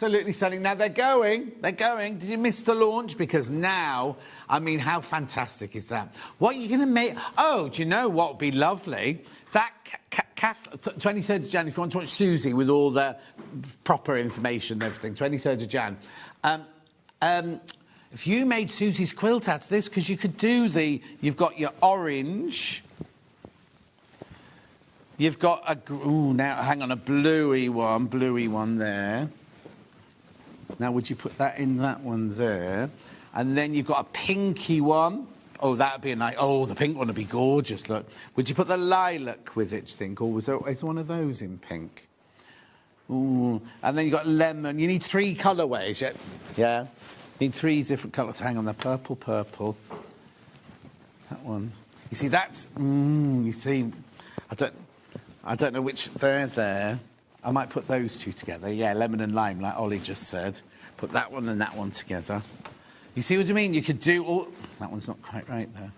Absolutely stunning. Now they're going. Did you miss the launch? Because now, I mean, how fantastic is that? What are you going to make? Oh, do you know what would be lovely? That 23rd of Jan, if you want to watch Susie with all the proper information and everything, 23rd of Jan. If you made Susie's quilt out of this, because you could do you've got your orange, you've got now hang on, a bluey one there. Now would you put that in that one there? And then you've got a pinky one. Oh, that would be a nice... Oh, the pink one would be gorgeous, look. Would you put the lilac with it, do you think? Or is one of those in pink? Ooh. And then you've got lemon. You need 3 colourways, yeah? You need 3 different colours. Hang on, the purple. That one. You see, that's... you see... I don't know which... They're there. I might put those 2 together. Yeah, lemon and lime, like Ollie just said. Put that one and that one together. You see what I mean? You could do all... That one's not quite right there.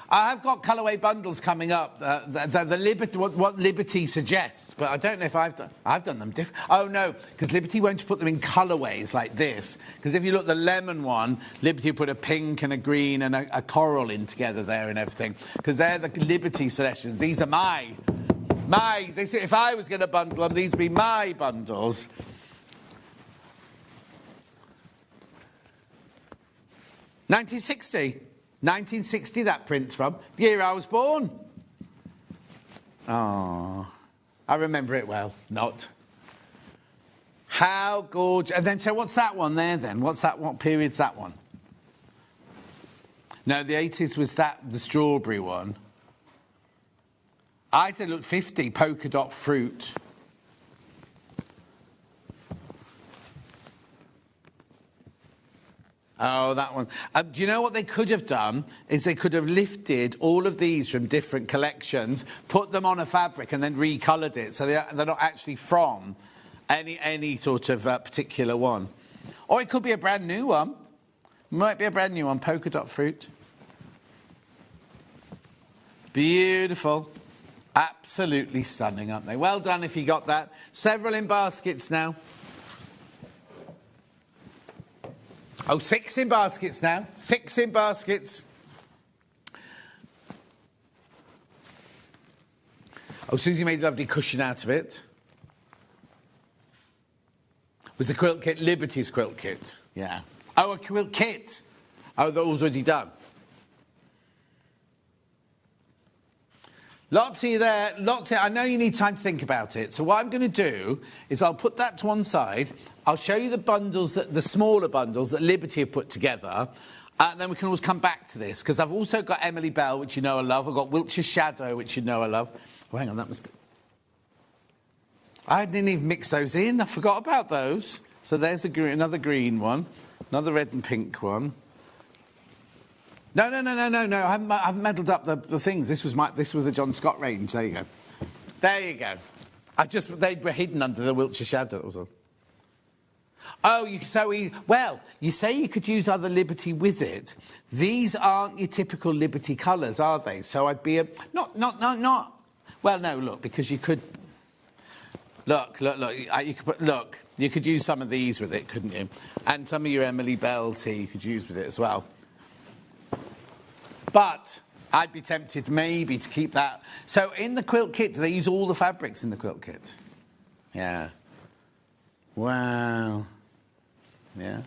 I have got colourway bundles coming up. The Liberty, what Liberty suggests, but I don't know if I've done them different. Oh no, because Liberty won't put them in colourways like this. Because if you look at the lemon one, Liberty put a pink and a green and a coral in together there and everything. Because they're the Liberty selections. These are my. If I was going to bundle them, these would be my bundles. 1960 that print's from. The year I was born. Oh, I remember it well. Not. How gorgeous. And then, so what's that one there then? What's that? What period's that one? No, the 80s was the strawberry one. I said, look, 50, polka dot fruit. Oh, that one. Do you know what they could have done? Is they could have lifted all of these from different collections, put them on a fabric and then recoloured it. So they're not actually from any sort of particular one. Or it could be a brand new one. Might be a brand new one, polka dot fruit. Beautiful. Absolutely stunning, aren't they? Well done if you got that. Several in baskets now. Oh, 6 in baskets now. 6 in baskets. Oh, Susie made a lovely cushion out of it. Was the quilt kit Liberty's quilt kit? Yeah. Oh, a quilt kit. Oh, that was already done. Lots of you there, I know you need time to think about it. So what I'm going to do is I'll put that to one side. I'll show you the bundles, the smaller bundles that Liberty have put together. And then we can always come back to this. Because I've also got Emily Bell, which you know I love. I've got Wiltshire Shadow, which you know I love. Oh, hang on, that must be... I didn't even mix those in. I forgot about those. So there's another green one. Another red and pink one. No. I haven't muddled up the things. This was the John Scott range. There you go. They were hidden under the Wiltshire Shadow, that was all. Oh, you say you could use other Liberty with it. These aren't your typical Liberty colours, are they? So I'd be not. Well, no, look, because you could. Look. You could use some of these with it, couldn't you? And some of your Emily Bells here you could use with it as well. But I'd be tempted maybe to keep that. So in the quilt kit, do they use all the fabrics in the quilt kit? Yeah. Wow. Yeah.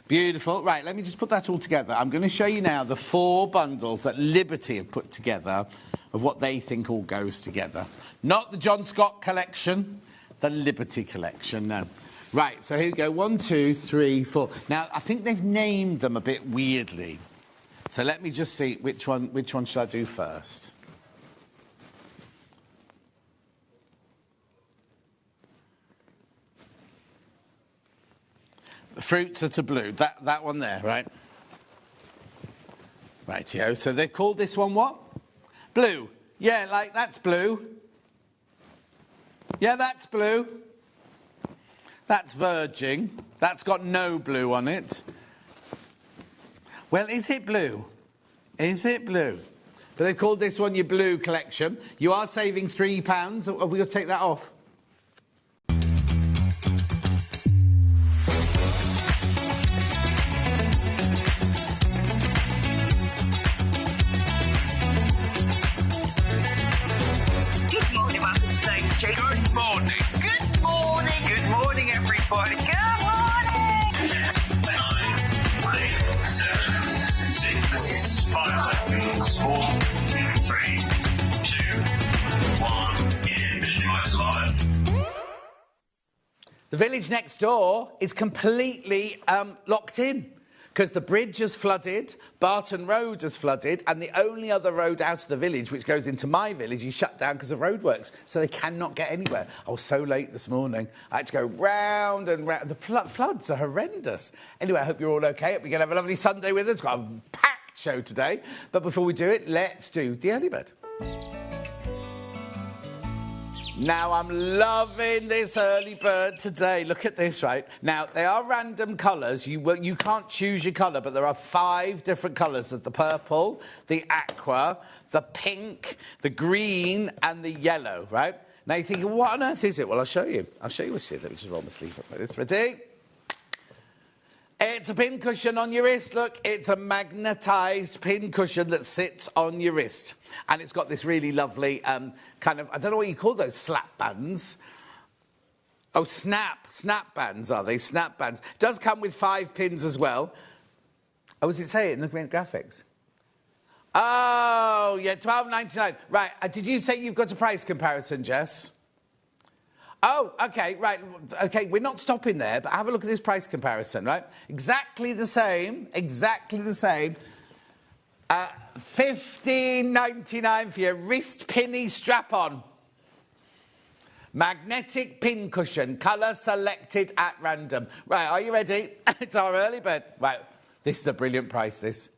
Beautiful. Right, let me just put that all together. I'm going to show you now the 4 bundles that Liberty have put together of what they think all goes together. Not the John Scott collection, the Liberty collection, no. Right, so here we go. 1, 2, 3, 4. Now, I think they've named them a bit weirdly. So let me just see which one should I do first. The fruits that are blue. That one there, right? Rightio. So they've called this one what? Blue. Yeah, like that's blue. Yeah, that's blue. That's virgin. That's got no blue on it. Well, is it blue? Is it blue? But they've called this one your blue collection. You are saving £3. Are we going to take that off? morning. Good morning. 10, 9, 8, 7, 6, 5 seconds, 4, 3, 2, 1. Ignition lights live. The village next door is completely locked in because the bridge has flooded, Barton Road has flooded, and the only other road out of the village, which goes into my village, is shut down because of roadworks, so they cannot get anywhere. I was so late this morning. I had to go round and round. The floods are horrendous. Anyway, I hope you're all OK. Hope you're going to have a lovely Sunday with us. Got a packed show today. But before we do it, let's do the early bird. Now, I'm loving this early bird today. Look at this, right? Now, they are random colours. You can't choose your colour, but there are 5 different colours. There's the purple, the aqua, the pink, the green and the yellow, right? Now, you're thinking, what on earth is it? Well, I'll show you. I'll show you what's it. Let me just roll my sleeve up like this. Ready? It's a pin cushion on your wrist. Look, it's a magnetised pin cushion that sits on your wrist. And it's got this really lovely kind of, I don't know what you call those, slap bands. Oh, snap bands, are they? Snap bands. It does come with 5 pins as well. Oh, does it say it in the graphics? Oh, yeah, $12.99. Right, did you say you've got a price comparison, Jess? Oh, OK, right. OK, we're not stopping there, but have a look at this price comparison, right? Exactly the same. $15.99 for your wrist pinny strap-on. Magnetic pin cushion, colour selected at random. Right, are you ready? It's our early bird. Right, this is a brilliant price, this.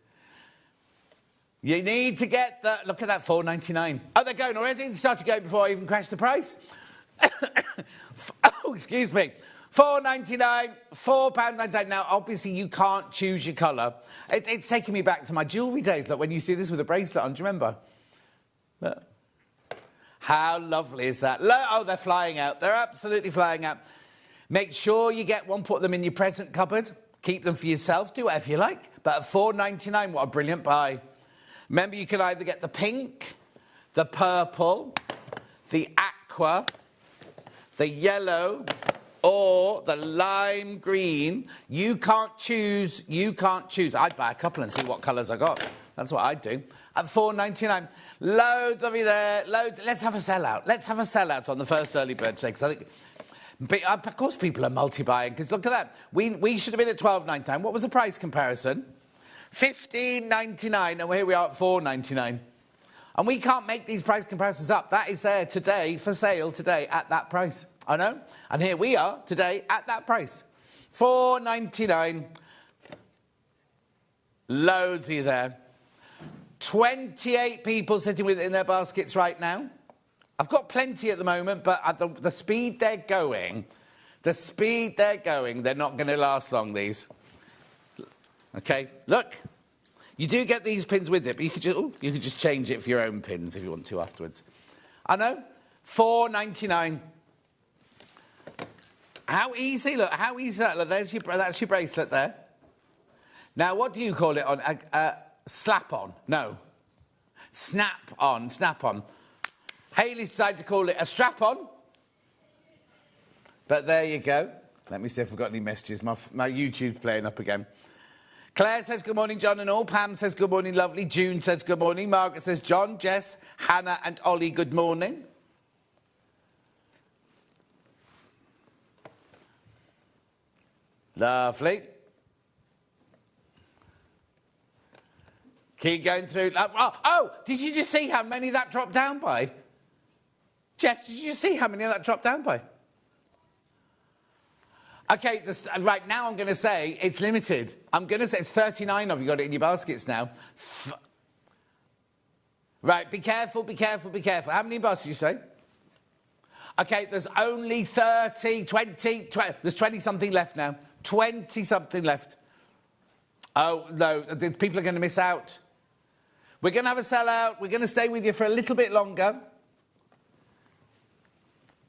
You need to get the... Look at that, $4.99. Oh, they're going already? They started going before I even crashed the price. Oh, excuse me. $4.99, £4.99. Now, obviously, you can't choose your colour. It's taking me back to my jewellery days, like when you used to do this with a bracelet on. Do you remember? Look. How lovely is that? Look, oh, they're flying out. They're absolutely flying out. Make sure you get one, put them in your present cupboard. Keep them for yourself. Do whatever you like. But at $4.99, what a brilliant buy. Remember, you can either get the pink, the purple, the aqua, the yellow, or the lime green. You can't choose. I'd buy a couple and see what colours I got. That's what I'd do. At $4.99. Loads of you there. Loads. Let's have a sellout. Let's have a sellout on the first early bird today, because I think... of course people are multi-buying, because look at that. We should have been at $12.99. What was the price comparison? $15.99, and here we are at $4.99. And we can't make these price comparisons up. That is there today, for sale today, at that price. I know. And here we are today at that price. $4.99. Loads of you there. 28 people sitting with it in their baskets right now. I've got plenty at the moment, but at the speed they're going, they're not going to last long, these. OK, look. You do get these pins with it, but you could just change it for your own pins if you want to afterwards. I know. $4.99. How easy, look, how easy is that? Look, that's your bracelet there. Now, what do you call it on? Slap-on? No. Snap-on, snap-on. Hayley's decided to call it a strap-on. But there you go. Let me see if we've got any messages. My YouTube's playing up again. Claire says good morning, John and all. Pam says good morning, lovely. June says good morning. Margaret says John, Jess, Hannah and Ollie, good morning. Lovely. Keep going through. Oh, did you just see how many that dropped down by? Jess, did you just see how many of that dropped down by? OK, right now I'm going to say it's limited. I'm going to say it's 39 of you got it in your baskets now. Right, be careful, be careful, be careful. How many baskets did you say? OK, there's only 30, 20, there's 20-something left now. 20-something left. Oh, no, people are going to miss out. We're going to have a sellout. We're going to stay with you for a little bit longer.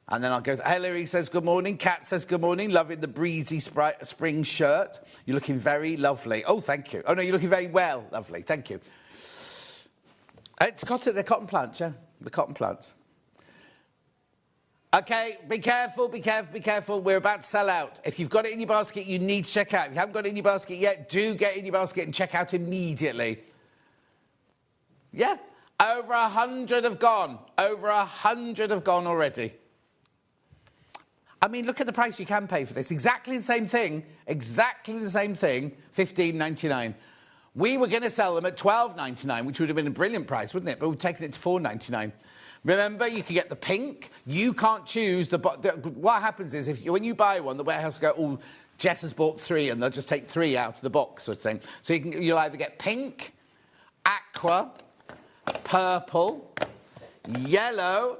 And then I'll go... Hilary says good morning. Kat says good morning. Loving the breezy spring shirt. You're looking very lovely. Oh, thank you. Oh, no, you're looking very well. Lovely. Thank you. It's cotton. They're cotton plants, yeah. The cotton plants. Okay, be careful, be careful, be careful. We're about to sell out. If you've got it in your basket, you need to check out. If you haven't got it in your basket yet, do get it in your basket and check out immediately. Yeah, over 100 have gone. Over 100 have gone already. I mean, look at the price you can pay for this. Exactly the same thing, $15.99. We were going to sell them at $12.99, which would have been a brilliant price, wouldn't it? But we've taken it to $4.99. Remember, you can get the pink. You can't choose what happens is when you buy one, the warehouse will go, oh, Jess has bought 3, and they'll just take 3 out of the box sort of thing. So you'll either get pink, aqua, purple, yellow,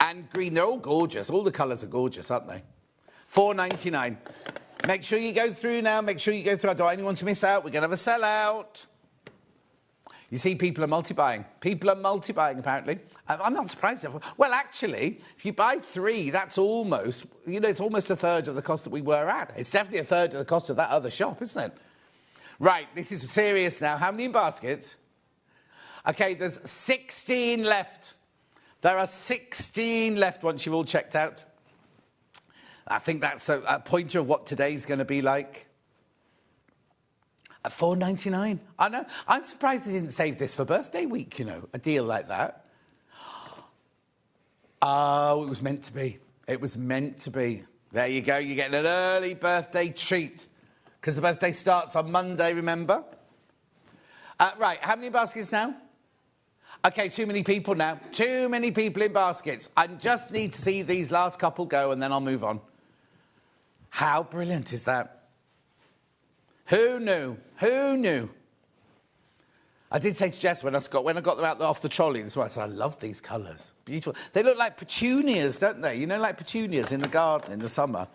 and green. They're all gorgeous. All the colours are gorgeous, aren't they? $4.99. Make sure you go through now. Make sure you go through. I don't want anyone to miss out. We're going to have a sellout. You see, people are multi-buying. People are multi-buying, apparently. I'm not surprised. Well, actually, if you buy 3, that's almost, it's almost a third of the cost that we were at. It's definitely a third of the cost of that other shop, isn't it? Right, this is serious now. How many in baskets? OK, there's 16 left. There are 16 left once you've all checked out. I think that's a pointer of what today's going to be like. At $4.99. I know. I'm surprised they didn't save this for birthday week, a deal like that. Oh, it was meant to be. It was meant to be. There you go. You're getting an early birthday treat. Because the birthday starts on Monday, remember? Right, how many baskets now? OK, too many people now. Too many people in baskets. I just need to see these last couple go, and then I'll move on. How brilliant is that? Who knew? Who knew? I did say to Jess when I got them out off the trolley this morning, I said, I love these colours. Beautiful. They look like petunias, don't they? Like petunias in the garden in the summer.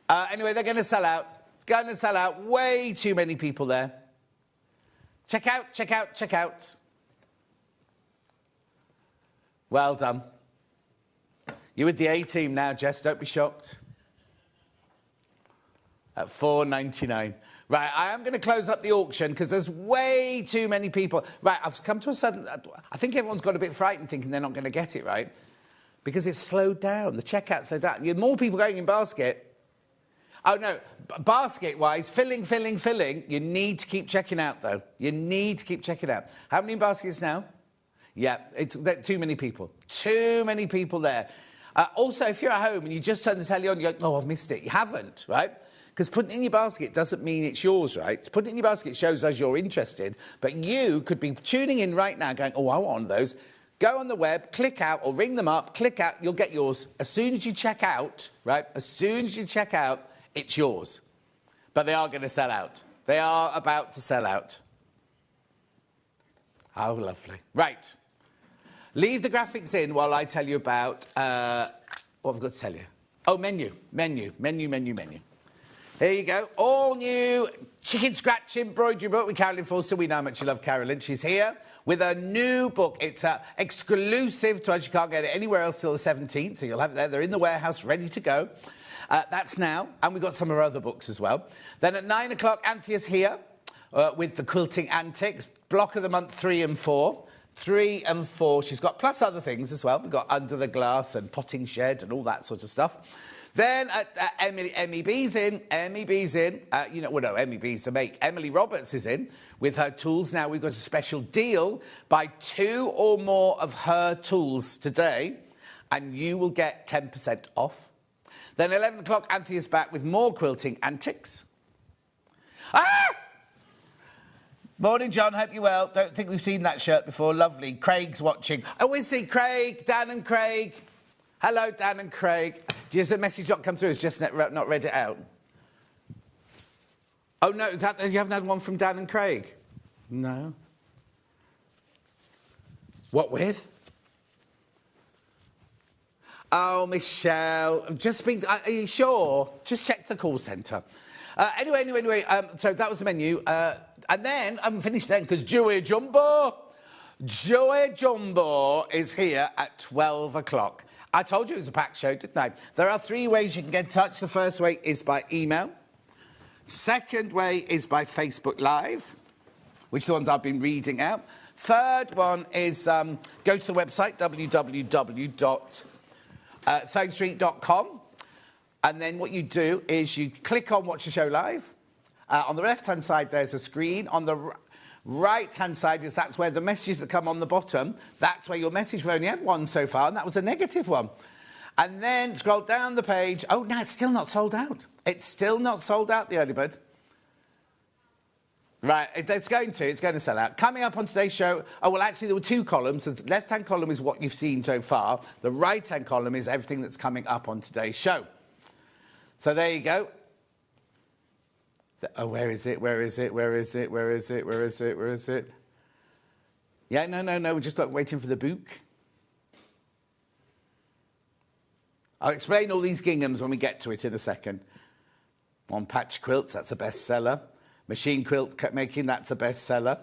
Anyway, they're going to sell out. Going to sell out. Way too many people there. Check out, check out, check out. Well done. You're with the A-team now, Jess. Don't be shocked. At $4.99. Right, I am going to close up the auction because there's way too many people. Right, I've come to a sudden... I think everyone's got a bit frightened thinking they're not going to get it, right? Because it's slowed down. The checkout slowed down. You have more people going in basket. Oh, no. Basket-wise, filling. You need to keep checking out, though. You need to keep checking out. How many baskets now? Yeah, it's too many people. Too many people there. Also, if you're at home and you just turn the telly on, you go, oh, I've missed it. You haven't, right? Because putting it in your basket doesn't mean it's yours, right? Putting it in your basket shows us you're interested, but you could be tuning in right now going, oh, I want one of those. Go on the web, click out, or ring them up, click out, you'll get yours. As soon as you check out, right, as soon as you check out, it's yours. But they are going to sell out. They are about to sell out. How lovely. Right. Leave the graphics in while I tell you about... what have I got to tell you? Oh, menu. Here you go. All new chicken scratch embroidery book with Carolyn Forster. We know how much you love Carolyn. She's here with a new book. It's exclusive to us. You can't get it anywhere else till the 17th. So you'll have it there. They're in the warehouse, ready to go. That's now. And we've got some of our other books as well. Then at 9 o'clock, Anthea's here with the quilting antics. Block of the month 3 and 4. 3 and 4. She's got plus other things as well. We've got Under the Glass and Potting Shed and all that sort of stuff. Then Emmy B's in. Emmy B's in. Emmy B's the make. Emily Roberts is in with her tools. Now, we've got a special deal. Buy 2 or more of her tools today, and you will get 10% off. Then 11 o'clock, Anthea's back with more quilting antics. Morning, John. Hope you're well. Don't think we've seen that shirt before. Lovely. Craig's watching. Oh, we see Craig. Dan and Craig. Hello, Dan and Craig. Has the message not come through? It's just not read it out. Oh, no, you haven't had one from Dan and Craig? No. What with? Oh, Michelle. Are you sure? Just check the call centre. Anyway, so that was the menu. And then, I haven't finished then, because Joey Jumbo is here at 12 o'clock. I told you it was a packed show, didn't I? There are 3 ways you can get in touch. The first way is by email. Second way is by Facebook Live, which are the ones I've been reading out. Third one is go to the website, sewingstreet.com. And then what you do is you click on Watch the Show Live. On the left-hand side, there's a screen. On the right-hand side that's where the messages that come on the bottom, that's where your message. We've only had one so far, and that was a negative one. And then scroll down the page. Oh, no, it's still not sold out. It's still not sold out, the early bird. Right, it's going to sell out. Coming up on today's show, actually, there were two columns. The left-hand column is what you've seen so far. The right-hand column is everything that's coming up on today's show. So there you go. Oh, where is it? Yeah, no, we're just waiting for the book. I'll explain all these ginghams when we get to it in a second. One patch quilts, that's a bestseller. Machine quilt making, that's a bestseller.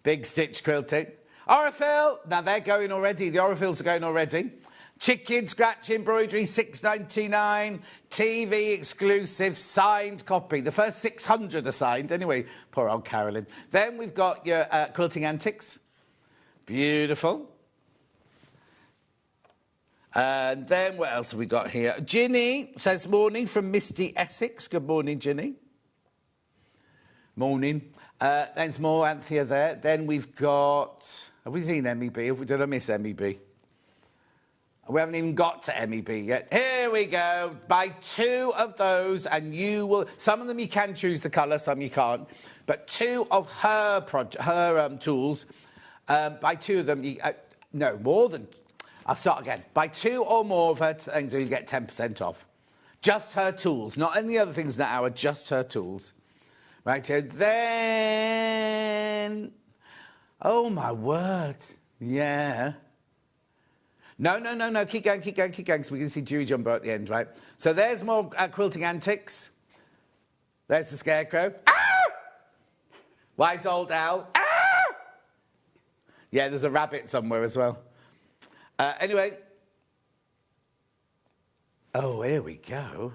Big stitch quilting. Orifil, now they're going already. The Orifils are going already. Chicken scratch embroidery, $6.99. TV exclusive signed copy. The first 600 are signed. Anyway, poor old Carolyn. Then we've got your quilting antics. Beautiful. And then what else have we got here? Ginny says morning from Misty Essex. Good morning, Ginny. Morning. There's more Anthea there. Then we've got... Have we seen MEB? Did I miss MEB? We haven't even got to MEB yet. Here we go. Buy two of those and you will... Some of them you can choose the colour, some you can't. But two of her tools, buy two of them... no, more than... I'll start again. Buy two or more of her things and you get 10% off. Just her tools. Not any other things in that hour, just her tools. Right here. Then... Oh, my word. Yeah. No. Keep going, so we can see Dewey Jumbo at the end, right? So there's more quilting antics. There's the scarecrow. Ah! Wise old owl. Ah! Yeah, there's a rabbit somewhere as well. Anyway. Oh, here we go.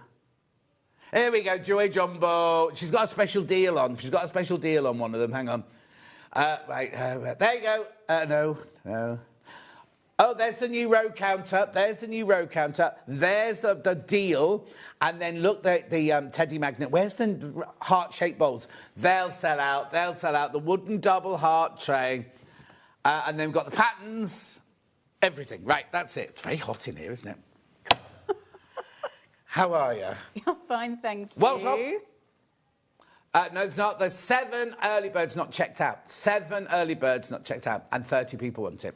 Here we go, Dewey Jumbo. She's got a special deal on. She's got a special deal on one of them. Hang on. Right, there you go. No. Oh, there's the new row counter. There's the deal. And then look, the teddy magnet. Where's the heart-shaped bowls? They'll sell out. The wooden double heart tray. And then we've got the patterns. Everything. Right, that's it. It's very hot in here, isn't it? How are you? I'm fine, thank you. What's up? No, it's not. There's 7 early birds not checked out. 7 early birds not checked out. And 30 people want it.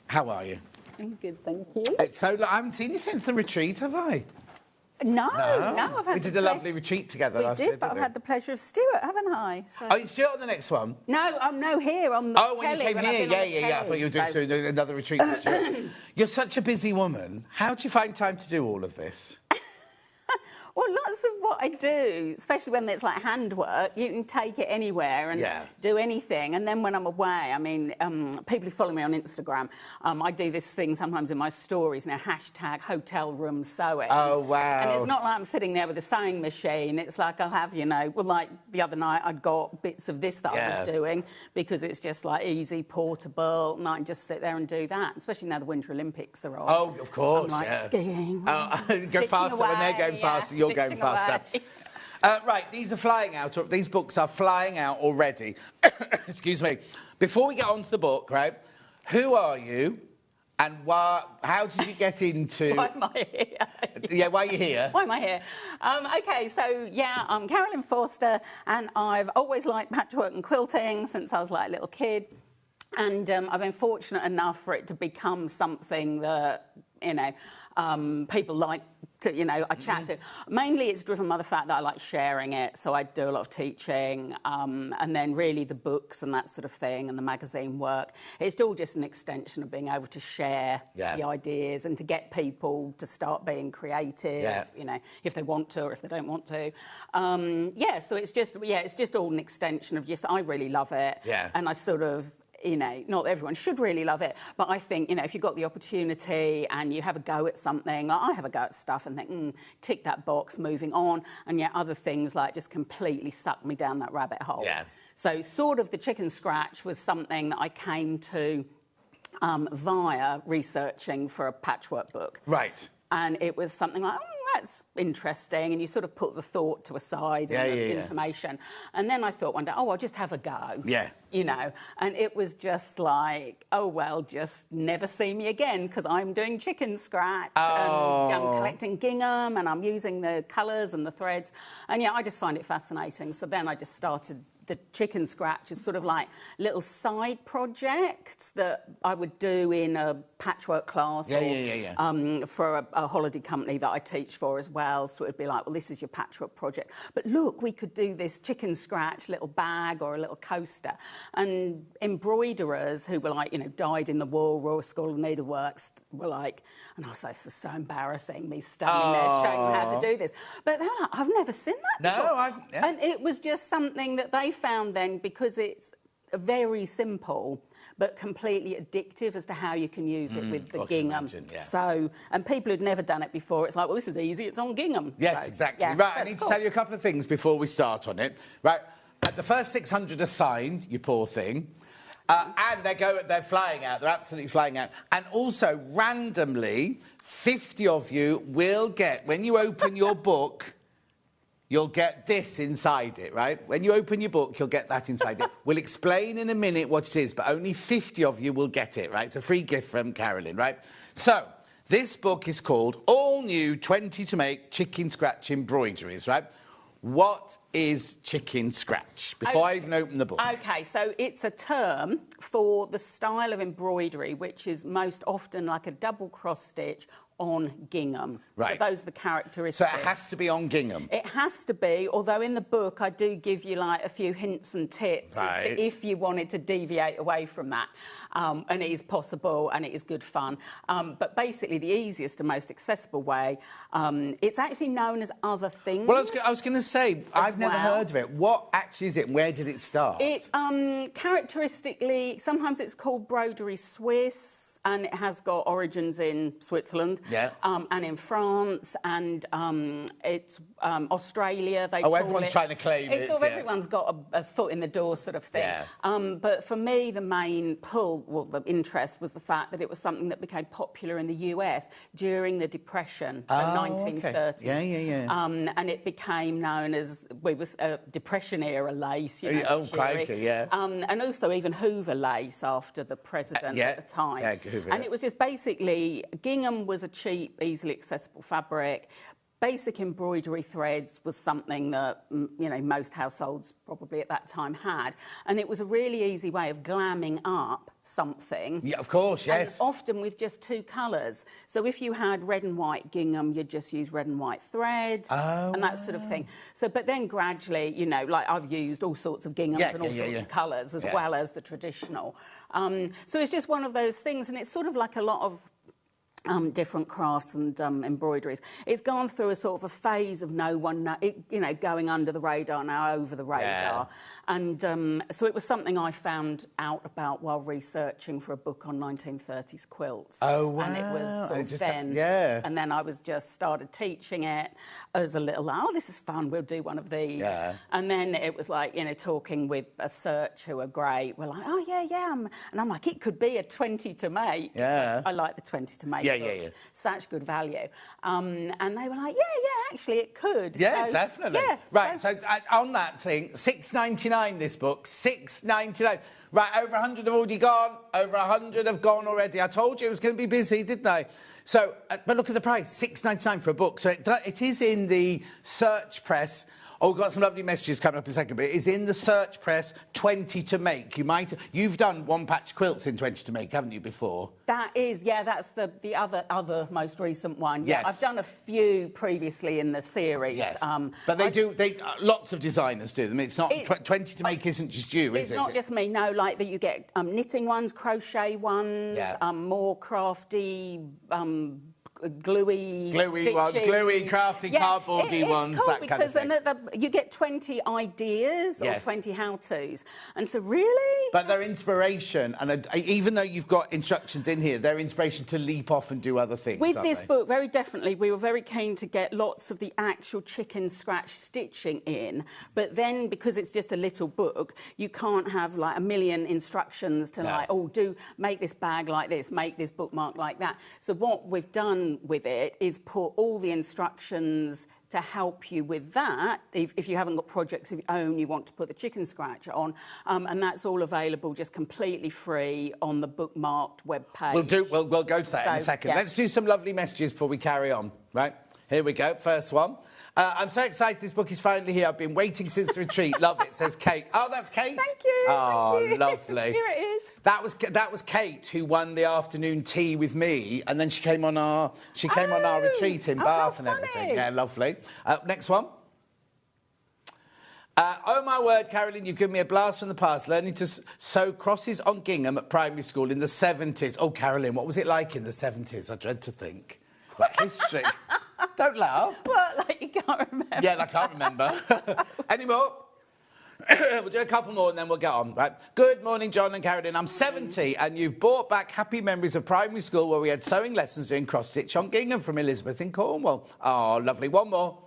How are you? I'm good, thank you. So I haven't seen you since the retreat, have I? No, I've had we did a lovely retreat together last year, but I've had the pleasure of Stuart, haven't I? So... Oh, you Stuart on the next one? No, I'm here on the telly. When you came here, yeah. I thought you were doing another retreat with Stuart. You're such a busy woman. How do you find time to do all of this? Well, lots of what I do, especially when it's like handwork, you can take it anywhere and do anything. And then when I'm away, I mean, people who follow me on Instagram, I do this thing sometimes in my stories, hashtag hotel room sewing. Oh, wow. And it's not like I'm sitting there with a sewing machine. It's like I'll have, like the other night I'd got bits of this that I was doing because it's just like easy, portable, and I can just sit there and do that, especially now the Winter Olympics are on. Oh, of course, I'm like skiing. Oh, go faster when they're going faster. You're going faster. Right, these are flying out. These books are flying out already. Excuse me. Before we get on to the book, right, who are you and how did you get into... Why am I here? Yeah, why are you here? Why am I here? OK, so, I'm Carolyn Forster, and I've always liked patchwork and quilting since I was like a little kid. And I've been fortunate enough for it to become something that, people like to, I chat to. Mainly it's driven by the fact that I like sharing it, so I do a lot of teaching, and then really the books and that sort of thing and the magazine work. It's all just an extension of being able to share the ideas and to get people to start being creative, if they want to or if they don't want to. So it's just all an extension of I really love it. Yeah. And I sort of... not everyone should really love it, but I think, if you've got the opportunity and you have a go at something, like I have a go at stuff and think, tick that box, moving on, and yet other things like just completely suck me down that rabbit hole. Yeah. So sort of the chicken scratch was something that I came to via researching for a patchwork book. Right. And it was something like, that's interesting, and you sort of put the thought to a side and the information. And then I thought one day, I'll just have a go. Yeah. You know, and it was just like, oh, well, just never see me again, because I'm doing chicken scratch and I'm collecting gingham and I'm using the colours and the threads. And, yeah, I just find it fascinating. So then I just started the chicken scratch as sort of like little side projects that I would do in a patchwork class for a holiday company that I teach for as well. So it would be like, well, this is your patchwork project. But look, we could do this chicken scratch little bag or a little coaster. And embroiderers who were like, you know, dyed in the wool, Royal School of Needleworks, were like, and I was like, this is so embarrassing, me standing there showing them how to do this. But they're like, I've never seen that before. And it was just something that they found then, because it's very simple but completely addictive as to how you can use it with the gingham. So, and people who'd never done it before, it's like, well, this is easy, it's on gingham. Yes, so, exactly. Yeah, right, I need to tell you a couple of things before we start on it. Right, at the first 600 are signed, you poor thing. And they're flying out. They're absolutely flying out. And also, randomly, 50 of you will get, when you open your book, you'll get this inside it, right? When you open your book, you'll get that inside it. We'll explain in a minute what it is, but only 50 of you will get it, right? It's a free gift from Carolyn, right? So, this book is called All New 20 to Make Chicken Scratch Embroideries, right? What is chicken scratch? Before I even open the book. OK, so it's a term for the style of embroidery which is most often like a double cross stitch on gingham. Right. So those are the characteristics. So it has to be on gingham? It has to be, although in the book I do give you like a few hints and tips as to if you wanted to deviate away from that. And it is possible and it is good fun. But basically the easiest and most accessible way, it's actually known as other things. Well, I was going to say, I've never heard of it. What actually is it? Where did it start? It, characteristically, sometimes it's called Broderie Swiss, and it has got origins in Switzerland and in France and it's Australia. Everyone's trying to claim it. Sort of everyone's got a foot in the door sort of thing. Yeah. But for me, the main pull, well, the interest was the fact that it was something that became popular in the US during the Depression of 1930s. Okay. And it became known as, Depression-era lace. You know, crikey, and also even Hoover lace after the president at the time. And it was just basically, gingham was a cheap, easily accessible fabric. Basic embroidery threads was something that, you know, most households probably at that time had. And it was a really easy way of glamming up something. Yeah, of course, yes. And often with just two colours. So if you had red and white gingham, you'd just use red and white thread and that sort of thing. So, but then gradually, you know, like I've used all sorts of ginghams and all sorts of colours as well as the traditional. So it's just one of those things, and it's sort of like a lot of different crafts and embroideries. It's gone through a sort of a phase of going under the radar, now over the radar. And so it was something I found out about while researching for a book on 1930s quilts. Oh, wow. And it was sort of then. And then I was just started teaching it as a little, this is fun, we'll do one of these. Yeah. And then it was like, you know, talking with a search who are great. We're like, and I'm like, it could be a 20 to make. Yeah. I like the 20 to make. Yeah. Such good value. And they were like, actually it could. Yeah, so, definitely. Yeah, right, so on that thing, $6.99 this book, $6.99. Right, over 100 have already gone, over 100 have gone already. I told you it was going to be busy, didn't I? So, but look at the price, $6.99 for a book. So it is in the search press. Oh, we've got some lovely messages coming up in a second, but it is in the search press, 20 to make. You've done one patch quilts in 20 to make, haven't you, before? That is, that's the other most recent one. Yeah, yes. I've done a few previously in the series. Yes. But lots of designers do them. It's not 20 to make isn't just you, is it? It's not just me. No, like that you get knitting ones, crochet ones, more crafty. gluey ones, gluey, crafty, cardboardy ones, cool that kind of thing. because you get 20 ideas or 20 how-tos. And so really... But they're inspiration, and even though you've got instructions in here, they're inspiration to leap off and do other things. With this book, very definitely, we were very keen to get lots of the actual chicken scratch stitching in. But then, because it's just a little book, you can't have like a million instructions to make this bag like this, make this bookmark like that. So what we've done with it is put all the instructions to help you with that if you haven't got projects of your own you want to put the chicken scratcher on, and that's all available just completely free on the bookmarked web page. We'll go to that in a second. Let's do some lovely messages before we carry on. Right, here we go. First one. I'm so excited this book is finally here. I've been waiting since the retreat. Love it, says Kate. Oh, that's Kate? Thank you. Oh, thank you. Lovely. Here it is. That was Kate who won the afternoon tea with me, and then she came on our retreat in Bath and everything. Yeah, lovely. Next one. Oh, my word, Carolyn, you've given me a blast from the past, learning to sew crosses on gingham at primary school in the 70s. Oh, Carolyn, what was it like in the 70s? I dread to think. Like history. Don't laugh. What, like you can't remember? Yeah, I can't remember. Any more? We'll do a couple more and then we'll get on. Right. Good morning, John and Carolyn. I'm 70 and you've brought back happy memories of primary school where we had sewing lessons doing cross-stitch on gingham from Elizabeth in Cornwall. Oh, lovely. One more.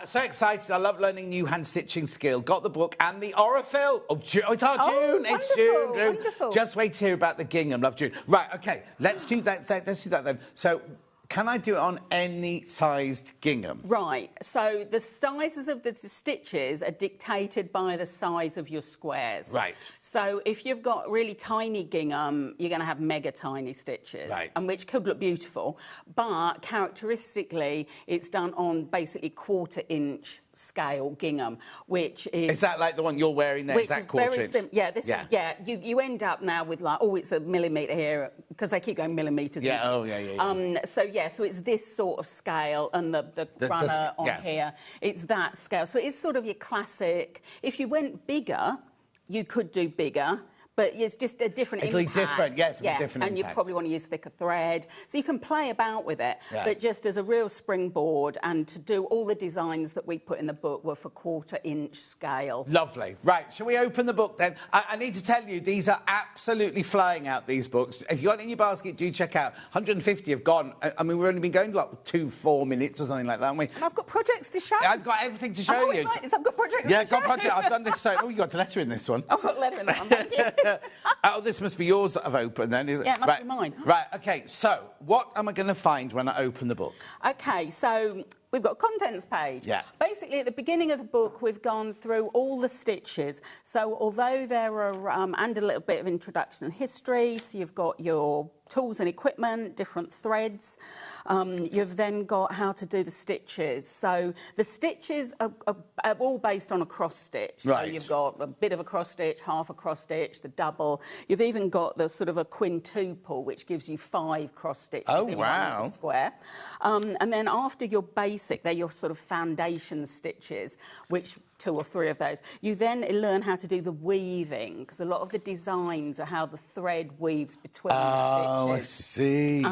So excited. I love learning new hand-stitching skill. Got the book and the Orifil. Oh, it's our June. It's June. Wonderful. Just wait to hear about the gingham. Love June. Right, OK. Let's do that then. So can I do it on any sized gingham? Right. So the sizes of the stitches are dictated by the size of your squares. Right. So if you've got really tiny gingham, you're going to have mega tiny stitches, right, and which could look beautiful. But characteristically, it's done on basically 1/4 inch scale gingham, which is... Is that like the one you're wearing there? Is that 1/4 inch? Yeah, this is... Yeah, you end up now with like, oh, it's a millimetre here, because they keep going millimetres. Yeah, oh, yeah. So it's this sort of scale, and the runner on here, it's that scale. So it's sort of your classic... If you went bigger, you could do bigger, but it's just a different impact. It'll be different, yes, different and impact. you probably want to use thicker thread. So you can play about with it, but just as a real springboard, and to do all the designs that we put in the book were for 1/4 inch scale. Lovely. Right, shall we open the book then? I need to tell you, these are absolutely flying out, these books. If you've got it in your basket, do check out. 150 have gone. I mean, we've only been going like 4 minutes or something like that, haven't we? And I've got projects to show. I've got everything to show you. I've got projects to show. Yeah, got project. I've done this. Oh, you got a letter in this one. I've got a letter in that one. Thank you. Oh, this must be yours that I've opened then, is it? Yeah, it must be mine. Right, OK, so what am I going to find when I open the book? OK, so we've got a contents page. Yeah. Basically, at the beginning of the book, we've gone through all the stitches. So although there are, and a little bit of introduction and history, so you've got your tools and equipment, different threads. You've then got how to do the stitches. So the stitches are all based on a cross stitch. Right. So you've got a bit of a cross stitch, half a cross stitch, the double. You've even got the sort of a quintuple, which gives you 5 cross stitches in one square. And then after your basic, they're your sort of foundation stitches, which 2 or 3 of those. You then learn how to do the weaving, because a lot of the designs are how the thread weaves between stitches. Oh, I see.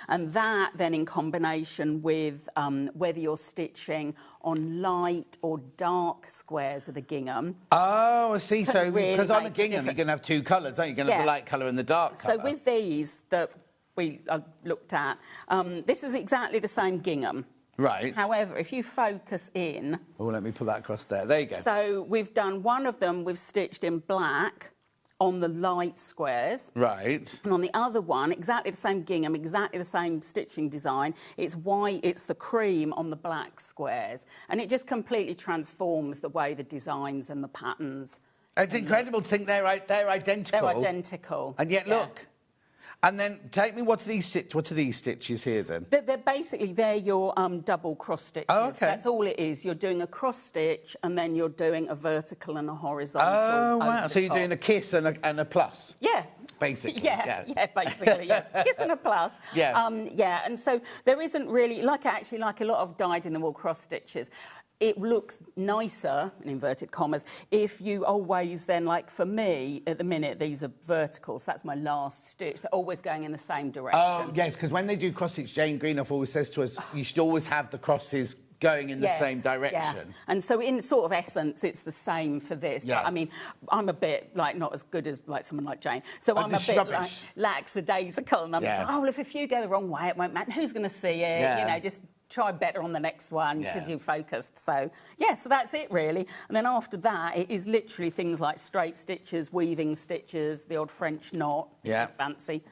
And that then in combination with whether you're stitching on light or dark squares of the gingham. Oh, I see. So, really because on a gingham, you're going to have 2 colours, aren't you? You're going to have the light colour and the dark colour. So with these that we looked at, this is exactly the same gingham. Right. However, if you focus in... Oh, let me put that across there. There you go. So we've done one of them, we've stitched in black on the light squares. Right. And on the other one, exactly the same gingham, exactly the same stitching design, it's white, it's the cream on the black squares. And it just completely transforms the way the designs and the patterns... It's incredible to think they're identical. They're identical. And yet, look... And then, take me, what are these stitches here, then? They're your double cross stitches. Oh, OK. That's all it is. You're doing a cross stitch, and then you're doing a vertical and a horizontal. Oh, wow. So you're doing a kiss and a plus? Yeah. basically. Yeah, basically, yeah. Kiss and a plus. Yeah. Yeah, and so there isn't really, like a lot of dyed-in-the-wool cross stitches, it looks nicer, in inverted commas, if you always then, like for me, at the minute, these are verticals. That's my last stitch. They're always going in the same direction. Oh, yes, because when they do cross stitch, Jane Greenough always says to us, you should always have the crosses going in the same direction. Yeah. And so in sort of essence, it's the same for this. Yeah. But I mean, I'm a bit, like, not as good as, like, someone like Jane. So I'm a bit, like, lackadaisical. And I'm just like, oh, well, if you go the wrong way, it won't matter. Who's going to see it? Yeah. You know, just try better on the next one because you're focused. So, yeah, so that's it, really. And then after that, it is literally things like straight stitches, weaving stitches, the odd French knot, if you fancy.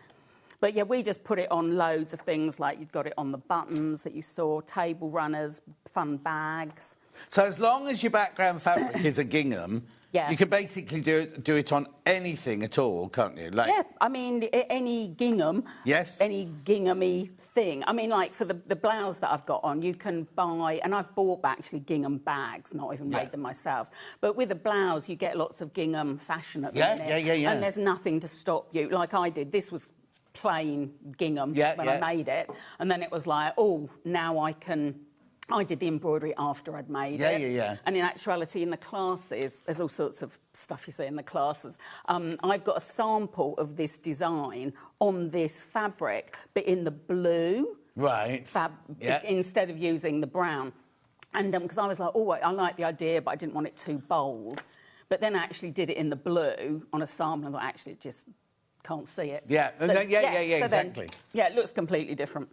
But, yeah, we just put it on loads of things, like you've got it on the buttons that you saw, table runners, fun bags. So as long as your background fabric is a gingham, you can basically do it on anything at all, can't you? Like, yeah, I mean, any gingham, any ginghamy thing. I mean, like, for the blouse that I've got on, you can buy, and I've bought actually gingham bags, not even made them myself. But with a blouse, you get lots of gingham fashion at the minute. Yeah. And there's nothing to stop you. Like I did, this was plain gingham when I made it, and then it was like, oh, now I did the embroidery after I'd made it. Yeah. And in actuality, in the classes, there's all sorts of stuff you see in the classes. I've got a sample of this design on this fabric, but in the blue, instead of using the brown. And because I was like, oh, I like the idea, but I didn't want it too bold. But then I actually did it in the blue on a sample, and I thought, actually, it just can't see it. Yeah, so, exactly. Then, it looks completely different.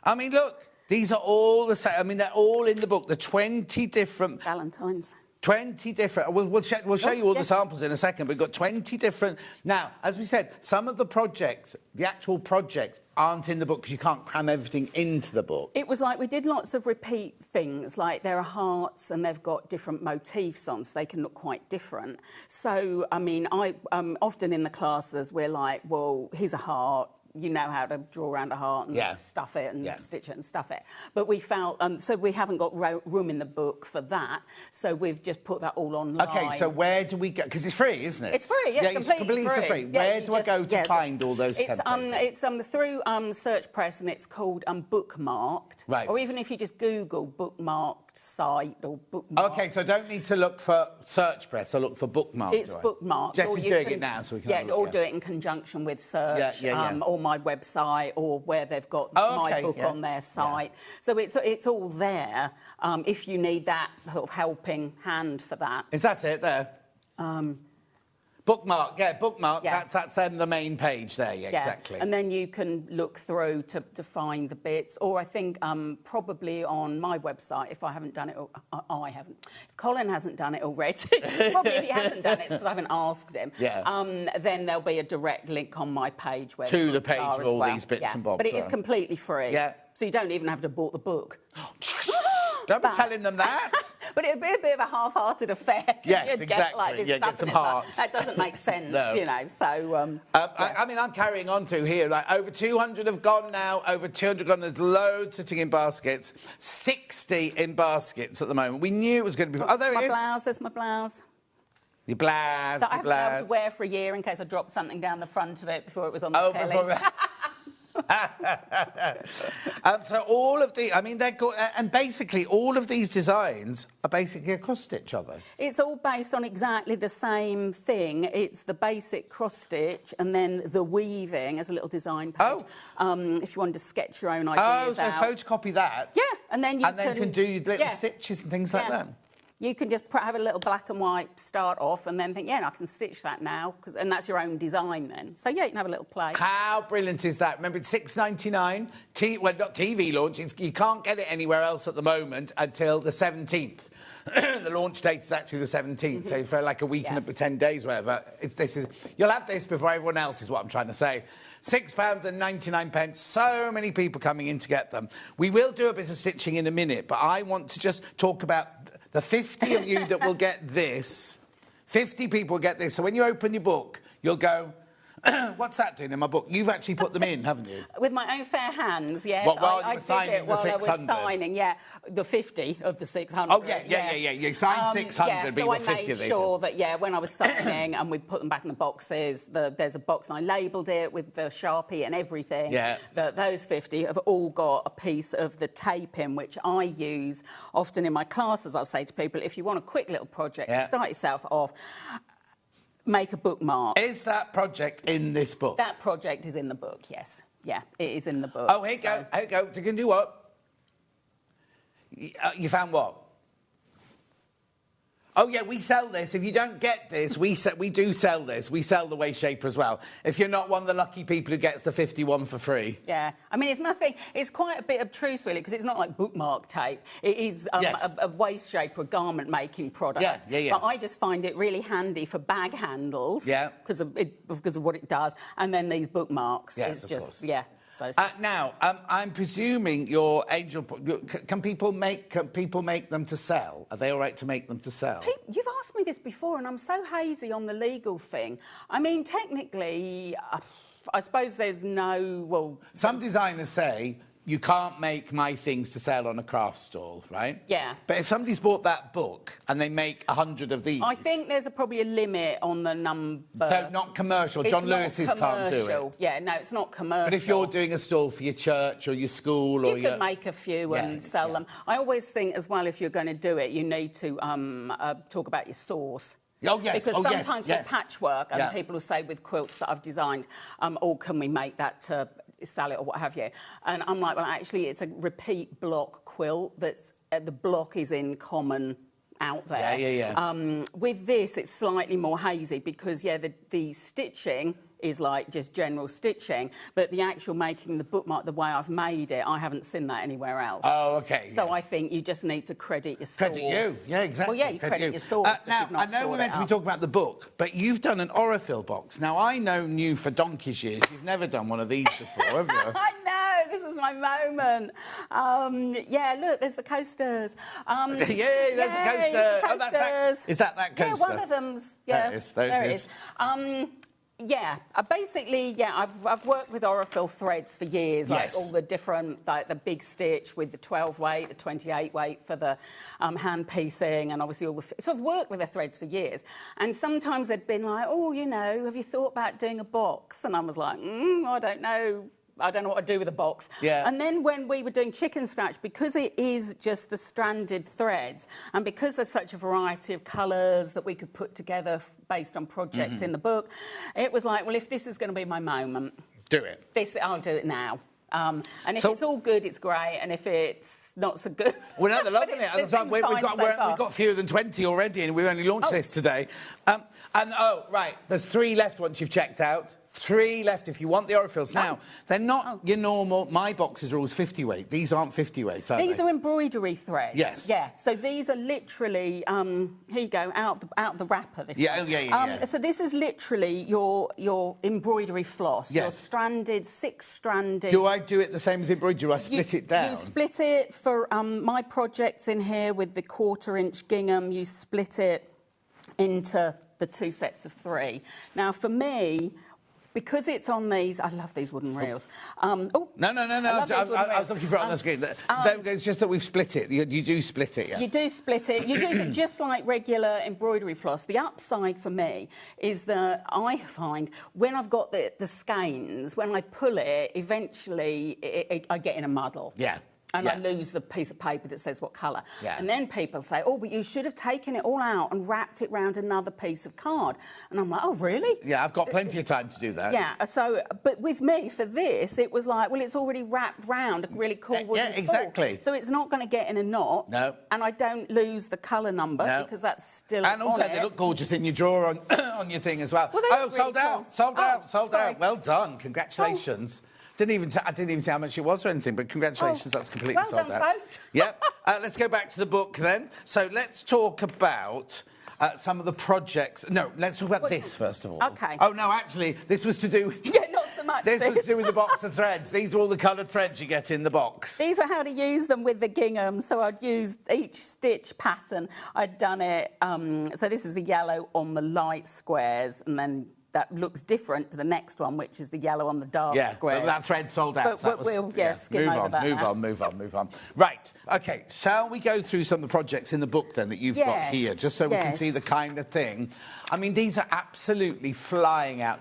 I mean, look, these are all the same. I mean, they're all in the book. The 20 different... Valentines. 20 different... We'll show you all the samples in a second. We've got 20 different... Now, as we said, some of the projects, the actual projects, aren't in the book because you can't cram everything into the book. It was like we did lots of repeat things, like there are hearts and they've got different motifs on, so they can look quite different. So, I mean, often in the classes, we're like, well, here's a heart. You know how to draw around a heart and stuff it and stitch it and stuff it. But we felt, so we haven't got room in the book for that, so we've just put that all online. OK, so where do we go? Because it's free, isn't it? It's free, it's completely free. Where do I go to find all those templates? It's through Search Press, and it's called Bookmarked. Right. Or even if you just Google Bookmarked site or bookmark. OK, so I don't need to look for Search Press, I look for Bookmarked. It's Bookmarked. Jesse's doing it now, so we can or do it in conjunction with Search, or my website, or where they've got my book on their site. So it's all there if you need that sort of helping hand for that. Is that it there? Bookmark, bookmark. That's then the main page there, exactly. And then you can look through to find the bits, or I think probably on my website, if I haven't done it, I haven't. If Colin hasn't done it already, probably if he hasn't done it, it's because I haven't asked him. Then there'll be a direct link on my page where to the page with all these bits and bobs. But it is completely free. So you don't even have to have bought the book. Don't be telling them that. But it'd be a bit of a half-hearted affair. Yes, exactly. Get, like, this get some hearts. Like, that doesn't make sense, you know, so... I mean, I'm carrying on to here. Like, over 200 have gone now. Over 200 gone. There's loads sitting in baskets. 60 in baskets at the moment. We knew it was going to be... Oh, there it is. There's my blouse. Your blouse, that I haven't been able to wear for a year in case I dropped something down the front of it before it was on the telly. So all of the, I mean, they're good, and basically all of these designs are basically a cross stitch, are they? It's all based on exactly the same thing. It's the basic cross stitch and then the weaving as a little design page. If you wanted to sketch your own ideas out. photocopy that. Yeah, and then you can do your little stitches and things like that. You can just have a little black and white start off and then think, I can stitch that now, and that's your own design then. So, you can have a little play. How brilliant is that? Remember, it's $6.99. Well, not TV launch. You can't get it anywhere else at the moment until the 17th. The launch date is actually the 17th, so for like a week and 10 days, whatever. You'll have this before everyone else, is what I'm trying to say. £6.99. So many people coming in to get them. We will do a bit of stitching in a minute, but I want to just talk about the 50 of you that will get this. 50 people get this. So when you open your book, you'll go, What's that doing in my book? You've actually put them in, haven't you? With my own fair hands, yes. What, while you were I did signing it the while I 600? was signing, the 50 of the 600. Oh, yeah. You signed 600, yeah, but so you were I 50 made of these. sure that, when I was signing and we put them back in the boxes, there's a box and I labelled it with the Sharpie and everything. Yeah. That those 50 have all got a piece of the tape in, which I use often in my classes. I'll say to people, if you want a quick little project to start yourself off, make a bookmark. Is that project in this book? That project is in the book, yes. Yeah, it is in the book. Oh, here you go. You can do what? You found what? Oh, yeah, we sell this. If you don't get this, we do sell this. We sell the Waist Shaper as well. If you're not one of the lucky people who gets the 51 for free. Yeah. I mean, it's nothing... It's quite a bit obtruse, really, because it's not like bookmark tape. It is a waist shaper, a garment-making product. Yeah. But I just find it really handy for bag handles. Yeah. Because of what it does. And then these bookmarks. Yes, it's just... course. Yeah. So now, I'm presuming your angel... Can people make them to sell? Are they all right to make them to sell? You've asked me this before, and I'm so hazy on the legal thing. I mean, technically, I suppose there's no... Well, some designers say you can't make my things to sell on a craft stall, right? Yeah. But if somebody's bought that book and they make 100 of these... I think there's probably a limit on the number. So not commercial. It's John not Lewis's can't do it. Yeah, no, it's not commercial. But if you're doing a stall for your church or your school or you could make a few and sell them. I always think as well, if you're going to do it, you need to talk about your source. Oh, yes. Because sometimes with patchwork, and people will say with quilts that I've designed, can we make that to sell it or what have you? And I'm like, well, actually, it's a repeat block quilt that's the block is in common out there. Yeah. With this, it's slightly more hazy because, the stitching is like just general stitching, but the actual making the bookmark the way I've made it, I haven't seen that anywhere else. Oh, OK. So I think you just need to credit your source. Credit you, yeah, exactly. Well, yeah, you credit your source. Now, I know we're meant to be talking about the book, but you've done an Aurifil box. Now, I known you for donkey's years. You've never done one of these before, have you? I know, this is my moment. Look, there's the coasters. There's the coaster. Oh, that's that. Is that coaster? Yeah, one of them's. Yeah, there it is. Basically, I've worked with Aurifil threads for years, like all the different, like the big stitch with the 12 weight, the 28 weight for the hand piecing, and obviously all the... So I've worked with the threads for years, and sometimes they'd been like, have you thought about doing a box? And I was like, I don't know. I don't know what to do with a box. Yeah. And then when we were doing chicken scratch, because it is just the stranded threads, and because there's such a variety of colours that we could put together based on projects in the book, it was like, well, if this is going to be my moment... Do it. I'll do it now. And if it's all good, it's great, and if it's not so good... Well, no, they're loving it. We've got fewer than 20 already, and we've only launched this today. There's 3 left once you've checked out. 3 left if you want the Aurifils. Now, they're not your normal... My boxes are always 50 weight. These aren't 50 weight, are These are embroidery threads. Yes. Yeah, so these are literally... here you go, out of the wrapper. So this is literally your embroidery floss. Yes. Your stranded, 6-stranded... Do I do it the same as embroidery? Do I split it down? You split it for my projects in here with the 1/4-inch gingham. You split it into the 2 sets of 3. Now, for me... Because it's on these... I love these wooden reels. No. I was looking for it on the screen. It's just that we've split it. You do split it, yeah. You do split it. You use it just like regular embroidery floss. The upside for me is that I find when I've got the skeins, when I pull it, eventually I get in a muddle. Yeah. And I lose the piece of paper that says what colour. Yeah. And then people say, but you should have taken it all out and wrapped it round another piece of card. And I'm like, oh, really? Yeah, I've got plenty of time to do that. Yeah, so, but with me, for this, it was like, well, it's already wrapped round a really cool wooden spool. Exactly. So it's not going to get in a knot. No. And I don't lose the colour number because that's still And also, they look gorgeous in your drawer on your thing as well. Sold out. Well done. Congratulations. I didn't even say how much it was or anything, but congratulations, that's completely sold out. Folks. Yep. Let's go back to the book then. So let's talk about some of the projects. No, let's talk about this first of all. OK. Oh, no, actually, this was to do with... Yeah, not so much This was to do with the box of threads. These are all the coloured threads you get in the box. These were how to use them with the gingham. So I'd used each stitch pattern. I'd done it... so this is the yellow on the light squares, and then... that looks different to the next one, which is the yellow on the dark square. But that thread sold out. But we'll skim over that now. Move on. Right, OK, shall we go through some of the projects in the book, then, that you've got here, just so we can see the kind of thing? I mean, these are absolutely flying out.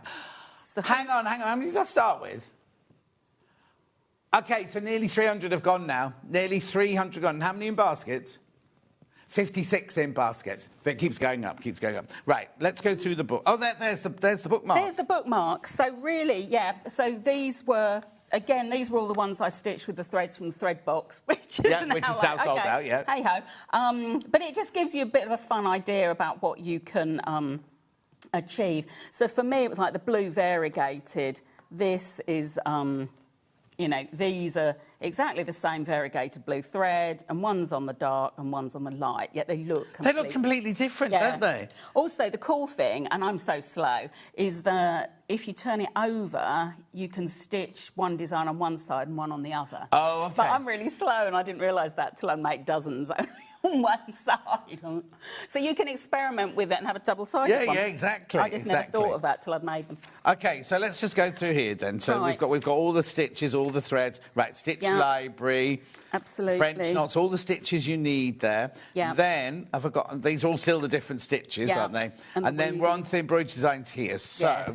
Hang on, how many did I start with? OK, so nearly 300 have gone now. Nearly 300 gone. And how many in baskets? 56 in baskets. But it keeps going up, Right, let's go through the book. Oh, there's the bookmark. There's the bookmark. So really, so these were... Again, these were all the ones I stitched with the threads from the thread box, which is now sold out, Hey-ho. But it just gives you a bit of a fun idea about what you can achieve. So for me, it was like the blue variegated. This is... you know, these are exactly the same variegated blue thread, and one's on the dark and one's on the light, yet they look completely different, don't they? Also, the cool thing, and I'm so slow, is that if you turn it over, you can stitch one design on one side and one on the other. Oh, OK. But I'm really slow, and I didn't realise that till I made dozens on one side. So you can experiment with it and have a double-sided one. Yeah, exactly. I just never thought of that till I'd made them. OK, so let's just go through here then. So we've got all the stitches, all the threads. Right, stitch library. Absolutely. French knots, all the stitches you need there. Yeah. Then, I've forgotten, these are all still the different stitches, aren't they? And then we're on to the embroidery designs here. So,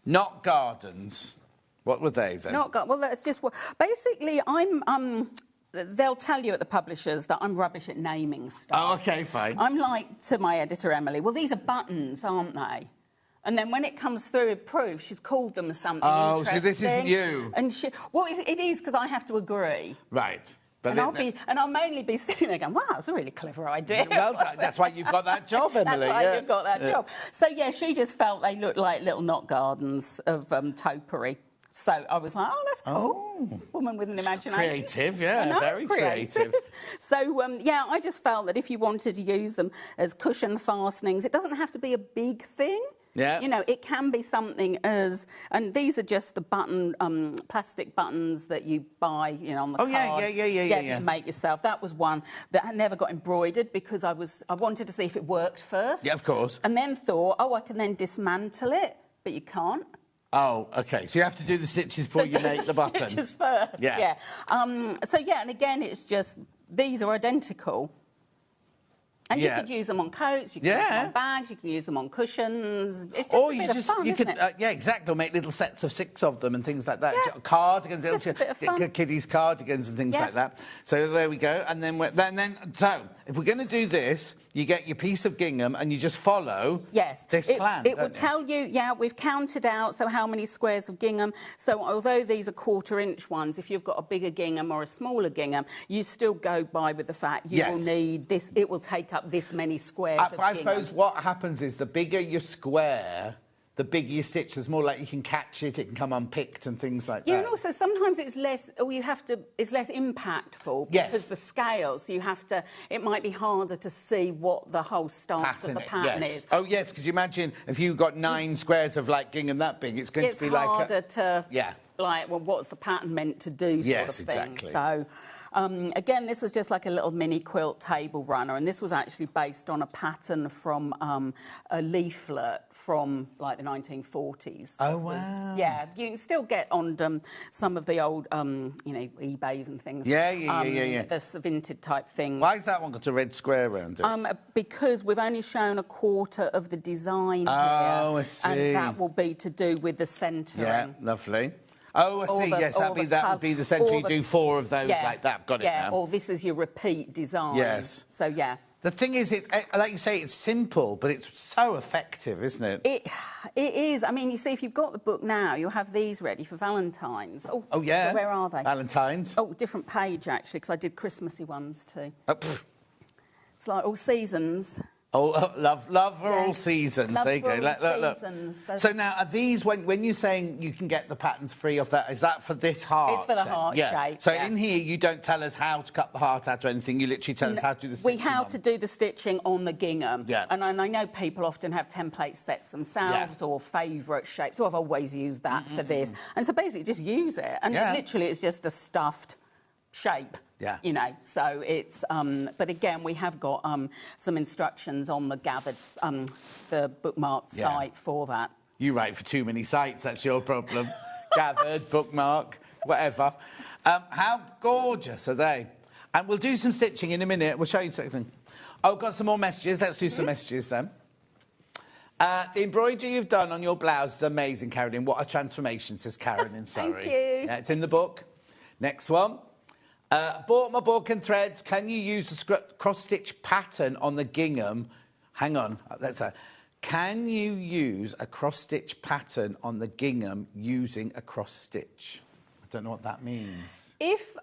knot gardens. What were they then? Well, that's just... Basically, they'll tell you at the publishers that I'm rubbish at naming stuff. Oh, OK, fine. I'm like to my editor, Emily, well, these are buttons, aren't they? And then when it comes through in proof, she's called them something interesting. Oh, so this is new. And well, it is, because I have to agree. Right. But I'll mainly be sitting there going, wow, that's a really clever idea. Well done. That's why you've got that job, Emily. That's why you've got that job. So, she just felt they looked like little knot gardens of topiary. So I was like, oh, that's cool. Oh. Woman with an imagination. Creative, very creative. So, I just felt that if you wanted to use them as cushion fastenings, it doesn't have to be a big thing. Yeah. You know, it can be something as... And these are just the plastic buttons that you buy, on the cards. Yeah. Make yourself. That was one that I never got embroidered because I wanted to see if it worked first. Yeah, of course. And then thought, I can then dismantle it, but you can't. Oh, OK. So you have to do the stitches before you make the button. Stitches first, yeah. And again, it's just, these are identical. And you could use them on coats, you can use them on bags, you can use them on cushions. It's just a bit of fun, isn't it? Exactly. Make little sets of 6 of them and things like that. Yeah. Cardigans, just a bit of fun. Kiddies' cardigans and things like that. So there we go. And then so if we're going to do this, you get your piece of gingham and you just follow this plan. It will tell you, we've counted out, so how many squares of gingham. So although these are 1/4 inch ones, if you've got a bigger gingham or a smaller gingham, you still go by with the fact you will need this, it will take up this many squares of gingham. I suppose what happens is the bigger your square, the bigger your stitch, there's more like you can catch it, it can come unpicked and things like that. Yeah, and also sometimes it's less, it's less impactful because the scales, it might be harder to see what the whole stance of the pattern is. Oh, yes, because you imagine if you've got 9 squares of gingham that big, it's going to be like... It's harder to, what's the pattern meant to do sort of thing. Exactly. So... again, this was just like a little mini quilt table runner, and this was actually based on a pattern from a leaflet from the 1940s. Oh, wow. You can still get on some of the old, eBays and things. Yeah. This vintage type thing. Why has that one got a red square around it? Because we've only shown 1/4 of the design here. Oh, I see. And that will be to do with the centering. Yeah, lovely. Oh, I see, yes, that would be the centre. You do 4 of those like that. Got it now. Or this is your repeat design. Yes. So, The thing is, like you say, it's simple, but it's so effective, isn't it? It is. I mean, you see, if you've got the book now, you'll have these ready for Valentine's. Oh yeah? So where are they? Valentine's. Oh, different page, actually, because I did Christmassy ones too. Oh, it's like all seasons. Oh, love for all seasons. There you go. Look. So now, are these, when you're saying you can get the patterns free off that, is that for this heart? It's for the heart shape. So in here, you don't tell us how to cut the heart out or anything. You literally tell us how to do the stitching. To do the stitching on the gingham. Yeah. And I know people often have template sets themselves or favourite shapes. So I've always used that for this. And so basically, just use it. And literally, it's just a stuffed shape. Yeah. So it's... but again, we have got some instructions on the gathered, the bookmarked site for that. You write for too many sites, that's your problem. Gathered, bookmark, whatever. How gorgeous are they? And we'll do some stitching in a minute. We'll show you something. Oh, got some more messages. Let's do some messages then. The embroidery you've done on your blouse is amazing, Carolyn. What a transformation, says Karen in Surrey. Thank you. Yeah, it's in the book. Next one. Bought my book and threads. Can you use a cross-stitch pattern on the gingham? Hang on. Can you use a cross-stitch pattern on the gingham using a cross-stitch? I don't know what that means. If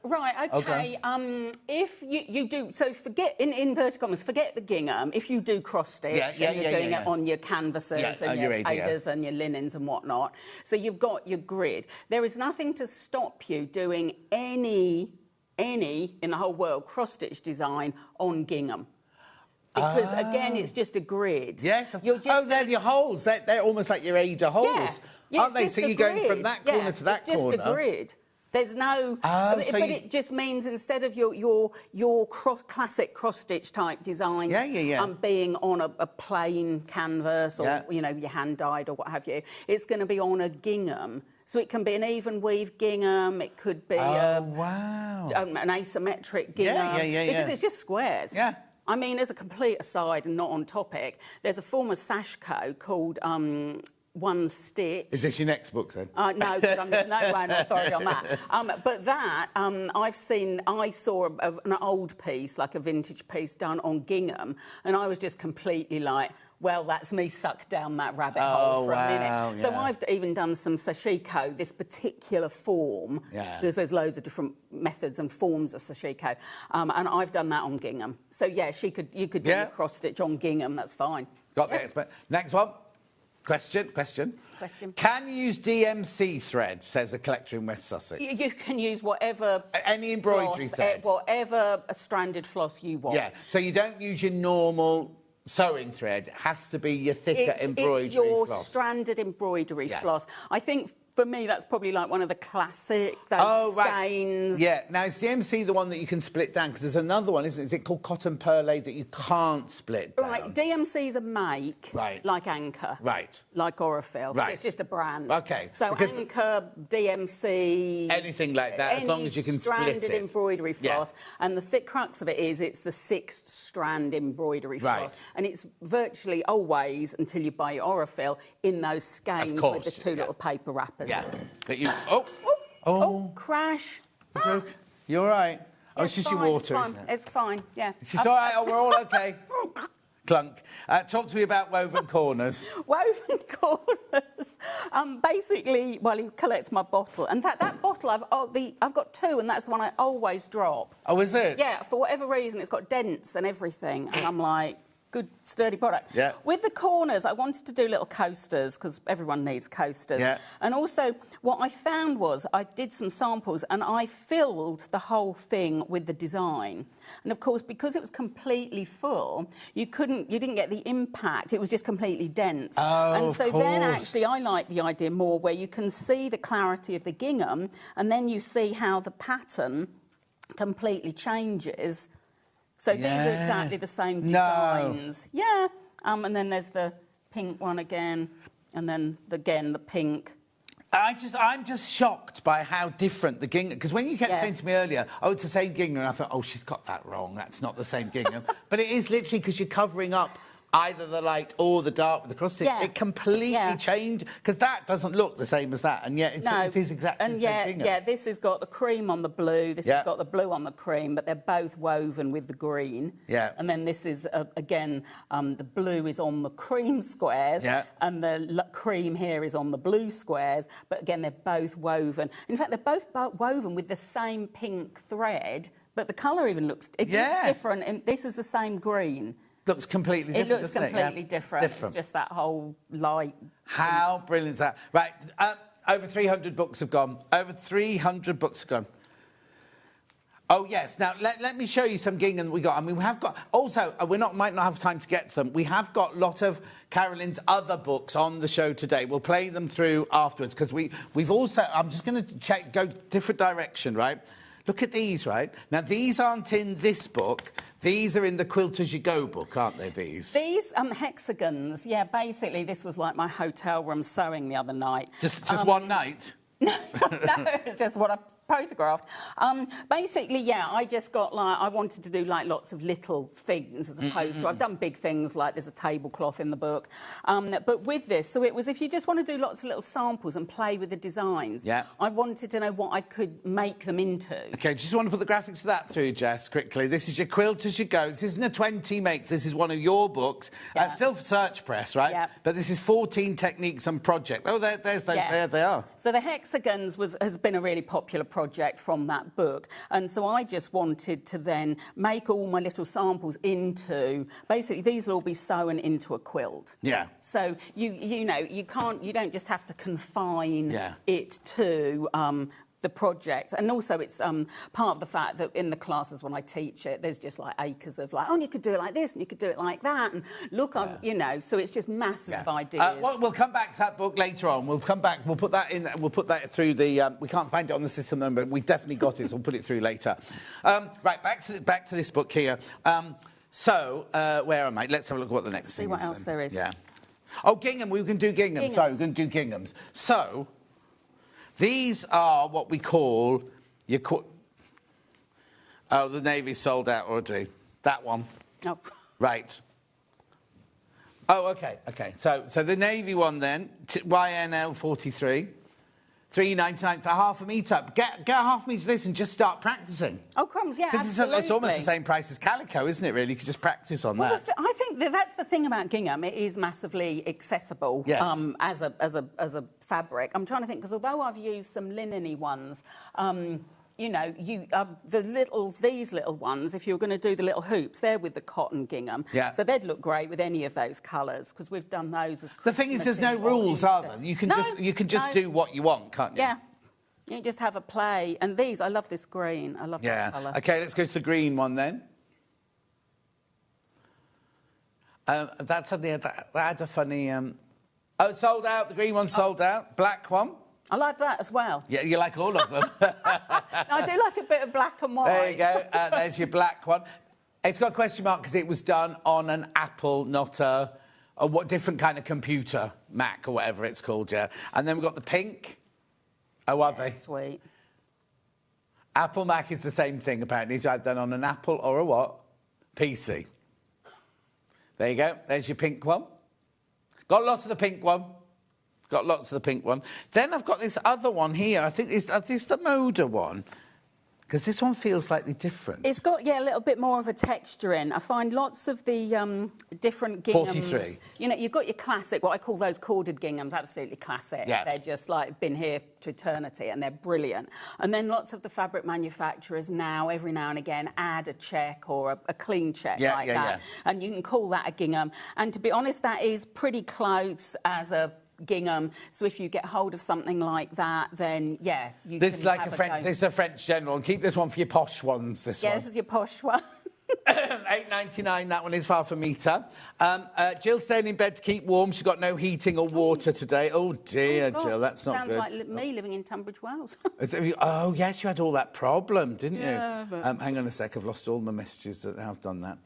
you do, so forget, in inverted commas, forget the gingham. If you do cross-stitch and you're doing it on your canvases and your paders and your linens and whatnot, so you've got your grid. There is nothing to stop you doing any in the whole world cross-stitch design on gingham. Because, again, it's just a grid. Yes. They're your holes. They're almost like your Ada holes, aren't they? So you're going from that corner to that corner. It's just a grid. There's no... but it just means instead of your classic cross-stitch type design being on a plain canvas or, you know, your hand-dyed or what have you, it's going to be on a gingham. So it can be an even weave gingham, it could be an asymmetric gingham. Because it's just squares. Yeah. I mean, as a complete aside and not on topic, there's a form of sash co called One Stitch. Is this your next book, then? No, because there's no way no authority on that. But that, I saw an old piece, like a vintage piece done on gingham, and I was just completely like, well, that's me sucked down that rabbit hole for a minute. Yeah. So I've even done some sashiko, this particular form, because there's loads of different methods and forms of sashiko, and I've done that on gingham. So, yeah, you could do a cross-stitch on gingham, that's fine. Got the expert. Next one. Question. Can you use DMC thread, says a collector in West Sussex? You can use whatever... Any embroidery thread? Whatever a stranded floss you want. Yeah, so you don't use your normal sewing thread. It has to be your thicker embroidery floss. It's your stranded embroidery floss. I think... For me, that's probably like one of the classic, those skeins. Yeah, now is DMC the one that you can split down? Because there's another one, isn't it? Is it called Cotton Perlé that you can't split down? Right, DMC's a make, like Anchor. Right. Like Orifil. Right. So it's just a brand. OK. So Anchor, DMC... Anything like that, as long as you can split it. Stranded embroidery floss. Yeah. And the thick crux of it is it's the 6th strand embroidery floss. And it's virtually always, until you buy your Orifil, in those skeins with the two little paper wrappers. Yeah. That you... crash. You all right? Oh, it's just your water, isn't it? It's fine, yeah. It's just all right. Oh, we're all OK. Clunk. Talk to me about woven corners. Woven corners. Basically, well, he collects my bottle. In fact, that bottle, I've got 2, and that's the one I always drop. Oh, is it? Yeah, for whatever reason, it's got dents and everything, and I'm like... Good, sturdy product. Yeah. With the corners, I wanted to do little coasters, because everyone needs coasters. Yeah. And also, what I found was I did some samples, and I filled the whole thing with the design. And, of course, because it was completely full, you didn't get the impact. It was just completely dense. Oh, and so then, actually, I like the idea more where you can see the clarity of the gingham, and then you see how the pattern completely changes. So these are exactly the same designs. No. Yeah. And then there's the pink one again, and then again the pink. I'm just shocked by how different the gingham... Because when you kept saying to me earlier, oh, it's the same gingham, and I thought, oh, she's got that wrong. That's not the same gingham. But it is literally because you're covering up either the light or the dark with the cross stitch. Yeah. It completely changed, because that doesn't look the same as that, and yet it is exactly the same gingham. Yeah, this has got the cream on the blue, this has got the blue on the cream, but they're both woven with the green. Yeah. And then this is, again, the blue is on the cream squares, and the cream here is on the blue squares, but again, they're both woven. In fact, they're both woven with the same pink thread, but the colour even looks different, and this is the same green. Looks completely different. It looks completely different. It's just that whole light. How brilliant is that? Right, over 300 books have gone. Over 300 books have gone. Oh, yes. Now, let me show you some gingham that we got. I mean, we have got... Also, might not have time to get to them. We have got a lot of Carolyn's other books on the show today. We'll play them through afterwards, because we've also... I'm just going to go different direction, right? Look at these, right? Now, these aren't in this book. These are in the Quilt As You Go book, aren't they, these? These hexagons, yeah, basically this was like my hotel room sewing the other night. Just one night? No, it's just what I photographed. Basically, yeah, I just got like, I wanted to do like lots of little things as opposed to, I've done big things like there's a tablecloth in the book. But with this, so it was if you just want to do lots of little samples and play with the designs, I wanted to know what I could make them into. OK, just want to put the graphics of that through, Jess, quickly. This is your Quilt As You Go. This isn't a 20 makes, this is one of your books. Still for Search Press, right? Yeah. But this is 14 techniques and projects. Oh, there they are. So the hexagons has been a really popular project from that book, and so I just wanted to then make all my little samples into basically these will all be sewn into a quilt. Yeah. So you know you don't just have to confine it to the project, and also it's part of the fact that in the classes when I teach it, there's just like acres of like, oh, you could do it like this and you could do it like that, and look, you know, so it's just masses of ideas. Well, we'll come back to that book later on. We'll come back. We'll put that in. We'll put that through the. We can't find it on the system, but we definitely got it. So we'll put it through later. Right, back to this book here. Where am I? Let's have a look at what the next thing is. See what else there is. Yeah. Oh, Gingham. We can do Gingham. Sorry, we're going to do Ginghams. So. These are what we call your... Oh, the Navy's sold out already. That one. Oh. Right. Oh, OK. So the Navy one then, YNL 43, $3.99 for half a metre. Get a half a metre of this and just start practising. Oh, crumbs, yeah, absolutely. It's almost the same price as calico, isn't it, really? You could just practice on that. I think that's the thing about gingham. It is massively accessible as a fabric. I'm trying to think, because although I've used some linen-y ones, you know, these little ones, if you were going to do the little hoops, they're with the cotton gingham. Yeah. So they'd look great with any of those colours, because we've done those as The thing is, there's no rules, are there? You can just do what you want, can't you? Yeah. You just have a play. And these, I love this green. I love that colour. OK, let's go to the green one then. That had a funny... Oh, it's sold out. The green one's sold out. Black one. I like that as well. Yeah, you like all of them. I do like a bit of black and white. There you go. There's your black one. It's got a question mark because it was done on an Apple, not a what different kind of computer, Mac or whatever it's called, yeah. And then we've got the pink. Oh, are they? Sweet. Apple Mac is the same thing, apparently. It's either done on an Apple or a what? PC. There you go. There's your pink one. Got lots of the pink one. Got lots of the pink one. Then I've got this other one here. I think it's the Moda one. Because this one feels slightly different. It's got, a little bit more of a texture in. I find lots of the different ginghams... 43. You know, you've got your classic, what I call those corded ginghams, absolutely classic. Yeah. They're just, like, been here to eternity, and they're brilliant. And then lots of the fabric manufacturers now, every now and again, add a check or a clean check like that. And you can call that a gingham. And to be honest, that is pretty close as a... gingham, so if you get hold of something like that, then you this can is like have a French. This is a French general. And keep this one for your posh ones. This one. This is your posh one. $8.99. That one is half a metre. Jill's staying in bed to keep warm. She's got no heating or water today. Oh dear, Jill, that's not good. Sounds like me living in Tunbridge Wells. Oh yes, you had all that problem, didn't you? But... hang on a sec. I've lost all my messages that have done that.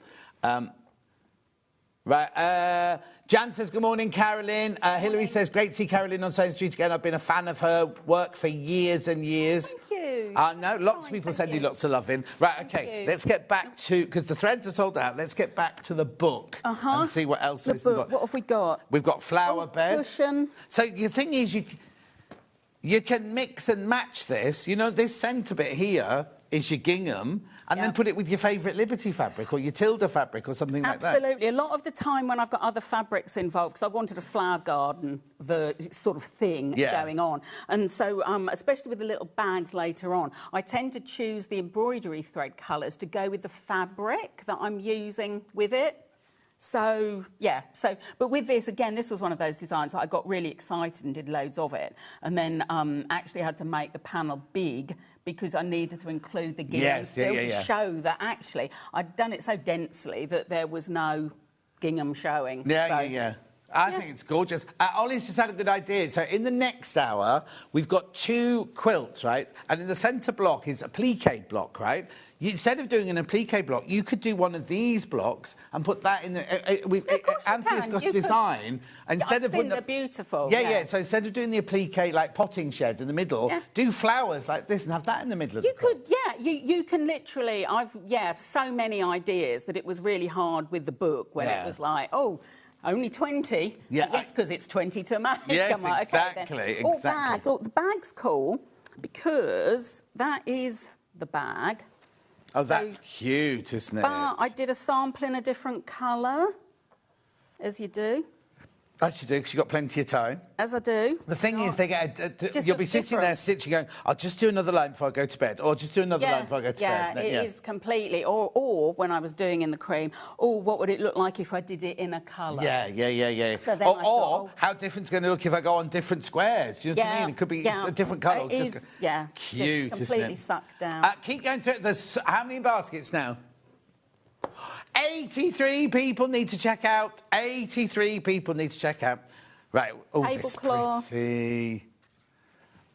Right. Jan says, good morning, Carolyn. Hilary says, great to see Carolyn on Sewing Street again. I've been a fan of her work for years and years. Thank you. No, lots of people send you lots of loving. Right, OK, let's get back to... Because the threads are sold out. Let's get back to the book and see what else there is in the book. What have we got? We've got flower bed. Cushion. So the thing is, you can mix and match this. You know, this centre bit here is your gingham, and then put it with your favourite Liberty fabric or your Tilda fabric or something like that. Absolutely. A lot of the time when I've got other fabrics involved, because I wanted a flower garden sort of thing going on. And so, especially with the little bags later on, I tend to choose the embroidery thread colours to go with the fabric that I'm using with it. So, but with this, again, this was one of those designs that I got really excited and did loads of it. And then actually had to make the panel big because I needed to include the gingham to show that actually I'd done it so densely that there was no gingham showing. I think it's gorgeous. Ollie's just had a good idea. So in the next hour, we've got 2 quilts, right? And in the centre block is a applique block, right? Instead of doing an applique block, you could do one of these blocks and put that in the... Anthea's got a design. Instead of putting they're beautiful. Yeah. So instead of doing the applique, like potting shed in the middle, do flowers like this and have that in the middle of the quilt. You can literally... so many ideas that it was really hard with the book when it was like, oh... Only 20? Yeah. Yes, because it's 20 to make. Yes, like, exactly, okay, exactly. Bag. Look, the bag's cool because that is the bag. Oh, that's cute, isn't it? But I did a sample in a different colour, as you do. As you do, because you've got plenty of time. As I do. The thing is, they get you'll be sitting there stitching, going, I'll just do another line before I go to bed, or just do another line before I go to bed. Yeah, it is completely. Or when I was doing in the cream, what would it look like if I did it in a colour? Yeah. So then or how different's going to look if I go on different squares. Do you know what I mean? It could be a different colour. It is, cute, just isn't completely it? sucked down. Keep going through it. There's how many baskets now? 83 people need to check out. 83 people need to check out. Right. Oh, Tablecloth. Pretty.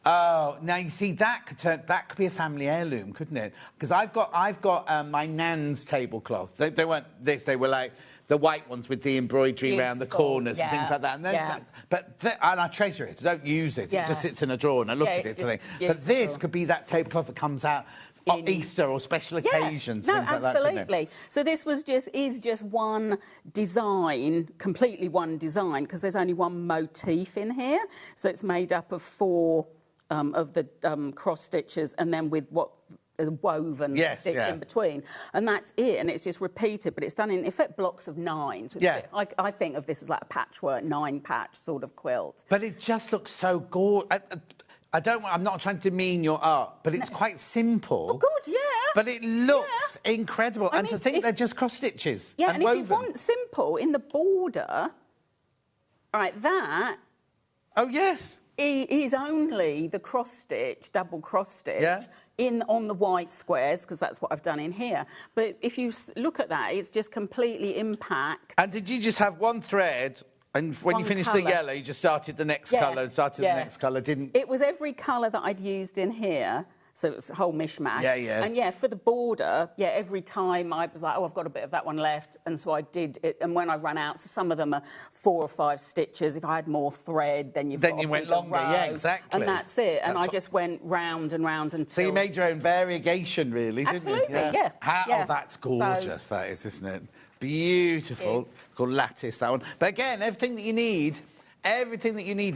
Oh, now you see that could be a family heirloom, couldn't it? Because I've got my nan's tablecloth. They weren't this. They were like the white ones with the embroidery around the corners and things like that. And and I treasure it. I don't use it. It just sits in a drawer and I look at it. But this could be that tablecloth that comes out. On Easter or special occasions, things like that. Absolutely. So this is just one design, completely one design, because there's only one motif in here. So it's made up of 4 of the cross stitches, and then with a woven stitch in between, and that's it. And it's just repeated, but it's done in effect blocks of 9. So I think of this as like a patchwork 9-patch sort of quilt. But it just looks so gorgeous. I'm not trying to demean your art, but it's quite simple. Oh, good, yeah. But it looks incredible. And to think they're just cross stitches and woven. If you want simple, in the border, right, that... Oh, yes. Is only the cross stitch, double cross stitch, on the white squares, because that's what I've done in here. But if you look at that, it's just completely impact. And did you just have one thread... And when you finished the yellow, you just started the next colour and started the next colour, didn't... It was every colour that I'd used in here, so it was a whole mishmash. And for the border, every time I was like, oh, I've got a bit of that one left, and so I did it. And when I ran out, so some of them are 4 or 5 stitches. If I had more thread, then you went longer, exactly. And that's it. And I just went round and round until... So you made your own variegation, really, didn't you? Absolutely, Oh, that's gorgeous, that is, isn't it? Beautiful. Called lattice, that one. But again, everything that you need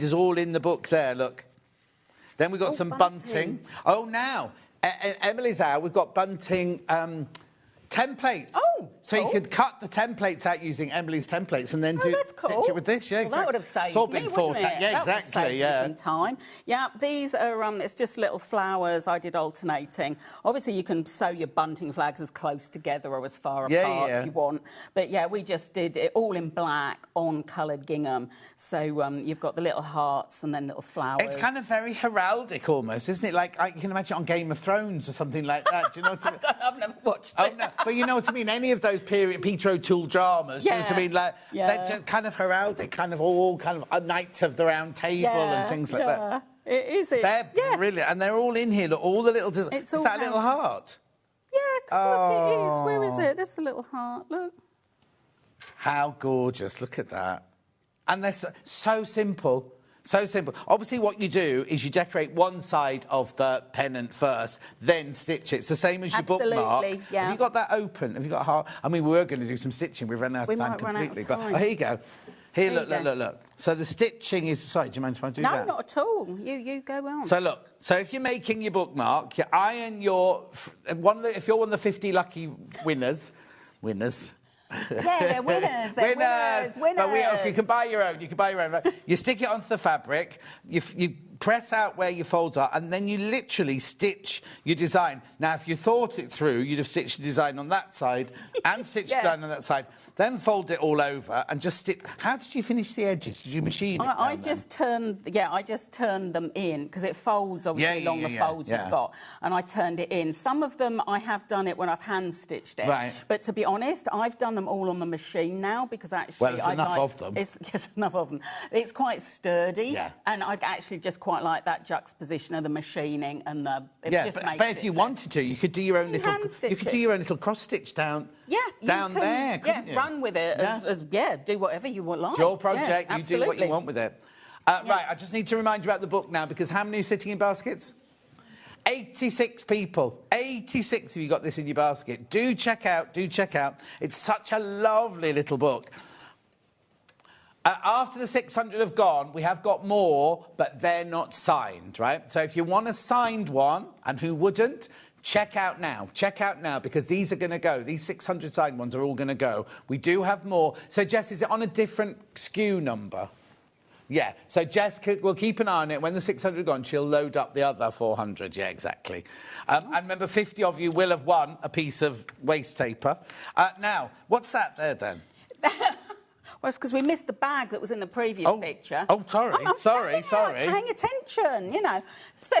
is all in the book there, look. Then we've got some bunting. Oh, now, Emily's out, we've got bunting templates. Oh, so you could cut the templates out using Emily's templates and then that's cool. it with this, Well, that would have saved me, wouldn't it? Yeah, exactly, that would have saved me some time. Yeah, these are, it's just little flowers I did alternating. Obviously, you can sew your bunting flags as close together or as far apart as you want. But, we just did it all in black on coloured gingham. So you've got the little hearts and then little flowers. It's kind of very heraldic almost, isn't it? Like, you can imagine on Game of Thrones or something like that. Do you know what I mean? I've never watched it. No. But you know what I mean? Any of those period Peter O'Toole dramas, you know what I mean? Like, they're just kind of heraldic, kind of Knights of the Round Table and things like that. It is. They're brilliant. And they're all in here. Look, all the little... Is that a little heart? Yeah, because look, it is. Where is it? There's the little heart, look. How gorgeous. Look at that. And they're so simple. So simple. Obviously, what you do is you decorate one side of the pennant first, then stitch it. It's the same as your bookmark. Yeah. Have you got that open? Have you got a heart? I mean, we were going to do some stitching. We've run out of time completely. But here you go. Here, look. So the stitching is... Sorry, do you mind if I do that? No, not at all. You go on. So look. So if you're making your bookmark, you iron your... if you're one of the 50 lucky winners... Yeah, they're winners. Winners. But if you can buy your own, Right? You stick it onto the fabric. You press out where your folds are, and then you literally stitch your design. Now, if you thought it through, you'd have stitched your design on that side and stitched the design on that side, then fold it all over and just stick. How did you finish the edges? Did you machine it? I just turned them in because it folds obviously along the folds you've got, and I turned it in. Some of them I have done it when I've hand stitched it, but to be honest, I've done them all on the machine now because actually there's enough of them. Yes, enough of them. It's quite sturdy, and I actually just quite like that juxtaposition of the machining and the. But if you wanted to, you could do your own little. You could do your own little cross stitch down. Down there, couldn't you? Run with it. Do whatever you want. Like. It's your project. You do what you want with it. Right, I just need to remind you about the book now, because how many are sitting in baskets? 86 people. 86 of you got this in your basket. Do check out. It's such a lovely little book. After the 600 have gone, we have got more, but they're not signed, right? So if you want a signed one, and who wouldn't, check out now, because these are going to go. These 600 signed ones are all going to go. We do have more. So, Jess, is it on a different SKU number? Yeah, so Jess will keep an eye on it. When the 600 are gone, she'll load up the other 400. Yeah, exactly. And remember, 50 of you will have won a piece of waste paper. Now, what's that there, then? Well, it's because we missed the bag that was in the previous picture. Oh, sorry. Sorry. Paying attention, you know. So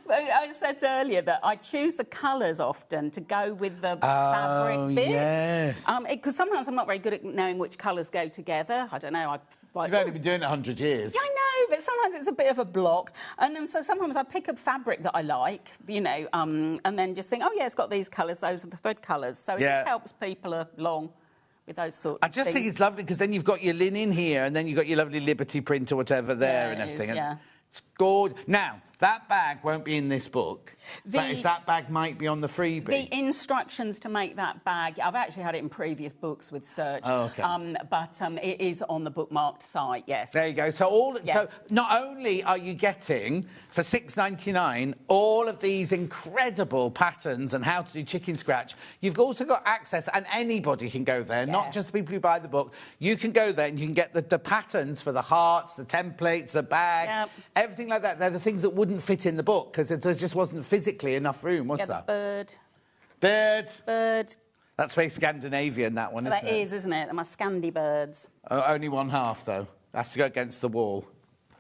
I said earlier that I choose the colours often to go with the fabric bits. Yes. Because sometimes I'm not very good at knowing which colours go together. I don't know. You've only been doing it 100 years. Yeah, I know, but sometimes it's a bit of a block. And so sometimes I pick a fabric that I like, you know, and then just think, oh, yeah, it's got these colours, those are the thread colours. So it just helps people along with those sorts of things. I just think it's lovely, because then you've got your linen here, and then you've got your lovely Liberty print or whatever there and everything. It's gorgeous. Now, that bag won't be in this book, but that bag might be on the freebie. The instructions to make that bag, I've actually had it in previous books with Search, but it is on the bookmarked site, yes. There you go. So so not only are you getting, for $6.99, all of these incredible patterns and how to do chicken scratch, you've also got access, and anybody can go there, not just the people who buy the book. You can go there and you can get the patterns for the hearts, the templates, the bag, everything like that. They're the things that wouldn't fit in the book because there just wasn't physically enough room, was there? Bird. That's very Scandinavian, that one, isn't it? That is, isn't it? They're my Scandi birds. Only one half, though. Has to go against the wall.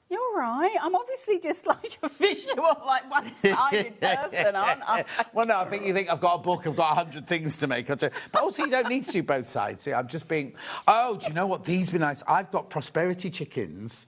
You're right. I'm obviously just like a visual, like one-sided person, aren't I? Well, no, you think I've got a book, I've got 100 things to make. But also, you don't need to do both sides. I'm just being... Oh, do you know what? These be nice. I've got prosperity chickens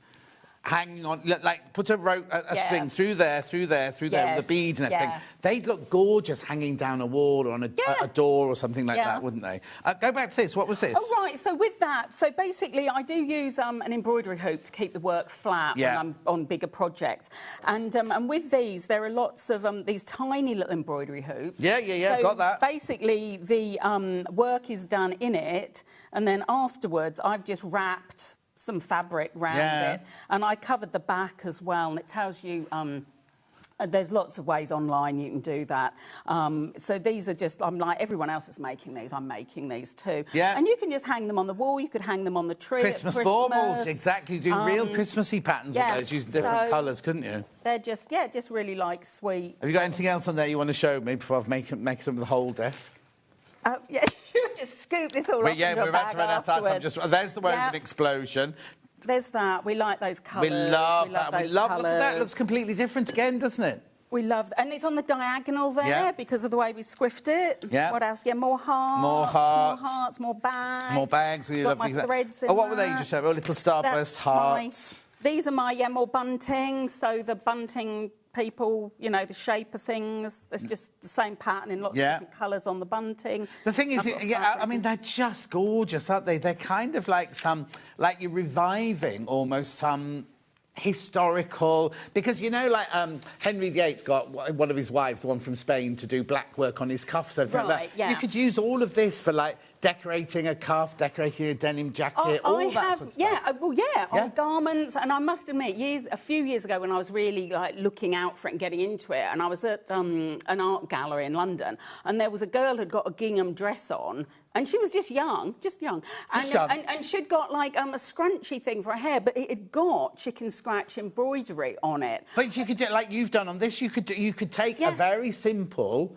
hanging on, like put a string through there with the beads and everything. They'd look gorgeous hanging down a wall or on a door or something like that, wouldn't they? Go back to this. What was this? Oh, right. So with that, basically I do use an embroidery hoop to keep the work flat when I'm on bigger projects. And with these, there are lots of these tiny little embroidery hoops. So got that. Basically, the work is done in it, and then afterwards I've just wrapped some fabric round it, and I covered the back as well, and it tells you there's lots of ways online you can do that. So these are just, I'm like everyone else is making these, I'm making these too. And you can just hang them on the wall, you could hang them on the tree Christmas baubles, exactly. Do real Christmassy patterns with those, using different colours, couldn't you? They're just, just really like sweet. Have you got anything else on there you want to show me before I've make some of the whole desk? You just scoop this all up. We're about to run out of time. There's the woven explosion. There's that. We like those colours. We love that. Look at that. It looks completely different again, doesn't it? We love and it's on the diagonal there because of the way we squiffed it. What else? More hearts. More hearts. More hearts. More bags. More bags. We love my threads in what were they you just showed? Oh, little starburst hearts. These are my more bunting. So the bunting people, you know, the shape of things. There's just the same pattern in lots of different colours on the bunting. The thing is, I mean, they're just gorgeous, aren't they? They're kind of like you're reviving almost some historical, because you know, like Henry VIII got one of his wives, the one from Spain, to do black work on his cuffs. So you could use all of this for like decorating a cuff, decorating a denim jacket, all that sort of stuff. On garments. And I must admit, a few years ago when I was really like looking out for it and getting into it, and I was at an art gallery in London, and there was a girl who'd got a gingham dress on, and she was just young, and she'd got like a scrunchy thing for her hair, but it had got chicken scratch embroidery on it. But you could do it like you've done on this. You could take a very simple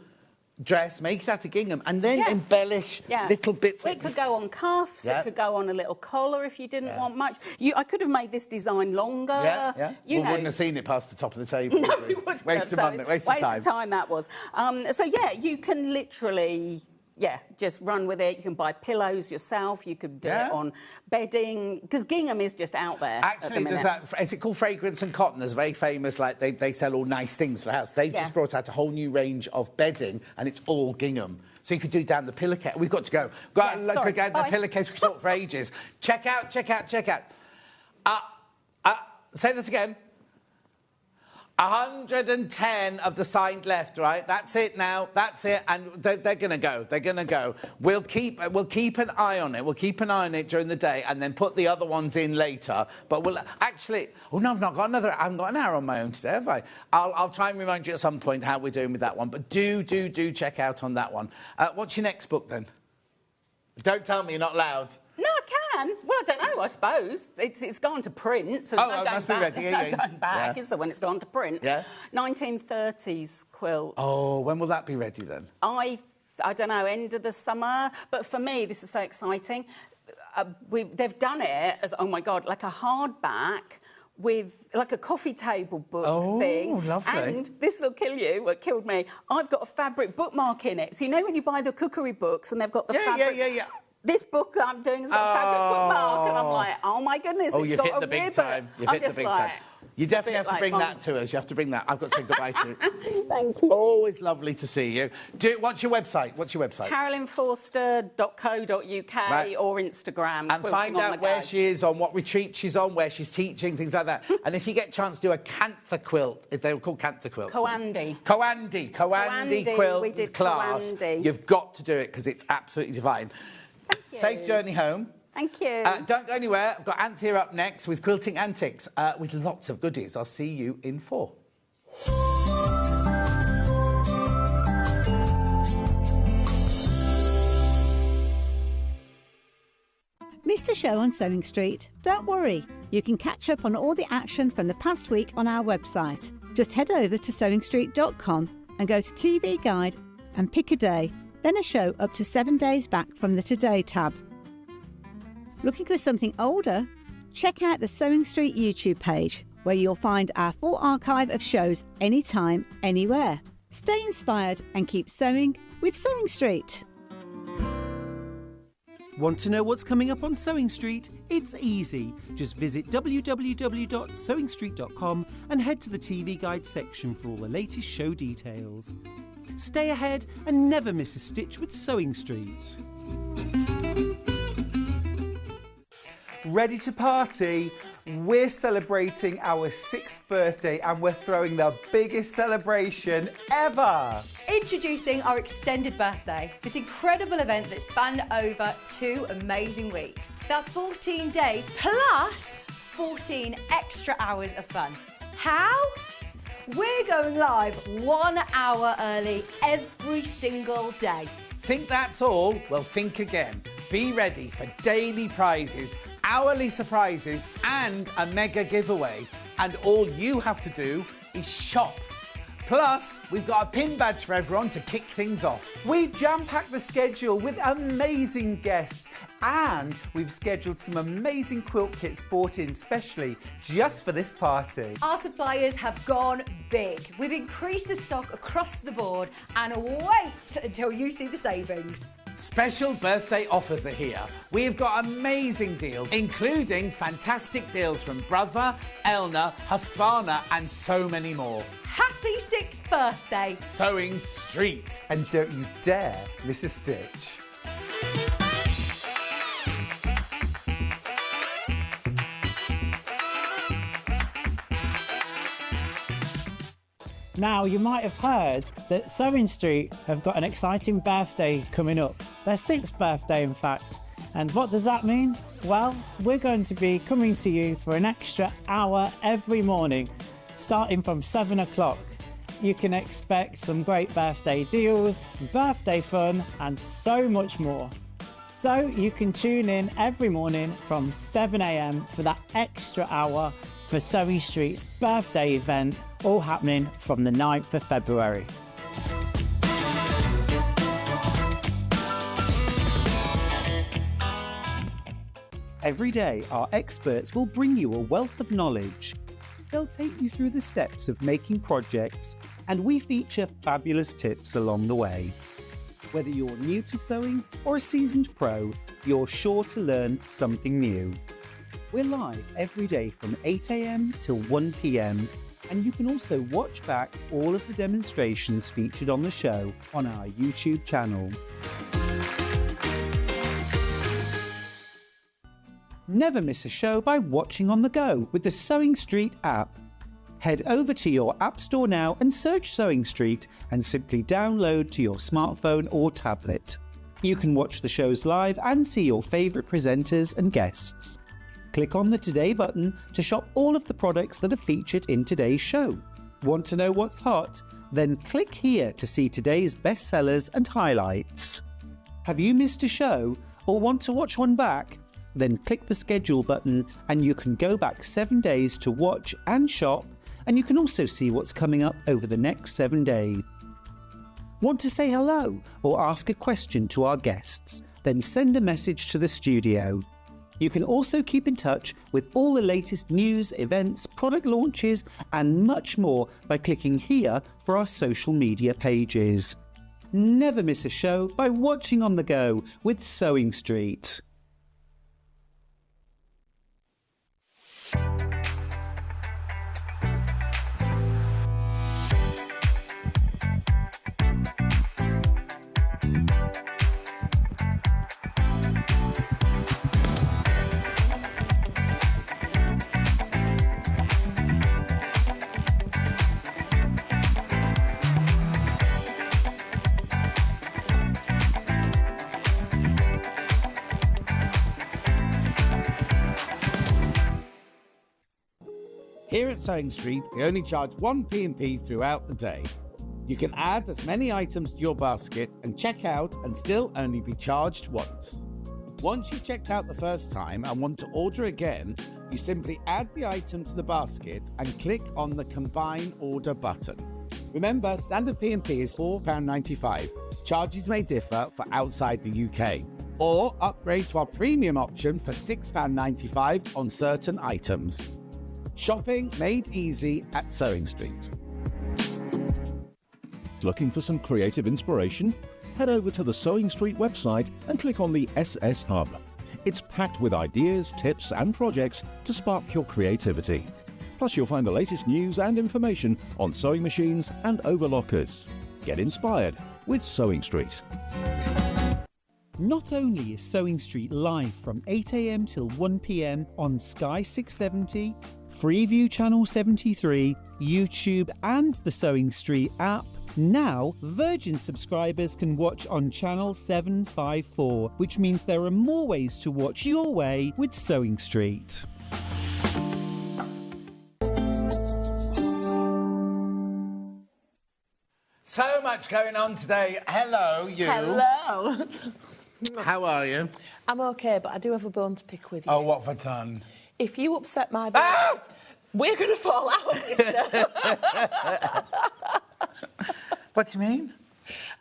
dress, make that a gingham, and then embellish little bits. It could go on cuffs. It could go on a little collar if you didn't want much. I could have made this design longer. We wouldn't have seen it past the top of the table. No, we wouldn't. Waste of money, waste of time That was. You can literally. Just run with it. You can buy pillows yourself. You could do it on bedding, because gingham is just out there. Actually, there's that. Is it called Fragrance and Cotton? There's very famous. Like they sell all nice things for the house. They've just brought out a whole new range of bedding, and it's all gingham. So you could do down the pillowcase. We've got to go. The pillowcase we talked for ages. Check out. Say this again. 110 of the signed left, right? That's it now. That's it. And they're going to go. They're going to go. We'll keep an eye on it. We'll keep an eye on it during the day and then put the other ones in later. But we'll actually... Oh, no, I've not got another... I haven't got an hour on my own today, have I? I'll try and remind you at some point how we're doing with that one. But do check out on that one. What's your next book, then? Don't tell me you're not allowed. No, I can. Well, I don't know, I suppose. It's gone to print, so there's no going back. There's no going back, is there, when it's gone to print? Yeah. 1930s quilt. Oh, when will that be ready, then? I don't know, end of the summer. But for me, this is so exciting. They've done it as, oh, my God, like a hardback with like a coffee table book thing. Oh, lovely. And this will kill you, what killed me, I've got a fabric bookmark in it. So you know when you buy the cookery books and they've got the fabric... Yeah. This book that I'm doing has got a fabric bookmark, and I'm like, oh my goodness, it's got hit the big time. You've hit the big time. You definitely have to bring that to us. You have to bring that. I've got to say goodbye to you. Thank you. Always lovely to see you. What's your website? CarolynForster.co.uk or Instagram. And find out where she is, on what retreat she's on, where she's teaching, things like that. And if you get a chance to do a Cantha quilt, if they were called Cantha quilts. Coandi quilt we did class. Coandi. You've got to do it because it's absolutely divine. Thank you. Safe journey home. Thank you. Don't go anywhere. I've got Anthea up next with Quilting Antics with lots of goodies. I'll see you in 4. Missed a show on Sewing Street? Don't worry. You can catch up on all the action from the past week on our website. Just head over to sewingstreet.com and go to TV Guide and pick a day, then a show up to 7 days back from the Today tab. Looking for something older? Check out the Sewing Street YouTube page, where you'll find our full archive of shows anytime, anywhere. Stay inspired and keep sewing with Sewing Street. Want to know what's coming up on Sewing Street? It's easy. Just visit www.sewingstreet.com and head to the TV Guide section for all the latest show details. Stay ahead and never miss a stitch with Sewing Street. Ready to party? We're celebrating our 6th birthday and we're throwing the biggest celebration ever! Introducing our extended birthday, this incredible event that spanned over 2 amazing weeks. That's 14 days plus 14 extra hours of fun. How? We're going live 1 hour early every single day. Think that's all? Well, think again. Be ready for daily prizes, hourly surprises and a mega giveaway. And all you have to do is shop. Plus, we've got a pin badge for everyone to kick things off. We've jam-packed the schedule with amazing guests and we've scheduled some amazing quilt kits bought in specially just for this party. Our suppliers have gone big. We've increased the stock across the board and wait until you see the savings. Special birthday offers are here. We've got amazing deals, including fantastic deals from Brother, Elna, Husqvarna and so many more. Happy 6th birthday! Sewing Street. And don't you dare miss a stitch. Now, you might have heard that Sewing Street have got an exciting birthday coming up. Their 6th birthday, in fact. And what does that mean? Well, we're going to be coming to you for an extra hour every morning, starting from 7 o'clock. You can expect some great birthday deals, birthday fun, and so much more. So you can tune in every morning from 7 a.m. for that extra hour for Sewing Street's birthday event, all happening from the 9th of February. Every day, our experts will bring you a wealth of knowledge. They'll take you through the steps of making projects, and we feature fabulous tips along the way. Whether you're new to sewing or a seasoned pro, you're sure to learn something new. We're live every day from 8 a.m. till 1 p.m, and you can also watch back all of the demonstrations featured on the show on our YouTube channel. Never miss a show by watching on the go with the Sewing Street app. Head over to your App Store now and search Sewing Street and simply download to your smartphone or tablet. You can watch the shows live and see your favourite presenters and guests. Click on the Today button to shop all of the products that are featured in today's show. Want to know what's hot? Then click here to see today's bestsellers and highlights. Have you missed a show or want to watch one back? Then click the schedule button and you can go back 7 days to watch and shop, and you can also see what's coming up over the next 7 days. Want to say hello or ask a question to our guests? Then send a message to the studio. You can also keep in touch with all the latest news, events, product launches and much more by clicking here for our social media pages. Never miss a show by watching on the go with Sewing Street. Here at Sewing Street, we only charge one P&P throughout the day. You can add as many items to your basket and check out and still only be charged once. Once you've checked out the first time and want to order again, you simply add the item to the basket and click on the Combine Order button. Remember, standard P&P is £4.95. Charges may differ for outside the UK. Or upgrade to our premium option for £6.95 on certain items. Shopping made easy at Sewing Street. Looking for some creative inspiration? Head over to the Sewing Street website and click on the SS Hub. It's packed with ideas, tips and projects to spark your creativity. Plus you'll find the latest news and information on sewing machines and overlockers. Get inspired with Sewing Street. Not only is Sewing Street live from 8 a.m. till 1 p.m. on Sky 670, Freeview Channel 73, YouTube and the Sewing Street app, now Virgin subscribers can watch on Channel 754, which means there are more ways to watch your way with Sewing Street. So much going on today. Hello, you. Hello. How are you? I'm okay, but I do have a bone to pick with you. Oh, what have I done? If you upset my babies, we're going to fall out, mister. What do you mean?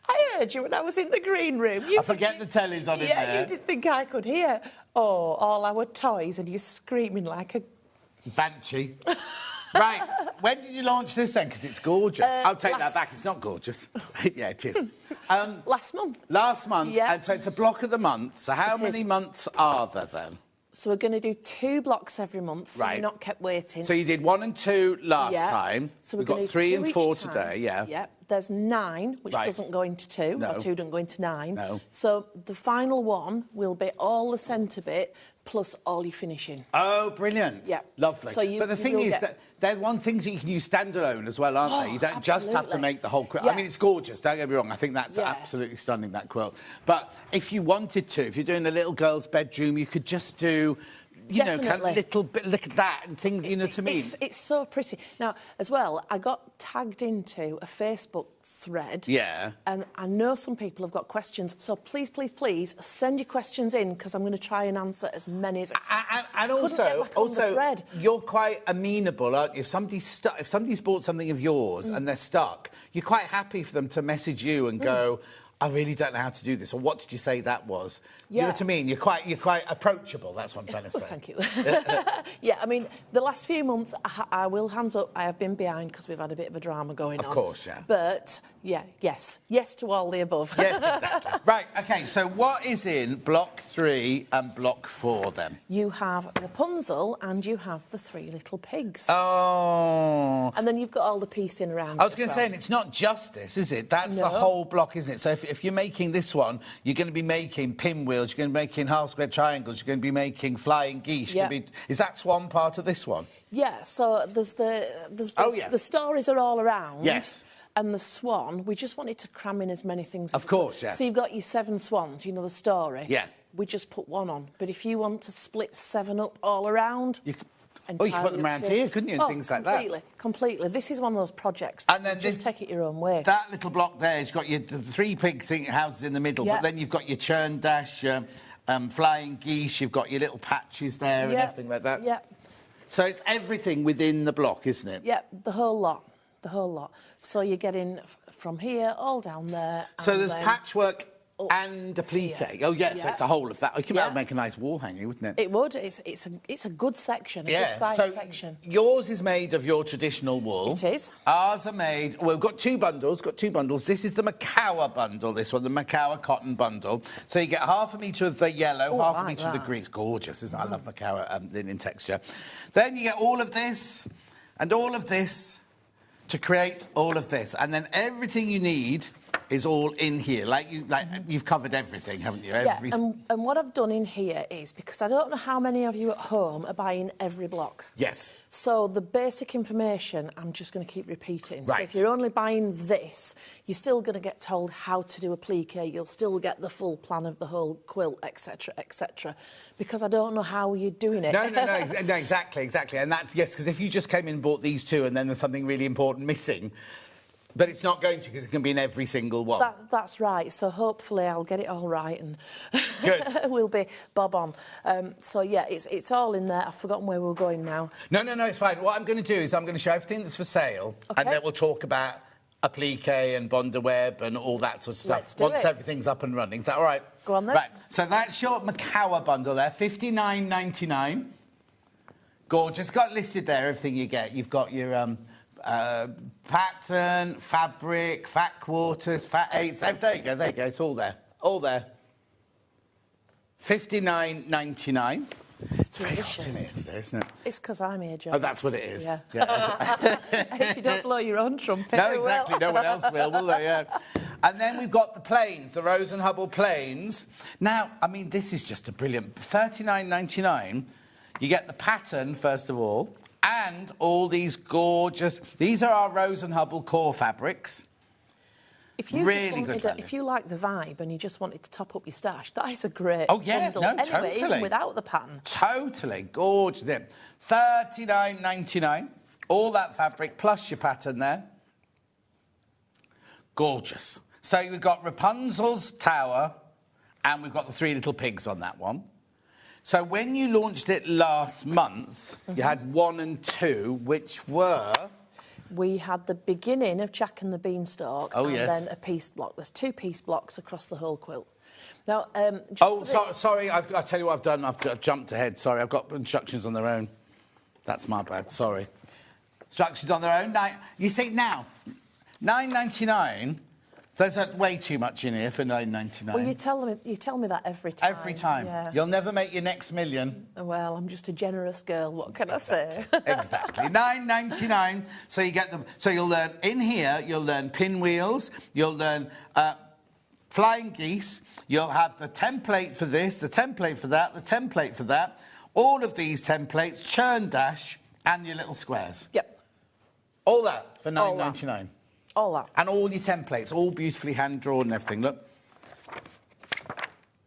I heard you when I was in the green room. I forget the telly's on in there. Yeah, you didn't think I could hear. Oh, all our toys and you screaming like a... Banshee. Right, when did you launch this then? Because it's gorgeous. I'll take that back, it's not gorgeous. Yeah, it is. Last month. Last month, yeah. And so it's a block of the month. So how many months are there then? So we're going to do 2 blocks every month, so right. you're not kept waiting. So you did 1 and 2 last time. So we've got 3 and 4 today, yeah. Yeah. there's 9, which Right. doesn't go into 2, No. or 2 doesn't go into 9. No. So the final one will be all the centre bit plus all your finishing. Oh, brilliant. Yeah. Lovely. So but the thing you'll is get- that they're one things that you can use standalone as well, aren't they? You don't just have to absolutely. make the whole quilt. Yeah. I mean, it's gorgeous, don't get me wrong. I think that's Yeah. absolutely stunning, that quilt. But if you wanted to, if you're doing a little girl's bedroom, you could just do, you know, kind of Definitely. little bit, look at that and things, you know what I mean? It's so pretty. Now, as well, I got tagged into a Facebook thread. Yeah. And I know some people have got questions, so please, please, please send your questions in, because I'm going to try and answer as many as And couldn't also, get back on the thread. you're quite amenable, aren't you? If somebody's bought something of yours and they're stuck, you're quite happy for them to message you and go, I really don't know how to do this, or what did you say that was? You know Yeah. what I mean? You're quite approachable. That's what I'm trying to say. Well, thank you. Yeah, I mean, the last few months, I will hands up, I have been behind because we've had a bit of a drama going on. Of course, yeah. But, yeah, yes to all the above. Yes, exactly. Right, OK, so what is in block 3 and block 4, then? You have Rapunzel and you have the 3 little pigs. Oh. And then you've got all the piecing around. I was going to say, and it's not just this, is it? That's the No. whole block, isn't it? So if you're making this one, you're going to be making pinwheels, you're going to be making half-square triangles, you're going to be making flying geese. Yeah. Is that swan part of this one? Yeah, so there's Oh, yeah. the stories are all around. Yes. And the swan, we just wanted to cram in as many things. Of course, yeah. So you've got your 7 swans, you know the story. Yeah. We just put 1 on. But if you want to split 7 up all around... You could put them around here, couldn't you, and things like that? Completely. This is one of those projects And that then you just take it your own way. That little block there has got your 3 pig houses in the middle, Yeah. but then you've got your churn dash, flying geese, you've got your little patches there and Yeah. everything like that. Yeah. So it's everything within the block, isn't it? Yeah, the whole lot. The whole lot. So you're getting from here all down there. So and there's then patchwork up and applique. here. Oh, yeah, so Yeah. it's the whole of that. You could Yeah. make a nice wall hanger, wouldn't it? It would. It's a good section, a good size so section. yours is made of your traditional wool. It is. Ours are made... Well, we've got two bundles. This is the Macawa bundle, this one, the Macawa cotton bundle. So you get half a metre of the yellow, Oh, half I a like metre of the that. green. It's gorgeous, isn't it? I love Macawa linen texture. Then you get all of this and all of this to create all of this. And then everything you need is all in here. You've covered everything, haven't you? Yeah, and what I've done in here is, because I don't know how many of you at home are buying every block. Yes. So the basic information, I'm just going to keep repeating. So Right. if you're only buying this, you're still going to get told how to do applique. You'll still get the full plan of the whole quilt, etc., etc. Because I don't know how you're doing it. No, exactly. And that's, yes, because if you just came in and bought these two and then there's something really important missing, but it's not going to, because it can be in every single one. That's right. So hopefully I'll get it all right and Good. we'll be bob on. So yeah, it's all in there. I've forgotten where we're going now. No, it's fine. What I'm going to do is I'm going to show everything that's for sale, Okay. and then we'll talk about applique and Bondaweb and all that sort of stuff Let's do once it. everything's up and running. Is that all right? Go on then. Right. So that's your Macawa bundle there, $59.99. Gorgeous. Got listed there everything you get. You've got your pattern, fabric, fat quarters, fat eighths. There you go. It's all there. $59.99. It's very hot in here today, isn't it? It's because I'm here, Joe. Oh, that's what it is. Yeah. Yeah. If you don't blow your own trumpet, No, who exactly. will? No one else will they? Yeah. And then we've got the plains, the Rose and Hubble plains. Now, I mean, this is just a brilliant... $39.99. You get the pattern, first of all, and all these gorgeous... These are our Rose and Hubble core fabrics. If you Really just good wanted value. If you like the vibe and you just wanted to top up your stash, that is a great Oh, yeah. bundle. No, anyway, totally. even without the pattern. Totally. Gorgeous. $39.99. All that fabric, plus your pattern there. Gorgeous. So we've got Rapunzel's tower, and we've got the 3 little pigs on that one. So when you launched it last month, you had 1 and 2, which were... We had the beginning of Jack and the Beanstalk Oh, and yes. then a piece block. There's 2 piece blocks across the whole quilt. Now, Sorry, I'll tell you what I've done. I've jumped ahead. Sorry, I've got instructions on their own. That's my bad. Sorry. Instructions on their own. You see, now, $9.99 There's way too much in here for £9.99. Well, you tell me that every time. Every time. Yeah. You'll never make your next million. Well, I'm just a generous girl. What can I say? Exactly. £9.99. So you get them. So you'll learn in here. You'll learn pinwheels. You'll learn flying geese. You'll have the template for this, the template for that, the template for that. All of these templates, churn dash, and your little squares. Yep. All that for £9.99. All that. And all your templates, all beautifully hand-drawn and everything. Look.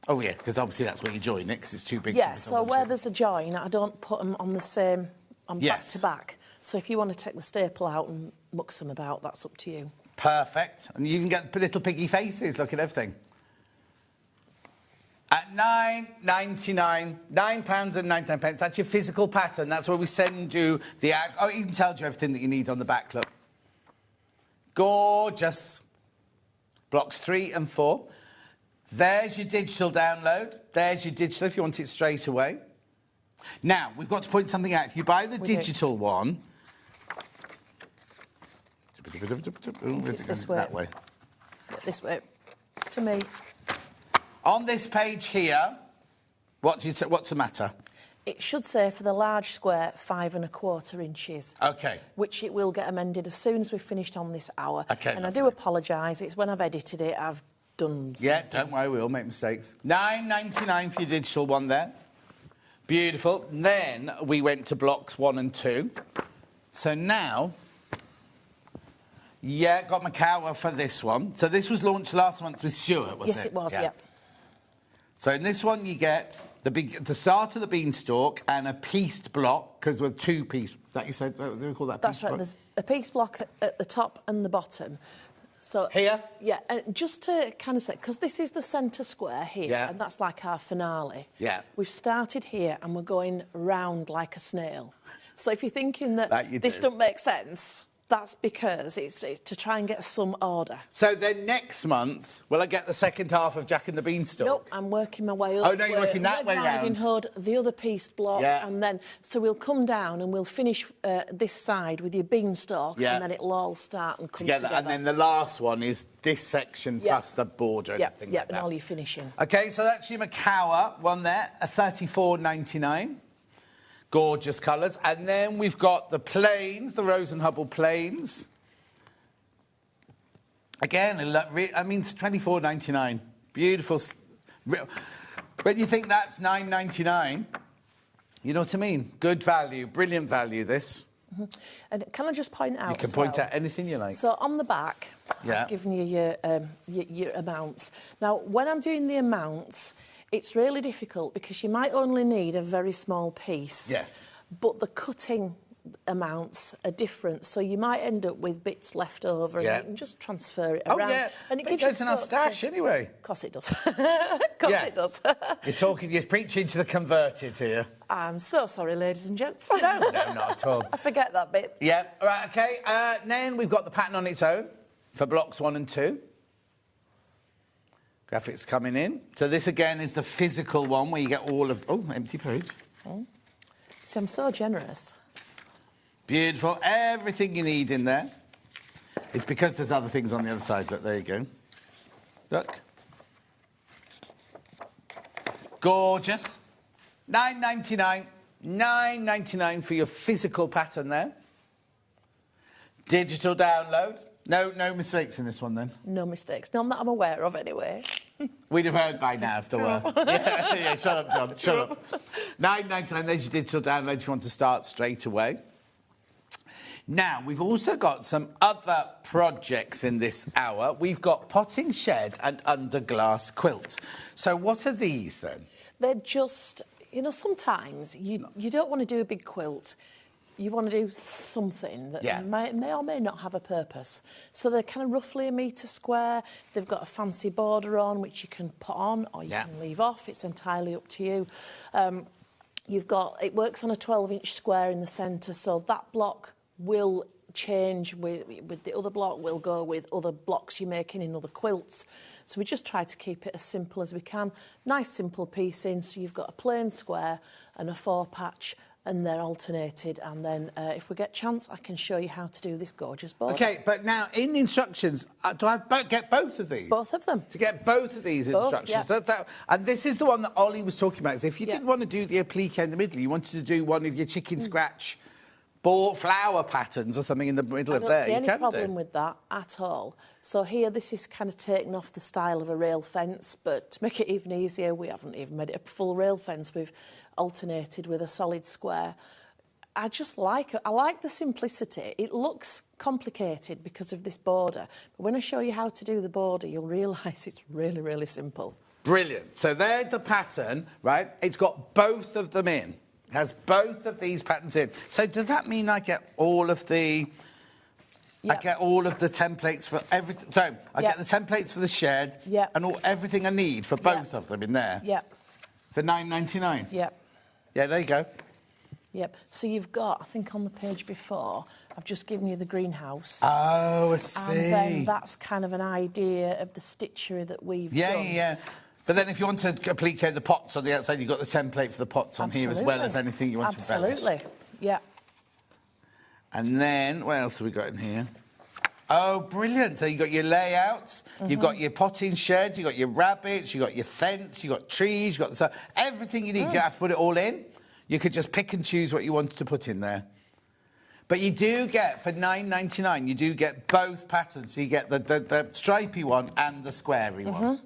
Oh, yeah, because obviously that's where you join it, because it's too big. Yeah, so where there's a join, I don't put them on the same, back to back. So if you want to take the staple out and muck them about, that's up to you. Perfect. And you can get little piggy faces, look at everything. At £9.99, £9.99, that's your physical pattern. That's where we send you the... Oh, it even tells you everything that you need on the back, look. Gorgeous. Blocks 3 and 4. There's your digital download. There's your digital if you want it straight away. Now, we've got to point something out. If you buy the digital one... It's this way. That way. This way. To me. On this page here, what's the matter? It should say for the large square 5 1/4 inches. OK. Which it will get amended as soon as we've finished on this hour. OK. And I do apologise. It's when I've edited it, I've done something. Yeah, don't worry, we all make mistakes. £9.99 for your digital one there. Beautiful. And then we went to blocks 1 and 2. So now, yeah, got Macau for this one. So this was launched last month with Stuart, wasn't it? Yes, it was, yeah. So in this one, you get the start of the beanstalk and a pieced block, because we're 2-piece. That you said? Do we call that That's piece right. block? There's a piece block at the top and the bottom. So here? Yeah, and just to kind of say, because this is the centre square here, and that's like our finale. Yeah. We've started here and we're going round like a snail. So if you're thinking that this doesn't make sense, that's because it's to try and get some order. So then next month, will I get the second half of Jack and the Beanstalk? Nope, I'm working my way up. Oh, no, you're working that way Red Riding round. Hood, the other pieced block, and then... So we'll come down and we'll finish this side with your beanstalk, and then it'll all start and come together. And then the last one is this section plus the border and everything like that. and all your finishing. OK, so that's your Macau one there, a £34.99. Gorgeous colours. And then we've got the plains, the Rose and Hubble plains. Again, I mean, it's £24.99. Beautiful. When you think that's £9.99, you know what I mean? Good value, brilliant value, this. Mm-hmm. And can I just point out You can point out anything you like. So on the back, I've given you your amounts. Now, when I'm doing the amounts... It's really difficult because you might only need a very small piece. Yes. But the cutting amounts are different, so you might end up with bits left over and you can just transfer it around. Oh, yeah. And it gives you an stash anyway. Of course it does. Of course it does. You're preaching to the converted here. I'm so sorry, ladies and gents. No, not at all. I forget that bit. Yeah, right, OK. Then we've got the pattern on its own for blocks 1 and 2. Graphics coming in. So this, again, is the physical one where you get all of... Oh, empty page. Oh. See, I'm so generous. Beautiful. Everything you need in there. It's because there's other things on the other side. Look, there you go. Look. Gorgeous. £9.99. £9.99 for your physical pattern there. Digital download. No mistakes in this one, then? No mistakes. None that I'm aware of, anyway. We'd have heard by now if there were. Yeah, shut up, John. Shut up. £9.99, there's your digital download if you want to start straight away. Now, we've also got some other projects in this hour. We've got potting shed and under glass quilt. So what are these, then? They're just... You know, sometimes you don't want to do a big quilt. You want to do something that may or may not have a purpose. So they're kind of roughly 1 metre square. They've got a fancy border on, which you can put on or you can leave off. It's entirely up to you. It works on a 12-inch square in the centre, so that block will change with the other block, will go with other blocks you're making in other quilts. So we just try to keep it as simple as we can. Nice, simple piecing, so you've got a plain square and a 4-patch and they're alternated, and then if we get a chance, I can show you how to do this gorgeous border. Okay, but now in the instructions, do I get both of these? Both of them. To get both of these instructions. Yeah. And this is the one that Ollie was talking about. So if you didn't want to do the applique in the middle, you wanted to do one of your chicken scratch flower patterns or something in the middle of there. I don't see any problem with that at all. So here, this is kind of taking off the style of a rail fence, but to make it even easier, we haven't even made it a full rail fence. We've alternated with a solid square. I like the simplicity. It looks complicated because of this border, but when I show you how to do the border, you'll realise it's really, really simple. Brilliant. So there's the pattern, right? It's got both of them in. It has both of these patterns in. So does that mean I get all of the... Yep. I get all of the templates for everything. So I get the templates for the shed and everything I need for both of them in there. Yep. For $9.99. Yep. Yeah, there you go. Yep. So you've got, I think on the page before, I've just given you the greenhouse. Oh, I see. And then that's kind of an idea of the stitchery that we've done. Yeah. But then if you want to applique the pots on the outside, you've got the template for the pots on here as well as anything you want to embellish. Absolutely. Yeah. And then, what else have we got in here? Oh, brilliant. So you've got your layouts, you've got your potting shed, you've got your rabbits, you've got your fence, you've got trees, you've got everything you need. You don't have to put it all in. You could just pick and choose what you wanted to put in there. But you do get, for $9.99, you do get both patterns. So you get the stripy one and the squarey one.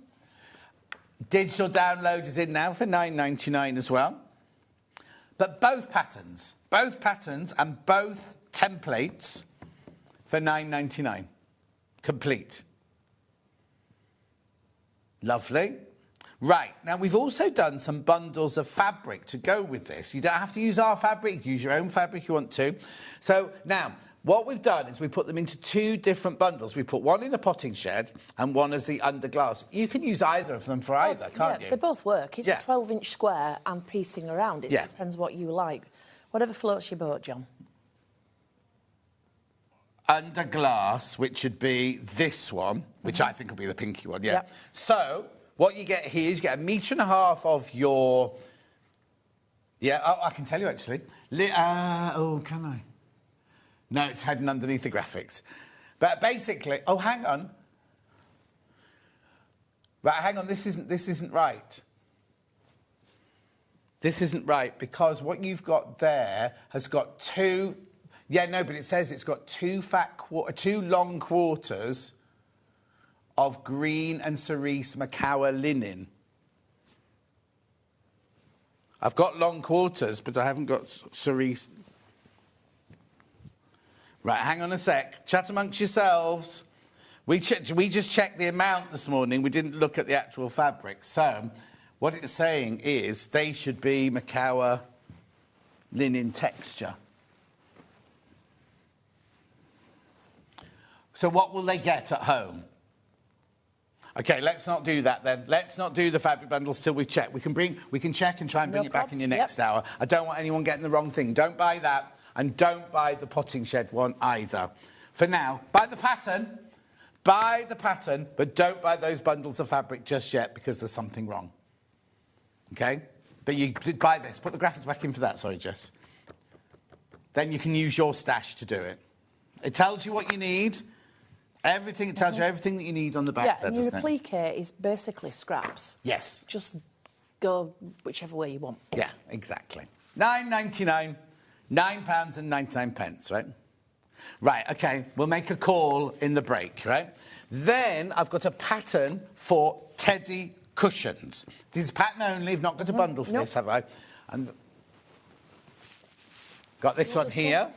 Digital download is in now for $9.99 as well. But both patterns and both templates for $9.99. Complete. Lovely. Right, now we've also done some bundles of fabric to go with this. You don't have to use our fabric, use your own fabric if you want to. So now, what we've done is we put them into two different bundles. We put one in a potting shed and one as the underglass. You can use either of them for either, can't you? They both work. It's a 12-inch square and piecing around. It depends what you like. Whatever floats your boat, John. Underglass, which would be this one, which I think will be the pinky one, So, what you get here is you get 1.5 meters of your... I can tell you, actually. Can I? No, it's hidden underneath the graphics. But basically... Oh, hang on. Right, hang on, this isn't right. This isn't right, because what you've got there has got two... Yeah, no, but it says it's got two long quarters of green and cerise Macawa linen. I've got long quarters, but I haven't got cerise. Right, hang on a sec. Chat amongst yourselves. We just checked the amount this morning. We didn't look at the actual fabric. So what it's saying is they should be Macawa linen texture. So what will they get at home? OK, let's not do that then. Let's not do the fabric bundles till we check. We can check and try and bring it back in your next hour. I don't want anyone getting the wrong thing. Don't buy that, and don't buy the potting shed one either. For now, buy the pattern, but don't buy those bundles of fabric just yet because there's something wrong. OK? But you buy this. Put the graphics back in for that. Sorry, Jess. Then you can use your stash to do it. It tells you what you need. Everything, it tells you everything that you need on the back there, and your applique is basically scraps. Yes. Just go whichever way you want. Yeah, exactly. £9.99, £9.99, right? Right, OK, we'll make a call in the break, right? Then I've got a pattern for teddy cushions. This is pattern only. I've not got a bundle for this, have I? And got this one here.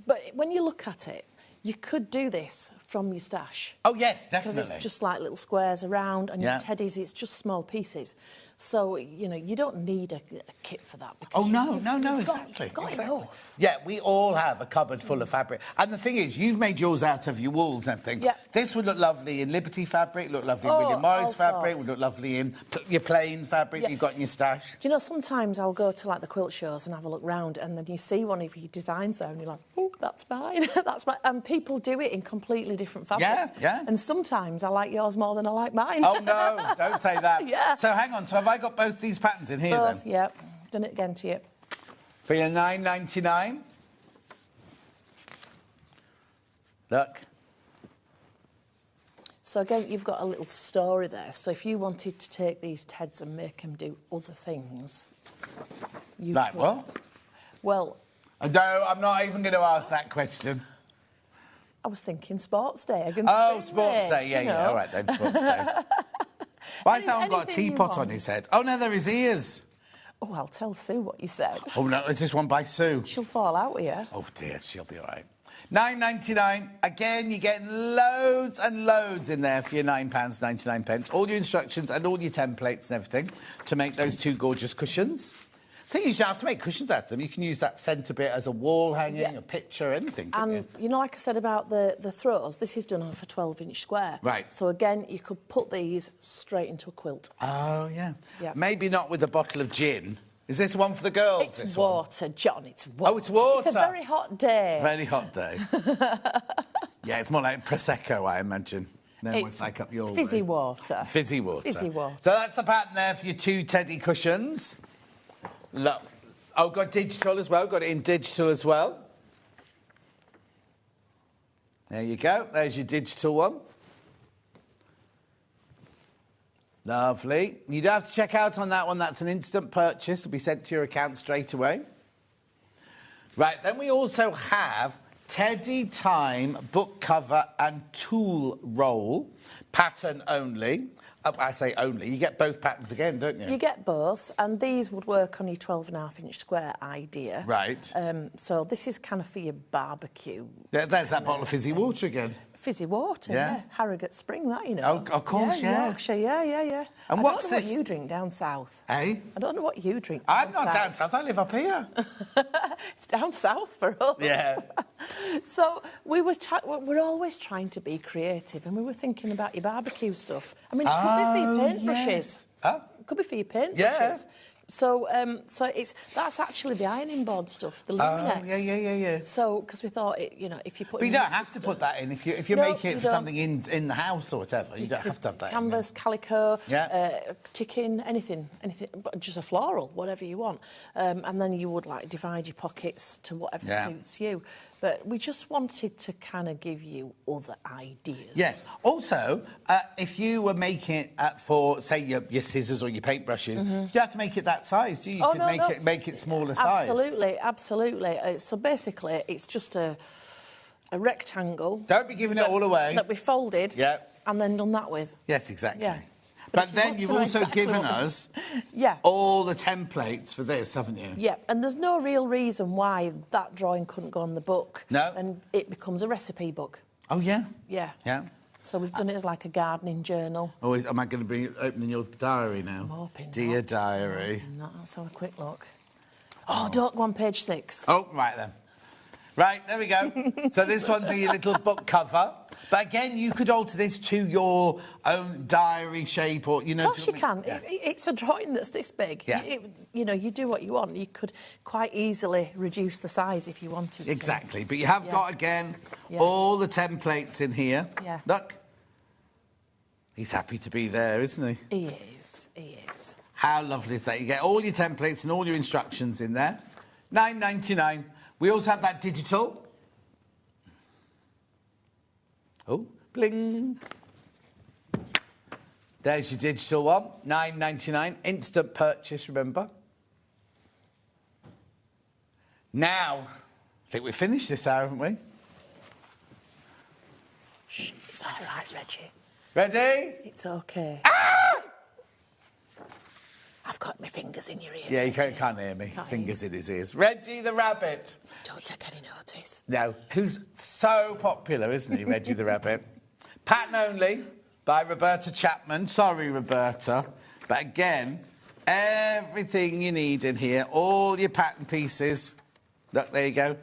But when you look at it, you could do this from your stash. Oh, yes, definitely. Because it's just like little squares around, and your teddies, it's just small pieces. So, you don't need a kit for that. Oh, no, exactly. You've got enough. Yeah, we all have a cupboard full of fabric. And the thing is, you've made yours out of your wools and everything. Yeah. This would look lovely in Liberty fabric, look lovely in William Morris fabric, would look lovely in your plain fabric you've got in your stash. Do you know, sometimes I'll go to, like, the quilt shows and have a look round, and then you see one of your designs there, and you're like, oh, that's mine, that's mine. And people do it in completely different fabrics. Yeah. And sometimes I like yours more than I like mine. Oh, no, don't say that. Yeah. So hang on, so have I got both these patterns in here then? Yeah, done it again to you. For your $9.99. Look. So again, you've got a little story there. So if you wanted to take these Teds and make them do other things, you Like could. what? Well, No, I'm not even going to ask that question. I was thinking Sports Day. Sports Day. Yeah. All right then, Sports Day. Why has that one got a anything you teapot on want. his head? Oh, no, they're his ears. Oh, I'll tell Sue what you said. Oh, no, it's this one by Sue. She'll fall out here. Oh, dear, she'll be all right. $9.99. Again, you're getting loads and loads in there for your £9.99. All your instructions and all your templates and everything to make those two gorgeous cushions. I think you should have to make cushions out of them. You can use that centre bit as a wall hanging, a picture, anything. And you know, like I said about the throws, this is done off a 12-inch square. Right. So again, you could put these straight into a quilt. Oh, yeah. Yeah. Maybe not with a bottle of gin. Is this one for the girls? It's water, John, it's water. Oh, it's water. It's a very hot day. Very hot day. Yeah, it's more like Prosecco, I imagine. No one's like up your fizzy way. water. Fizzy water. Fizzy water. So that's the pattern there for your two teddy cushions. Look. Oh, got digital as well. Got it in digital as well. There you go. There's your digital one. Lovely. You don't have to check out on that one. That's an instant purchase. It'll be sent to your account straight away. Right, then we also have Teddy Time book cover and tool roll, pattern only. I say only. You get both patterns again, don't you? You get both, and these would work on your 12.5-inch square idea. Right. So this is kind of for your barbecue. Yeah, there's that bottle of fizzy water again. Fizzy water, Yeah. yeah. Harrogate Spring, that, you know. Oh, of course, yeah. Yorkshire, yeah. And I what's don't know this? what you drink down south. Eh? I don't know what you drink I'm not down south. I live up here. It's down south for us. Yeah. So we're always trying to be creative, and we were thinking about your barbecue stuff. I mean, it could be for your paintbrushes. Huh? It could be for your paintbrushes. Yeah. So that's actually the ironing board stuff, the Luminex. Yeah. So because we thought, if you put. But you don't have to put that in if you're No, making it you for don't. something in the house or whatever. You don't have to have that. Canvas, calico, Yeah. ticking, anything, but just a floral, whatever you want. And then you would divide your pockets to whatever suits you. But we just wanted to kind of give you other ideas. Yes. Also, if you were making it for, say, your scissors or your paintbrushes, you have to make it that size, do you? You could make it smaller size. Absolutely. So basically, it's just a rectangle. Don't be giving it all away. That we folded. Yeah. And then done that with. Yes, exactly. Yeah. But if you then want you've to know also exactly given what we- us Yeah. all the templates for this, haven't you? Yeah, and there's no real reason why that drawing couldn't go on the book. No. And it becomes a recipe book. Oh, yeah? Yeah. Yeah. So we've done it as like a gardening journal. Oh, am I going to be opening your diary now? I'm hoping Dear not. diary. No, let's have a quick look. Oh, don't go on page 6. Oh, right then. Right, there we go. So this one's your little book cover. But again, you could alter this to your own diary shape or, Of course you can. Yeah. It's a drawing that's this big. Yeah. You do what you want. You could quite easily reduce the size if you wanted to. Exactly. But you have Yeah. got, again, Yeah. all the templates in here. Yeah. Look. He's happy to be there, isn't he? He is. How lovely is that? You get all your templates and all your instructions in there. $9.99. We also have that digital. Oh, bling. There's your digital one. $9.99. Instant purchase, remember? Now, I think we've finished this hour, haven't we? Shh, it's all right, Reggie. Ready? It's okay. I've got my fingers in your ears. Yeah, you can't hear me. Fingers in his ears. Reggie the Rabbit. Don't take any notice. No, who's so popular, isn't he, Reggie the Rabbit? Pattern only by Roberta Chapman. Sorry, Roberta. But again, everything you need in here, all your pattern pieces. Look, there you go.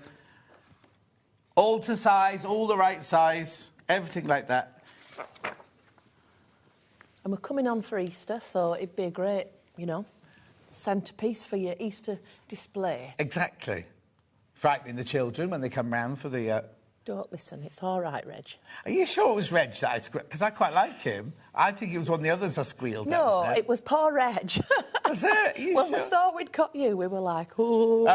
All to size, all the right size, everything like that. And we're coming on for Easter, so it'd be a great, centrepiece for your Easter display. Exactly. Frightening the children when they come round for the Don't listen, it's all right, Reg. Are you sure it was Reg that I squealed? Because I quite like him. I think it was one of the others I squealed at. No, wasn't it was poor Reg. Was it? When we saw we'd got you, we were like, oh.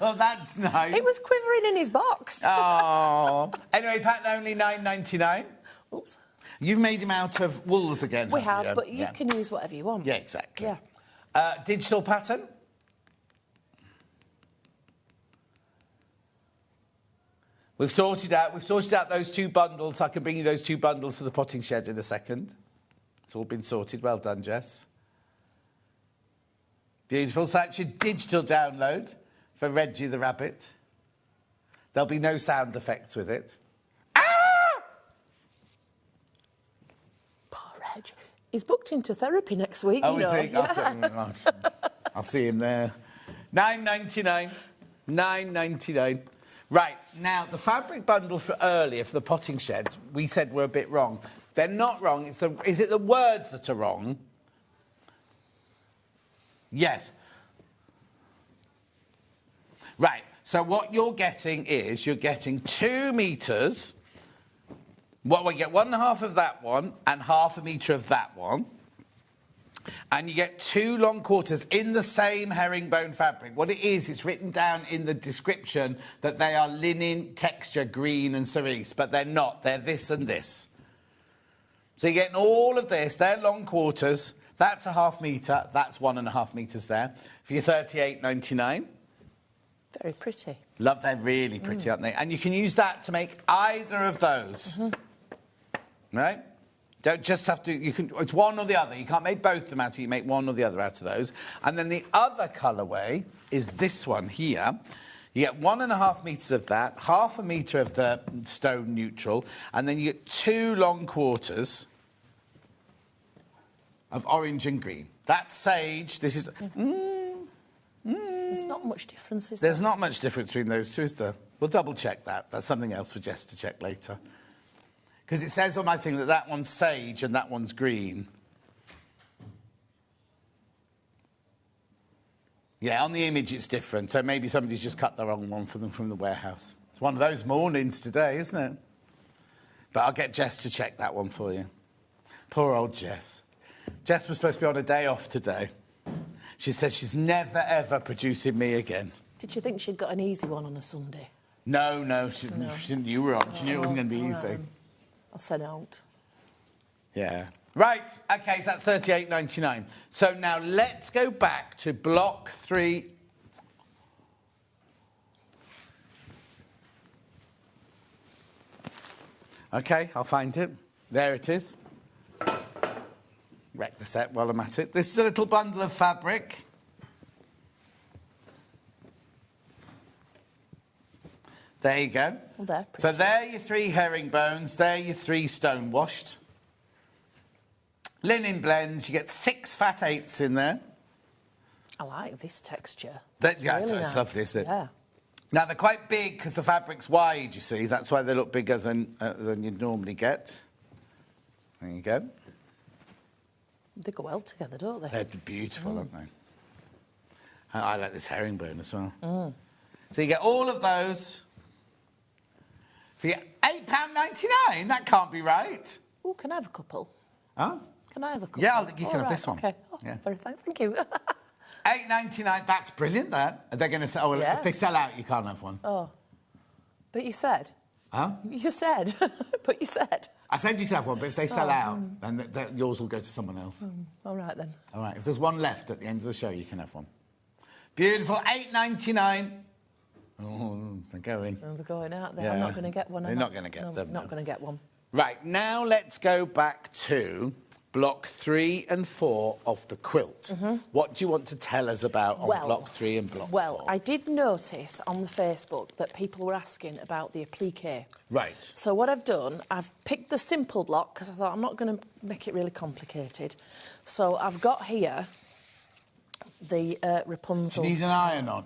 Oh, that's nice. It was quivering in his box. Oh. Anyway, pattern only £9.99. Oops. You've made him out of wools again, We haven't have, but you can use whatever you want. Yeah, exactly. Yeah. Digital pattern. We've sorted out those 2 bundles. I can bring you those 2 bundles to the potting shed in a second. It's all been sorted. Well done, Jess. Beautiful. So that's your digital download for Reggie the Rabbit. There'll be no sound effects with it. Poor Reg. He's booked into therapy next week. Oh, you know. is he? Yeah. I'll see him there. £9.99. £9.99. Right, now, the fabric bundle for earlier, for the potting sheds, we said were a bit wrong. They're not wrong. Is it the words that are wrong? Yes. Right, so what you're getting is you're getting 2 metres. Well, we get 1.5 of that one and 1/2 metre of that one. And you get 2 long quarters in the same herringbone fabric. What it is, it's written down in the description that they are linen, texture, green and cerise, but they're not. They're this and this. So you're getting all of this. They're long quarters. That's 1/2 metre. That's 1.5 metres there. For your £38.99. Very pretty. Love, they're really pretty, aren't they? And you can use that to make either of those. Right? Don't just have to, it's one or the other. You can't make both of them out, you make one or the other out of those. And then the other colourway is this one here. You get 1.5 metres of that, 1/2 metre of the stone neutral, and then you get 2 long quarters of orange and green. That's sage. This is... There's not much difference, is there? There's not much difference between those two, is there? We'll double-check that. That's something else for Jess to check later. Because it says on my thing that that one's sage and that one's green. Yeah, on the image it's different. So maybe somebody's just cut the wrong one for them from the warehouse. It's one of those mornings today, isn't it? But I'll get Jess to check that one for you. Poor old Jess. Jess was supposed to be on a day off today. She said she's never, ever producing me again. Did you think she'd got an easy one on a Sunday? No, she didn't. You were on. She knew it wasn't going to be easy. I'll send out. Yeah. Right, OK, so that's £38.99. So now let's go back to block 3. OK, I'll find it. There it is. Wreck the set while I'm at it. This is a little bundle of fabric. There you go. Well, they're pretty. So there are your 3 herringbones. There are your 3 stone washed. Linen blends. You get 6 fat 8ths in there. I like this texture. Yeah, really it's nice. lovely, isn't it? Yeah. Now, they're quite big because the fabric's wide, you see. That's why they look bigger than you'd normally get. There you go. They go well together, don't they? They're beautiful, aren't they? I like this herringbone as well. So you get all of those for your £8.99. That can't be right. Oh, can I have a couple? Huh? Can I have a couple? Yeah, you can have this one. OK. Oh, Yeah. very thank you. £8.99. That's brilliant, that. They're going to say, oh, well, Yeah. if they sell out, you can't have one. Oh. But you said. Huh? You said. But you said. I said you could have one, but if they sell out, then yours will go to someone else. All right, then. All right, if there's one left at the end of the show, you can have one. Beautiful, £8.99. Oh, they're going. Oh, they're going out there. Yeah. I'm not going to get one. They're not going to get them. Not going to get one. Right, now let's go back to block 3 and 4 of the quilt. What do you want to tell us about on block 3 and block 4? Well, I did notice on the Facebook that people were asking about the applique. Right. So what I've done, I've picked the simple block because I thought I'm not going to make it really complicated. So I've got here the Rapunzel. Do you need an iron on?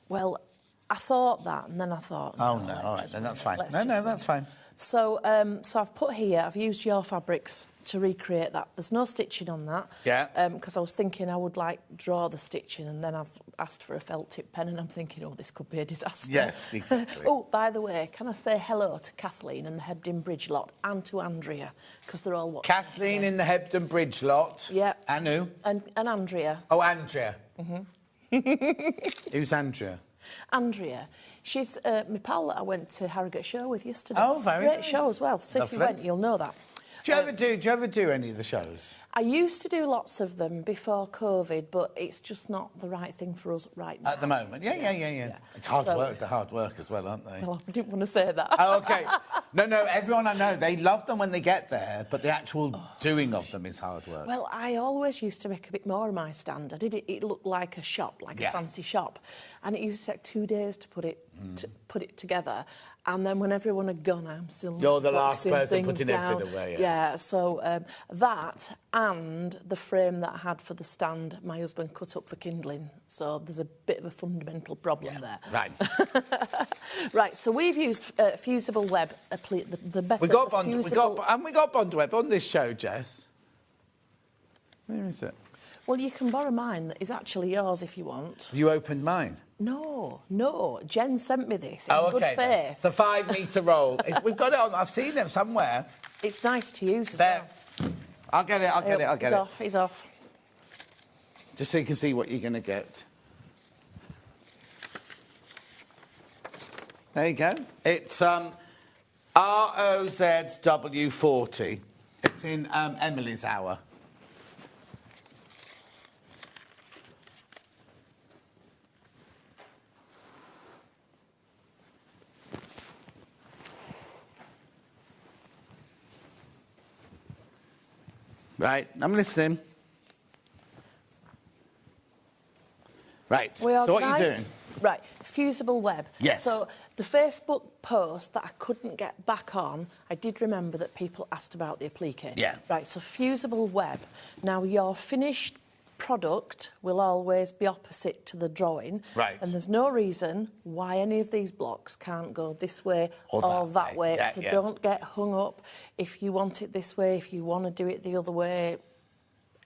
Well, I thought that, and then I thought... Oh, no, all right, then that's fine. No, that's fine. So, so I've put here, I've used your fabrics to recreate that. There's no stitching on that. Yeah. Because I was thinking I would like draw the stitching, and then I've asked for a felt tip pen, and I'm thinking, oh, this could be a disaster. Yes, exactly. Oh, by the way, can I say hello to Kathleen and the Hebden Bridge lot, and to Andrea, because they're all watching. Kathleen in the Hebden Bridge lot. Yeah. And who? And Andrea. Oh, Andrea. Who's Andrea? Andrea. She's my pal that I went to Harrogate Show with yesterday. Oh, very Great nice. show as well. So if you Lovely. went, you'll know that. Do you ever do any of the shows? I used to do lots of them before COVID, but it's just not the right thing for us right now. At the moment? Yeah. It's hard work. They're hard work as well, aren't they? Well, I didn't want to say that. Oh, OK. No, everyone I know, they love them when they get there, but the actual doing of them is hard work. Well, I always used to make a bit more of my stand. I did it. It looked like a shop, like a fancy shop, and it used to take 2 days to put it together. And then when everyone had gone, I'm still You're the last boxing person things putting down. everything away. Yeah. So that and the frame that I had for the stand, my husband cut up for kindling. So there's a bit of a fundamental problem there. Right. Right. So we've used Fusible Web, the method. We got Bond Web on this show, Jess. Where is it? Well, you can borrow mine. That is actually yours if you want. Have you opened mine? No. Jen sent me this in good faith. Then. The 5 metre roll. We've got it on. I've seen it somewhere. It's nice to use as well. I'll get it. He's off. Just so you can see what you're going to get. There you go. It's ROZW40. It's in Emily's hour. Right, I'm listening. Right, so what are you doing? Right, Fusible Web. Yes. So the Facebook post that I couldn't get back on, I did remember that people asked about the applique. Yeah. Right, so Fusible Web. Now, your finished product will always be opposite to the drawing. Right. And there's no reason why any of these blocks can't go this way or that way. Yeah, so don't get hung up. If you want it this way, if you want to do it the other way,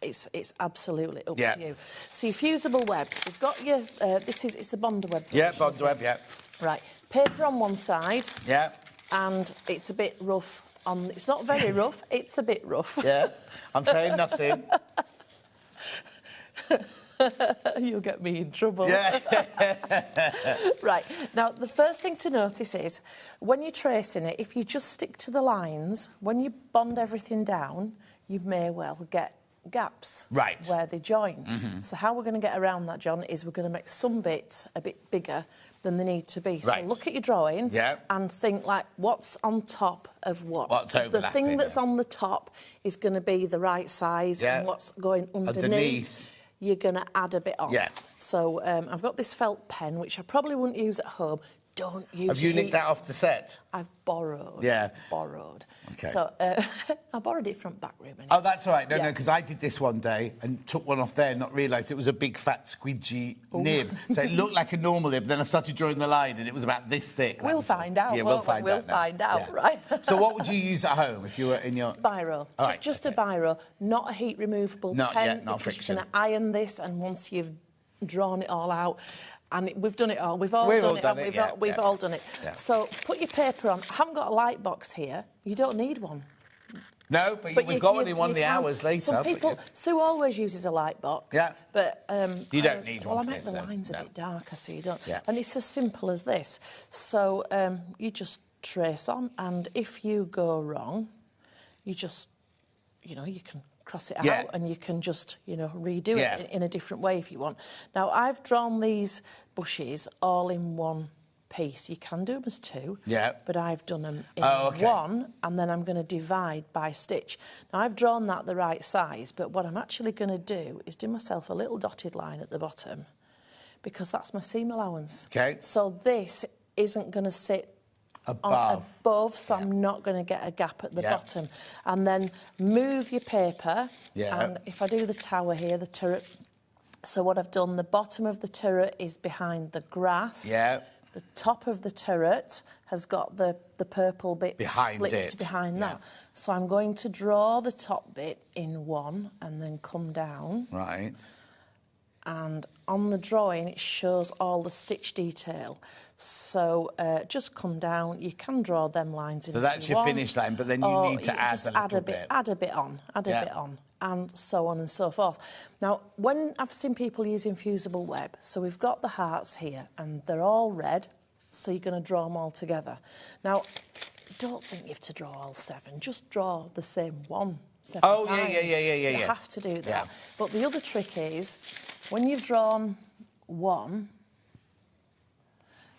it's absolutely up to you. So your Fusible Web, we've got your, it's the Bond Web. Yeah, Bond Web, yeah. Right, paper on one side. Yeah. And it's a bit rough on, it's not very rough, it's a bit rough. Yeah, I'm saying nothing. You'll get me in trouble. Yeah. Right, now the first thing to notice is when you're tracing it, if you just stick to the lines, when you bond everything down, you may well get gaps where they join. So how we're going to get around that, John, is we're going to make some bits a bit bigger than they need to be. So look at your drawing and think, like, what's on top of what? What's the thing that's on the top is going to be the right size, and what's going underneath you're going to add a bit on. Yeah. So I've got this felt pen, which I probably wouldn't use at home. Don't use Have you nicked that off the set? I've borrowed. Yeah. I've borrowed. Okay. So I borrowed it from back room. Anyway. Oh, that's all right. No, because I did this one day and took one off there and not realised it was a big, fat, squidgy nib. So it looked like a normal nib. Then I started drawing the line and it was about this thick. We'll find out. Yeah, we'll find out, right? So what would you use at home if you were in your... Biro. Just a biro, not a heat removable pen. Not yet, not friction. You're going to iron this, and once you've drawn it all out... And we've done it all. We've all done it. We've all done it. Yeah. So put your paper on. I haven't got a light box here. You don't need one. No, but we've got one in one of the hours later. Some people... Sue always uses a light box. Yeah. But... you don't need one. Well, I make the lines a bit darker, so you don't... Yeah. And it's as simple as this. So you just trace on, and if you go wrong, you just... You know, you can... cross it out, and you can just, redo it in a different way if you want. Now, I've drawn these bushes all in one piece. You can do them as two, but I've done them in one, and then I'm going to divide by stitch. Now, I've drawn that the right size, but what I'm actually going to do is do myself a little dotted line at the bottom, because that's my seam allowance. Okay. So this isn't going to sit above, so I'm not going to get a gap at the bottom. And then move your paper, and if I do the tower here, the turret, so what I've done, the bottom of the turret is behind the grass, The top of the turret has got the purple bit slipped behind that. So I'm going to draw the top bit in one and then come down. Right. And on the drawing, it shows all the stitch detail. So just come down. You can draw them lines in. So that's your finish line, but then you need to add a little bit. Add a bit on, and so on and so forth. Now, when I've seen people using Fusible web, so we've got the hearts here, and they're all red, so you're going to draw them all together. Now, don't think you have to draw all 7. Just draw the same one 7 times. You have to do that. Yeah. But the other trick is, when you've drawn one,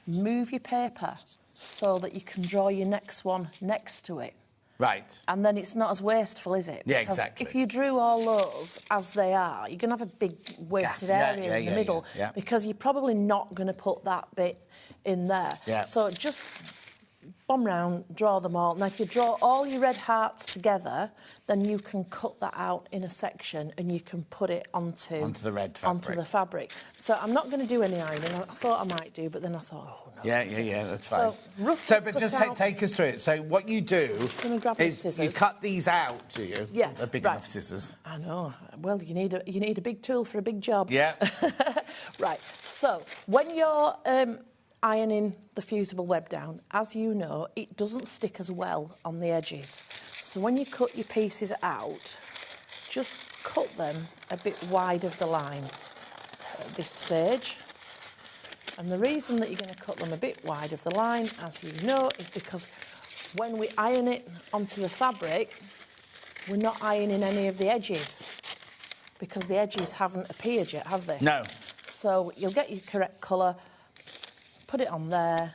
move your paper so that you can draw your next one next to it. Right. And then it's not as wasteful, is it? Yeah, because exactly. if you drew all those as they are, you're going to have a big wasted area in the middle because you're probably not going to put that bit in there. Yeah. So just bomb round, draw them all. Now, if you draw all your red hearts together, then you can cut that out in a section and you can put it onto the red fabric. Onto the fabric. So I'm not going to do any ironing. I thought I might do, but then I thought, oh, no. That's fine. But just take us through it. So what you do is you cut these out, do you? Yeah. They're big enough scissors. I know. Well, you need a big tool for a big job. Yeah. Right. So when you're ironing the Fusible web down, as you know, it doesn't stick as well on the edges. So when you cut your pieces out, just cut them a bit wide of the line at this stage. And the reason that you're going to cut them a bit wide of the line, as you know, is because when we iron it onto the fabric, we're not ironing any of the edges because the edges haven't appeared yet, have they? No. So you'll get your correct colour, put it on there,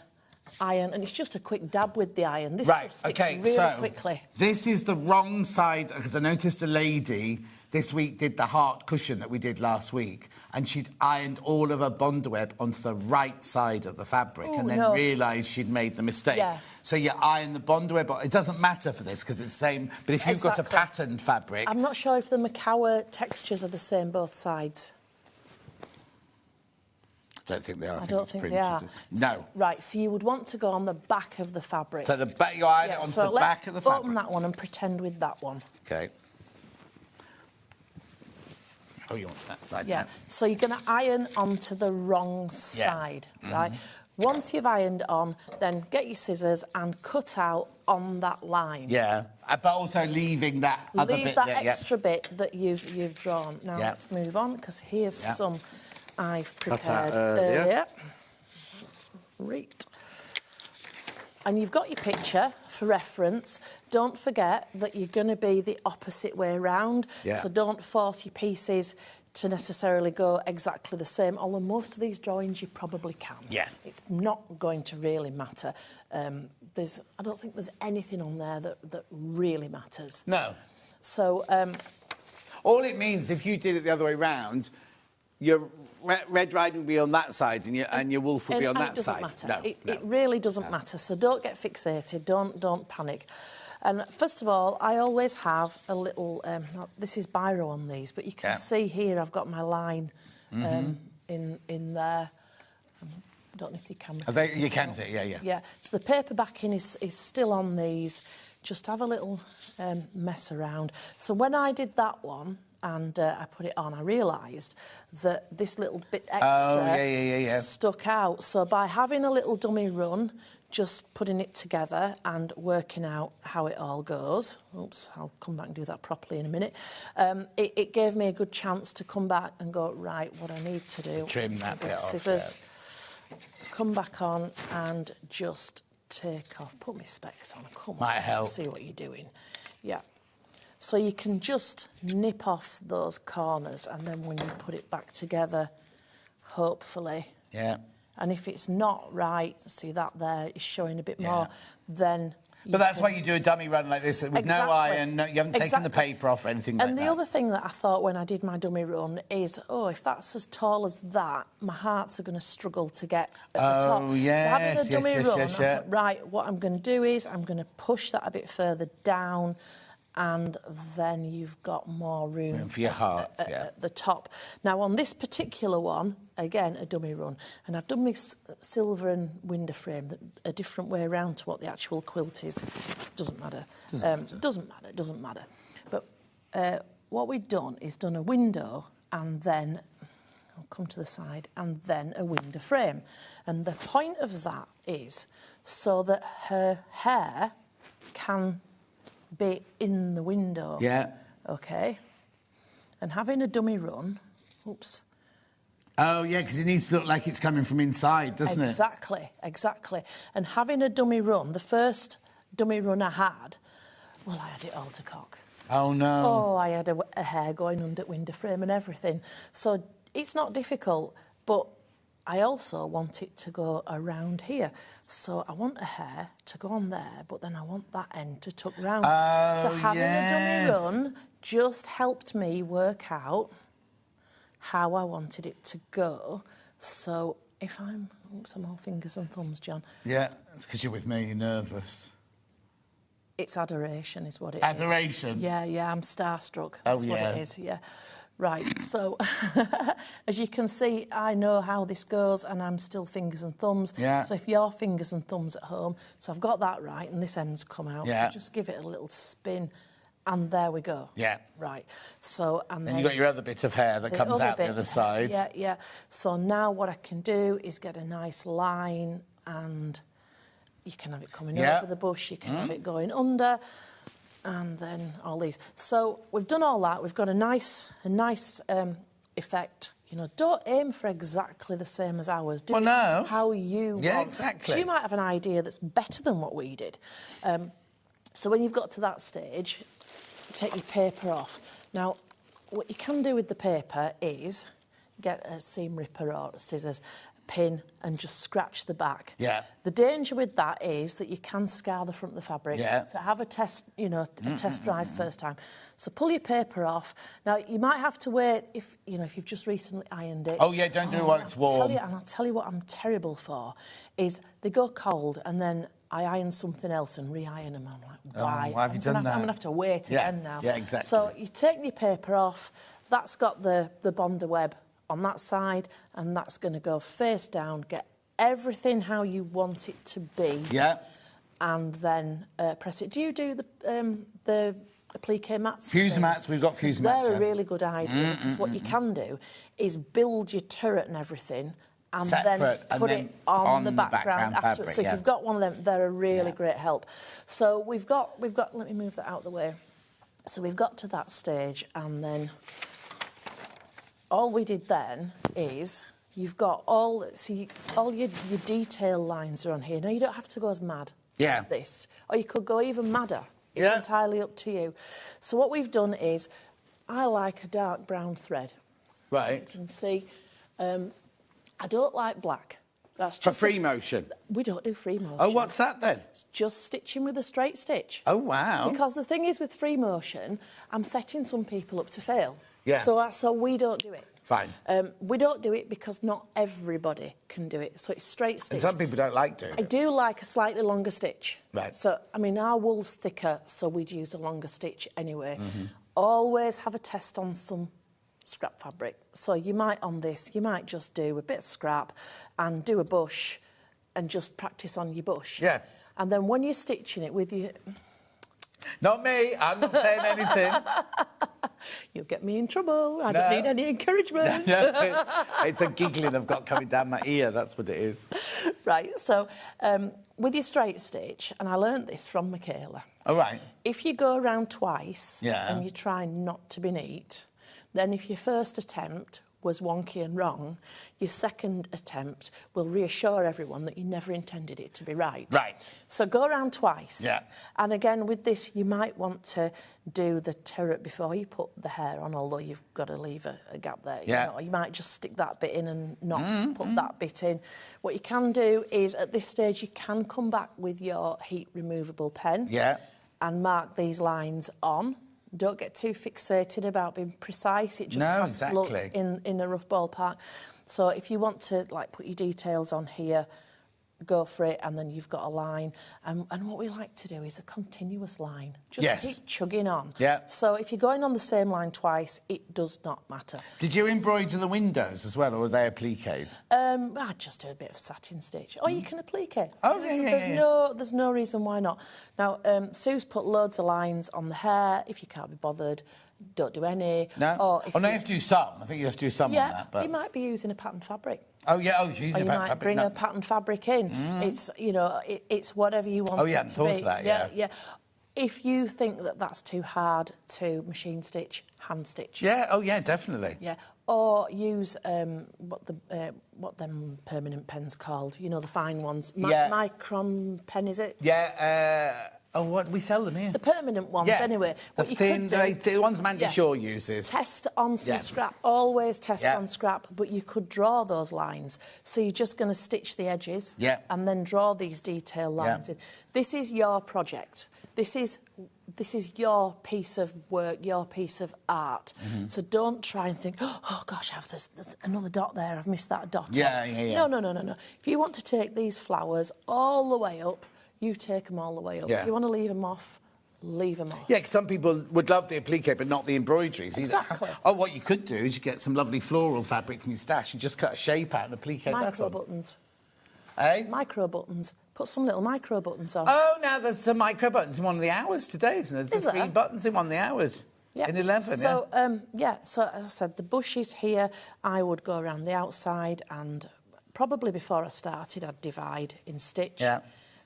iron, and it's just a quick dab with the iron. This stuff sticks really quickly. This is the wrong side, because I noticed a lady this week did the heart cushion that we did last week, and she'd ironed all of her bond web onto the right side of the fabric and then realised she'd made the mistake. Yeah. So you iron the bond web. It doesn't matter for this because it's the same, but if you've got a patterned fabric... I'm not sure if the Macawa textures are the same both sides. I don't think they are. I don't think they are. No. Right, so you would want to go on the back of the fabric. So you iron it onto the back of the fabric. So let's open that one and pretend with that one. OK. Oh, you want that side? Yeah. Now. So you're going to iron onto the wrong side, right? Once you've ironed on, then get your scissors and cut out on that line. Yeah, but also leaving that other bit. Leave that extra bit that you've drawn. Now let's move on, because here's some I've prepared earlier. Right. And you've got your picture for reference. Don't forget that you're going to be the opposite way round. Yeah. So don't force your pieces to necessarily go exactly the same, although most of these drawings you probably can. Yeah. It's not going to really matter. I don't think there's anything on there that really matters. No. So... all it means, if you did it the other way round, your Red Riding will be on that side and your wolf will be on that side. It doesn't matter. It really doesn't matter. So don't get fixated. Don't panic. And first of all, I always have a little... this is biro on these, but you can see here I've got my line in there. I don't know if you can... You can see, yeah. Yeah. So the paper backing is still on these. Just have a little mess around. So when I did that one and I put it on, I realised that this little bit extra stuck out. So by having a little dummy run, just putting it together and working out how it all goes. Oops, I'll come back and do that properly in a minute. It gave me a good chance to come back and go, right, what I need to do... Trim that bit off. Scissors, come back on and just take off. Put my specs on. Come on. Might help. See what you're doing. Yeah. So you can just nip off those corners, and then when you put it back together, hopefully... Yeah. And if it's not right, see that there is showing a bit more, then... But that's why you do a dummy run like this, with no iron, you haven't taken the paper off or anything like that. And the other thing that I thought when I did my dummy run is, if that's as tall as that, my hearts are going to struggle to get at the top. Oh, yes, so having a dummy run, I yes. thought, right, what I'm going to do is I'm going to push that a bit further down and then you've got more room for your heart, at the top. Now, on this particular one, again, a dummy run, and I've done my silver and window frame a different way around to what the actual quilt is. Doesn't matter. Doesn't matter. But what we've done is done a window and then, I'll come to the side, and then a window frame. And the point of that is so that her hair can be in the window. Yeah. Okay. And having a dummy run, oops. Oh, yeah, because it needs to look like it's coming from inside, doesn't it? Exactly. And having a dummy run, the first dummy run I had, well, I had it all to cock. Oh, no. Oh, I had a hair going under window frame and everything. So it's not difficult, but I also want it to go around here. So I want a hair to go on there, but then I want that end to tuck round. So having a dummy run just helped me work out how I wanted it to go. So if I'm all fingers and thumbs, John. Yeah, because you're with me, you're nervous. It's adoration is what it is. Adoration? Yeah, I'm starstruck. That's what it is, yeah. Right, so as you can see, I know how this goes and I'm still fingers and thumbs. Yeah. So if you're fingers and thumbs at home, so I've got that right and this end's come out. Yeah. So just give it a little spin and there we go. Yeah. Right, so... And then you've got your other bit of hair that comes out the other side. Yeah. So now what I can do is get a nice line and you can have it coming over the bush, you can have it going under... And then all these. So we've done all that. We've got a nice effect. You know, don't aim for exactly the same as ours. Do it how you want. Yeah, exactly. So you might have an idea that's better than what we did. So when you've got to that stage, take your paper off. Now, what you can do with the paper is get a seam ripper or scissors, pin and just scratch the back. Yeah. The danger with that is that you can scar the front of the fabric. Yeah. So have a test, a test drive first time. So pull your paper off. Now you might have to wait if you've just recently ironed it. Oh yeah, don't do it while it's warm. I'll tell you what I'm terrible for is they go cold and then I iron something else and re-iron them. I'm like, why? Why have you done that? I'm gonna have to wait again now. Yeah, exactly. So you take your paper off. That's got the Bonder web on that side, and that's going to go face down, get everything how you want it to be. Yeah. And then press it. Do you do the applique mats? Fuse mats, we've got fuse mats. They're a really good idea, because what you can do is build your turret and everything, and then put it on the background afterwards. So if you've got one of them, they're a really great help. So we've got, let me move that out of the way. So we've got to that stage, and then all we did then is you've got all your detail lines are on here. Now, you don't have to go as mad as this, or you could go even madder. It's entirely up to you. So what we've done is I like a dark brown thread. Right. You can see I don't like black. That's just for free motion? We don't do free motion. Oh, what's that then? It's just stitching with a straight stitch. Oh, wow. Because the thing is with free motion, I'm setting some people up to fail. Yeah. So we don't do it. Fine. We don't do it because not everybody can do it. So it's straight stitch. And some people don't like doing it. I do like a slightly longer stitch. Right. So, I mean, our wool's thicker, so we'd use a longer stitch anyway. Always have a test on some scrap fabric. So you might just do a bit of scrap and do a bush and just practice on your bush. Yeah. And then when you're stitching it with your... Not me, I'm not saying anything. You'll get me in trouble. I don't need any encouragement. No, it's a giggling I've got coming down my ear, that's what it is. Right, so with your straight stitch, and I learnt this from Michaela. All right. If you go around twice and you try not to be neat, then if your first attempt was wonky and wrong, your second attempt will reassure everyone that you never intended it to be right. Right. So go around twice. Yeah. And again, with this, you might want to do the turret before you put the hair on, although you've got to leave a gap there. Yeah. You might just stick that bit in and not put that bit in. What you can do is, at this stage, you can come back with your heat removable pen and mark these lines on. Don't get too fixated about being precise. It just has to look in a rough ballpark. So if you want to put your details on here, go for it, and then you've got a line. And what we like to do is a continuous line. Just keep chugging on. Yeah. So if you're going on the same line twice, it does not matter. Did you embroider the windows as well, or were they appliqued? I just do a bit of satin stitch. Or you can applique it. Oh, There's no reason why not. Now, Sue's put loads of lines on the hair. If you can't be bothered, don't do any. No? Or you have to do some. I think you have to do some on that. But... you might be using a patterned fabric. Oh, yeah, you're using or you a patterned might fabric. bring a patterned fabric in. It's, it's whatever you want it to be. I hadn't thought of that, yeah. If you think that that's too hard to machine stitch, hand stitch. Yeah, definitely. Yeah, or use what them permanent pens called, the fine ones. Micron pen, is it? Yeah, what we sell them here. The permanent ones, anyway. The thin, the ones Mandy Shaw uses. Test on some scrap. Always test on scrap, but you could draw those lines. So you're just going to stitch the edges and then draw these detail lines in. This is your project. This is your piece of work, your piece of art. So don't try and think, oh gosh, there's another dot there. I've missed that dot. Yeah. No. If you want to take these flowers all the way up, you take them all the way up. Yeah. If you want to leave them off, leave them off. Yeah, because some people would love the applique, but not the embroideries. Exactly. What you could do is you get some lovely floral fabric from your stash and just cut a shape out and applique that on. Micro buttons. Eh? Micro buttons. Put some little micro buttons on. Oh, now there's the micro buttons in one of the hours today, isn't there? There's 3 buttons in one of the hours. Yeah. In 11, so, so as I said, the bushes here, I would go around the outside, and probably before I started, I'd divide in stitch. Yeah.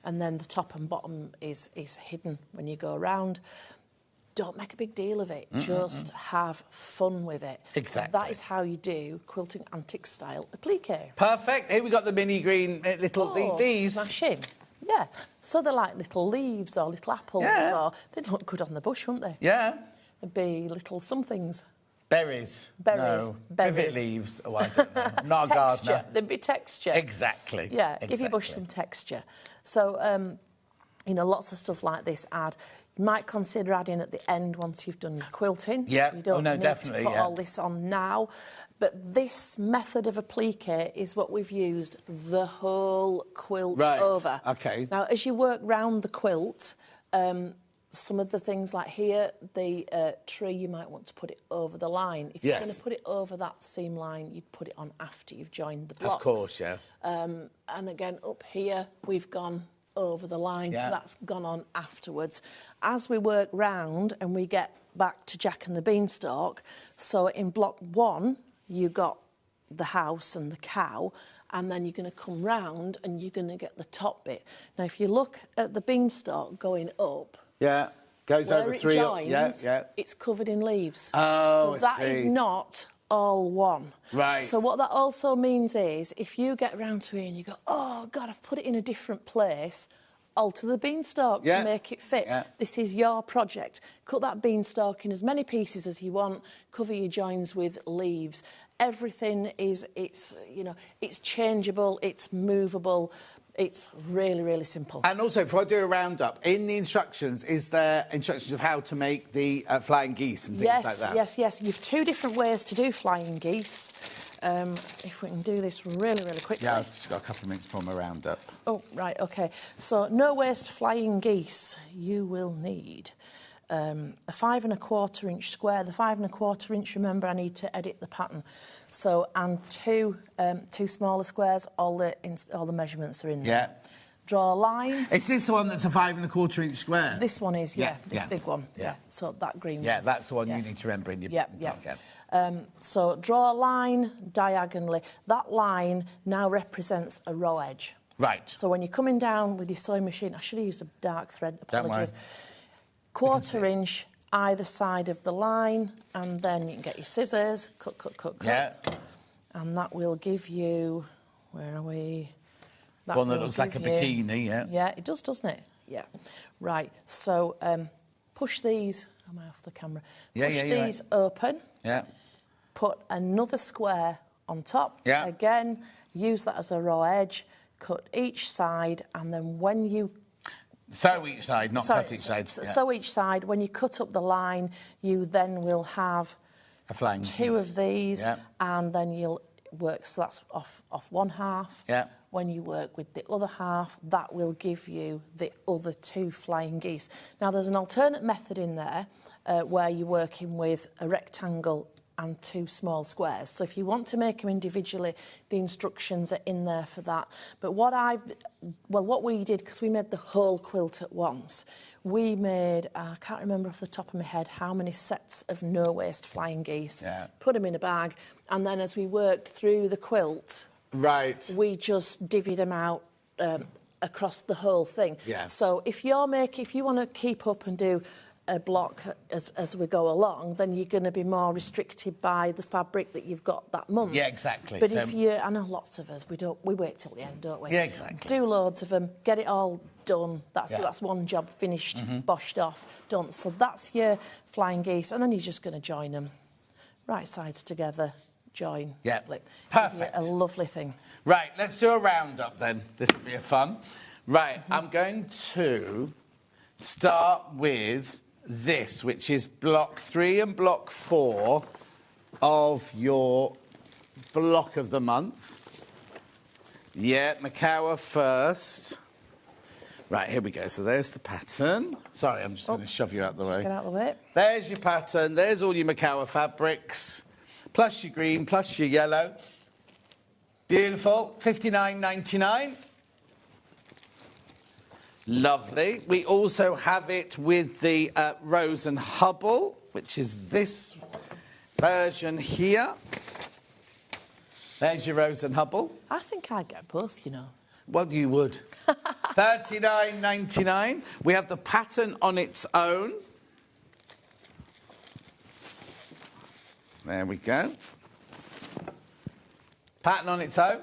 And then the top and bottom is hidden when you go around. Don't make a big deal of it. Just have fun with it. Exactly. That is how you do quilting antique style applique. Perfect. Here we got the mini green little these. Smashing. Yeah. So they're like little leaves or little apples. Or they'd look good on the bush, wouldn't they? Yeah. They'd be little somethings. Berries. Berries. No. Berries. Privet leaves. Oh, I don't know. I'm not a gardener. There'd be texture. Exactly. Yeah, exactly. give your bush some texture. So, lots of stuff like this you might consider adding at the end once you've done your quilting. Yeah, you don't need definitely, to put all this on now. But this method of applique is what we've used the whole quilt over. OK. Now, as you work round the quilt, some of the things like here, the tree, you might want to put it over the line. If you're going to put it over that seam line, you'd put it on after you've joined the blocks. Of course, yeah. And again, up here, we've gone over the line, so that's gone on afterwards. As we work round and we get back to Jack and the Beanstalk, so in block 1, you got the house and the cow, and then you're going to come round and you're going to get the top bit. Now, if you look at the Beanstalk going up... Yeah, goes where over it 3... joins, yeah. it's covered in leaves. Oh, so that is not all one. Right. So what that also means is, if you get round to it and you go, oh, God, I've put it in a different place, alter the beanstalk to make it fit. Yeah. This is your project. Cut that beanstalk in as many pieces as you want, cover your joins with leaves. Everything it's changeable, it's movable. It's really, really simple. And also, if I do a roundup, in the instructions, is there instructions of how to make the flying geese and things like that? Yes. You've 2 different ways to do flying geese. If we can do this really, really quickly. Yeah, I've just got a couple of minutes for my roundup. Oh, right, OK. So, no waste flying geese. You will need a 5 1/4 inch square. The 5 1/4 inch, remember, I need to edit the pattern. So, and 2 smaller squares, all the measurements are in there. Yeah. Draw a line. Is this the one that's a 5 1/4 inch square? This one is, this big one. Yeah. So that green one. Yeah, that's the one you need to remember in your... So draw a line diagonally. That line now represents a raw edge. Right. So when you're coming down with your sewing machine, I should have used a dark thread, apologies. Don't worry. 1/4 inch either side of the line, and then you can get your scissors, cut. Yeah. And that will give you, where are we? One that looks like a bikini, Yeah, it does, doesn't it? Yeah. Right, so push these, am I off the camera? Push these open. Yeah. Put another square on top. Yeah. Again, use that as a raw edge, cut each side, and then when you... Sew each side, not cut each side. Sew each side. When you cut up the line, you then will have a flying 2 of these, and then you'll works, so that's off one half. Yeah. When you work with the other half, that will give you the other 2 flying geese. Now, there's an alternate method in there where you're working with a rectangle and 2 small squares. So if you want to make them individually, the instructions are in there for that. But what we did, because we made the whole quilt at once, we made, I can't remember off the top of my head how many sets of no-waste flying geese. Yeah. Put them in a bag, and then as we worked through the quilt, Right. we just divvied them out across the whole thing. Yeah. So if you want to keep up and do a block as we go along, then you're going to be more restricted by the fabric that you've got that month. Yeah, exactly. But So- I know lots of us, we wait till the end, don't we? Yeah, exactly. Do loads of them, get it all done. That's one job finished, boshed off, done. So that's your flying geese, and then you're just going to join them, right sides together, join. Yeah. flip. Perfect. A lovely thing. Right, let's do a roundup then. This will be a fun. Right, I'm going to start with this, which is block 3 and block 4 of your block of the month. Yeah, Makawa first. Right, here we go. So there's the pattern. Sorry, I'm just going to shove you out the way. Get out of the way. There's your pattern. There's all your Makawa fabrics, plus your green, plus your yellow. Beautiful. $59.99. Lovely. We also have it with the Rose and Hubble, which is this version here. There's your Rose and Hubble. I think I'd get both, you know. Well, you would. $39.99. We have the pattern on its own. There we go. Pattern on its own.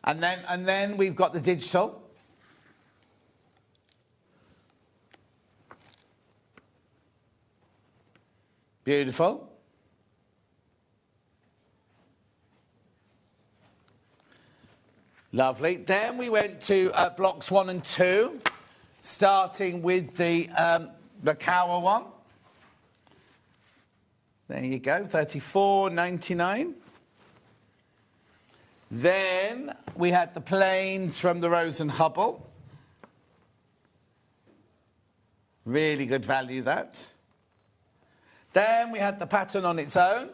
And then we've got the digital. Beautiful. Lovely. Then we went to blocks 1 and 2, starting with the Makawa one. There you go, $34.99. Then we had the plains from the Rose and Hubble. Really good value, that. Then we had the pattern on its own.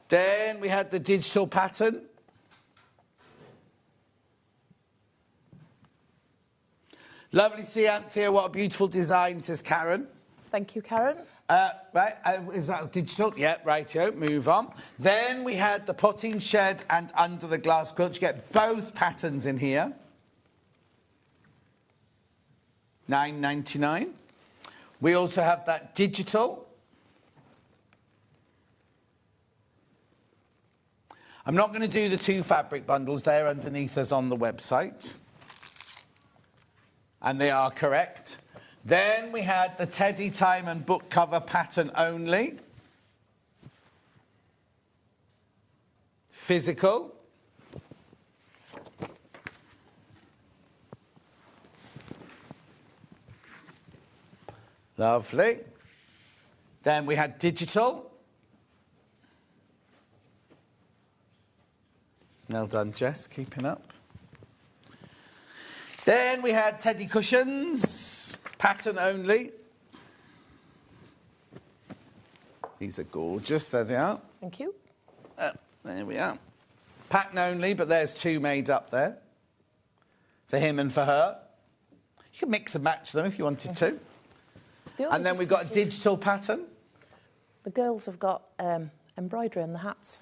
Then we had the digital pattern. Lovely to see, Anthea. What a beautiful design, says Karen. Thank you, Karen. Right, is that digital? Yeah, rightio, move on. Then we had the potting shed and under the glass quilt. You get both patterns in here. $9.99. We also have that digital. I'm not going to do the 2 fabric bundles. They're underneath us on the website. And they are correct. Then we had the Teddy Time and book cover pattern only. Physical. Lovely. Then we had digital. Well done, Jess, keeping up. Then we had Teddy cushions, pattern only. These are gorgeous, there they are. Thank you. There we are. Pattern only, but there's 2 made up there. For him and for her. You could mix and match them if you wanted to. And then we've got a digital pattern. The girls have got embroidery on the hats.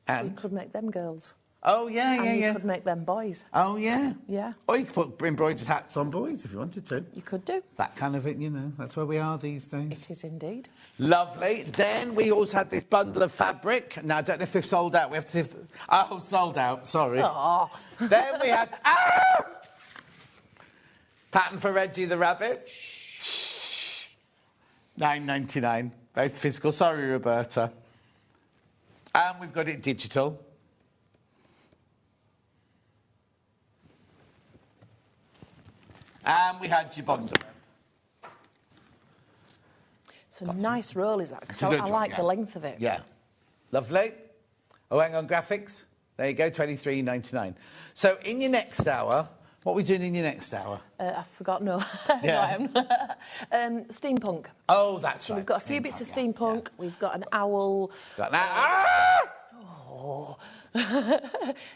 And? So you could make them girls. Oh, yeah, and yeah. you could make them boys. Oh, yeah. Yeah. Or you could put embroidered hats on boys if you wanted to. You could do. That kind of it, you know. That's where we are these days. It is indeed. Lovely. Then we also had this bundle of fabric. Now, I don't know if they've sold out. We have to see if... Oh, sold out. Sorry. Oh. Then we had... Ah! Pattern for Reggie the Rabbit. Shh. $9.99. Both physical. Sorry, Roberta. And we've got it digital. And we had your bundle. It's a nice roll, is that? Because It's a good I one, like yeah. the length of it. Yeah. Lovely. Oh, hang on, graphics. There you go, $23.99. So in your next hour, what are we doing in your next hour? I forgot, no. Yeah. No, I am. Steampunk. Oh, that's So right. we've got a few bits of steampunk. We've got an owl. Got that. Oh.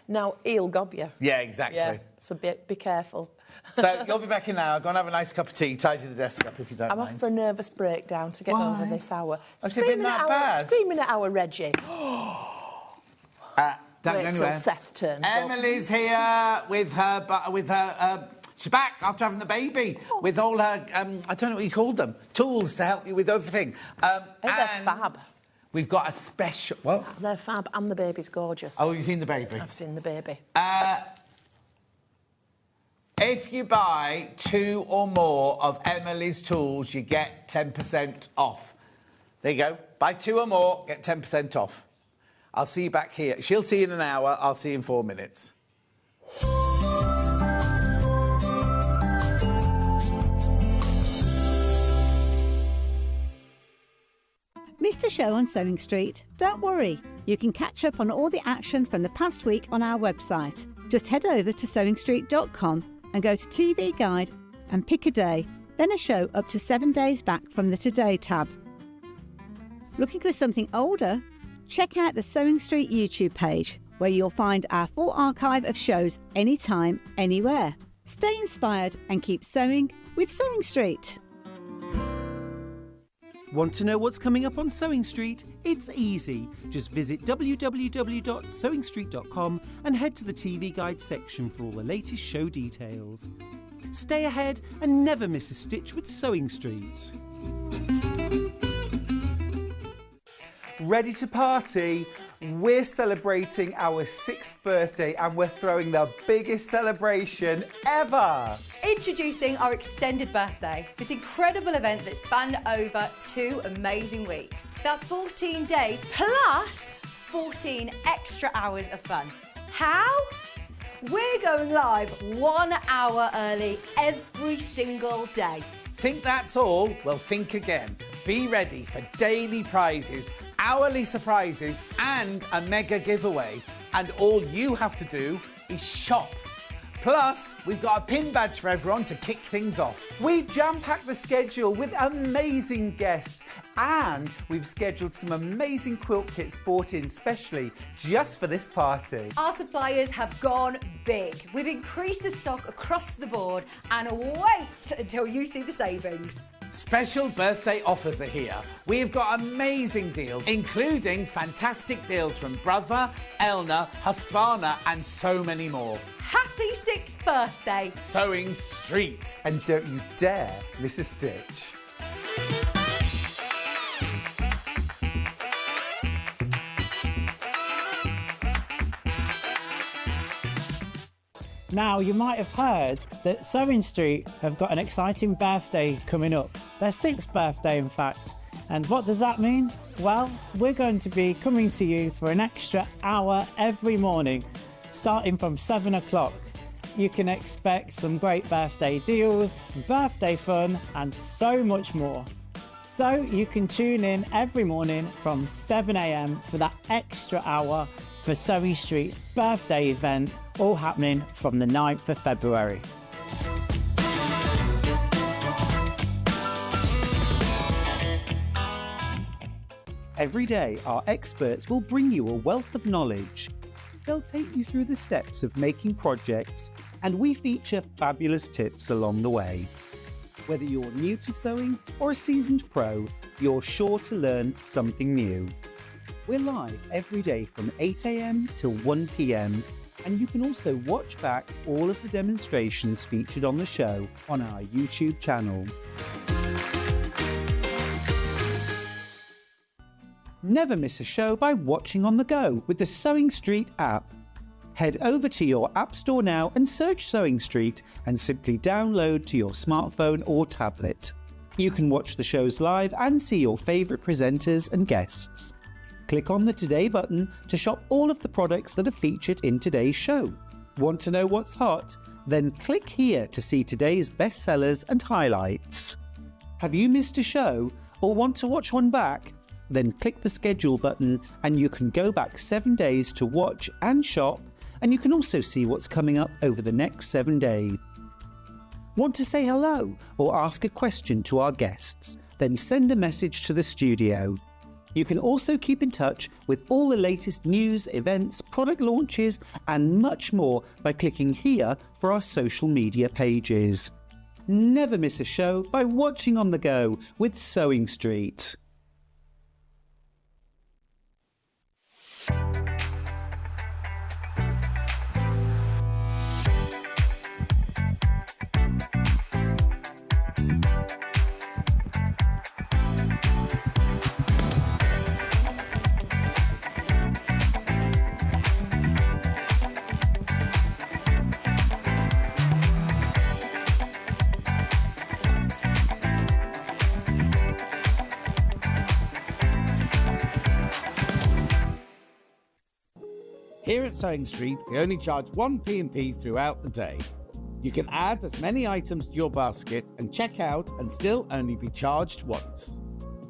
Now, he'll gob you. Yeah, exactly. Yeah, so be careful. So you'll be back in an hour. Go and have a nice cup of tea. Tidy the desk up if you don't I'm mind. off for a nervous breakdown to get Why? over this hour. Has it been that bad? Screaming at our Reggie. Don't go Wait till anywhere. Seth turns up. Emily's here with her. She's back after having the baby with all her. I don't know what you called them. Tools to help you with everything. They're and fab. We've got a special. What? They're fab, and the baby's gorgeous. Oh, you've seen the baby. I've seen the baby. If you buy 2 or more of Emily's tools, you get 10% off. There you go. Buy 2 or more, get 10% off. I'll see you back here. She'll see you in an hour. I'll see you in 4 minutes. Missed a show on Sewing Street? Don't worry. You can catch up on all the action from the past week on our website. Just head over to sewingstreet.com and go to TV Guide and pick a day, then a show up to 7 days back from the Today tab. Looking for something older? Check out the Sewing Street YouTube page, where you'll find our full archive of shows anytime, anywhere. Stay inspired and keep sewing with Sewing Street. Want to know what's coming up on Sewing Street? It's easy. Just visit www.sewingstreet.com and head to the TV Guide section for all the latest show details. Stay ahead and never miss a stitch with Sewing Street. Ready to party? We're celebrating our 6th birthday and we're throwing the biggest celebration ever! Introducing our extended birthday, this incredible event that spanned over 2 amazing weeks. That's 14 days plus 14 extra hours of fun. How? We're going live 1 hour early every single day. Think that's all? Well, think again. Be ready for daily prizes, hourly surprises and a mega giveaway. And all you have to do is shop. Plus, we've got a pin badge for everyone to kick things off. We've jam-packed the schedule with amazing guests and we've scheduled some amazing quilt kits bought in specially just for this party. Our suppliers have gone big. We've increased the stock across the board and wait until you see the savings. Special birthday offers are here. We've got amazing deals, including fantastic deals from Brother, Elna, Husqvarna and so many more. Happy 6th birthday. Sewing Street. And don't you dare miss a stitch. Now, you might have heard that Sewing Street have got an exciting birthday coming up. Their 6th birthday, in fact. And what does that mean? Well, we're going to be coming to you for an extra hour every morning, starting from 7 o'clock. You can expect some great birthday deals, birthday fun, and so much more. So you can tune in every morning from 7 a.m. for that extra hour for Sewing Street's birthday event, all happening from the 9th of February. Every day, our experts will bring you a wealth of knowledge. They'll take you through the steps of making projects, and we feature fabulous tips along the way. Whether you're new to sewing or a seasoned pro, you're sure to learn something new. We're live every day from 8 a.m. till 1 p.m. and you can also watch back all of the demonstrations featured on the show on our YouTube channel. Never miss a show by watching on the go with the Sewing Street app. Head over to your App Store now and search Sewing Street and simply download to your smartphone or tablet. You can watch the shows live and see your favourite presenters and guests. Click on the Today button to shop all of the products that are featured in today's show. Want to know what's hot? Then click here to see today's bestsellers and highlights. Have you missed a show or want to watch one back? Then click the schedule button and you can go back 7 days to watch and shop, and you can also see what's coming up over the next 7 days. Want to say hello or ask a question to our guests? Then send a message to the studio. You can also keep in touch with all the latest news, events, product launches and much more by clicking here for our social media pages. Never miss a show by watching on the go with Sewing Street. Here at Sewing Street, we only charge one P&P throughout the day. You can add as many items to your basket and check out and still only be charged once.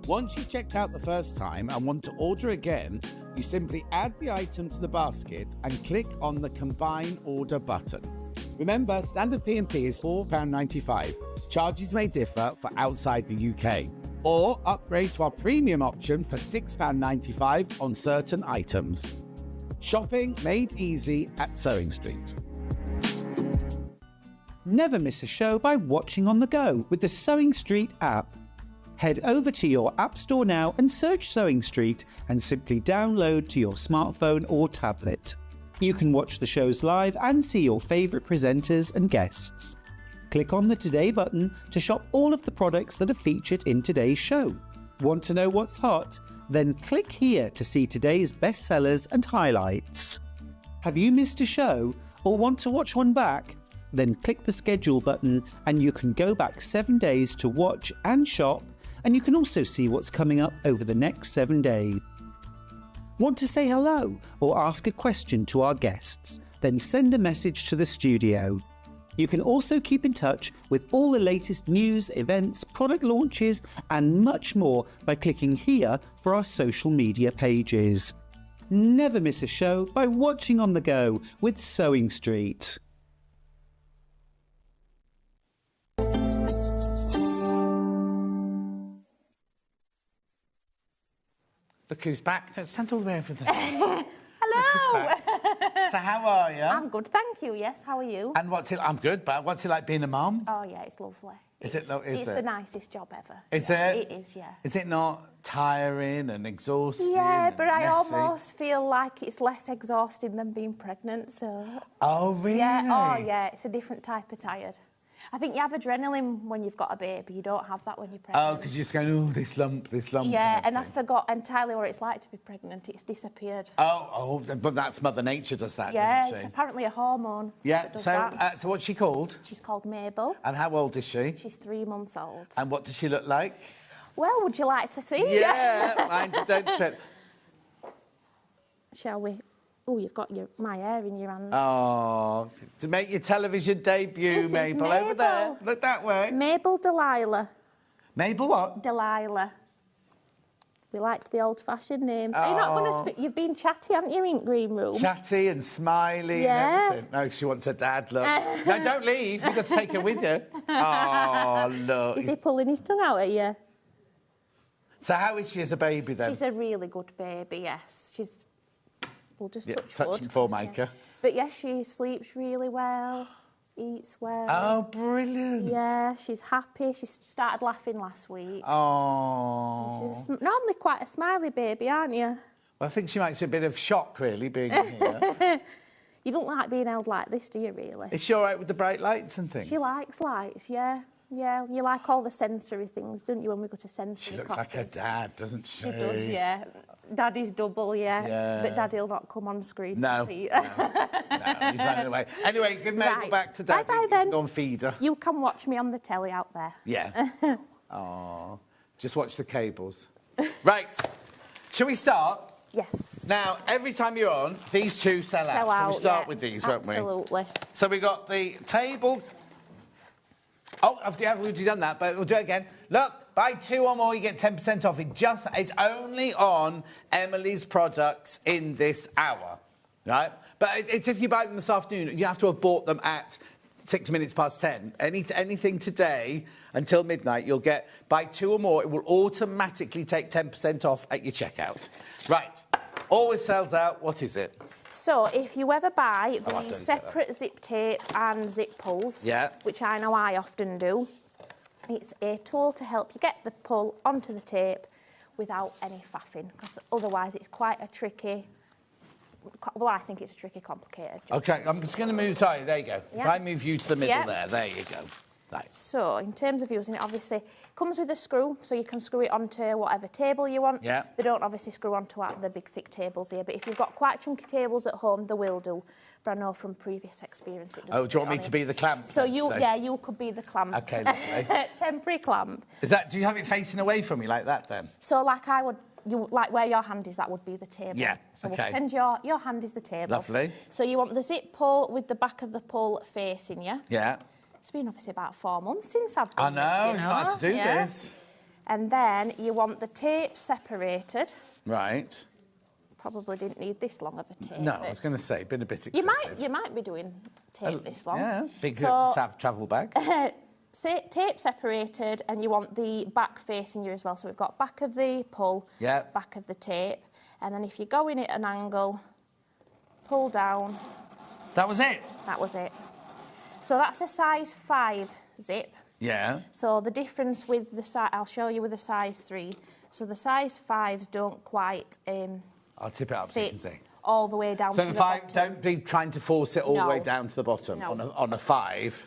Once you've checked out the first time and want to order again, you simply add the item to the basket and click on the Combine Order button. Remember, standard P&P is £4.95. Charges may differ for outside the UK. Or upgrade to our premium option for £6.95 on certain items. Shopping made easy at Sewing Street. Never miss a show by watching on the go with the Sewing Street app. Head over to your App Store now and search Sewing Street and simply download to your smartphone or tablet. You can watch the shows live and see your favourite presenters and guests. Click on the Today button to shop all of the products that are featured in today's show. Want to know what's hot? Then click here to see today's bestsellers and highlights. Have you missed a show or want to watch one back? Then click the schedule button and you can go back 7 days to watch and shop, and you can also see what's coming up over the next 7 days. Want to say hello or ask a question to our guests? Then send a message to the studio. You can also keep in touch with all the latest news, events, product launches and much more by clicking here for our social media pages. Never miss a show by watching on the go with Sewing Street. Look who's back. Don't stand all the way over there. Hello. So how are you? I'm good, thank you. Yes, how are you? And I'm good, but what's it like being a mum? Oh yeah, it's lovely. It's the nicest job ever. Is yeah, it? It is, yeah. Is it not tiring and exhausting? Yeah, and but I messy? almost feel like it's less exhausting than being pregnant. So. Oh really? Yeah. Oh yeah, it's a different type of tired. I think you have adrenaline when you've got a baby. You don't have that when you're pregnant. Oh, because you're just going, oh, this lump. Yeah, and I forgot entirely what it's like to be pregnant. It's disappeared. Oh, but that's Mother Nature does that, yeah, doesn't she? it's apparently a hormone. Yeah, that does so that. so what's she called? She's called Mabel. And how old is she? She's 3 months old. And what does she look like? Well, would you like to see? Yeah, mind you don't trip. Shall we? Oh, you've got my hair in your hand. Oh, to make your television debut, Mabel, over there. Look that way. Mabel Delilah. Mabel what? Delilah. We liked the old-fashioned names. Are you not going to speak? You've been chatty, haven't you, in green room? Chatty and smiley Yeah. and everything. No, she wants her dad, look. No, don't leave. You've got to take her with you. Oh, look. Is he pulling his tongue out at you? So how is she as a baby, then? She's a really good baby, yes. We'll just touch touch wood. and full maker. But yes, she sleeps really well, eats well. Oh, brilliant. Yeah, she's happy. She started laughing last week. Oh. She's normally quite a smiley baby, aren't you? Well, I think she makes a bit of shock, really, being in here. You don't like being held like this, do you, really? Is she all right with the bright lights and things? She likes lights, yeah. Yeah, you like all the sensory things, don't you, when we go to sensory She looks classes? like her dad, doesn't she? She does, yeah. Daddy's double, yeah. But Daddy'll not come on screen No. to see you. No, he's running away. Anyway, give Mabel back to Daddy. Bye-bye then. Go and feed her. You can watch me on the telly out there. Yeah. Oh, just watch the cables. Right. Shall we start? Yes. Now, every time you're on, these two sell out. So we start with these, won't we? Absolutely. So we got the table. Oh, I've already done that, but we'll do it again. Look, buy 2 or more, you get 10% off. It's only on Emily's products in this hour, right? But it's if you buy them this afternoon, you have to have bought them at 6 minutes past 10. Anything today until midnight, you'll get, buy 2 or more, it will automatically take 10% off at your checkout. Right, always sells out. What is it? So if you ever buy the separate zip tape and zip pulls, which I know I often do, it's a tool to help you get the pull onto the tape without any faffing, because otherwise it's quite a tricky, well, I think it's a tricky, complicated job. OK, I'm just going to move, sorry, there you go. If I move you to the middle there you go. Right. So, in terms of using it, obviously, it comes with a screw, so you can screw it onto whatever table you want. Yeah. They don't obviously screw onto the big, thick tables here, but if you've got quite chunky tables at home, they will do. But I know from previous experience it doesn't. Oh, do you want me to be the clamp? So, you could be the clamp. OK, lovely. Temporary clamp. Do you have it facing away from me like that, then? So, like I would... like where your hand is, that would be the table. Yeah, so we'll pretend your hand is the table. Lovely. So you want the zip pull with the back of the pull facing you. Yeah. It's been obviously about 4 months since I've done this, you know. You've not had to do this. And then you want the tape separated. Right. Probably didn't need this long of a tape. No, I was going to say, been a bit excessive. You might be doing tape this long. Yeah, big travel bag. Tape separated, and you want the back facing you as well. So we've got back of the pull, back of the tape, and then if you go in at an angle, pull down. That was it? That was it. So that's a size 5 zip. Yeah. So the difference with the size, I'll show you with the size 3. So the size 5s don't quite I'll tip it up so you can see. All the way down to the bottom. Don't be trying to force it all the way down to the bottom on a 5.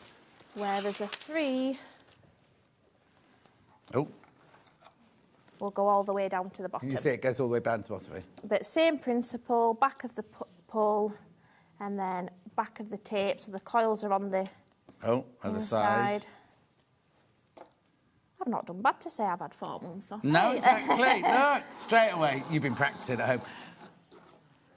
Whereas a 3 will go all the way down to the bottom. Can you see it goes all the way down to the bottom? But same principle, back of the pull, and then back of the tape, so the coils are on the other side. I've not done bad to say I've had 4 months off. No, exactly. Look, straight away, you've been practising at home.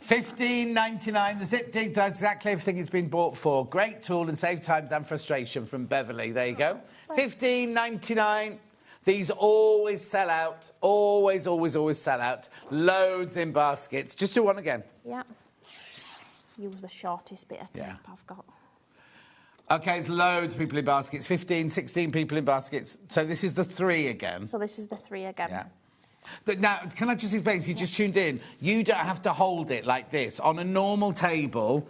$15.99. The zip dig does exactly everything it's been bought for. Great tool and save times and frustration from Beverly. There you go. $15.99. These always sell out. Always, always, always sell out. Loads in baskets. Just do one again. Yeah. Use the shortest bit of tape I've got. OK, there's loads of people in baskets. 15, 16 people in baskets. So this is the 3 again. So this is the 3 again. Yeah. Now, can I just explain, if you just tuned in, you don't have to hold it like this. On a normal table,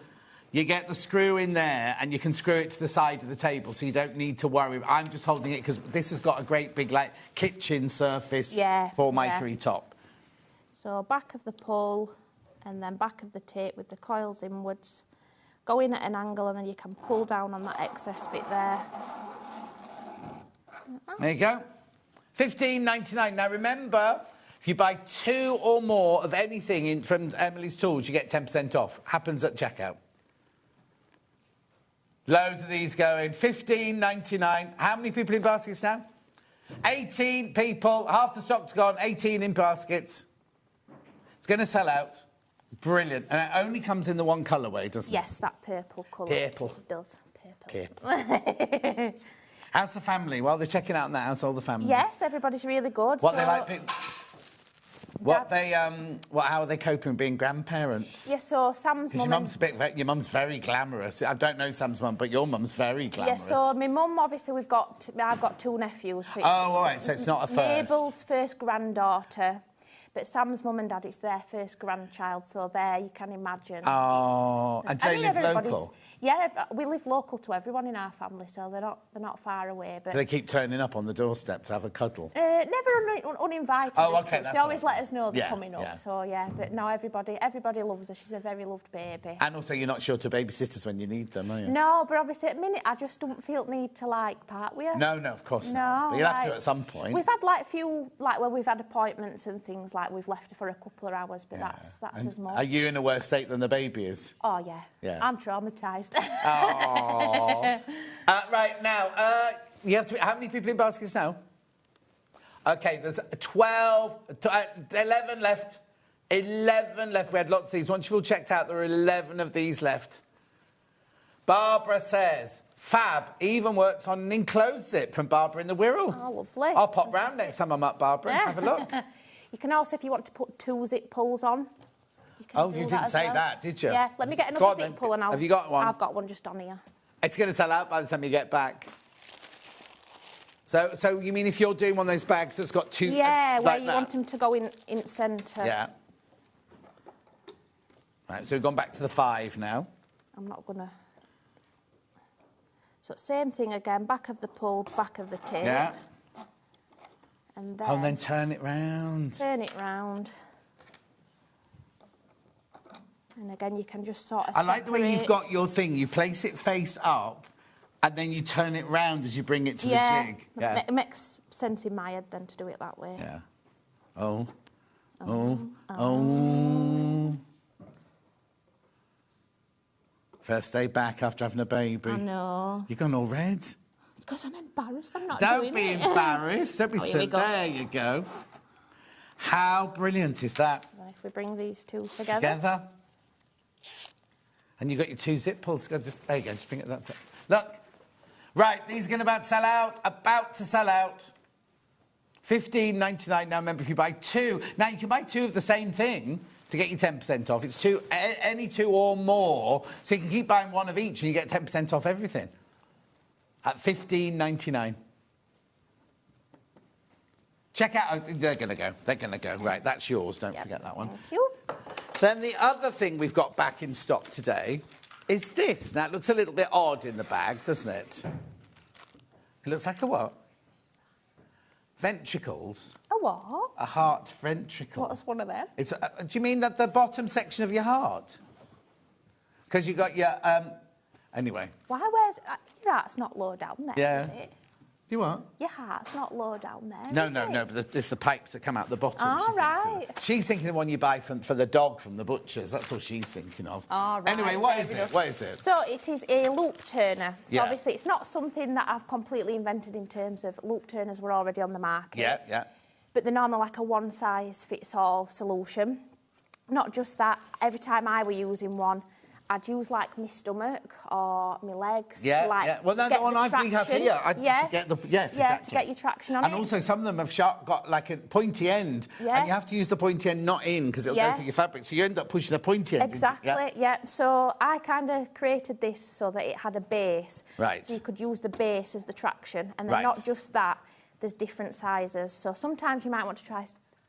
you get the screw in there and you can screw it to the side of the table, so you don't need to worry. I'm just holding it because this has got a great big, like, kitchen surface for my 3 top. So back of the pull and then back of the tape with the coils inwards. Go in at an angle and then you can pull down on that excess bit there. There you go. $15.99. Now, remember, if you buy 2 or more of anything from Emily's Tools, you get 10% off. Happens at checkout. Loads of these going. $15.99. How many people in baskets now? 18 people. Half the stock's gone. 18 in baskets. It's going to sell out. Brilliant. And it only comes in the one colourway, doesn't it? Yes, that purple colour. Purple. It does. Purple. How's the family? While they're checking out in the house, all the family? Yes, everybody's really good. What they like... how are they coping with being grandparents? Yeah, so Sam's mum... Your mum's very glamorous. I don't know Sam's mum, but your mum's very glamorous. Yeah, so my mum, obviously, I've got 2 nephews. So all right, so it's not a first. Mabel's first granddaughter. But Sam's mum and dad, it's their first grandchild, so there you can imagine. Oh, and they live local? Yeah, we live local to everyone in our family, so they're not far away. But do they keep turning up on the doorstep to have a cuddle? Never uninvited. Oh, OK. They always let us know they're coming up. So, yeah, but no, everybody loves her. She's a very loved baby. And also, you're not short of babysitters when you need them, are you? No, but obviously, at the minute, I just don't feel the need to, part with her. No, of course not. But you'll have to at some point. We've had, a few, where we've had appointments and things, we've left her for a couple of hours, but that's as much. Are you in a worse state than the baby is? Oh, yeah. I'm traumatised. Oh. Right, now, you have to... How many people in baskets now? OK, there's 11 left 11 left. We had lots of these. Once you've all checked out, there are 11 of these left. Barbara says, fab, even works on an enclosed zip from Barbara in the Wirral. Oh, lovely. I'll pop round next time I'm up, Barbara, and have a look. You can also, if you want to put 2 zip pulls on. You didn't say that, did you? Yeah, let me get another zip pull and I'll... Have you got one? I've got one just on here. It's going to sell out by the time you get back. So you mean if you're doing one of those bags that's got 2... Yeah, like where you that? want them to go in centre. Yeah. Right, so we've gone back to the 5 now. I'm not going to... So same thing again, back of the pull, back of the tape. Yeah. And then turn it round. Turn it round. And again, you can just sort of I like the way you've got your thing. You place it face up, and then you turn it round as you bring it to the jig. Yeah, it makes sense in my head then to do it that way. Yeah. Oh. First day back after having a baby. I know. You've gone all red. It's because I'm embarrassed. I'm not Don't doing be it. embarrassed. Don't be silly. There you go. How brilliant is that? So if we bring these 2 together. And you've got your 2 zip pulls. There you go, just bring it, that's it. Look. Right, these are going to sell out. About to sell out. $15.99 now, remember, if you buy 2. Now, you can buy 2 of the same thing to get you 10% off. It's any 2 or more. So you can keep buying 1 of each and you get 10% off everything. At $15.99. Check out... Oh, they're going to go. They're going to go. Right, that's yours. Don't forget that one. Thank you. Then the other thing we've got back in stock today is this. Now, it looks a little bit odd in the bag, doesn't it? It looks like a what? Ventricles. A what? A heart ventricle. What's one of them? It's do you mean that the bottom section of your heart? Because you got your... Anyway. Why, where's... Your heart's not low down there, is it? You what? Your heart's not low down there, No, but it's the pipes that come out the bottom. Oh, right. She's thinking of one you buy for the dog from the butcher's. That's all she's thinking of. Oh, right. Anyway, what is it? What is it? So it is a loop turner. So Yeah. obviously it's not something that I've completely invented in terms of loop turners were already on the market. Yeah. But they're normally like a one-size-fits-all solution. Not just that, every time I were using one, I'd use like my stomach or my legs to like Well, no, get the one we have here, to get the exactly. to get your traction on and it. Also, some of them have got like a pointy end, and you have to use the pointy end not in because it'll go through your fabric. So you end up pushing a pointy end. Exactly. Yeah. So I kind of created this so that it had a base, right? So you could use the base as the traction, and then not just that. There's different sizes. So sometimes you might want to try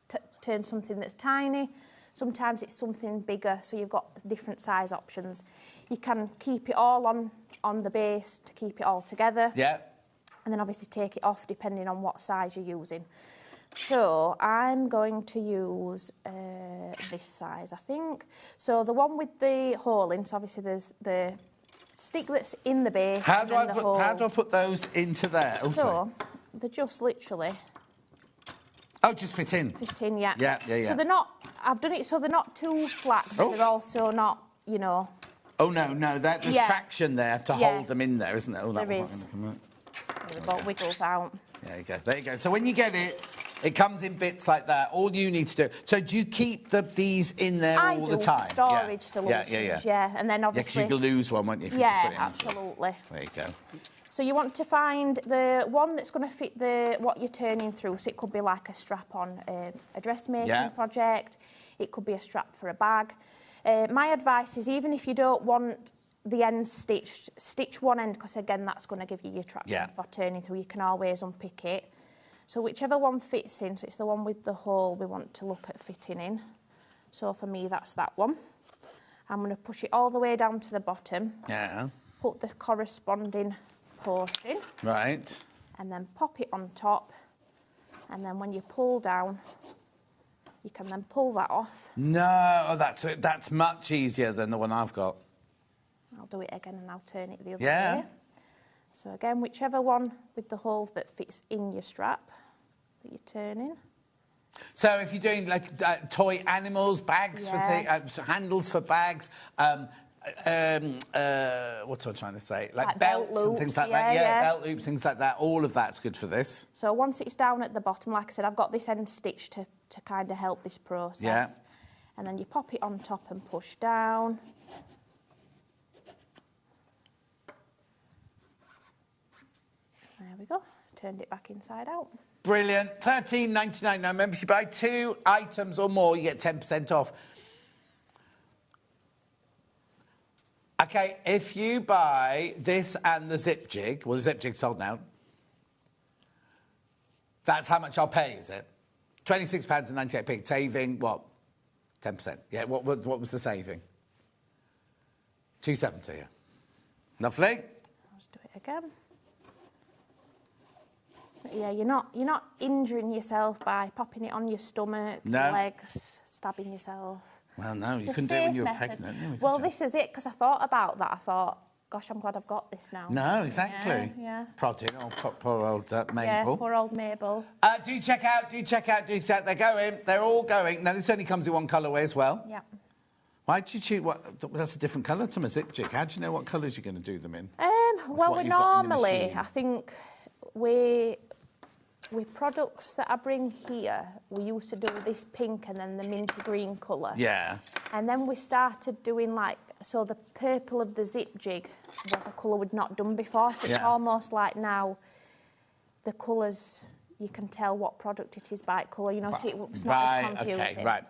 to turn something that's tiny. Sometimes it's something bigger, so you've got different size options. You can keep it all on the base to keep it all together. Yeah. And then obviously take it off depending on what size you're using. So I'm going to use this size, I think. So the one with the hole in, so obviously there's the stick that's in the base. How do I put those into there? So they're just literally... Oh, just fit in. Fit in, yeah. Yeah. So they're not... I've done it so they're not too flat, but they're also not, you know... Oh, no, there's traction there to hold them in there, isn't there? Oh, that there was is. not going to come out. The bolt wiggles out. There you go. So when you get it, it comes in bits like that. All you need to do... So do you keep these in there all the time? I do, for storage solutions, yeah. And then obviously... Yeah, because you could lose one, won't you? If you yeah, just put it in. absolutely. There you go. So you want to find the one that's going to fit what you're turning through. So it could be like a strap on a dressmaking project. It could be a strap for a bag. My advice is even if you don't want the end stitched, stitch one end because again that's going to give you your traction for turning through. You can always unpick it. So whichever one fits in, so it's the one with the hole we want to look at fitting in. So for me that's that one. I'm going to push it all the way down to the bottom. Yeah. Put the corresponding post in. Right. And then pop it on top. And then when you pull down, you can then pull that off. No, that's much easier than the one I've got. I'll do it again and I'll turn it the other way. So again, whichever one with the hole that fits in your strap that you're turning. So if you're doing like toy animals, bags for handles for bags, what am I trying to say? Like belts belt loops, and things like that. Yeah, belt loops, things like that. All of that's good for this. So once it's down at the bottom, like I said, I've got this end stitched to kind of help this process. Yeah. and then you pop it on top and push down. There we go. Turned it back inside out. Brilliant. $13.99. Now, remember, if you buy 2 items or more, you get 10% off. OK, if you buy this and the zip jig, well, the zip jig's sold now. That's how much I'll pay, is it? £26.98, saving, what, 10%? Yeah, what was the saving? $2.70, yeah. Lovely. Let's do it again. Yeah, you're not injuring yourself by popping it on your stomach, your legs, stabbing yourself. Well, no, you couldn't do it when you were pregnant. Well, this is it, because I thought about that. I thought, gosh, I'm glad I've got this now. No, exactly. Yeah. Prodding, poor old Mabel. Yeah, poor old Mabel. Do check out. They're going. They're all going. Now, this only comes in one colourway as well. Yeah. Why did you choose that's a different colour to my zip jig. How do you know what colours you're going to do them in? Well, we normally, I think, with products that I bring here, we used to do this pink and then the minty green colour. Yeah. And then we started doing so the purple of the zip jig was a colour we'd not done before. So it's almost like now the colours, you can tell what product it is by colour, so it's not as confusing. Okay, right.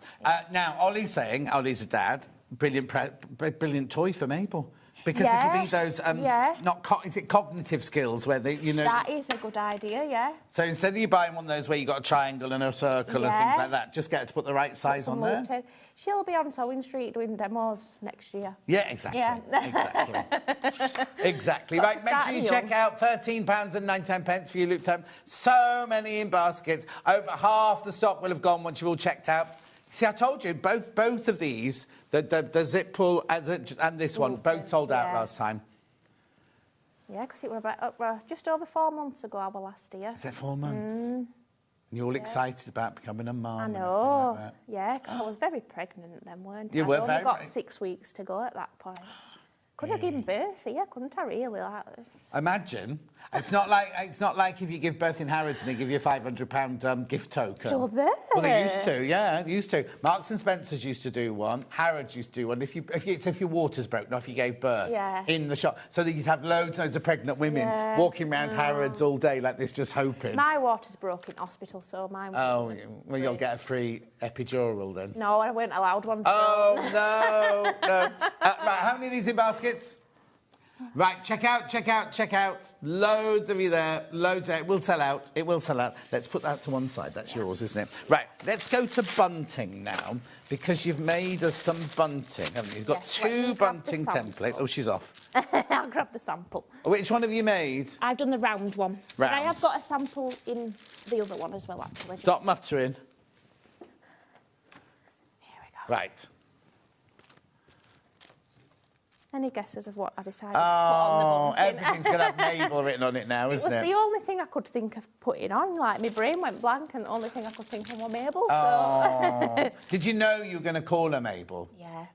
Now, Ollie's a dad, brilliant toy for Mabel. Because it'll be those, is it cognitive skills where they, That is a good idea, yeah. So instead of you buying one of those where you got a triangle and a circle and things like that, just get her to put the right size on there. She'll be on Sewing Street doing demos next year. Yeah, exactly. Yeah. Exactly. Right, make sure you check out £13.99 for your loop time. So many in baskets. Over half the stock will have gone once you've all checked out. See, I told you, both of these, the zip pull and this one, both sold out last time. Yeah, because it were about just over 4 months ago, our last year. Is it 4 months? And you're all excited about becoming a mum. I know, yeah, because I was very pregnant then, weren't I? You were I only got 6 weeks to go at that point. Could have given birth here, couldn't I, really? Imagine. It's not like if you give birth in Harrods and they give you a £500 gift token. Sure, there. Well, they used to, yeah, they used to. Marks and Spencer's used to do one. Harrods used to do one. If your water's broken off, you gave birth in the shop, so that you'd have loads of pregnant women walking around Harrods all day like this, just hoping. My water's broke in hospital, so mine. Oh, well, you'll get a free epidural then. No, I weren't allowed one. Oh no. Right, how many of these in baskets? Right, check out. Loads of you there, loads there. It will sell out. Let's put that to one side. That's yours, isn't it? Right, let's go to bunting now, because you've made us some bunting, haven't you? You've got 2 bunting templates. Oh, she's off. I'll grab the sample. Which one have you made? I've done the round one. But I have got a sample in the other one as well, actually. Stop muttering. Here we go. Right. Any guesses of what I decided to put on the bunting? Everything's going to have Mabel written on it now, isn't it? It was the only thing I could think of putting on. My brain went blank, and the only thing I could think of was Mabel. So. Did you know you were going to call her Mabel? Yeah.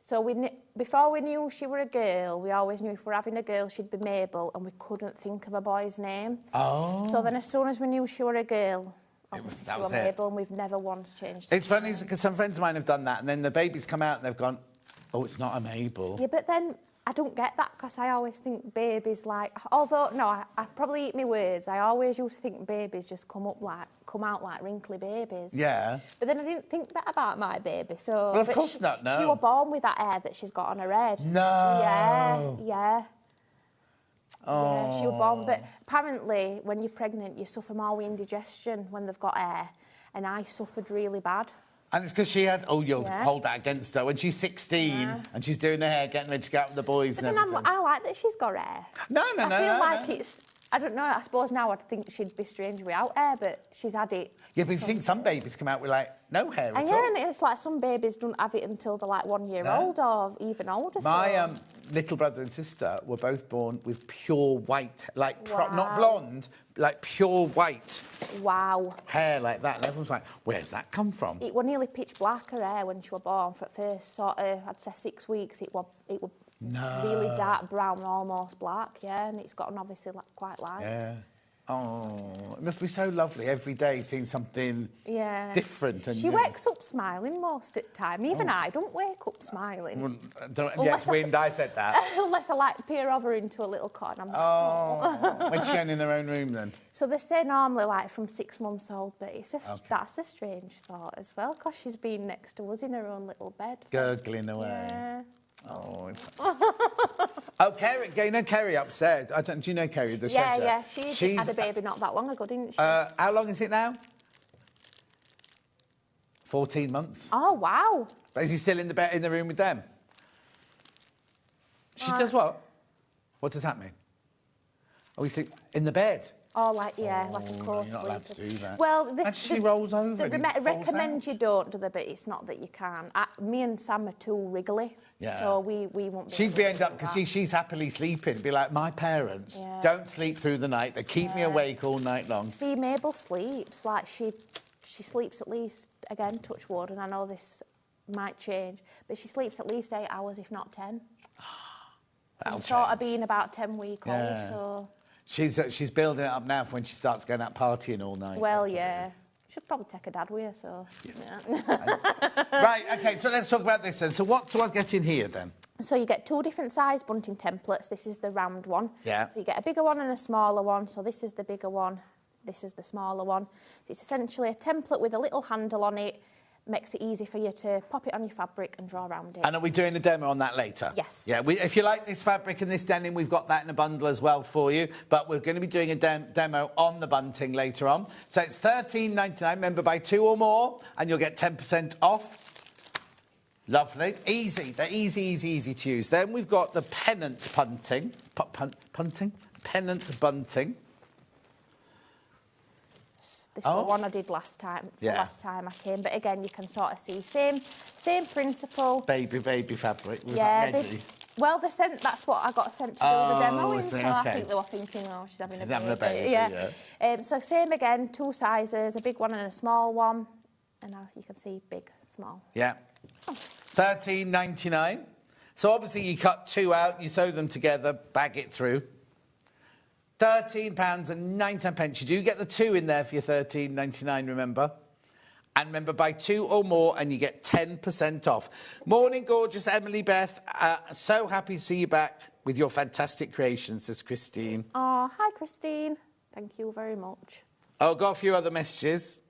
So before we knew she were a girl, we always knew if we were having a girl, she'd be Mabel, and we couldn't think of a boy's name. Oh. So then as soon as we knew she were a girl, obviously she was Mabel, and we've never once changed it. It's funny, because some friends of mine have done that, and then the babies come out and they've gone, oh, it's not a Mabel. Yeah, but then I don't get that, because I always think babies I probably eat my words. I always used to think babies just come out like wrinkly babies. Yeah. But then I didn't think that about my baby. So. Well, of course not. No. She was born with that hair that she's got on her head. No. Yeah. Oh. Yeah, she was born. But apparently, when you're pregnant, you suffer more with indigestion when they've got hair, and I suffered really bad. And it's because she had... Oh, you'll hold that against her. When she's 16 and she's doing her hair, getting ready to go out with the boys and everything. I like that she's got hair. No. I feel like it's... I don't know, I suppose now I'd think she'd be strange without hair, but she's had it. Yeah, but you think some babies come out with, no hair at all. Yeah, and it's like some babies don't have it until they're, 1 year old or even older. My little brother and sister were both born with pure white, not blonde, pure white. Wow. Hair like that. And everyone's like, where's that come from? It was nearly pitch black, her hair, when she was born. For at first, I'd say 6 weeks, it was really dark brown, almost black, and it's gotten obviously quite light. Yeah. Oh, it must be so lovely every day seeing something different. And she wakes up smiling most of the time. Even I don't wake up smiling. Well, yes, Wind, I said that. Unless I like peer over into a little cot and I'm like, oh. When's she going in her own room then? So they say normally like from 6 months old, but that's a strange thought as well, because she's been next to us in her own little bed. Gurgling away. Yeah. Oh, Kerry, you know Kerry upstairs? Do you know Kerry, the shedder? Yeah, she had a baby not that long ago, didn't she? How long is it now? 14 months. Oh, wow. But is he still in the room with them? She does what? What does that mean? Oh, he's in the bed? Oh, like a co-sleeper. You're not allowed to do that. Well, and she rolls over. They recommend you don't do that, but it's not that you can. Me and Sam are too wriggly, so we won't be. She'd end up because she's happily sleeping. Be like, my parents don't sleep through the night. They keep me awake all night long. See, Mabel sleeps like she sleeps at least, again, touch wood, and I know this might change, but she sleeps at least 8 hours, if not 10. I'm sort of being about 10-week-old, so. She's building it up now for when she starts going out partying all night. Well, yeah. She'll probably take her dad with her, so... Yeah. Right, OK, so let's talk about this then. So what do I get in here, then? So you get 2 different size bunting templates. This is the round one. Yeah. So you get a bigger one and a smaller one. So this is the bigger one. This is the smaller one. So it's essentially a template with a little handle on it. Makes it easy for you to pop it on your fabric and draw around it. And are we doing a demo on that later? Yes. Yeah, if you like this fabric and this denim, we've got that in a bundle as well for you. But we're going to be doing a demo on the bunting later on. So it's $13.99. Remember, buy 2 or more, and you'll get 10% off. Lovely. Easy. They're easy to use. Then we've got the pennant bunting. Pennant bunting. This is the one I did last time. Last time I came, but again, you can sort of see same principle. Baby fabric. Was that ready? Well, they sent. That's what I got sent to do the demo in. So I think they were thinking, oh, she's having a baby. Yeah. So same again, 2 sizes, a big one and a small one, and now you can see big, small. Yeah. $13.99. So obviously you cut 2 out, you sew them together, bag it through. £13.99. You do get the 2 in there for your $13.99, remember? And remember, buy 2 or more and you get 10% off. Morning, gorgeous Emily Beth. So happy to see you back with your fantastic creations, says Christine. Oh, hi, Christine. Thank you very much. Oh, got a few other messages.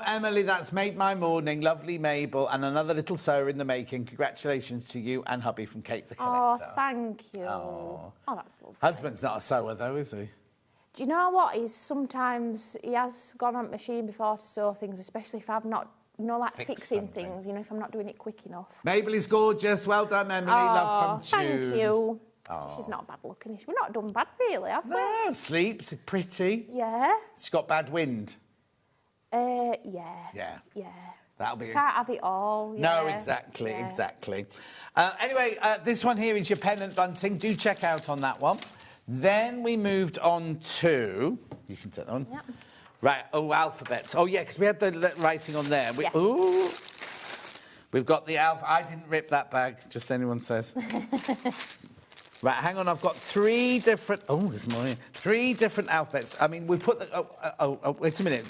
Emily, that's made my morning. Lovely Mabel. And another little sewer in the making. Congratulations to you and hubby from Kate the Collector. Oh, thank you. Oh, that's lovely. Husband's not a sewer, though, is he? Do you know what? He has gone on machine before to sew things, especially if I've not, fixing things, if I'm not doing it quick enough. Mabel is gorgeous. Well done, Emily. Love from June. Thank you. Oh. She's not bad looking. We've not done bad, really, have we? No, sleeps, pretty. Yeah. She's got bad wind. Yeah. That'll be... Can't have it all. No, exactly. Anyway, this one here is your pennant bunting. Do check out on that one. Then we moved on to... You can take that one. Yep. Right, alphabets. Oh, yeah, because we had the writing on there. Ooh. We've got the alpha... I didn't rip that bag, just anyone says. Right, hang on, I've got 3 different... Oh, this morning. 3 different alphabets. I mean, we put the... wait a minute.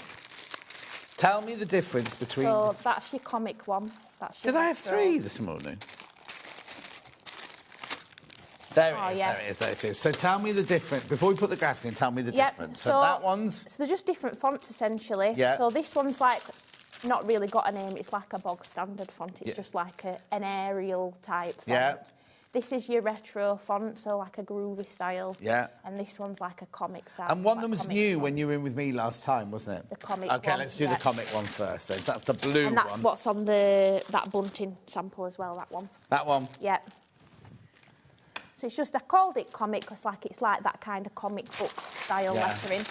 Tell me the difference between... So that's your comic one. Did I have 3 this morning? There it is. So tell me the difference. Before we put the graphs in, tell me the difference. So that one's... So they're just different fonts, essentially. Yeah. So this one's like... Not really got a name. It's like a bog standard font. It's just like an Arial type font. Yeah. This is your retro font, so like a groovy style. Yeah. And this one's like a comic style. And one of them was new when you were in with me last time, wasn't it? The comic one. OK, let's do the comic one first. So that's the blue one. And that's what's on that bunting sample as well, that one. That one? Yeah. So it's just, I called it comic because it's like that kind of comic book style lettering.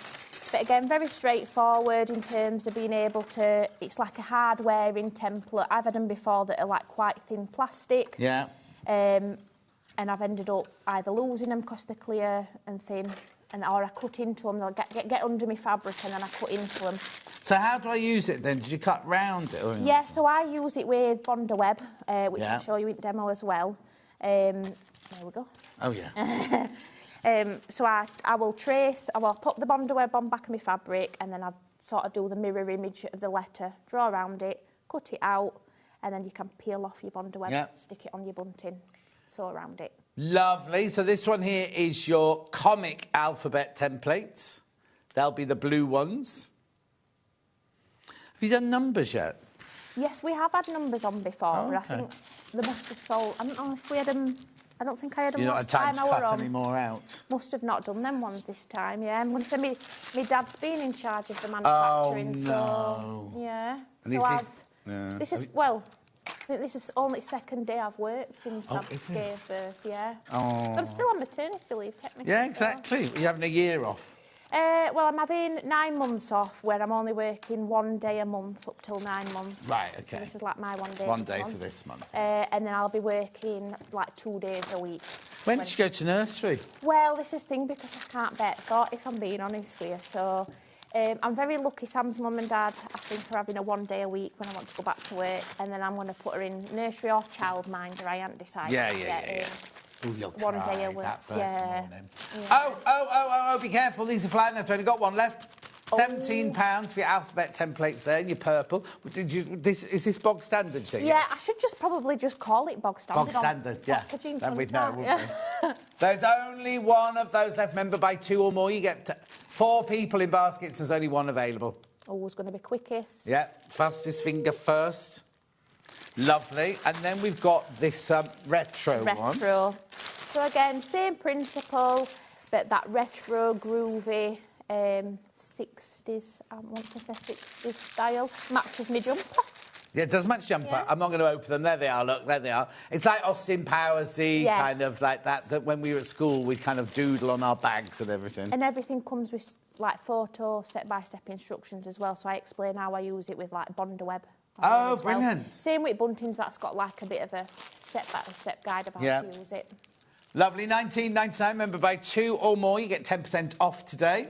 But again, very straightforward in terms of being able to... It's like a hard-wearing template. I've had them before that are like quite thin plastic. Yeah. And I've ended up either losing them because they're clear and thin, or I cut into them. They'll get under my fabric and then I cut into them. So how do I use it then? Did you cut round it? Or... Yeah, so I use it with Bonder Web, which I'll show you in the demo as well. There we go. Oh, yeah. So I will trace, I will put the Bondo web on back of my fabric, and then I sort of do the mirror image of the letter, draw around it, cut it out, and then you can peel off your Bondo web, stick it on your bunting, sew around it. Lovely. So this one here is your comic alphabet templates. They'll be the blue ones. Have you done numbers yet? Yes, we have had numbers on before, Oh, but I okay. think they must have sold. I don't know if we had them. I don't think I had them You're not last had time time to I were cut on. any more out. Must have not done them ones this time, yeah. I'm going to say my dad's been in charge of the manufacturing, no. so yeah. And so is I've. it- This is well. I think this is only second day I've worked since Oh, I've is it? gave birth, yeah. Oh. So I'm still on maternity leave, technically. Yeah, so- exactly. You're having a year off. Well, I'm having 9 months off, where I'm only working 1 day a month up till 9 months. Right, So okay. this is like my 1 day. One day for this month. And then I'll be working like 2 days a week. When did you go to nursery? Well, this is the thing, because I can't bet thought, if I'm being honest with you. So I'm very lucky. Sam's mum and dad, I think, are having a 1 day a week when I want to go back to work, and then I'm going to put her in nursery or childminder. I haven't decided. Yeah. Ooh, you'll 1 cry day a week. that first Yeah. morning. Yeah. Oh, be careful. These are flying. I've only got one left. £17 for your alphabet templates there, your purple. Is this bog standard thing? Yeah, I should probably just call it bog standard. Bog standard, yeah. Packaging, Then we'd shouldn't know, I? wouldn't we? There's only one of those left. Remember, by 2 or more, you get 4 people in baskets. There's only one available. Always going to be quickest. Yeah, fastest finger first. Lovely. And then we've got this retro one. Retro. So again, same principle, but that retro, groovy, 60s, I want to say 60s style, matches me jumper. Yeah, it does match jumper. Yeah. I'm not going to open them. There they are, look, there they are. It's like Austin Powersy, Yes. kind of like that when we were at school, we'd kind of doodle on our bags and everything. And everything comes with like photo, step-by-step instructions as well, so I explain how I use it with like Bondo web. Oh, as well. brilliant. Same with Buntings, that's got like a bit of a step-by-step guide of how Yeah. to use it. Lovely, £19.99. Remember, by 2 or more, you get 10% off today.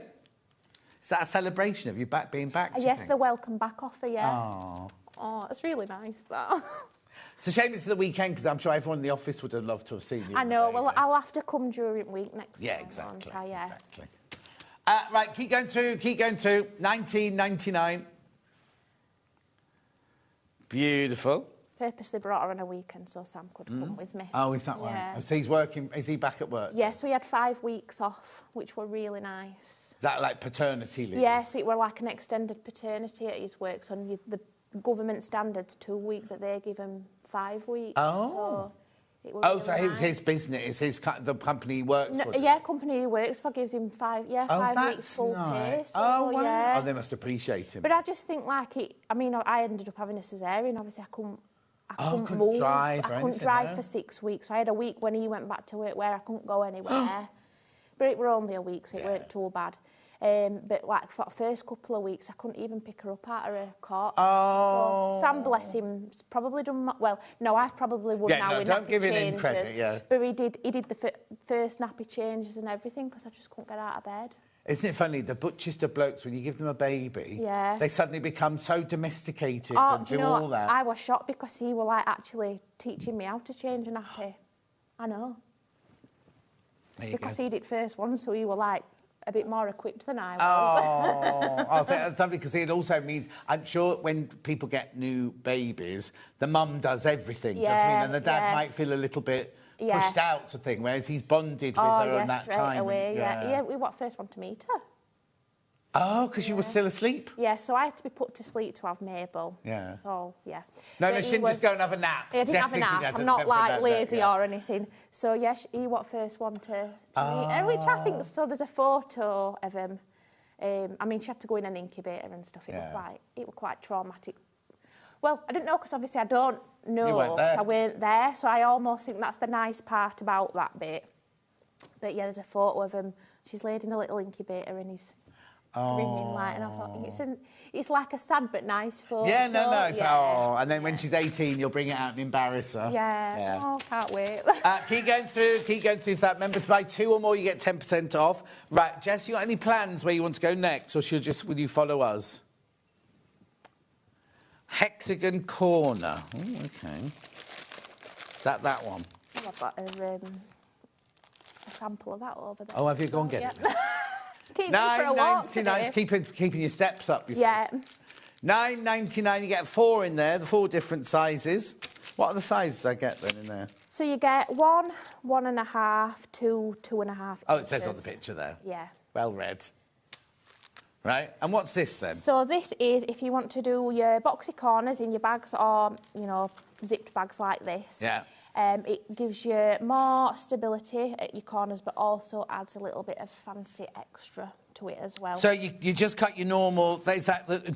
Is that a celebration of you being back? do you Yes, think? the welcome back offer, yeah. Oh. Oh, it's really nice, that. It's a shame it's the weekend, because I'm sure everyone in the office would have loved to have seen you. I know, well, I'll have to come during week next Yeah, time, exactly. won't I? Yeah. Exactly. Right, keep going through. £19.99. Beautiful. Purposely brought her on a weekend so Sam could come with me. Oh, is that right? Yeah. Oh, so he's working. Is he back at work? Yeah, so he had 5 weeks off, which were really nice. Is that like paternity leave? Yeah, so it were like an extended paternity at his work. So the government standards 2 weeks, but they give him 5 weeks. Oh. So it was Oh, really so it was nice. his business. It's the company he works No, for. yeah, company he works for gives him 5 that's weeks full pay. nice. So, Oh, wow. yeah. Oh, they must appreciate him. But I just think like it. I mean, I ended up having a cesarean. Obviously, I couldn't couldn't move. drive or I couldn't anything, drive no? for 6 weeks. So I had a week when he went back to work where I couldn't go anywhere. But it were only a week, so it weren't too bad. But like for the first couple of weeks, I couldn't even pick her up out of her cot. Oh. So Sam, bless him, has probably done well. No, I've probably won Yeah, now no, with don't nappy give him changes. credit, yeah. But he did the first nappy changes and everything because I just couldn't get out of bed. Isn't it funny? The butchest of blokes, when you give them a baby, Yeah. they suddenly become so domesticated Oh, and do you do know, all that. I was shocked because he was like actually teaching me how to change a nappy. I know. There you Because go. he did first one, so he was like a bit more equipped than I was. Oh, I think that's lovely because it also means, I'm sure when people get new babies, the mum does everything, do you know what I mean? Yeah, And the dad yeah. might feel a little bit Yeah. pushed out to thing, whereas he's bonded with Oh, her yeah, on that straight time. away, yeah. We were the first one to meet her. Oh, because you were still asleep? Yeah, so I had to be put to sleep to have Mabel. Yeah. So, yeah. No, But she he didn't just was- go and have a nap. I didn't have a nap. I'm not like lazy or anything. So, yeah, he was the first one to meet her, which I think, so there's a photo of him. I mean, she had to go in an incubator and stuff. It was quite traumatic. Well, I didn't know because obviously I don't know You weren't there. because I weren't there. So I almost think that's the nice part about that bit. But yeah, there's a photo of him. She's laid in a little incubator and he's ringing light, and I thought it's like a sad but nice photo. Yeah, no, it's, yeah. oh, and then when she's 18, you'll bring it out and embarrass her. Yeah. Oh, can't wait. Keep going through for that. Remember, to buy 2 or more, you get 10% off. Right, Jess, you got any plans where you want to go next, or will you follow us? Hexagon Corner. Oh, okay. That one. I've got a a sample of that over there. Oh, have you? Go and get it. Keep me for a walk today. It's keeping your steps up. Yeah. £9.99. You get 4 in there, the 4 different sizes. What are the sizes I get then in there? So you get 1, 1.5, 2, 2.5. Oh, it says on the picture there. Yeah. Well read. Right, and what's this then? So this is if you want to do your boxy corners in your bags or, you know, zipped bags like this. Yeah. It gives you more stability at your corners, but also adds a little bit of fancy extra to it as well. So you just cut your normal... Do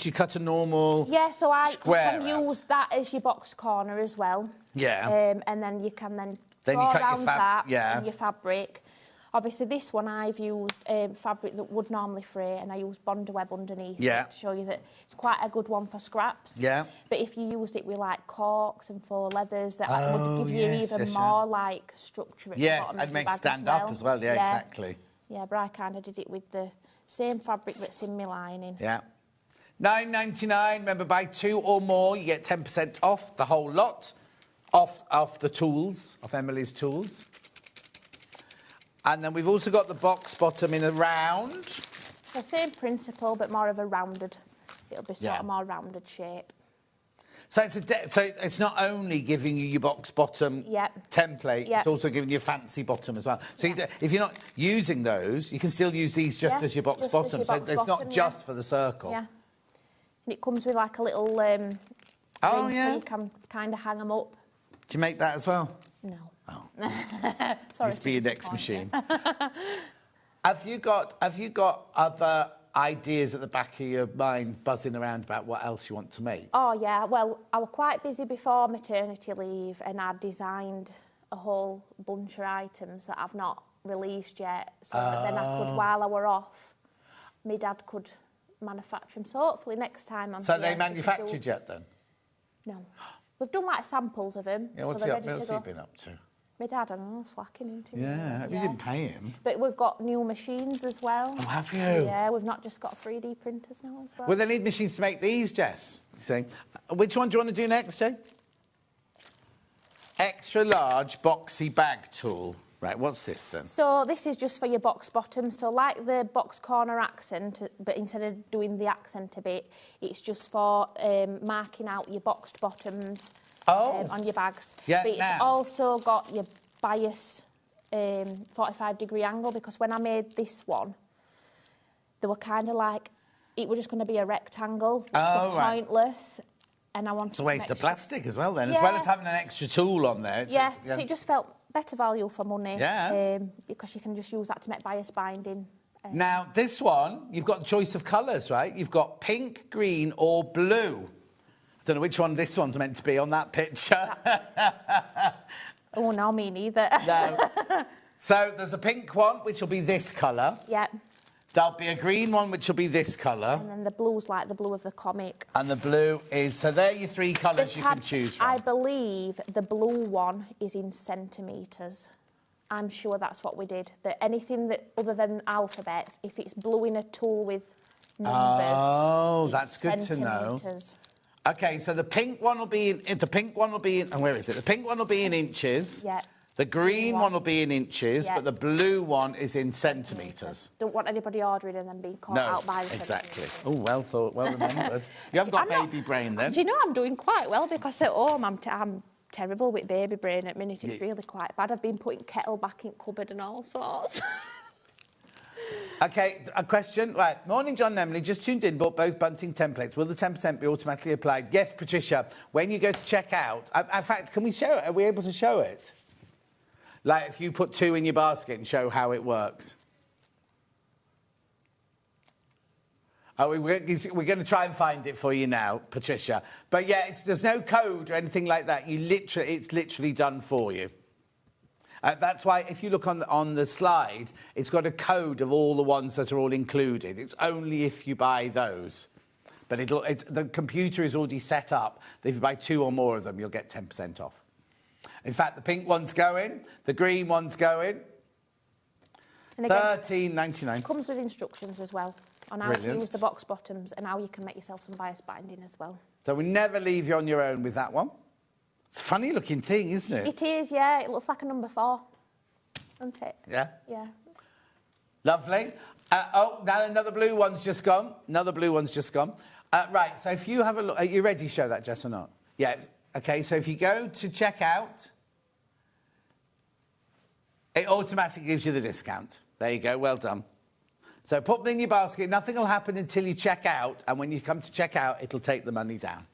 you cut a normal Yeah, so you square can out? use that as your box corner as well. Yeah. And then you can Then draw you cut your around that yeah. and your fabric. Obviously, this one I've used fabric that would normally fray, and I used Bonder Web underneath Yeah. it to show you that it's quite a good one for scraps. Yeah. But if you used it with like corks and faux leathers, that would give you yes, even yes, more like structure at the Yes, bottom I'd of make your it bag stand up as well. Yeah, exactly. Yeah, but I kind of did it with the same fabric that's in my lining. Yeah. £9.99. Remember, buy 2 or more, you get 10% off the whole lot, off the tools, off Emily's tools. And then we've also got the box bottom in a round. So same principle, but more of a rounded. It'll be sort Yeah. of more rounded shape. So it's not only giving you your box bottom template, Yep. it's also giving you a fancy bottom as well. So if you're not using those, you can still use these just as your box just as bottom. your So box it's not bottom, just for the circle. Yeah. And it comes with like a little ring, so you can kind of hang them up. Do you make that as well? No. Oh. Sorry. Needs to be your next machine. Have you got other ideas at the back of your mind buzzing around about what else you want to make? Oh, yeah. Well, I was quite busy before maternity leave, and I designed a whole bunch of items that I've not released yet, so that then I could, while I were off, my dad could manufacture them. So hopefully next time I'm So here, they we can manufactured do... yet then? No. We've done like samples of them. Yeah, what's so he they're ready to go. been up to? My dad, I don't know, slacking into me. Yeah, you didn't pay him. But we've got new machines as well. Oh, have you? Yeah, we've not just got 3D printers now as well. Well, they need machines to make these, Jess. See? Which one do you want to do next, Jay? Extra large boxy bag tool. Right, what's this then? So this is just for your box bottom. So like the box corner accent, but instead of doing the accent a bit, it's just for marking out your boxed bottoms on your bags. Yeah, but it's also got your bias 45-degree angle, because when I made this one, they were kind of like, it was just going to be a rectangle, which was pointless. And I wanted it's a waste of plastic as well then, Yeah. as well as having an extra tool on there. So it just felt better value for money. Yeah. Because you can just use that to make bias binding. Now, this one, you've got a choice of colours, right? You've got pink, green or blue. I don't know which one this one's meant to be on that picture. Oh, no, me neither. No. So there's a pink one, which will be this colour. Yeah. There'll be a green one, which will be this colour. And then the blue's like the blue of the comic. And the blue is... So they're your 3 colours you can choose from. I believe the blue one is in centimetres. I'm sure that's what we did. That anything that other than alphabets, if it's blue in a tool with numbers... Oh, that's good to know. Centimetres. OK, so the pink one will be in... And where is it? The pink one will be in inches. Yeah. The green one will be in inches, Yeah. but the blue one is in centimetres. Don't want anybody ordering and then being caught out by the exactly. centimetres. Oh, well thought, well remembered. You haven't got baby brain then. Do you know I'm doing quite well, because at home I'm terrible with baby brain at the minute. It's really quite bad. I've been putting kettle back in cupboard and all sorts. OK, a question. Right, morning, John and Emily. Just tuned in, bought both Bunting templates. Will the 10% be automatically applied? Yes, Patricia. When you go to check out... In fact, can we show it? Are we able to show it? Like, if you put 2 in your basket and show how it works. Oh, we're going to try and find it for you now, Patricia. But, yeah, there's no code or anything like that. It's literally done for you. That's why, if you look on the slide, it's got a code of all the ones that are all included. It's only if you buy those. But the computer is already set up that if you buy 2 or more of them, you'll get 10% off. In fact, the pink one's going, the green one's going. $13.99. Comes with instructions as well on how to use the box bottoms and how you can make yourself some bias binding as well. So we never leave you on your own with that one. It's a funny looking thing, isn't it? It is, yeah. It looks like a number 4. Isn't it? Yeah? Yeah. Lovely. Oh, now another blue one's just gone. Another blue one's just gone. Right, so if you have a look... Are you ready to show that, Jess, or not? Yeah. OK, so if you go to checkout, it automatically gives you the discount. There you go, well done. So put them in your basket. Nothing will happen until you check out, and when you come to check out, it'll take the money down.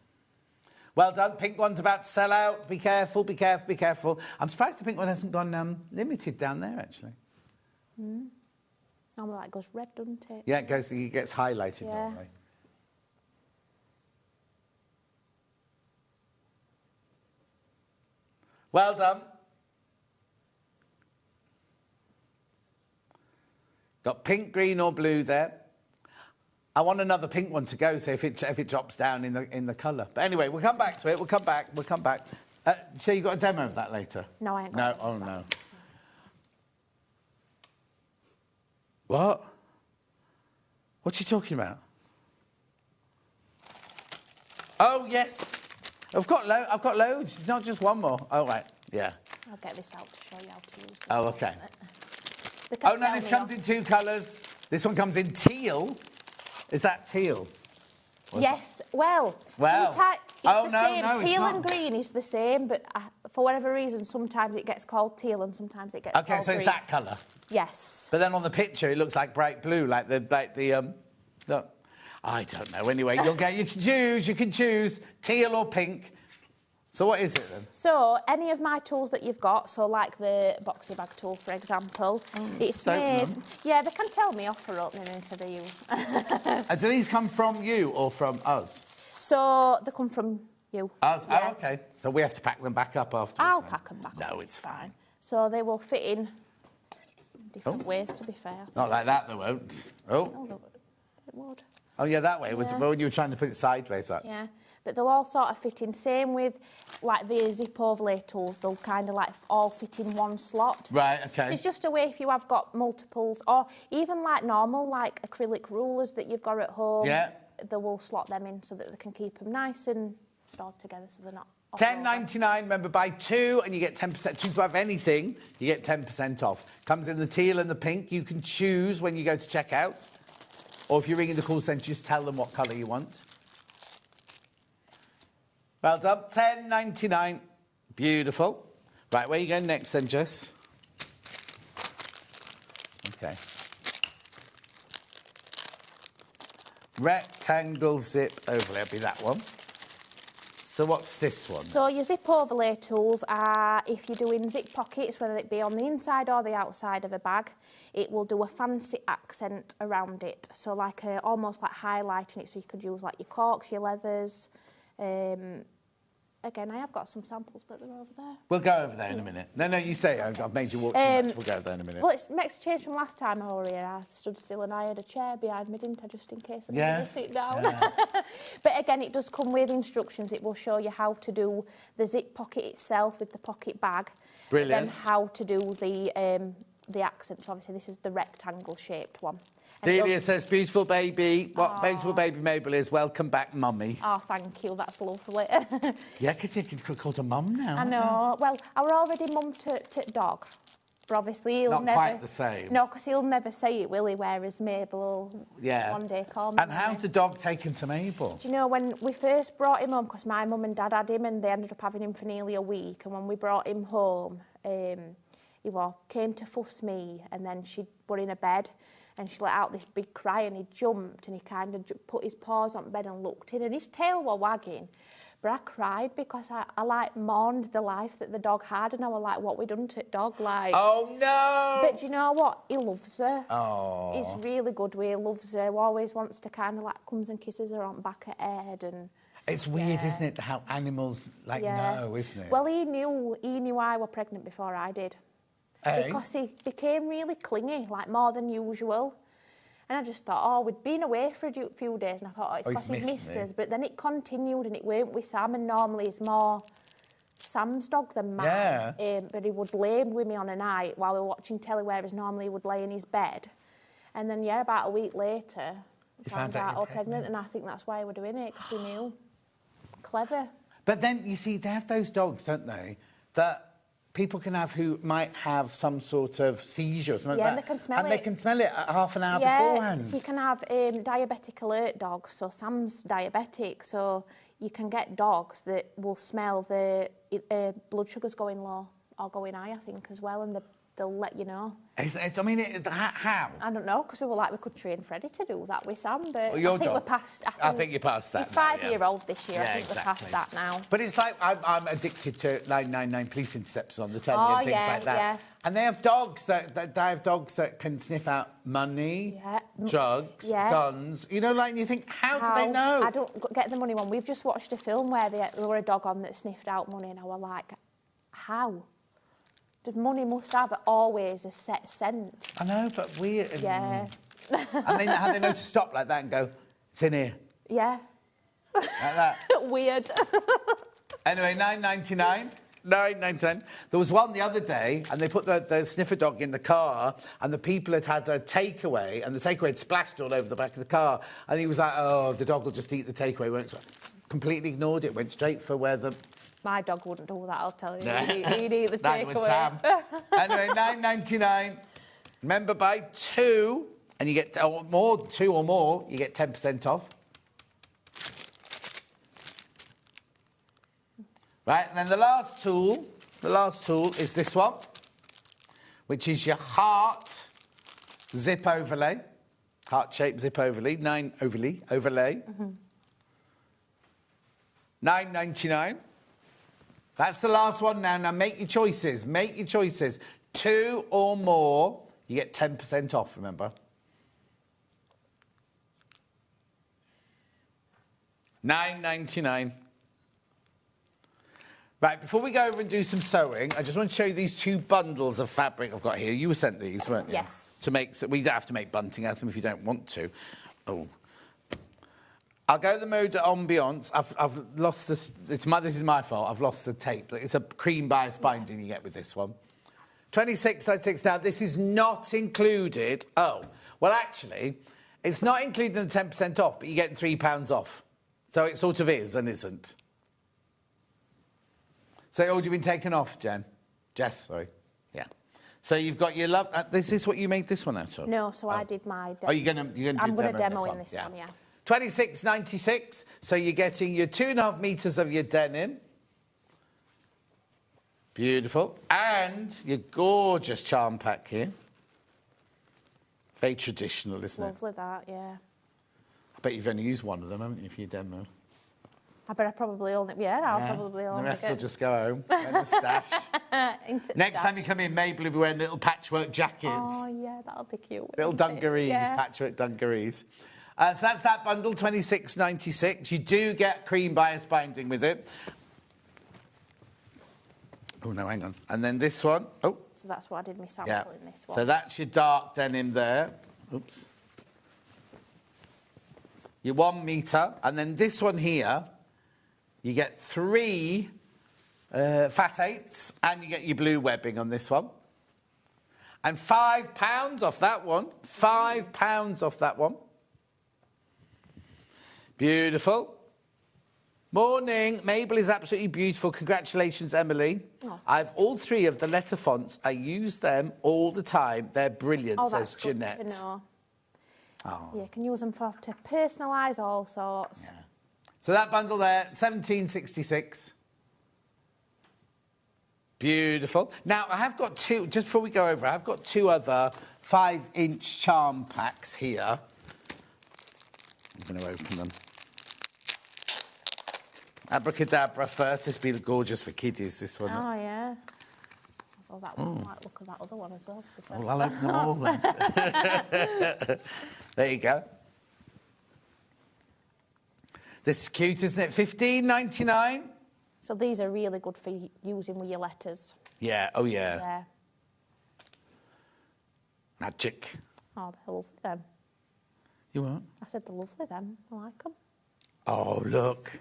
Well done. Pink one's about to sell out. Be careful, be careful, be careful. I'm surprised the pink one hasn't gone limited down there, actually. Normally that goes red, doesn't it? Yeah, it gets highlighted Yeah. normally. Well done. Got pink, green or blue there. I want another pink one to go, so if it drops down in the colour. But anyway, we'll come back to it. We'll come back. So you got a demo of that later? No, I ain't got No, oh no. What? What are you talking about? Oh yes, I've got loads. It's not just one more. Oh right, yeah. I'll get this out to show you how to use it. Oh okay. Oh no, this comes in 2 colours. This one comes in teal. Is that teal? Yes, well, sometimes it's the same. No, teal and green is the same, but for whatever reason, sometimes it gets called teal and sometimes it gets called green. Okay, so it's that colour? Yes. But then on the picture, it looks like bright blue, like the I don't know. Anyway, you can choose teal or pink. So what is it then? So any of my tools that you've got, so like the boxy bag tool, for example, it's made... Yeah, they can tell me off for opening instead of you. Do these come from you or from us? So they come from you. Us? Yeah. Oh, OK. So we have to pack them back up afterwards. I'll then. pack them back up. No, it's fine. So they will fit in different ways, to be fair. Not like that, they won't. Oh. It would. Oh, yeah, that way. Yeah. When you were trying to put it sideways. Yeah. But they'll all sort of fit in. Same with, like, the zip overlay tools. They'll kind of, like, all fit in one slot. Right, OK. So it's just a way if you have got multiples, or even, like, normal, like, acrylic rulers that you've got at home. Yeah. They will slot them in so that they can keep them nice and stored together so they're not... $10.99, remember, buy 2 and you get 10%. Choose above anything, you get 10% off. Comes in the teal and the pink. You can choose when you go to checkout. Or if you're ringing the call centre, just tell them what colour you want. Well done. $10.99. Beautiful. Right, where are you going next then, Jess? OK. Rectangle zip overlay. It'll be that one. So what's this one? So your zip overlay tools are, if you're doing zip pockets, whether it be on the inside or the outside of a bag, it will do a fancy accent around it. So like almost like highlighting it, so you could use like your corks, your leathers. Again, I have got some samples, but they're over there. We'll go over there in a minute. No, you stay. I've made you walk too much. We'll go over there in a minute. Well, it makes a change from last time I were here. I stood still and I had a chair behind me, didn't I, just in case I needed to sit down. Yeah. But again, it does come with instructions. It will show you how to do the zip pocket itself with the pocket bag. Brilliant. Then how to do the accents. So obviously, this is the rectangle-shaped one. Delia says, beautiful baby. What beautiful baby Mabel is. Welcome back, mummy. Oh, thank you. That's lovely. Yeah, because you can call her mum now. I know. Well, I were already mum to dog. But obviously, he'll Not never... quite the same. No, because he'll never say it, will he? Whereas Mabel will one day call me. And how's the dog taken to Mabel? Do you know, when we first brought him home, because my mum and dad had him and they ended up having him for nearly a week, and when we brought him home, he came to fuss me, and then she were in a bed, and she let out this big cry, and he jumped, and he kind of put his paws on bed and looked in, and his tail were wagging. But I cried because I like mourned the life that the dog had, and I was like, what we done to the dog, like. Oh no! But do you know what? He loves her. Oh. He's really good with her. He loves her. He always wants to kind of like comes and kisses her on back of her head, and. It's weird, isn't it, how animals know, isn't it? Well, he knew I was pregnant before I did. Hey? Because he became really clingy, like more than usual. And I just thought, oh, we'd been away for a few days, and I thought, oh, it's because he's missed us. But then it continued, and it weren't with Sam, and normally it's more Sam's dog than mine. Yeah. But he would lay with me on a night while we were watching telly, whereas normally he would lay in his bed. And then, about a week later, I found out I was pregnant, and I think that's why we're doing it, because he knew. Clever. But then, you see, they have those dogs, don't they, that people can have who might have some sort of seizure or something like that. And they can smell it. And they can smell it half an hour beforehand. So you can have diabetic alert dogs. So Sam's diabetic, so you can get dogs that will smell the blood sugars going low or going high, I think, as well, and they'll let you know. How? I don't know, because we could train Freddie to do that with Sam, but Well, I think we're past... I think you're past that. He's 5-year-old this year. Yeah, I think we're past that now. But it's like I'm addicted to 999 police interceptors on the telly and things like that. Yeah. And they have dogs that can sniff out money, drugs, guns. You know, like you think, how do they know? I don't get the money one. We've just watched a film where there were a dog on that sniffed out money, and I was like, how? The money must have always a set scent. I know, but weird. Yeah. And then how they know to stop like that and go, it's in here. Yeah. Like that. Weird. Anyway, $9.99. $9.99. There was one the other day, and they put the sniffer dog in the car, and the people had a takeaway, and the takeaway had splashed all over the back of the car. And he was like, oh, the dog will just eat the takeaway. Completely ignored it, went straight for where the... My dog wouldn't do that, I'll tell you. No. He'd eat the takeaway. Sam. Anyway, $9.99. Remember, buy two, and you get two or more, you get 10% off. Right, and then the last tool is this one, which is your heart zip overlay, heart-shaped zip overlay, overlay. $9.99. That's the last one now. Now make your choices. Make your choices. Two or more, you get 10% off, remember? $9.99. Right, before we go over and do some sewing, I just want to show you these two bundles of fabric I've got here. You were sent these, weren't you? Yes. We don't have to make bunting out of them if you don't want to. Oh. I'll go the mode ambiance. I've lost this. This is my fault. I've lost the tape. It's a cream bias binding you get with this one. 26.96. Now, this is not included. Oh, well, actually, it's not included in the 10% off, but you're getting £3 off. So it sort of is and isn't. So, you've been taken off, Jess, sorry. Yeah. So you've got your love. This is what you made this one out of? No, so I did my demo. Oh, you're gonna do I'm going to demo in this one, yeah. $26.96. So you're getting your 2.5 metres of your denim. Beautiful. And your gorgeous charm pack here. Very traditional, isn't it? Lovely that, yeah. I bet you've only used one of them, haven't you, for your demo? I bet I probably only... Yeah, I'll probably only... The rest will just go home in the stash. Next time you come in, Mabel will be wearing little patchwork jackets. Oh, yeah, that'll be cute. Little dungarees, patchwork dungarees. So that's that bundle, $26.96. You do get cream bias binding with it. Oh, no, hang on. And then this one. Oh. So that's what I did my sample in this one. So that's your dark denim there. Oops. Your 1 metre. And then this one here, you get 3 fat 8s, and you get your blue webbing on this one. And £5 off that one. £5 off that one. Beautiful. Morning. Mabel is absolutely beautiful. Congratulations, Emily. Oh. I've all 3 of the letter fonts. I use them all the time. They're brilliant, says Jeanette. Good to know. Oh. Yeah, you can use them to personalise all sorts. Yeah. So that bundle there, $17.66. Beautiful. Now, I have got 2, just before we go over, I've got 2 other 5-inch charm packs here. I'm going to open them. Abracadabra first. This will be gorgeous for kiddies, this one. Oh, yeah. Oh, that one. I might look at that other one as well. Oh, I'll open them all then. There you go. This is cute, isn't it? $15.99. So these are really good for using with your letters. Yeah, oh yeah. Yeah. Magic. Oh, they're lovely, them. You what? I said they're lovely, them. I like them. Oh, look.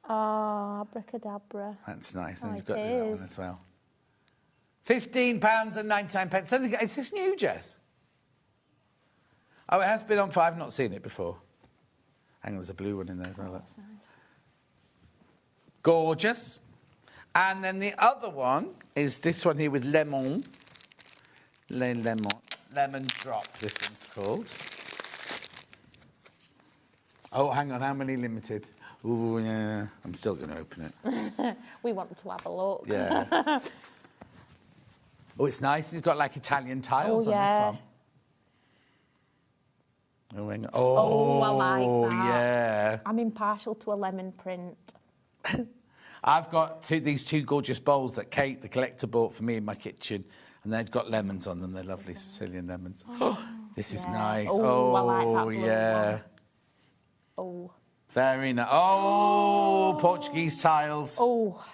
Oh, abracadabra. That's nice. Oh, And you've got that one as well. £15.99. Is this new, Jess? Oh, it has been on 5. I've not seen it before. Hang on, there's a blue one in there as well. That's nice. Gorgeous. And then the other one is this one here with lemon. Lemon drop, this one's called. Oh, hang on, how many limited? Ooh, yeah, I'm still going to open it. We want to have a look. Yeah. Oh, it's nice. It's got like Italian tiles on this one. Oh, hang on. Oh, I like that. Yeah. I'm impartial to a lemon print. I've got these two gorgeous bowls that Kate, the collector, bought for me in my kitchen, and they've got lemons on them. They're lovely Sicilian lemons. Oh, this is nice. Oh, I like that blue yeah. one. Oh. Very nice. Oh, Portuguese tiles. Oh.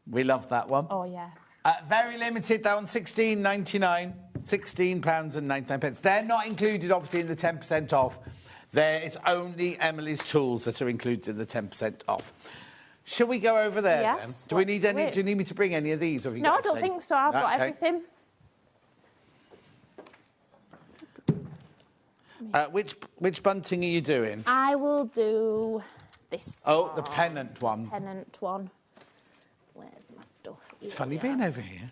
We love that one. Oh, yeah. Very limited, that one, £16.99. £16.99. They're not included, obviously, in the 10% off. It's only Emily's tools that are included in the 10% off. Shall we go over there then? Do we need any? Do you need me to bring any of these? Or have you got I don't think so. I've got everything. Which bunting are you doing? I will do this. Oh, the pennant one. Pennant one. Where's my stuff? It's funny being over here.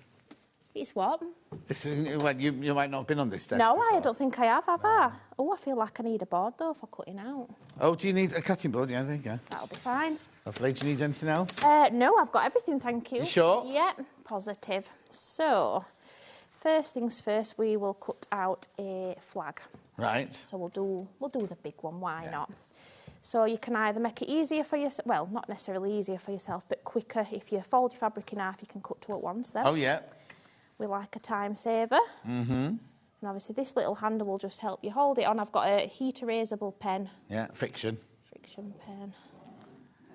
It's what? This is, well, you might not have been on this desk. No, before. I don't think I have I? Oh, I feel like I need a board though for cutting out. Oh, do you need a cutting board? Yeah, there you go. That'll be fine. Lovely. Do you need anything else? No, I've got everything, thank you. You sure? Yep, positive. So, first things first, we will cut out a flag. Right. So we'll do the big one. Why not? So you can either make it easier for yourself, well, not necessarily easier for yourself, but quicker. If you fold your fabric in half, you can cut two at once then. Oh, yeah. We like a time saver. Mm-hmm. And obviously this little handle will just help you hold it on. I've got a heat erasable pen. Yeah, Friction pen.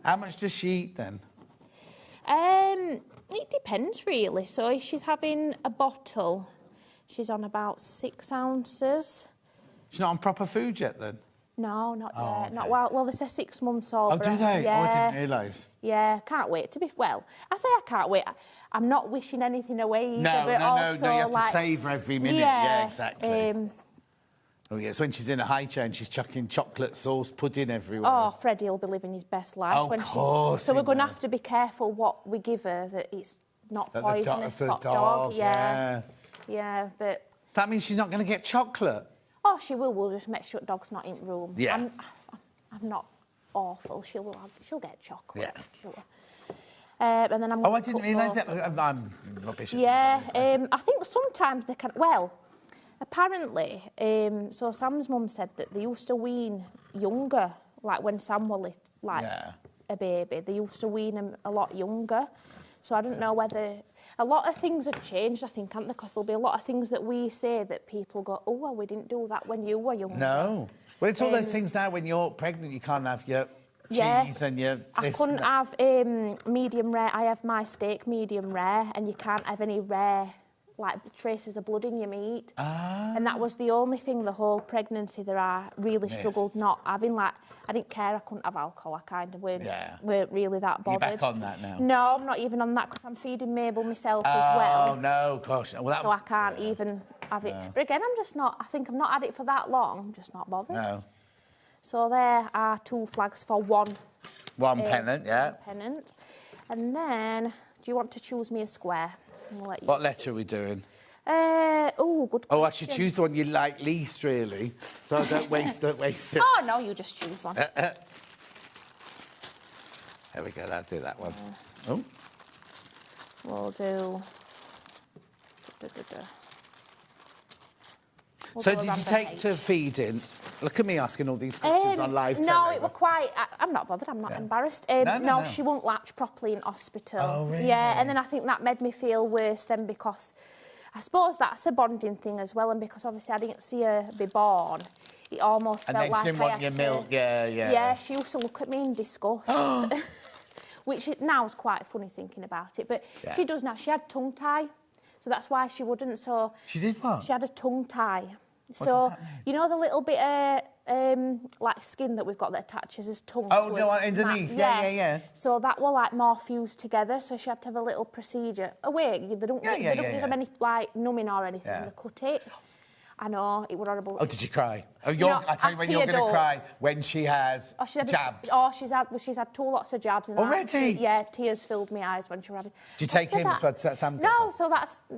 How much does she eat then? It depends really. So if she's having a bottle, she's on about 6 ounces. She's not on proper food yet then? No, not yet. Okay. Not well, they say 6 months old. Oh, do they? Yeah. Oh, I didn't realise. Yeah, can't wait to be... Well, I say I can't wait. I'm not wishing anything away either, No, but also, you have like, to savour every minute. Yeah, exactly. Oh, yes, when she's in a high chair and she's chucking chocolate sauce pudding everywhere. Oh, Freddie will be living his best life. Oh, of course. So we're going to have to be careful what we give her, that it's not poisonous. For the dog, yeah. Yeah, but... That means she's not going to get chocolate? Oh, she will. We'll just make sure the dog's not in the room. Yeah. I'm not awful. She'll get chocolate. Yeah. Sure. And then I'm. Oh, I didn't realise that. I'm rubbish. Yeah. I think sometimes they can. Well, apparently, so Sam's mum said that they used to wean younger, like when Sam was a baby. They used to wean him a lot younger. So I don't know whether. A lot of things have changed, I think, haven't they? Because there'll be a lot of things that we say that people go, oh, well, we didn't do that when you were younger. No. Well, it's all those things now when you're pregnant, you can't have your cheese and your... I couldn't have medium rare. I have my steak medium rare, and you can't have any rare, like, traces of blood in your meat. Ah. And that was the only thing the whole pregnancy that I really struggled not having. Like, I didn't care, I couldn't have alcohol. I kind of weren't really that bothered. You're back on that now? No, I'm not even on that because I'm feeding Mabel myself as well. Oh, no, gosh. Well, so I can't even have it. No. But again, I'm just not, I think I've not had it for that long. I'm just not bothered. No. So there are 2 flags for one. One pennant, yeah. One pennant. And then, do you want to choose me a square? What letter are we doing? Oh, good question. Oh, I should choose the one you like least, really, so I don't waste it. Oh, no, you just choose one. There we go, that'll do that one. We'll do... So did you take to feeding? Look at me asking all these questions on live television. No, it were quite... I'm not bothered, I'm not embarrassed. No, she won't latch properly in hospital. Oh, really? Yeah, and then I think that made me feel worse then because I suppose that's a bonding thing as well, and because obviously I didn't see her be born, it almost felt like I had to... And then she didn't want your milk, yeah. Yeah, she used to look at me in disgust. Which now is quite funny thinking about it, but she does now. She had tongue tie, so that's why she wouldn't. So she did what? She had a tongue tie. So you know the little bit of like skin that we've got that attaches as tongue. Oh, no, underneath. Yeah. So that were like more fused together. So she had to have a little procedure. Oh wait, they don't give them any like numbing or anything. They cut it. I know, it was horrible. Oh, did you cry? Oh, I tell you when you're going to cry, when she has jabs. She's had 2 lots of jabs. And already? Tears filled my eyes when she was having... Do you take him as well? Does that sound No, so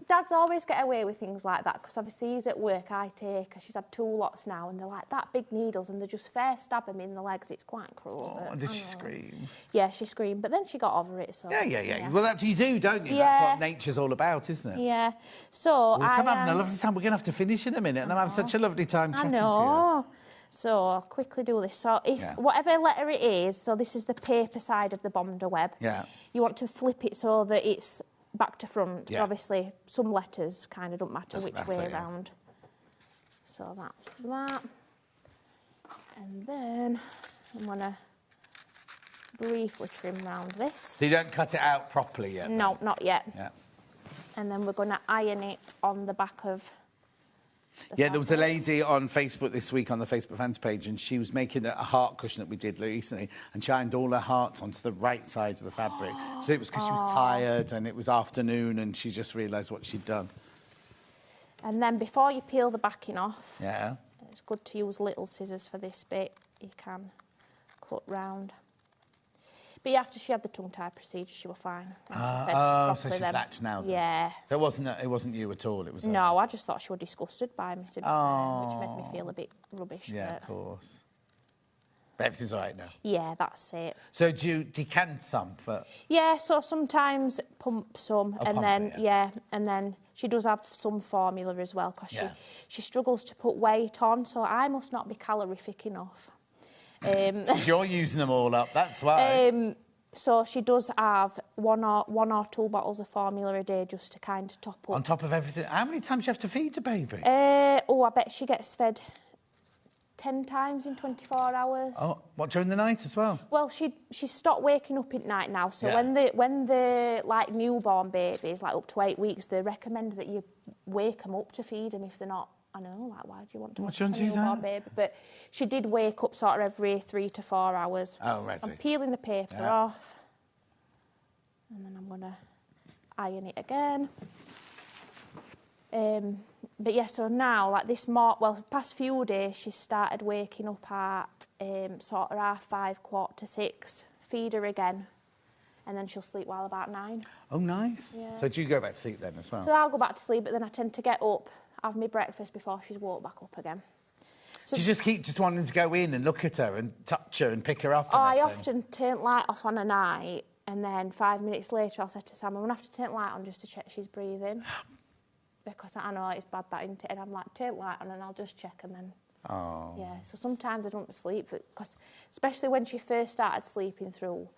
Dad's always get away with things like that, because obviously he's at work, I take her. She's had 2 lots now, and they're like that big needles, and they just fair stab him in the legs. It's quite cruel. Oh, did she scream? Yeah, she screamed, but then she got over it, so... Yeah. Well, that's what you do, don't you? Yeah. That's what nature's all about, isn't it? Yeah. So we're having a lovely time. We're going to have to finish in a minute, and I'm having such a lovely time chatting to you. So I'll quickly do this. So whatever letter it is, so this is the paper side of the Bonder web. Yeah. You want to flip it so that it's back to front. Yeah. Obviously, some letters kind of don't matter which way around. So that's that. And then I'm going to briefly trim round this. So you don't cut it out properly yet? No, not yet. Yeah. And then we're going to iron it on the back of there was a lady on Facebook this week on the Facebook fans page, and she was making a heart cushion that we did recently, and she ironed all her hearts onto the right side of the fabric. So it was because she was tired and it was afternoon, and she just realised what she'd done. And then before you peel the backing off, it's good to use little scissors for this bit. You can cut round. But after she had the tongue-tie procedure, she was fine. So she's latched now then. Yeah. So it wasn't you at all, it was No, I just thought she was disgusted by me, to be fair, which made me feel a bit rubbish. Yeah, of course. But everything's all right now? Yeah, that's it. So do you decant some for... Yeah, so sometimes pump some, and then she does have some formula as well, because she struggles to put weight on, so I must not be calorific enough. Because you're using them all up, that's why. So she does have one or 2 bottles of formula a day just to kind of top up. On top of everything. How many times do you have to feed a baby? I bet she gets fed 10 times in 24 hours. Oh, what, during the night as well? Well, she's stopped waking up at night now. So when the like newborn babies, like up to 8 weeks, they recommend that you wake them up to feed them if they're not. I know, like, why do you want to watch a newborn baby? But she did wake up sort of every 3 to 4 hours. Oh, right. I'm peeling the paper off. And then I'm going to iron it again. But yeah, so now, like this past few days, she started waking up at sort of 5:30, 5:45, feed her again. And then she'll sleep while about 9. Oh, nice. Yeah. So do you go back to sleep then as well? So I'll go back to sleep, but then I tend to get up, have my breakfast before she's woke back up again. So do you just keep wanting to go in and look at her and touch her and pick her up? I often turn light off on a night, and then 5 minutes later I'll say to Sam, I'm going to have to turn light on just to check she's breathing. Because I know it's bad, that, isn't it? And I'm like, turn light on and I'll just check, and then... Oh. Yeah, so sometimes I don't sleep, because especially when she first started sleeping through,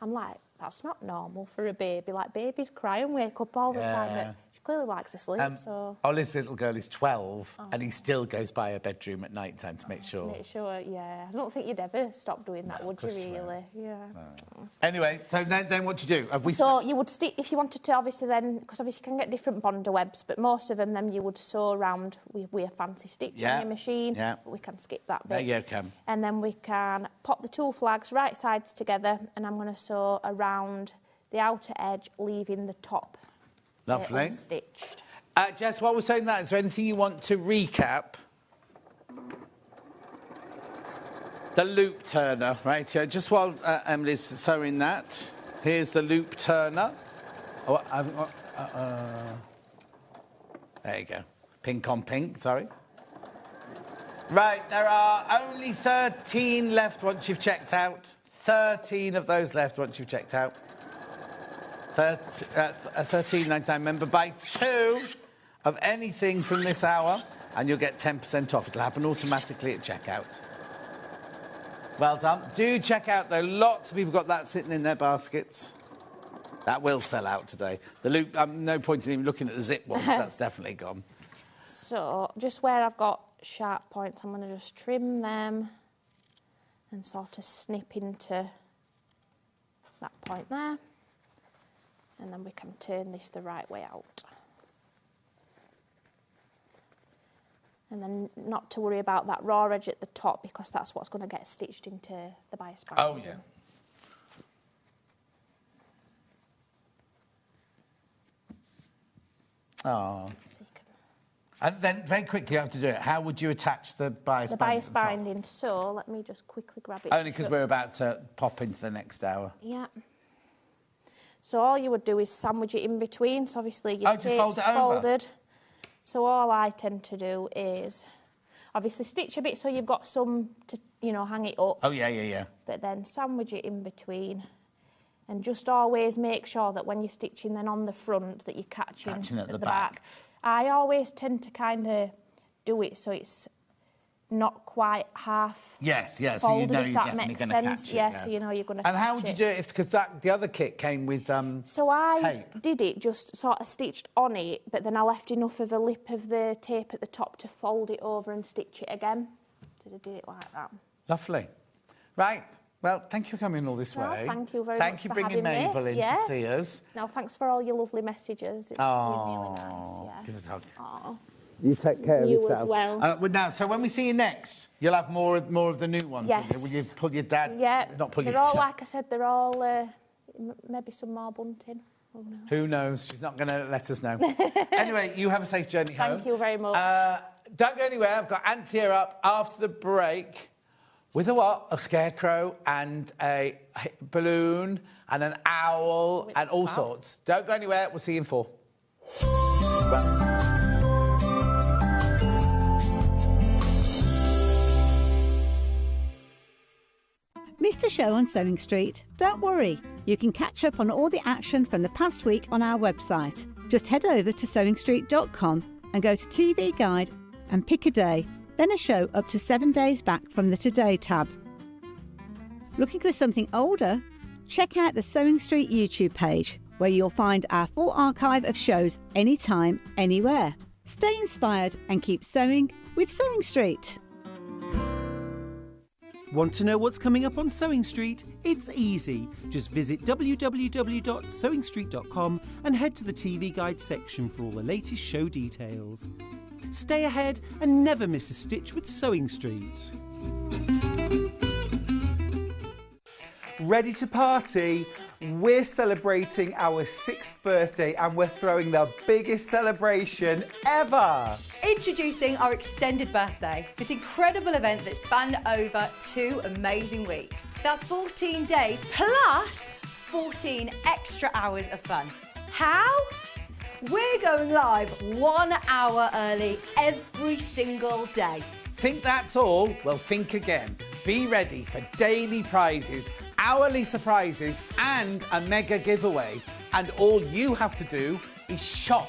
I'm like, that's not normal for a baby. Like, babies cry and wake up all the time. But she clearly likes to sleep, so... Oli's little girl is 12, and he still goes by her bedroom at night time to make sure. To make sure, yeah. I don't think you'd ever stop doing that, would you, really? Yeah. No. Anyway, so then what do you do? So you would stick, if you wanted to, obviously then, because obviously you can get different Bonder webs, but most of them then you would sew around with a fancy stitch on your machine. Yeah. But we can skip that bit. Yeah, you can. And then we can pop the 2 flags right sides together, and I'm going to sew around the outer edge, leaving the top unstitched. Jess, while we're saying that, is there anything you want to recap? The loop turner, right? Just while Emily's sewing that, here's the loop turner. Oh, there you go. Pink on pink, sorry. Right, there are only 13 left once you've checked out. 13 of those left once you've checked out. 13.99. Remember, buy 2 of anything from this hour and you'll get 10% off. It'll happen automatically at checkout. Well done. Do check out, though. Lots of people got that sitting in their baskets. That will sell out today. The loop, no point in even looking at the zip ones. That's definitely gone. So just where I've got sharp points, I'm going to just trim them and sort of snip into that point there. And then we can turn this the right way out. And then not to worry about that raw edge at the top, because that's what's going to get stitched into the bias band. Oh, yeah. Oh. And then, very quickly, you have to do it. How would you attach the bias The binding? bias binding. So let me just quickly grab it. Only because we're about to pop into the next hour. Yeah. So all you would do is sandwich it in between. So obviously your just fold tape's it over? folded. So all I tend to do is obviously stitch a bit so you've got some to, you know, hang it up. Oh, yeah. But then sandwich it in between. And just always make sure that when you're stitching then on the front that you're catching at the back. I always tend to kind of do it so it's not quite half Yes, so you folded, know if you're that definitely makes going to sense. catch it. Yeah, so you know you're going to And how would you do it? Because the other kit came with So I tape. did it just sort of stitched on it, but then I left enough of a lip of the tape at the top to fold it over and stitch it again. So I did it like that. Lovely. Right. Well, thank you for coming all this way. Thank you very much. Thank you for bringing Mabel in to see us. No, thanks for all your lovely messages. It's been really nice. Yeah. Give us a hug. Oh. You take care of You yourself. as well. Now, so when we see you next, you'll have more of the new ones. Yes. Will you pull your dad? Yeah. Not pull they're your all, dad. like I said, they're all maybe some more bunting. Who knows? Who knows? She's not going to let us know. Anyway, you have a safe journey home. Thank you very much. Don't go anywhere. I've got Anthea up after the break with a what? A scarecrow and a balloon and an owl and all sorts. Don't go anywhere. We'll see you in 4. Missed a show on Sewing Street? Don't worry, you can catch up on all the action from the past week on our website. Just head over to sewingstreet.com and go to TV Guide and pick a day, then a show up to 7 days back from the Today tab. Looking for something older? Check out the Sewing Street YouTube page, where you'll find our full archive of shows anytime, anywhere. Stay inspired and keep sewing with Sewing Street. Want to know what's coming up on Sewing Street? It's easy. Just visit www.sewingstreet.com and head to the TV Guide section for all the latest show details. Stay ahead and never miss a stitch with Sewing Street. Ready to party? We're celebrating our 6th birthday and we're throwing the biggest celebration ever! Introducing our extended birthday, this incredible event that spanned over 2 amazing weeks. That's 14 days plus 14 extra hours of fun. How? We're going live 1 hour early every single day. Think that's all? Well, think again. Be ready for daily prizes, hourly surprises and a mega giveaway. And all you have to do is shop.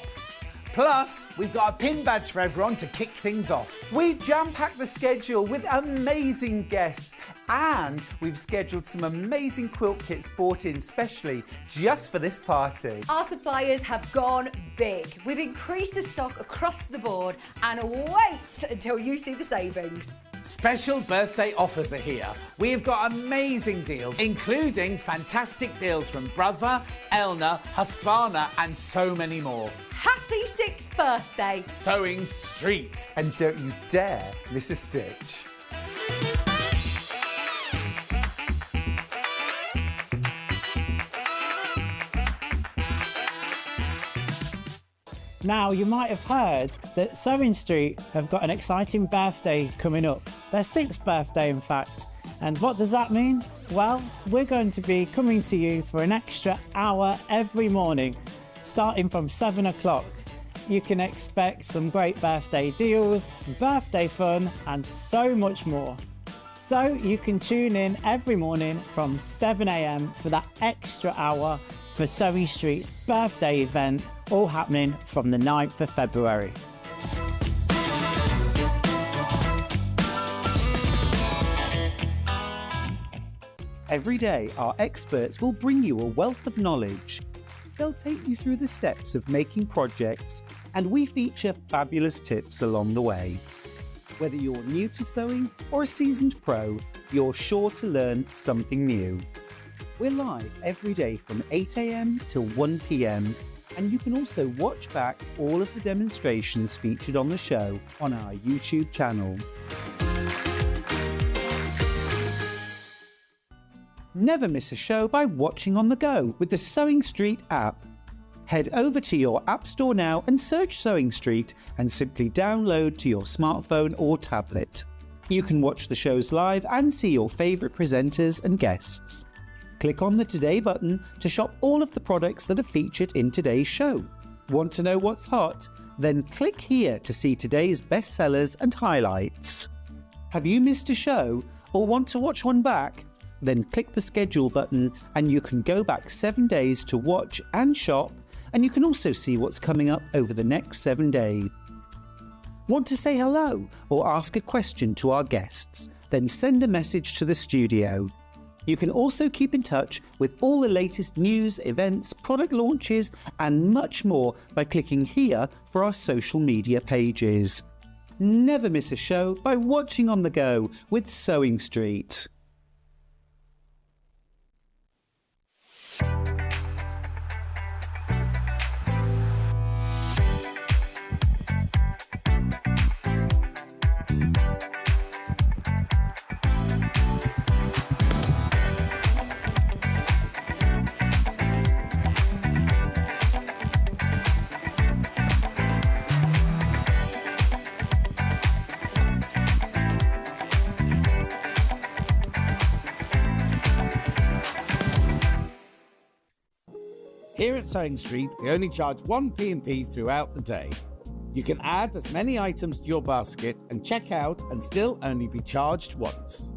Plus, we've got a pin badge for everyone to kick things off. We've jam-packed the schedule with amazing guests and we've scheduled some amazing quilt kits bought in specially just for this party. Our suppliers have gone big. We've increased the stock across the board and wait until you see the savings. Special birthday offers are here. We've got amazing deals, including fantastic deals from Brother, Elna, Husqvarna and so many more. Happy 6th birthday! Sewing Street. And don't you dare miss a stitch. Now, you might have heard that Sewing Street have got an exciting birthday coming up. Their 6th birthday, in fact. And what does that mean? Well, we're going to be coming to you for an extra hour every morning, starting from 7 o'clock. You can expect some great birthday deals, birthday fun, and so much more. So you can tune in every morning from 7 a.m. for that extra hour for Sewing Street's birthday event, all happening from the 9th of February. Every day, our experts will bring you a wealth of knowledge. They'll take you through the steps of making projects, and we feature fabulous tips along the way. Whether you're new to sewing or a seasoned pro, you're sure to learn something new. We're live every day from 8 a.m. till 1 p.m. and you can also watch back all of the demonstrations featured on the show on our YouTube channel. Never miss a show by watching on the go with the Sewing Street app. Head over to your App Store now and search Sewing Street and simply download to your smartphone or tablet. You can watch the shows live and see your favourite presenters and guests. Click on the Today button to shop all of the products that are featured in today's show. Want to know what's hot? Then click here to see today's bestsellers and highlights. Have you missed a show or want to watch one back? Then click the schedule button and you can go back 7 days to watch and shop, and you can also see what's coming up over the next 7 days. Want to say hello or ask a question to our guests? Then send a message to the studio. You can also keep in touch with all the latest news, events, product launches and much more by clicking here for our social media pages. Never miss a show by watching on the go with Sewing Street. Here at Sewing Street, we only charge one P&P throughout the day. You can add as many items to your basket and check out and still only be charged once.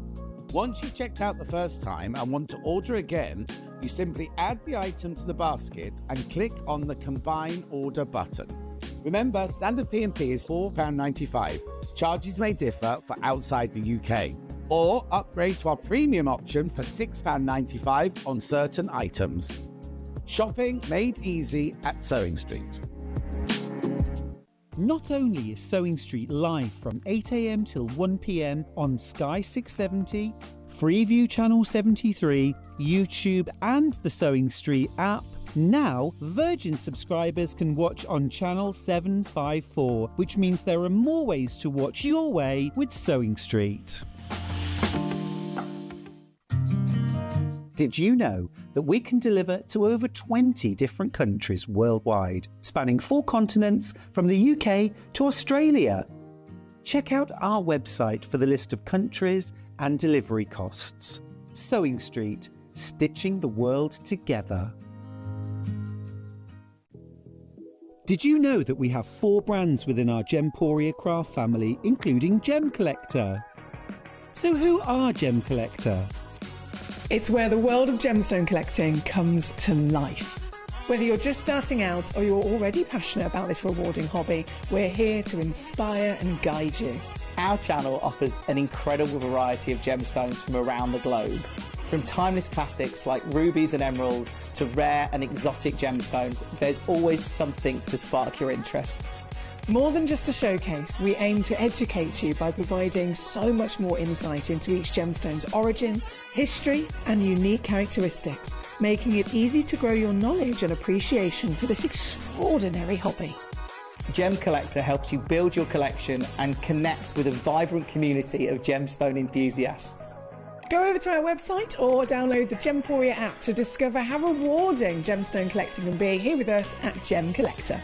Once you've checked out the first time and want to order again, you simply add the item to the basket and click on the Combine Order button. Remember, standard P&P is £4.95. Charges may differ for outside the UK. Or upgrade to our premium option for £6.95 on certain items. Shopping made easy at Sewing Street. Not only is Sewing Street live from 8 a.m. till 1 p.m. on Sky 670, Freeview Channel 73, YouTube and the Sewing Street app, now Virgin subscribers can watch on Channel 754, which means there are more ways to watch your way with Sewing Street. Did you know that we can deliver to over 20 different countries worldwide, spanning 4 continents from the UK to Australia? Check out our website for the list of countries and delivery costs. Sewing Street, stitching the world together. Did you know that we have 4 brands within our Gemporia craft family, including Gem Collector? So who are Gem Collector? It's where the world of gemstone collecting comes to life. Whether you're just starting out or you're already passionate about this rewarding hobby, we're here to inspire and guide you. Our channel offers an incredible variety of gemstones from around the globe. From timeless classics like rubies and emeralds to rare and exotic gemstones, there's always something to spark your interest. More than just a showcase, we aim to educate you by providing so much more insight into each gemstone's origin, history and unique characteristics, making it easy to grow your knowledge and appreciation for this extraordinary hobby. Gem Collector helps you build your collection and connect with a vibrant community of gemstone enthusiasts. Go over to our website or download the Gemporia app to discover how rewarding gemstone collecting can be here with us at Gem Collector.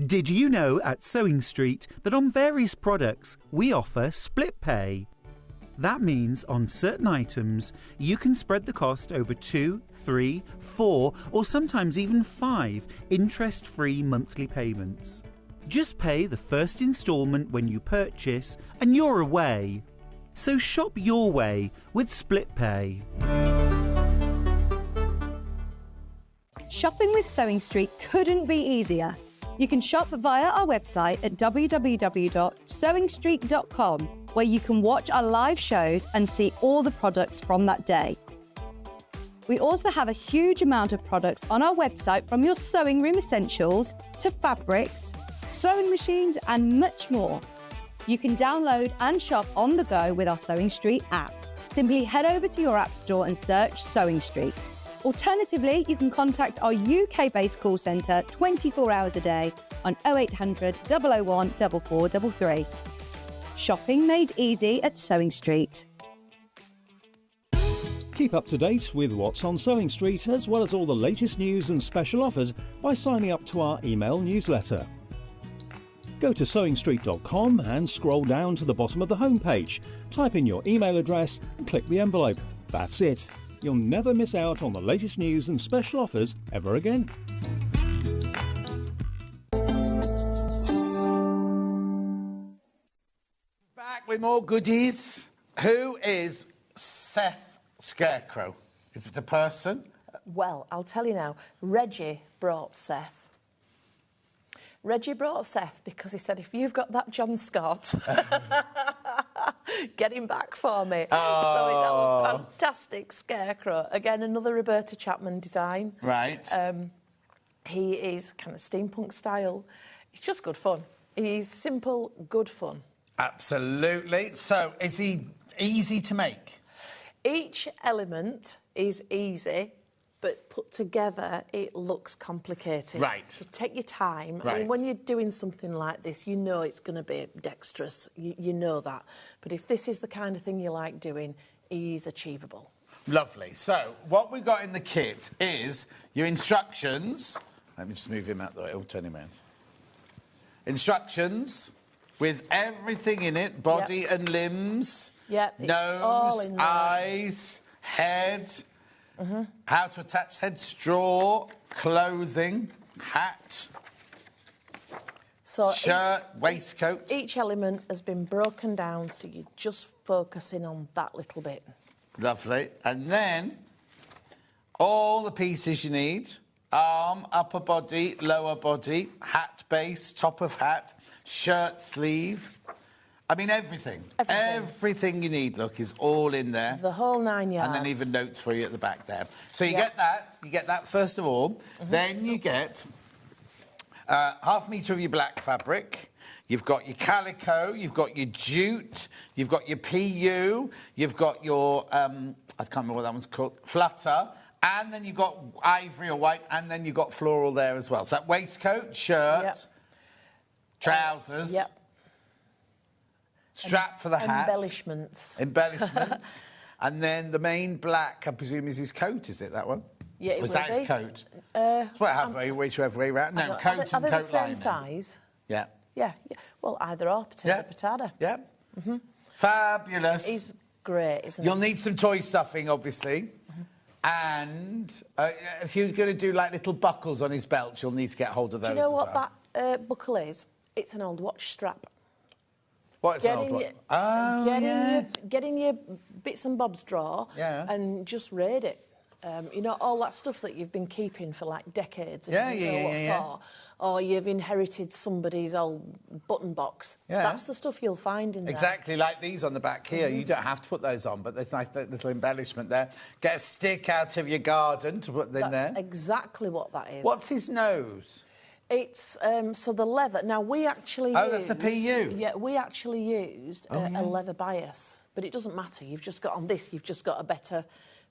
Did you know at Sewing Street that on various products we offer split pay? That means on certain items you can spread the cost over 2, 3, 4 or sometimes even 5 interest-free monthly payments. Just pay the first instalment when you purchase and you're away. So shop your way with split pay. Shopping with Sewing Street couldn't be easier. You can shop via our website at www.sewingstreet.com, where you can watch our live shows and see all the products from that day. We also have a huge amount of products on our website, from your sewing room essentials to fabrics, sewing machines and much more. You can download and shop on the go with our Sewing Street app. Simply head over to your app store and search Sewing Street. Alternatively, you can contact our UK-based call centre 24 hours a day on 0800 001 Keep up to date with what's on Sewing Street, as well as all the latest news and special offers by signing up to our email newsletter. Go to sewingstreet.com and scroll down to the bottom of the homepage. Type in your email address and click the envelope. That's it. You'll never miss out on the latest news and special offers ever again. Back with more goodies. Who is Seth Scarecrow? Is it a person? Well, I'll tell you now. Reggie brought Seth. Reggie brought Seth because he said, if you've got that John Scott, get him back for me. Oh. So it's our fantastic Scarecrow. Again, another Roberta Chapman design. Right. He is kind of steampunk style. It's just good fun. He's simple, good fun. Absolutely. So, is he easy to make? Each element is easy, but put together, it looks complicated. Right. So take your time. Right. I mean, when you're doing something like this, you know it's going to be dexterous. You know that. But if this is the kind of thing you like doing, he's achievable. Lovely. So, what we've got in the kit is your instructions. Let me just move him out the way. I'll turn him around. Instructions with everything in it, body and limbs, nose, eyes, head, how to attach head, straw, clothing, hat, shirt, waistcoat. Each element has been broken down, so you're just focusing on that little bit. Lovely. And then all the pieces you need. Arm, upper body, lower body, hat base, top of hat, shirt sleeve. I mean, everything. Everything you need, look, is all in there. The whole 9 yards. And then even notes for you at the back there. So you get that. You get that first of all. Then you get half a metre of your black fabric. You've got your calico. You've got your jute. You've got your PU. You've got your, I can't remember what that one's called, flutter. And then you've got ivory or white, and then you've got floral there as well. So that waistcoat, shirt, trousers, strap for the hat. Embellishments. Embellishments. And then the main black, I presume, is his coat, is it, that one? Yeah, it was will that be. his coat? Whichever way round. No, coat and are they coat the same lining. size? Yeah. Yeah. Well, either or, potato, potato. Yeah. Fabulous. He's great, isn't You'll need some toy stuffing, obviously. And if you're going to do like little buckles on his belt, you'll need to get hold of those. Do you know what well. that buckle is? It's an old watch strap. What's an old watch? Getting your bits and bobs drawer and just raid it. You know, all that stuff that you've been keeping for like decades. And you don't know what for. Or you've inherited somebody's old button box. Yeah. That's the stuff you'll find in there. Exactly like these on the back here. You don't have to put those on, but there's nice little embellishment there. Get a stick out of your garden to put in there. That's exactly what that is. What's his nose? It's, so the leather... Now, we actually Oh, that's the PU? Yeah, we actually used a leather bias. But it doesn't matter. You've just got, on this, you've just got a better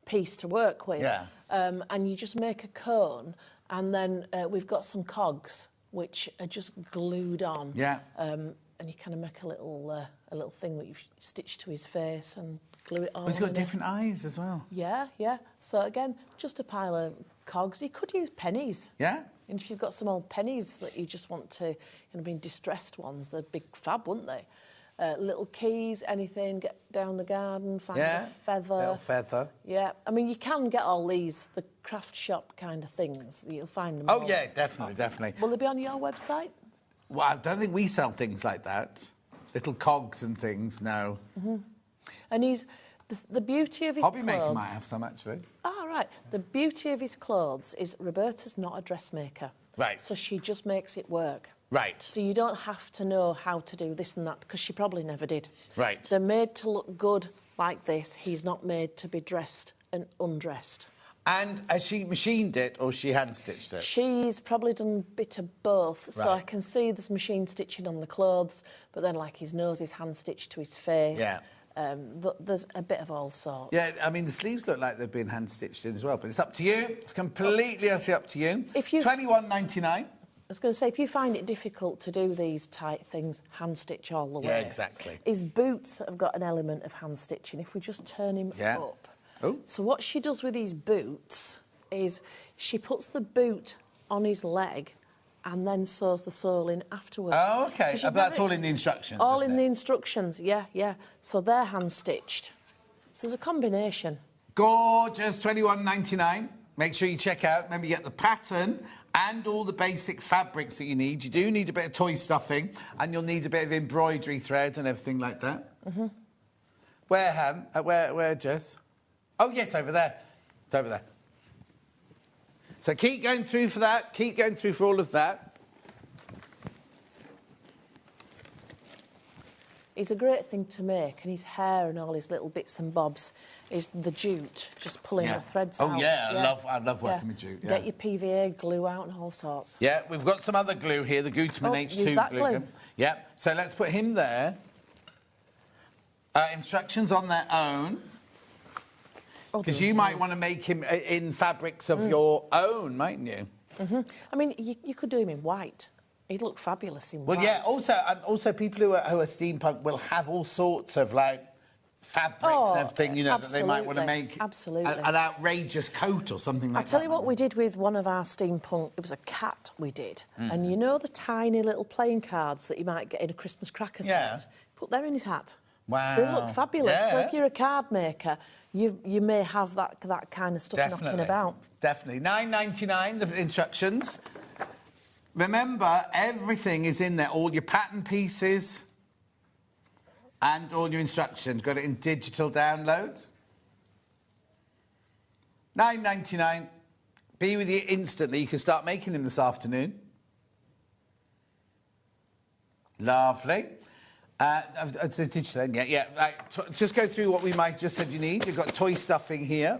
piece to work with. Yeah. And you just make a cone, and then we've got some cogs, which are just glued on. Yeah. And you kind of make a little thing that you stitch to his face and glue it on. He's got different eyes as well. Yeah, yeah. So, again, just a pile of cogs. You could use pennies. Yeah. And if you've got some old pennies that you just want to, distressed ones, they're big fab, wouldn't they? Little keys, anything, get down the garden, find a feather. Little feather. Yeah, I mean, you can get all these, the craft shop kind of things. You'll find them Oh, all. yeah, definitely. Will they be on your website? Well, I don't think we sell things like that. Little cogs and things, no. And he's... The beauty of his Hobby clothes... maker might have some, actually. Ah, right. The beauty of his clothes is Roberta's not a dressmaker. Right. So she just makes it work. Right. So you don't have to know how to do this and that, because she probably never did. Right. They're made to look good like this. He's not made to be dressed and undressed. And has she machined it or she hand-stitched it? She's probably done a bit of both. Right. So I can see there's machine stitching on the clothes, but then, like, his nose is hand-stitched to his face. Yeah. There's a bit of all sorts. Yeah, I mean, the sleeves look like they've been hand-stitched in as well, but it's up to you. It's completely up to you. If you... $21.99. I was going to say, if you find it difficult to do these tight things, hand-stitch all the way. Yeah, exactly. His boots have got an element of hand-stitching. If we just turn him up... Oh. So what she does with these boots is she puts the boot on his leg and then sews the sole in afterwards. Oh, OK. But that's all in the instructions, All isn't in it? the instructions, yeah, yeah. So they're hand-stitched. So there's a combination. Gorgeous, $21.99. Make sure you check out. Remember, you get the pattern and all the basic fabrics that you need. You do need a bit of toy stuffing, and you'll need a bit of embroidery thread and everything like that. Mm-hmm. Where, Han? Where, Jess? Oh, yes, over there. It's over there. So keep going through for that. Keep going through for all of that. He's a great thing to make, and his hair and all his little bits and bobs is the jute, just pulling the threads out. Oh, yeah, I love working with jute. Yeah. Get your PVA glue out and all sorts. Yeah, we've got some other glue here, the Gutermann H2 use that glue. Yeah, so let's put him there. Instructions on their own. Because you might want to make him in fabrics of your own, mightn't you? Mm-hmm. I mean, you could do him in white. He'd look fabulous in white. Well, yeah, also people who are steampunk will have all sorts of, like, fabrics and everything, you know, that they might want to make an outrageous coat or something like that. I'll tell you what we did with one of our steampunk, it was a cat we did. And you know the tiny little playing cards that you might get in a Christmas cracker set? Put them in his hat. Wow. They look fabulous. Yeah. So if you're a card maker, you may have that kind of stuff knocking about. Definitely. $9.99, the instructions. Remember, everything is in there, all your pattern pieces and all your instructions. Got it in digital download. $9.99. Be with you instantly. You can start making them this afternoon. Lovely. Digital, yeah. Right. Just go through what we might just said you need. You've got toy stuffing here.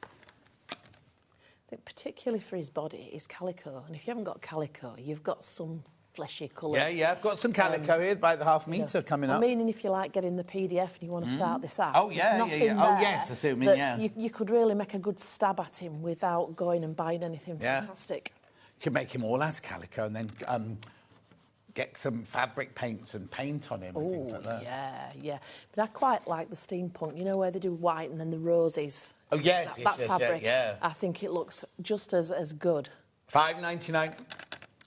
I think particularly for his body is calico, and if you haven't got calico, you've got some fleshy colour. Yeah, I've got some calico here by the half metre coming up. I mean, if you like getting the PDF and you want to start this out. Oh, yeah. Oh, yes, I see what you mean, yeah. You could really make a good stab at him without going and buying anything fantastic. You could make him all out of calico and then get some fabric paints and paint on him and things like that. Yeah. But I quite like the steampunk, you know, where they do white and then the roses. Oh, yes, that fabric. Yeah. I think it looks just as good. $5.99.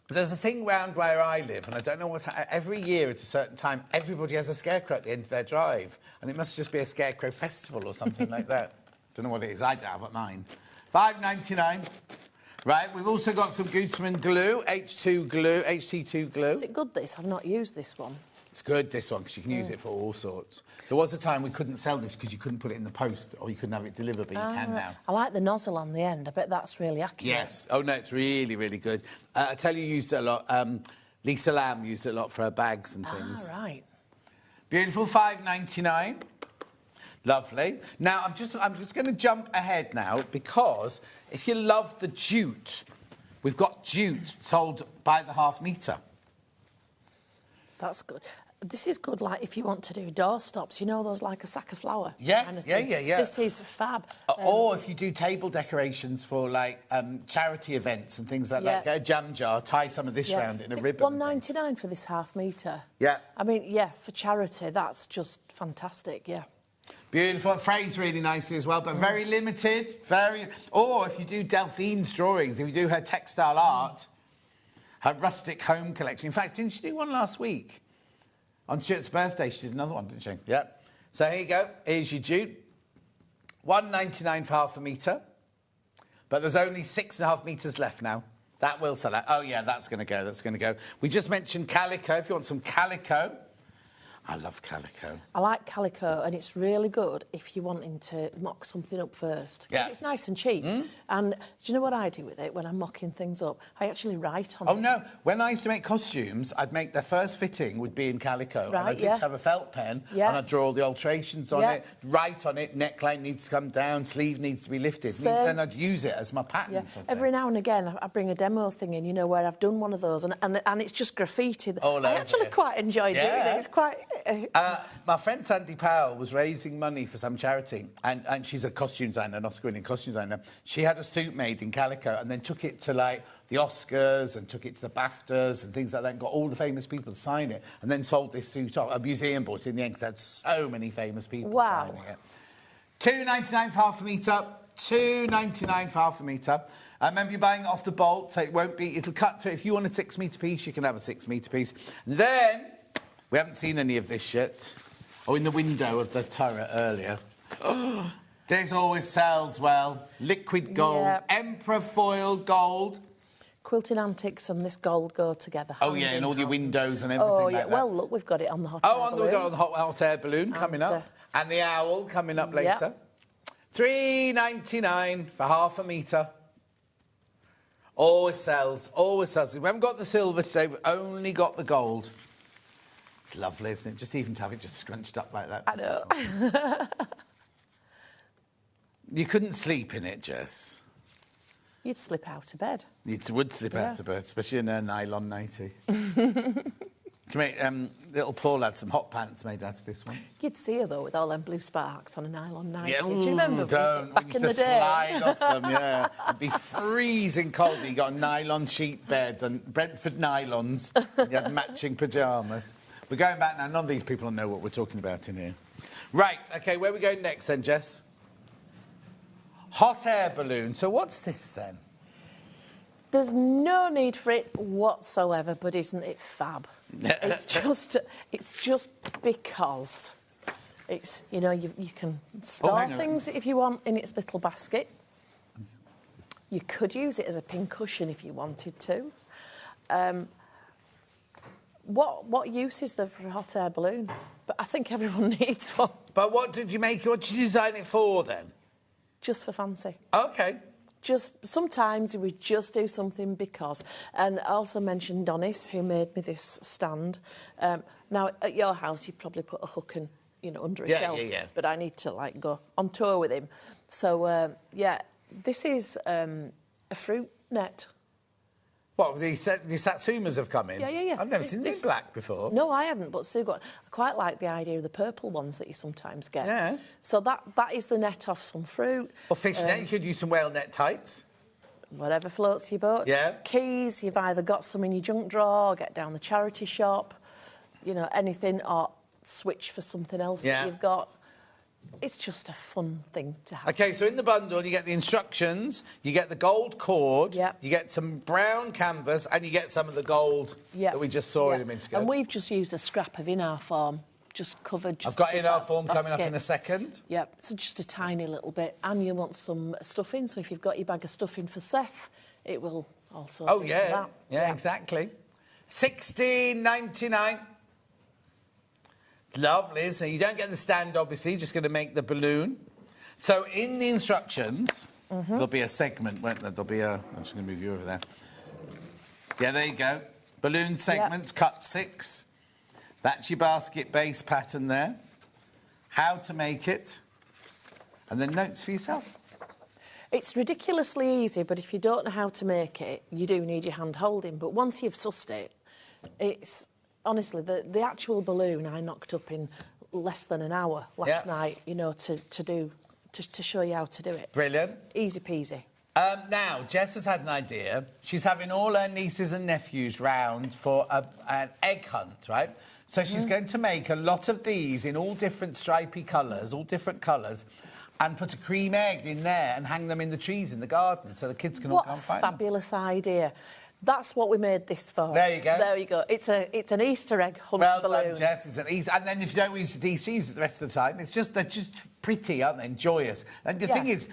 There's a thing round where I live, and I don't know what... Every year at a certain time, everybody has a scarecrow at the end of their drive, and it must just be a scarecrow festival or something like that. Don't know what it is. I don't have at mine. $5.99. Right, we've also got some Gutermann glue, HT2 glue. Is it good, this? I've not used this one. It's good, this one, because you can use it for all sorts. There was a time we couldn't sell this because you couldn't put it in the post or you couldn't have it delivered, but you can now. I like the nozzle on the end. I bet that's really accurate. Yes. Oh, no, it's really, really good. I tell you, used it a lot. Lisa Lamb used it a lot for her bags and things. Ah, right. Beautiful, $5.99. Lovely. Now, I'm just going to jump ahead now because if you love the jute, we've got jute sold by the half metre. That's good. This is good, like, if you want to do doorstops, you know, those like a sack of flour. Yes, kind of yeah. This is fab. Or if you do table decorations for, like, charity events and things like that, get a jam jar, tie some of this round in a ribbon. $1.99 for this half metre. Yeah. I mean, for charity, that's just fantastic, yeah. Beautiful. It frays really nicely as well, but very limited. Or if you do Delphine's drawings, if you do her textile art, her rustic home collection. In fact, didn't she do one last week? On Stuart's birthday, she did another one, didn't she? Yeah. So here you go. Here's your jute. $1.99 for half a metre. But there's only 6.5 metres left now. That will sell out. Oh, yeah, that's going to go. That's going to go. We just mentioned calico. If you want some calico... I love calico. I like calico, and it's really good if you're wanting to mock something up first. Because it's nice and cheap. And do you know what I do with it when I'm mocking things up? I actually write on it. Oh, no. When I used to make costumes, I'd make their first fitting would be in calico. Right, and I'd literally have a felt pen, and I'd draw all the alterations on it, write on it, neckline needs to come down, sleeve needs to be lifted. Then I'd use it as my pattern. Every now and again, I bring a demo thing in, you know, where I've done one of those, and it's just graffiti. All I actually quite enjoy doing it. It's quite... My friend Sandy Powell was raising money for some charity, and she's a costume designer, an Oscar-winning costume designer. She had a suit made in calico and then took it to, like, the Oscars and took it to the BAFTAs and things like that and got all the famous people to sign it and then sold this suit off. A museum bought it in the end because it had so many famous people signing it. $2.99 for half a metre. $2.99 for half a metre. Remember, you're buying it off the bolt, so it won't be... It'll cut to... If you want a 6 metre piece, you can have a 6 metre piece. Then, we haven't seen any of this yet. Oh, in the window of the turret earlier. This always sells well. Liquid gold. Emperor foil gold. Quilting Antiques and this gold go together. Oh, yeah, and all your windows and everything like that. Well, look, we've got it on the hot air balloon. We've got on the hot air balloon coming up. And the owl coming up later. $3.99 for half a metre. Always sells, always sells. We haven't got the silver today, we've only got the gold. It's lovely, isn't it? Just even to have it just scrunched up like that. I know. You couldn't sleep in it, Jess. You'd slip out of bed. You would slip out of bed, especially in a nylon nightie. Little Paul had some hot pants made out of this one. You'd see her, though, with all them blue sparks on a nylon nightie. Yeah, do you remember? Back in the day. Slide off them, yeah. It'd be freezing cold. You got a nylon sheet bed and Brentford nylons. You had matching pyjamas. We're going back now. None of these people know what we're talking about in here. Right, OK, where are we going next then, Jess? Hot air balloon. So what's this then? There's no need for it whatsoever, but isn't it fab? It's just because it's, you know, you can store things if you want in its little basket. You could use it as a pin cushion if you wanted to. What use is there for a hot air balloon? But I think everyone needs one. But what did you design it for then? Just for fancy. OK. Just sometimes we just do something because. And I also mentioned Donis, who made me this stand. Now, at your house, you probably put a hook and, you know, under a shelf. Yeah. But I need to, like, go on tour with him. So, yeah, this is a fruit net. What, the Satsumas have come in? Yeah. I've never seen them in black before. No, I hadn't, but Sue got... I quite like the idea of the purple ones that you sometimes get. Yeah. So that is the net off some fruit. Or fish net, you could use some whale net tights. Whatever floats your boat. Yeah. Keys, you've either got some in your junk drawer, or get down the charity shop, you know, anything, or switch for something else that you've got. It's just a fun thing to have. OK, so in the bundle, you get the instructions, you get the gold cord, you get some brown canvas, and you get some of the gold that we just saw in a minute ago. And we've just used a scrap of in-our form, just covered... I've got in-our form coming up in a second. Yep, so just a tiny little bit. And you want some stuffing, so if you've got your bag of stuffing for Seth, it will also do that. Yeah, exactly. $16.99. Lovely, isn't it? You don't get the stand, obviously, you're just going to make the balloon. So in the instructions, there'll be a segment, won't there? There'll be a... I'm just going to move you over there. Yeah, there you go. Balloon segments, cut 6. That's your basket base pattern there. How to make it. And then notes for yourself. It's ridiculously easy, but if you don't know how to make it, you do need your hand holding. But once you've sussed it, it's... Honestly, the actual balloon I knocked up in less than an hour last night, you know, to show you how to do it. Brilliant. Easy peasy. Now, Jess has had an idea. She's having all her nieces and nephews round for an egg hunt, right? So she's going to make a lot of these in all different stripy colours, all different colours, and put a cream egg in there and hang them in the trees in the garden so the kids can all come find them. What a fabulous idea. That's what we made this for. There you go. There you go. It's an Easter egg hunt balloon. Well done, Jess. It's an Easter... And then if you don't use it Easter, use it the rest of the time. They're just pretty, aren't they? And joyous. And the thing is,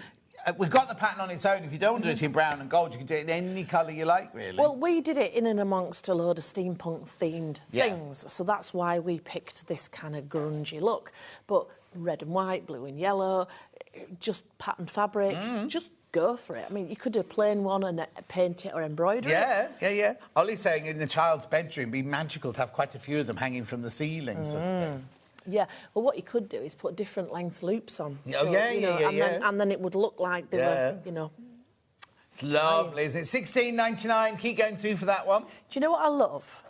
we've got the pattern on its own. If you don't want to do it in brown and gold, you can do it in any colour you like, really. Well, we did it in and amongst a load of steampunk-themed things. So that's why we picked this kind of grungy look. But red and white, blue and yellow, just patterned fabric, just... go for it. I mean, you could do a plain one and paint it or embroidery it. Yeah. Ollie's saying in a child's bedroom, it'd be magical to have quite a few of them hanging from the ceiling. Sort of thing. Yeah. Well, what you could do is put different length loops on. And then it would look like they were, you know... It's lovely, isn't it? $16.99. Keep going through for that one. Do you know what I love?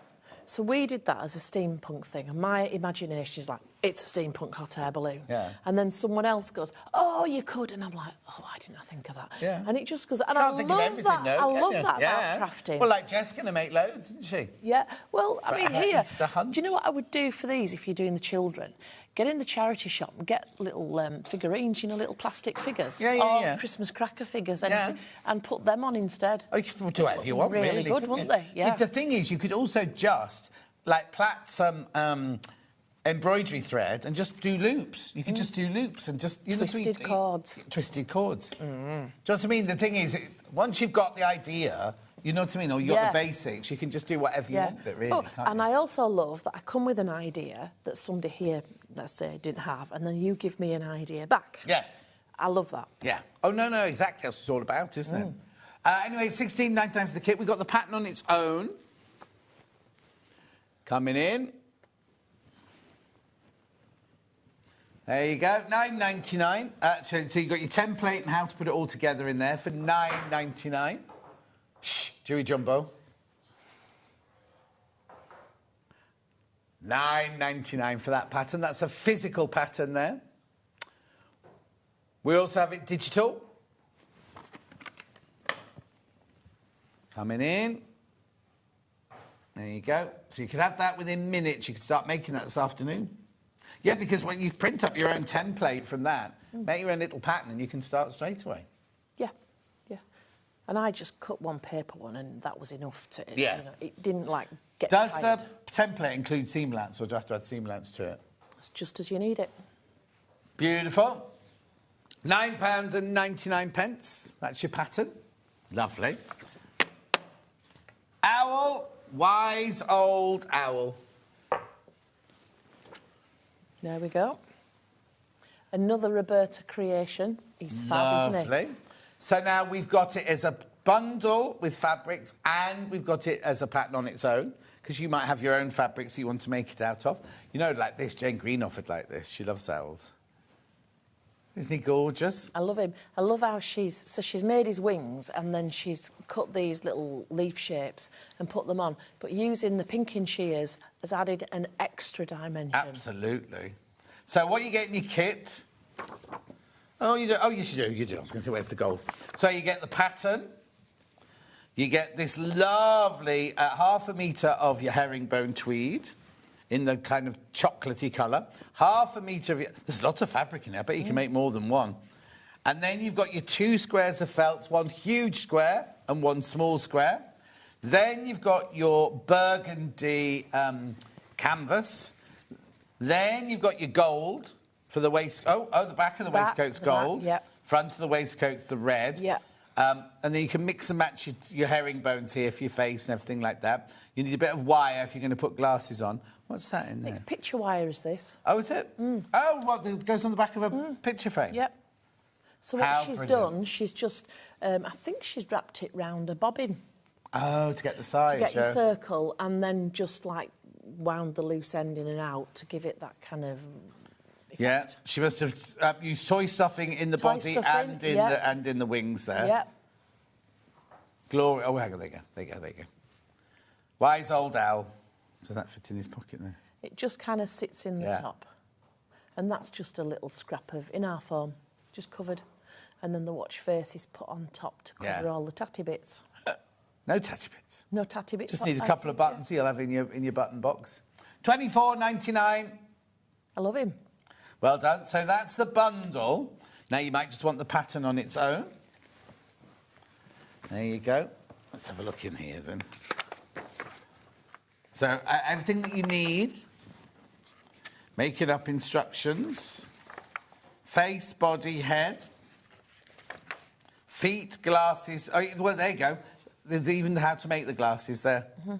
So we did that as a steampunk thing, and my imagination is like, it's a steampunk hot air balloon. Yeah. And then someone else goes, oh, you could, and I'm like, oh, why didn't I think of that? Yeah. And it just goes, and Can't I think of love everything, that. though, I can love you? that Yeah. about crafting. Well, like Jess going to make loads, isn't she? Yeah. Well, I mean, her here, Easter hunt. do you know what I would do for these if you're doing the children? Get in the charity shop and get little figurines, you know, little plastic figures. Or Christmas cracker figures, anything, and put them on instead. Oh, you could do whatever you want, really. Really good, wouldn't they? Yeah. The thing is, you could also just, like, plait some embroidery thread and just do loops. You could just do loops and just... Twisted cords. Twisted cords. Do you know what I mean? The thing is, once you've got the idea... You know what I mean? Or you got the basics, you can just do whatever you want with it, really. And I also love that I come with an idea that somebody here, let's say, didn't have, and then you give me an idea back. Yes. I love that. Yeah. Oh, no, exactly. That's what it's all about, isn't it? Anyway, 16.99 for the kit. We've got the pattern on its own. Coming in. There you go, $9.99. So you've got your template and how to put it all together in there for $9.99. Shh, Dewey Jumbo. $9.99 for that pattern. That's a physical pattern there. We also have it digital. Coming in. There you go. So you could have that within minutes. You could start making that this afternoon. Yeah, because when you print up your own template from that, make your own little pattern and you can start straight away. Yeah. And I just cut one paper one and that was enough to... Yeah. You know, it didn't, like, get Does tired. the template include seam allowance or do you have to add seam allowance to it? It's just as you need it. Beautiful. £9.99. That's your pattern. Lovely. Owl. Wise old owl. There we go. Another Roberta creation. He's fab, isn't he? Lovely. So now we've got it as a bundle with fabrics and we've got it as a pattern on its own because you might have your own fabrics you want to make it out of. You know, like this, Jane Green offered like this. She loves owls. Isn't he gorgeous? I love him. I love how she's made his wings and then she's cut these little leaf shapes and put them on. But using the pinking shears has added an extra dimension. Absolutely. So what you get in your kit... Oh, you do. Oh, yes, you do. You do. I was going to say, where's the gold? So you get the pattern. You get this lovely 1/2 metre of your herringbone tweed in the kind of chocolatey colour. 1/2 metre of your... There's lots of fabric in there. I bet you can make more than one. And then you've got your 2 squares of felt, 1 huge square and 1 small square. Then you've got your burgundy canvas. Then you've got your gold... For the waist... Oh, the back of the waistcoat's gold. Yeah. Front of the waistcoat's the red. Yeah. And then you can mix and match your herringbones here for your face and everything like that. You need a bit of wire if you're going to put glasses on. What's that in there? It's picture wire, is this? Oh, is it? Oh, what, it goes on the back of a picture frame? Yep. So what she's done, she's just... I think she's wrapped it round a bobbin. Oh, to get the size, to get your circle, and then just, like, wound the loose end in and out to give it that kind of... effect. Yeah, she must have used toy stuffing in the body and in the wings there. Yeah. Glory. Oh, hang on, there you go. Wise old owl. Does that fit in his pocket there? It just kind of sits in the top. And that's just a little scrap of in our form, just covered. And then the watch face is put on top to cover all the tatty bits. No tatty bits. No tatty bits. Just need a couple of buttons you'll have in your button box. $24.99. I love him. Well done. So that's the bundle. Now you might just want the pattern on its own. There you go. Let's have a look in here then. So everything that you need. Make it up instructions. Face, body, head. Feet, glasses. Oh, well, there you go. There's even how to make the glasses there. Do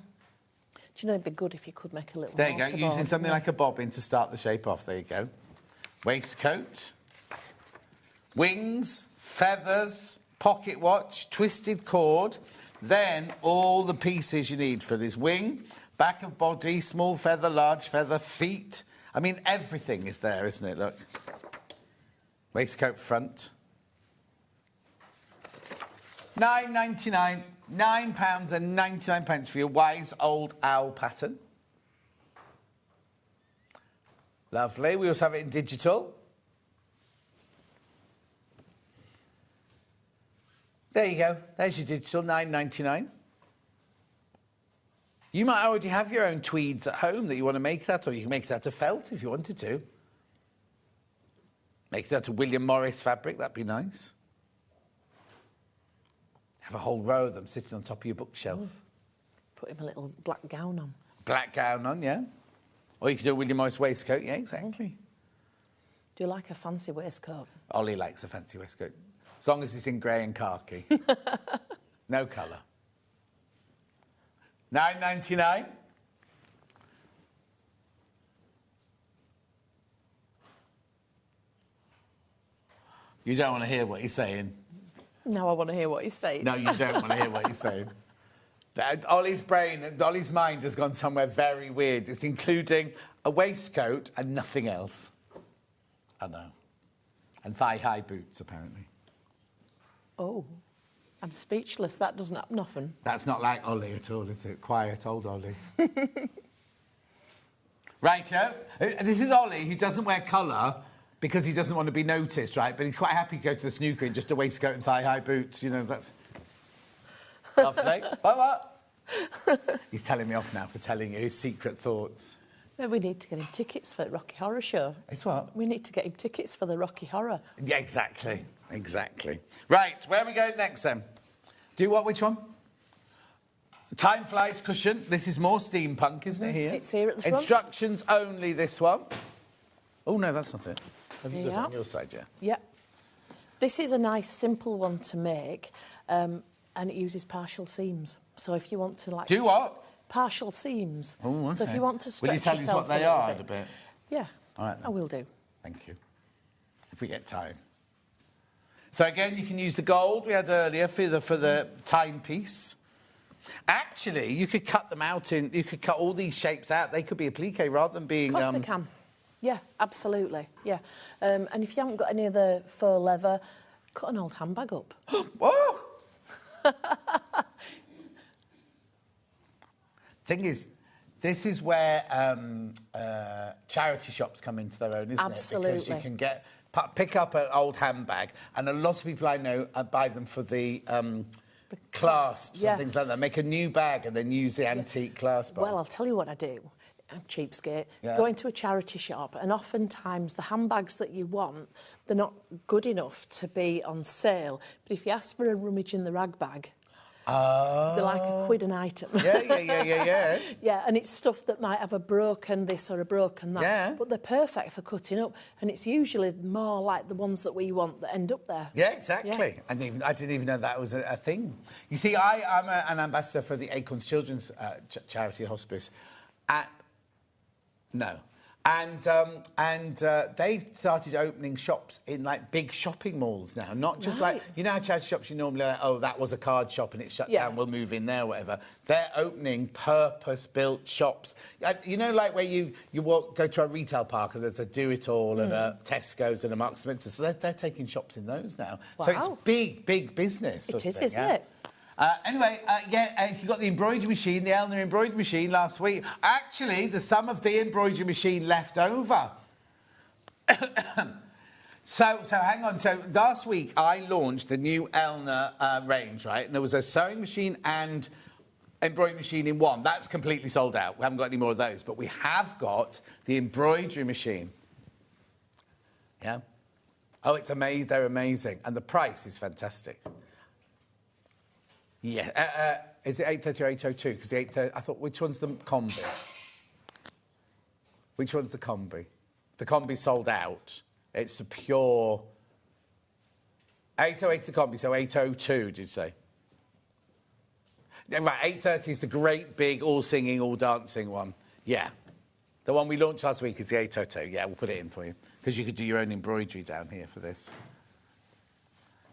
you know it'd be good if you could make a little... There you go. Using something like a bobbin to start the shape off. There you go. Waistcoat, wings, feathers, pocket watch, twisted cord, then all the pieces you need for this wing, back of body, small feather, large feather, feet. I mean, everything is there, isn't it? Look. Waistcoat front. £9.99, £9.99 for your wise old owl pattern. Lovely. We also have it in digital. There you go. There's your digital, $9.99. You might already have your own tweeds at home that you want to make that, or you can make it out of felt if you wanted to. Make it out of William Morris fabric, that'd be nice. Have a whole row of them sitting on top of your bookshelf. Ooh. Put him a little black gown on. Black gown on, yeah. Or you could do a William Morris waistcoat, yeah, exactly. Do you like a fancy waistcoat? Ollie likes a fancy waistcoat. As long as it's in grey and khaki. No colour. $9.99. You don't want to hear what he's saying. No, I want to hear what he's saying. No, you don't want to hear what he's saying. Ollie's mind has gone somewhere very weird. It's including a waistcoat and nothing else. I know. And thigh-high boots, apparently. Oh, I'm speechless. That doesn't happen often. That's not like Ollie at all, is it? Quiet old Ollie. Righto. This is Ollie, who doesn't wear colour because he doesn't want to be noticed, right? But he's quite happy to go to the snooker in just a waistcoat and thigh-high boots. You know, that's... Lovely. What? He's telling me off now for telling you his secret thoughts. No, we need to get him tickets for the Rocky Horror Show. It's what? We need to get him tickets for the Rocky Horror. Yeah, exactly. Exactly. Right, where are we going next then? Do what? Which one? Time Flies cushion. This is more steampunk, isn't it, here? It's here at the front. Instructions only, this one. Oh, no, that's not it. Have you got it on your side, yeah? Yeah. This is a nice, simple one to make, and it uses partial seams. So if you want to, like... Do what? Partial seams. Oh, okay. So if you want to stretch yourself will you tell us what they are a bit? Yeah. All right, then. I will do. Thank you. If we get time. So again, you can use the gold we had earlier for the timepiece. Actually, you could cut them out in... You could cut all these shapes out. They could be applique rather than being... Of course they can. Yeah, absolutely. Yeah. And if you haven't got any of the faux leather, cut an old handbag up. Whoa! Thing is, this is where charity shops come into their own, isn't Absolutely. it? Because you can pick up an old handbag, and a lot of people I know buy them for the clasps and things like that. Make a new bag and then use the antique clasp. Well, I'll tell you what I do. I'm cheapskate. Go into a charity shop, and oftentimes the handbags that you want, they're not good enough to be on sale. But if you ask for a rummage in the rag bag, they're like £1 an item. Yeah. Yeah, and it's stuff that might have a broken this or a broken that. Yeah. But they're perfect for cutting up, and it's usually more like the ones that we want that end up there. Yeah, exactly. Yeah. I didn't even know that was a thing. You see, I'm an ambassador for the Acorns Children's Charity Hospice And they've started opening shops in, like, big shopping malls now. Not just like... You know how charity shops you normally like, oh, that was a card shop and it's shut down, we'll move in there, whatever. They're opening purpose-built shops. You know, like where you go to a retail park and there's a Do-It-All and a Tesco's and a Marks & Spencer. So they're taking shops in those now. Wow. So it's big business. It is, isn't it? Anyway, if you got the embroidery machine, the Elna embroidery machine last week, actually, there's some of the embroidery machine left over. So hang on. So last week, I launched the new Elna range, right? And there was a sewing machine and embroidery machine in one. That's completely sold out. We haven't got any more of those. But we have got the embroidery machine. Yeah? Oh, it's amazing. They're amazing. And the price is fantastic. Yeah, is it 830 or 802? Because the 830, I thought, which one's the combi? Which one's the combi? The combi sold out. It's the pure... 808 the combi, so 802, did you say? Yeah, right, 830 is the great big all-singing, all-dancing one. Yeah. The one we launched last week is the 802. Yeah, we'll put it in for you. Because you could do your own embroidery down here for this.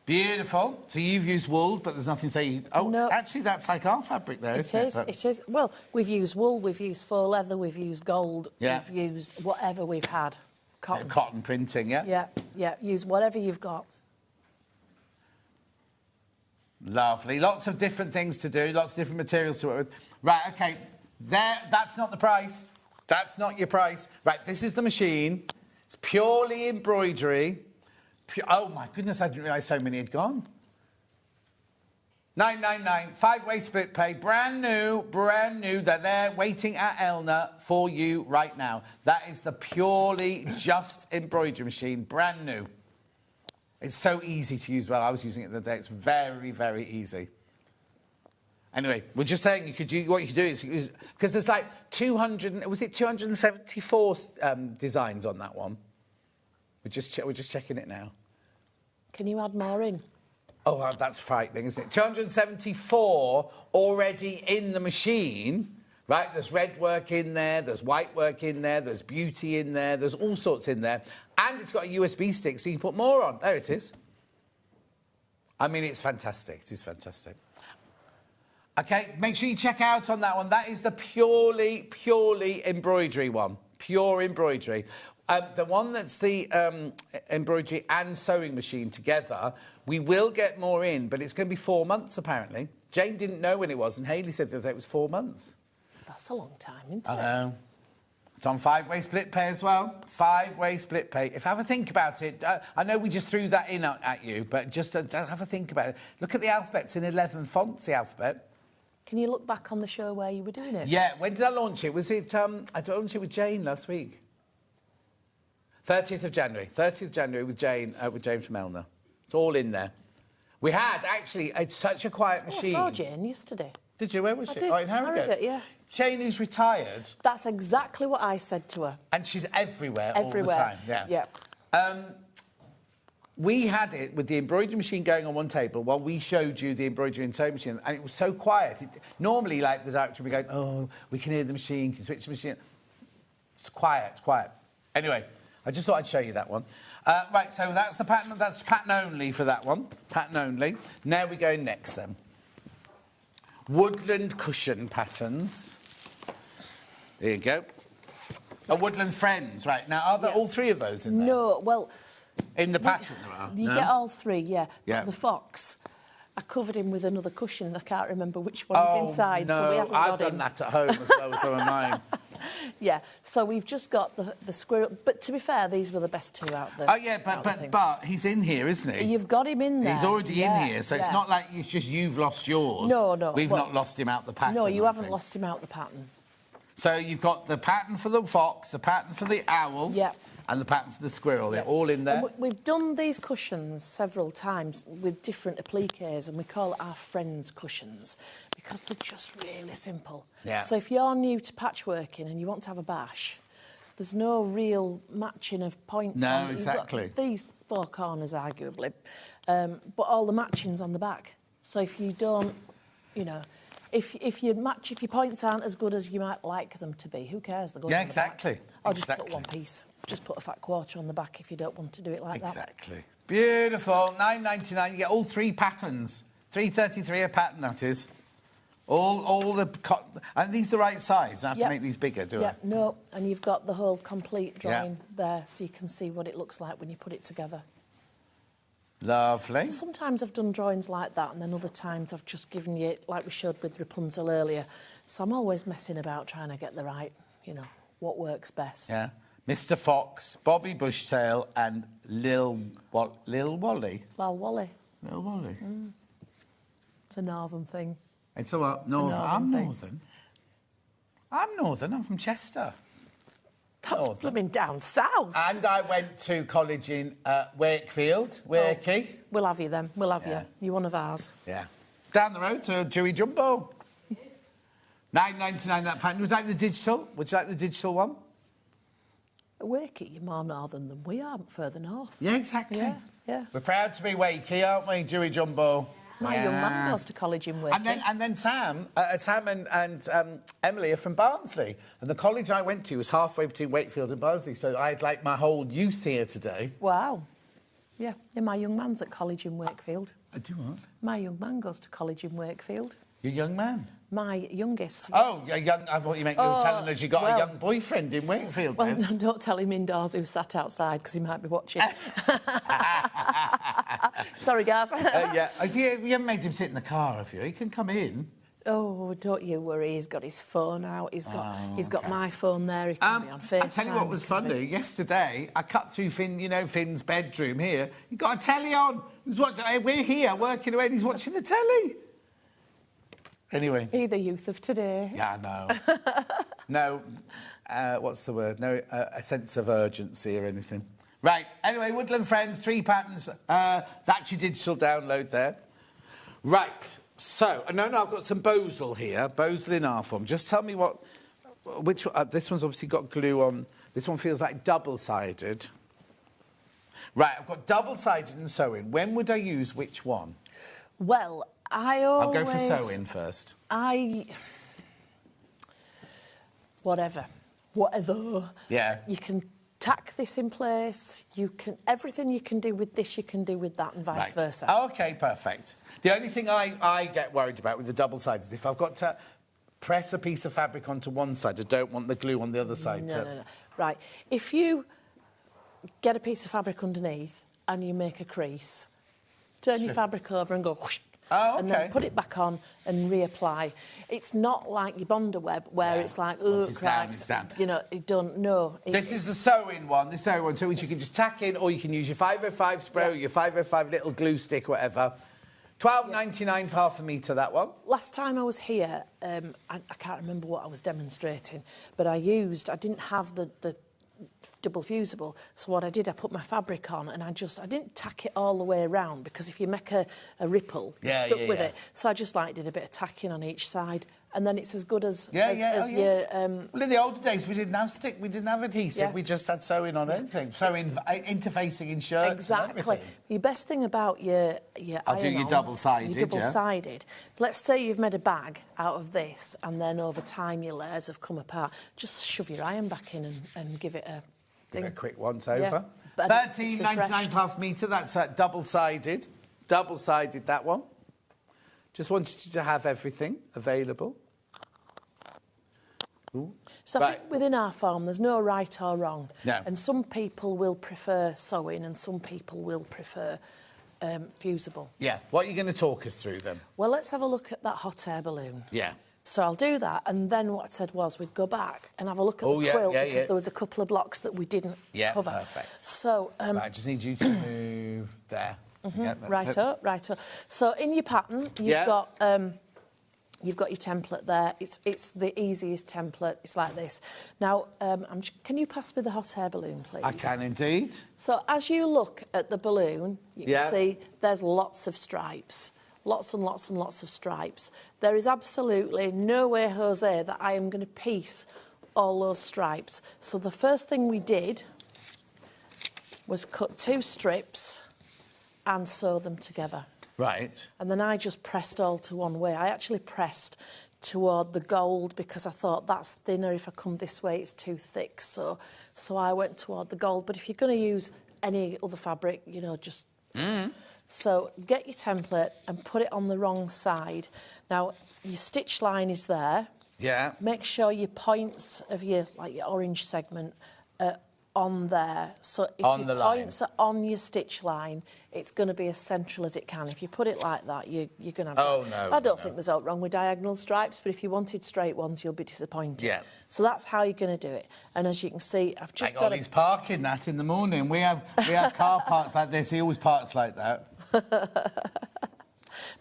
Beautiful. So you've used wool, but there's nothing saying... Oh, no. Actually, that's like our fabric there, isn't it? It is. Well, we've used wool, we've used faux leather, we've used gold, we've used whatever we've had. Cotton. Cotton printing, yeah? Yeah, use whatever you've got. Lovely. Lots of different things to do, lots of different materials to work with. Right, OK, that's not the price. That's not your price. Right, this is the machine. It's purely embroidery. Oh, my goodness, I didn't realise so many had gone. $9.99, 5-way split pay, brand new. They're there waiting at Elna for you right now. That is the purely just embroidery machine, brand new. It's so easy to use. Well, I was using it the other day. It's very, very easy. Anyway, we're just saying what you could do is, because there's like 274 designs on that one. We're just checking it now. Can you add more in? Oh, well, that's frightening, isn't it? 274 already in the machine, right? There's red work in there, there's white work in there, there's beauty in there, there's all sorts in there. And it's got a USB stick, so you can put more on. There it is. I mean, it's fantastic. It is fantastic. OK, make sure you check out on that one. That is the purely embroidery one. Pure embroidery. The one that's the embroidery and sewing machine together, we will get more in, but it's going to be 4 months, apparently. Jane didn't know when it was, and Hayley said that it was 4 months. That's a long time, isn't it? I know. It's on 5-way split pay as well. 5-way split pay. If I have a think about it, I know we just threw that in at you, but just have a think about it. Look at the alphabet. It's in 11 fonts, the alphabet. Can you look back on the show where you were doing it? Yeah. When did I launch it? Was it... I launched it with Jane last week. 30th of January. 30th of January with Jane from Elna. It's all in there. We had, actually, it's such a quiet machine. I saw Jane yesterday. Did you? Where was she? Did. Oh, in Harrogate? Yeah. Jane, who's retired. That's exactly what I said to her. And she's everywhere all the time. Yeah. We had it with the embroidery machine going on one table while we showed you the embroidery and sewing machine, and it was so quiet. Normally, like, the director would be going, oh, we can hear the machine, can switch the machine. It's quiet. Anyway, I just thought I'd show you that one. Right, so that's the pattern. That's pattern only for that one. Pattern only. Now we go next, then. Woodland cushion patterns. There you go. A woodland friends, right. Now, are there all three of those in there? No, well... In the pattern there are? You get all three, yeah. Yeah. The fox, I covered him with another cushion. I can't remember which one is inside, no. so we haven't I've got done him. that at home as well, so am mine. Yeah, so we've just got the squirrel. But to be fair, these were the best two out there. Oh, yeah, but he's in here, isn't he? You've got him in there. He's already in here, so it's not like it's just you've lost yours. No. We've not lost him out the pattern. No, you haven't lost him out the pattern. So you've got the pattern for the fox, the pattern for the owl, and the pattern for the squirrel. They're all in there. And we've done these cushions several times with different appliques, and we call it our friends cushions because they're just really simple. Yeah. So if you're new to patchworking and you want to have a bash, there's no real matching of points. No, on. exactly. You've got these four corners, arguably, but all the matching's on the back. So if you don't, you know, if your points aren't as good as you might like them to be, who cares? They're going on the back. Or just put one piece. Just put a fat quarter on the back if you don't want to do it like that. Exactly. Beautiful. $9.99. You get all three patterns. $3.33 a pattern, that is. All the... And these are the right size. I have to make these bigger, do I? Yeah, no. And you've got the whole complete drawing there, so you can see what it looks like when you put it together. Lovely. So sometimes I've done drawings like that, and then other times I've just given you, like we showed with Rapunzel earlier. So I'm always messing about trying to get the right, you know, what works best. Yeah. Mr. Fox, Bobby Bushtail, and Lil Wally. Lil Wally. Lil Wally. It's a northern thing. It's a what? Northern. I'm northern. I'm northern. I'm from Chester. That's blooming down south. And I went to college in Wakefield, Wakey. We'll have you then. We'll have you. You're one of ours. Yeah. Down the road to Dewey Jumbo. $9.99 that pattern. Would you like the digital? Would you like the digital one? Wakey, you're more northern than we are, further north. Yeah, exactly. Yeah. We're proud to be Wakey, aren't we, Dewey Jumbo? My young man goes to college in Wakey. And then Sam and Emily are from Barnsley. And the college I went to was halfway between Wakefield and Barnsley, so I had, like, my whole youth here today. Wow. Yeah, my young man's at college in Wakefield. Do what? My young man goes to college in Wakefield. Your young man? My youngest. Oh, your young... I thought you meant you were telling us you got a young boyfriend in Wakefield. Well, no, don't tell him indoors who sat outside, because he might be watching. Sorry, guys. You haven't made him sit in the car, have you? He can come in. Oh, don't you worry. He's got his phone out. He's got my phone there. He can be on FaceTime. I'll tell you what was funny. Yesterday, I cut through Finn's bedroom here. He got a telly on. We're here working away and he's watching the telly. Anyway. He the youth of today. Yeah, I know. No, what's the word? No, a sense of urgency or anything. Right, anyway, Woodland Friends, 3 patterns. That's your digital download there. Right. So, no, I've got some Bosel here, Bosel in R form. Just tell me which this one's obviously got glue on. This one feels like double-sided. Right, I've got double-sided and sewing. When would I use which one? Well, I'll go for sewing first. Whatever. Yeah. You can tack this in place. Everything you can do with this, you can do with that, and vice versa. OK, perfect. The only thing I get worried about with the double-sided is if I've got to press a piece of fabric onto one side, I don't want the glue on the other side. No. Right. If you get a piece of fabric underneath and you make a crease, turn your fabric over and go whoosh, and then put it back on and reapply. It's not like your Bonder web where it's like, oh, crap, you know, you don't know. This is the sewing one, so which you can just tack in, or you can use your 505 spray or your 505 little glue stick, whatever. £12.99 for half a metre, that one. Last time I was here, I can't remember what I was demonstrating, but I didn't have the double fusible, so what I did, I put my fabric on and I didn't tack it all the way around, because if you make a ripple, you're stuck with it. So I just did a bit of tacking on each side, and then it's as good as your... Well, in the older days, we didn't have stick, we didn't have adhesive, we just had sewing on anything. Sewing, interfacing in shirts. Exactly. The best thing about your I'll do your double-sided, double-sided. Let's say you've made a bag out of this, and then over time your layers have come apart. Just shove your iron back in and give it a... Give it a quick once-over. £13.99 for half a metre, that's double-sided. Double-sided, that one. Just wanted you to have everything available. Ooh. So I think within our farm, there's no right or wrong. No. And some people will prefer sewing and some people will prefer fusible. Yeah. What are you going to talk us through, then? Well, let's have a look at that hot air balloon. Yeah. So I'll do that, and then what I said was we'd go back and have a look at the quilt, because there was a couple of blocks that we didn't cover. Perfect. So... I just need you to move there. Right up. So in your pattern, you've got your template there. It's the easiest template. It's like this. Now, can you pass me the hot air balloon, please? I can indeed. So as you look at the balloon, you can see there's lots of stripes. Lots and lots and lots of stripes. There is absolutely no way, Jose, that I am going to piece all those stripes. So the first thing we did was cut 2 strips and sew them together. Right. And then I just pressed all to one way. I actually pressed toward the gold because I thought that's thinner. If I come this way, it's too thick. So I went toward the gold. But if you're going to use any other fabric, you know, just... So get your template and put it on the wrong side. Now, your stitch line is there. Yeah. Make sure your points of your orange segment are on there. So if your points are on your stitch line, it's going to be as central as it can. If you put it like that, you're going to have... Oh, no. I don't think there's anything wrong with diagonal stripes, but if you wanted straight ones, you'll be disappointed. Yeah. So that's how you're going to do it. And as you can see, I've just got... Ollie's parking that in the morning. We have car parks like this. He always parks like that.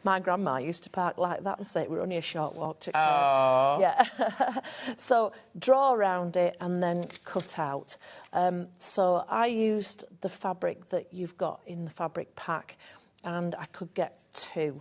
My grandma used to park like that and say it were only a short walk to Quilt. Yeah. So draw around it and then cut out. So I used the fabric that you've got in the fabric pack, and I could get 2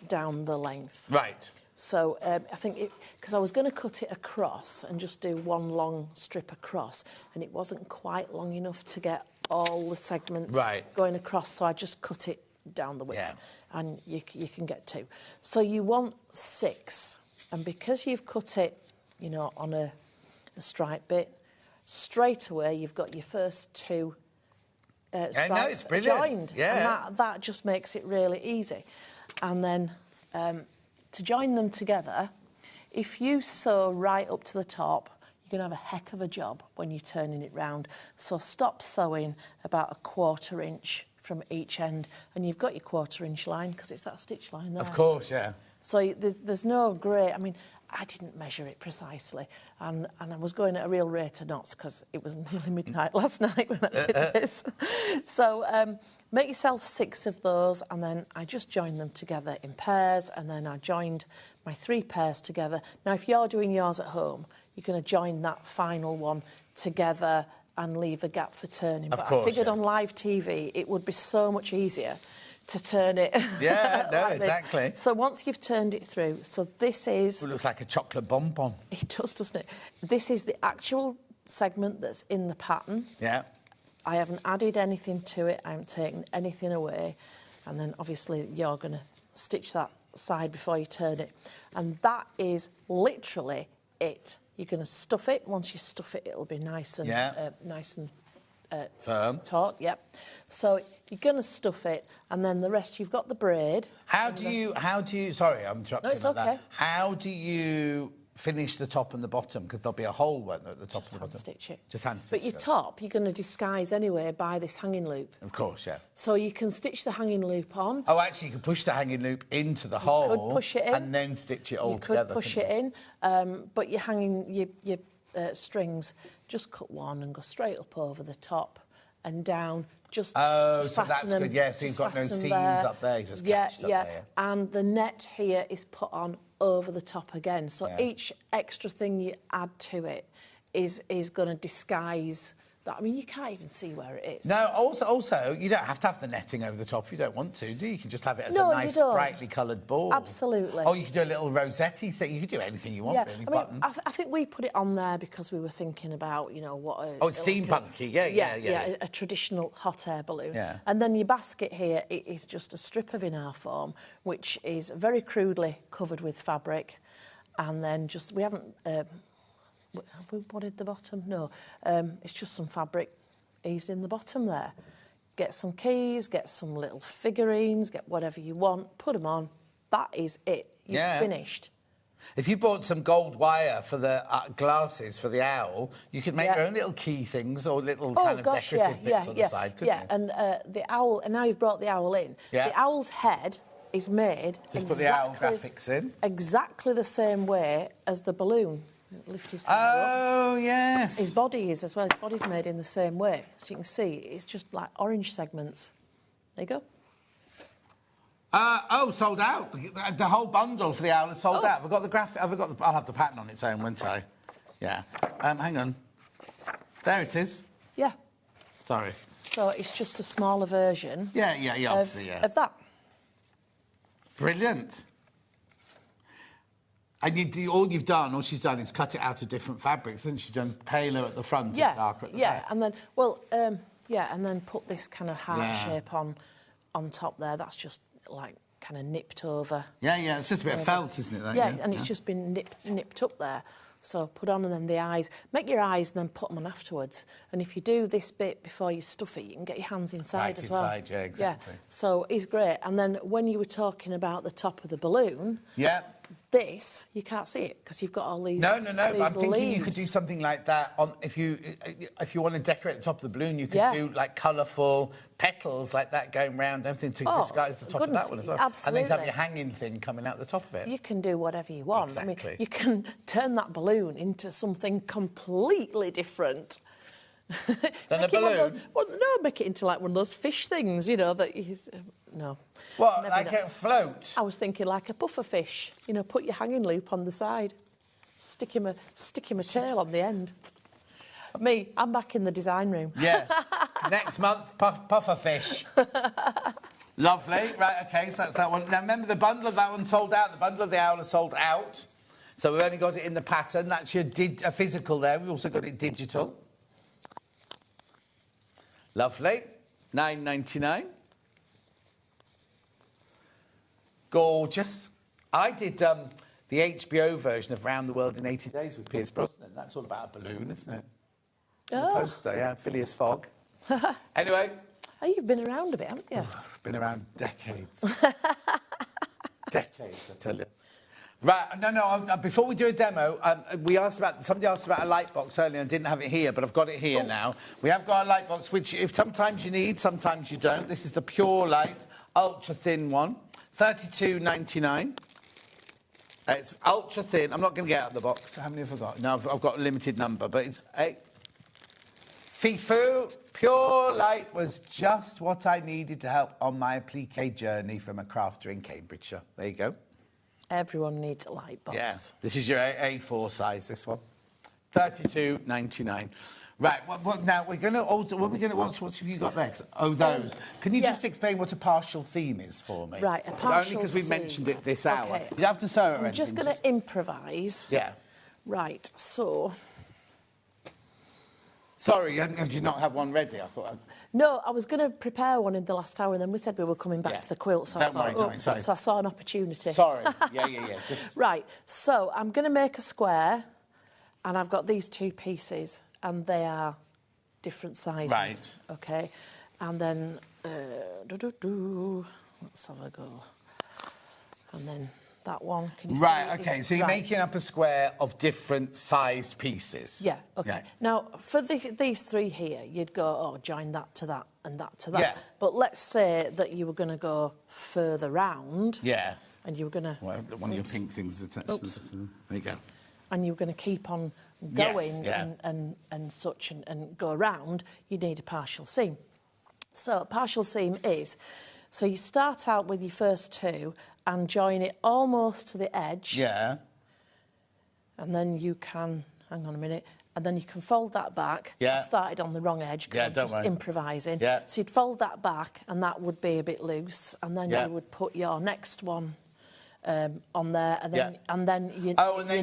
down the length. Right. So I think because I was going to cut it across and just do one long strip across, and it wasn't quite long enough to get all the segments going across, so I just cut it down the width, and you can get 2. So you want 6, and because you've cut it, you know, on a stripe bit, straight away you've got your first 2 stripes joined. Yeah. And that just makes it really easy. And then to join them together, if you sew right up to the top, you're going to have a heck of a job when you're turning it round. So stop sewing about 1/4 inch from each end, and you've got your 1/4 inch line because it's that stitch line there. Of course, yeah. So there's no grey. I mean, I didn't measure it precisely, and I was going at a real rate of knots because it was nearly midnight last night when I did this. So make yourself 6 of those, and then I just joined them together in pairs, and then I joined my 3 pairs together. Now, if you're doing yours at home, you're going to join that final one together and leave a gap for turning. Of course, I figured on live TV it would be so much easier to turn it. Yeah, no, like exactly. So once you've turned it through, so this is... It looks like a chocolate bonbon. It does, doesn't it? This is the actual segment that's in the pattern. Yeah. I haven't added anything to it. I haven't taken anything away. And then, obviously, you're going to stitch that side before you turn it. And that is literally it. You're going to stuff it. Once you stuff it, it'll be nice and firm. Taut, yep. So you're going to stuff it, and then the rest, you've got the braid. How do you? Sorry, I'm interrupting. No, it's like okay. That. How do you finish the top and the bottom? Because there'll be a hole, won't there, at the top and the bottom? Just hand stitch it. Just hand stitch. But your top, you're going to disguise anyway by this hanging loop. Of course, yeah. So you can stitch the hanging loop on. Oh, actually, you can push the hanging loop into the hole. You could push it in. And then stitch it all together. You could push it in, but you're hanging your strings. Just cut one and go straight up over the top and down. Just so that's them, good. Yeah, so you've got no seams up there. You just catch up there. And the net here is put on over the top again. So each extra thing you add to it is going to disguise that. I mean, you can't even see where it is. No, also, you don't have to have the netting over the top if you don't want to, do you? You can just have it as a nice, brightly coloured ball. Absolutely. Or you could do a little rosetti thing. You could do anything you want, really. I mean, I think we put it on there because we were thinking about, you know, what... it's steampunky, yeah. A traditional hot air balloon. Yeah. And then your basket here, it is just a strip of inner form, which is very crudely covered with fabric. And then just... We haven't... have we wadded the bottom? No. It's just some fabric eased in the bottom there. Get some keys, get some little figurines, get whatever you want, put them on. That is it. You've finished. If you bought some gold wire for the glasses for the owl, you could make your own little key things or little kind of decorative bits on the side, couldn't you? And the owl, and now you've brought the owl in. Yeah. The owl's head is made Just put the owl graphics in. Exactly the same way as the balloon. Lift his hair up. Yes. His body is as well. His body's made in the same way. So you can see it's just like orange segments. There you go. Sold out. The whole bundle for the owl is sold out. I've got the graphic. I'll have the pattern on its own, won't I? Yeah. Hang on. There it is. Yeah. Sorry. So it's just a smaller version. Yeah. Obviously, of that. Brilliant. And all she's done is cut it out of different fabrics, hasn't she? She's done paler at the front and darker at the back. And then, and then put this kind of heart shape on top there. That's just, like, kind of nipped over. Yeah, it's just a bit of felt, isn't it? It's just been nipped up there. So put on, and then the eyes. Make your eyes and then put them on afterwards. And if you do this bit before you stuff it, you can get your hands inside as well. Inside, yeah, exactly. Yeah. So it's great. And then when you were talking about the top of the balloon... Yeah. This, you can't see it because you've got all these. No. But I'm thinking leaves. You could do something like that on if you want to decorate the top of the balloon. You could do like colourful petals like that going round, everything to disguise the top of that one as well. Absolutely. And then have your hanging thing coming out the top of it. You can do whatever you want. Exactly. I mean, you can turn that balloon into something completely different. Than a balloon? Make it into like one of those fish things, you know, that is... No. What, like a float? I was thinking like a puffer fish. You know, put your hanging loop on the side. Stick him a tail on the end. Me, I'm back in the design room. Yeah. Next month, puffer fish. Lovely. Right, OK, so that's that one. Now, remember, the bundle of that one sold out. The bundle of the owl is sold out. So we've only got it in the pattern. That's your physical there. We've also got it digital. Lovely. $9.99. Gorgeous. I did the HBO version of Round the World in 80 Days with Pierce Brosnan. That's all about a balloon, isn't it? The poster, yeah, Phileas Fogg. Anyway. Oh, you've been around a bit, haven't you? I've been around decades. Decades, I tell you. Right, no, before we do a demo, somebody asked about a light box earlier and didn't have it here, but I've got it here now. We have got a light box, which if sometimes you need, sometimes you don't. This is the Pure Light, ultra-thin one. $32.99. It's ultra thin. I'm not going to get out of the box. How many have I got? No, I've got a limited number, but it's 8. Fifu Pure Light was just what I needed to help on my applique journey from a crafter in Cambridgeshire. There you go. Everyone needs a light box. Yeah. This is your A4 size, this one. $32.99. Right, now we're going to alter. What have you got there? Oh, those. Can you just explain what a partial seam is for me? Right, a partial Only because we seam. mentioned it this hour. Okay. You have to sew it. I'm just going to improvise. Yeah. Right, so. Sorry, did you not have one ready? I thought. No, I was going to prepare one in the last hour, and then we said we were coming back to the quilt, so Don't worry, sorry. So I saw an opportunity. Sorry. Yeah. Just... Right, so I'm going to make a square, and I've got these 2 pieces, and they are different sizes. Right. Okay, and then let's have a go. And then that one. Can you see? Okay. So you're making up a square of different sized pieces. Yeah. Okay. Yeah. Now for these 3 here, you'd go, join that to that and that to that. Yeah. But let's say that you were going to go further round. Yeah. And you were going to. Well, one of your pink things attached. There you go. And you were going to keep on going and such and go around, you need a partial seam. So a partial seam is, so you start out with your first 2 and join it almost to the edge. Yeah. And then you can, hang on a minute, and then you can fold that back. Yeah. I started on the wrong edge because I'm just improvising. Yeah. So you'd fold that back and that would be a bit loose, and then you would put your next one on there, and then your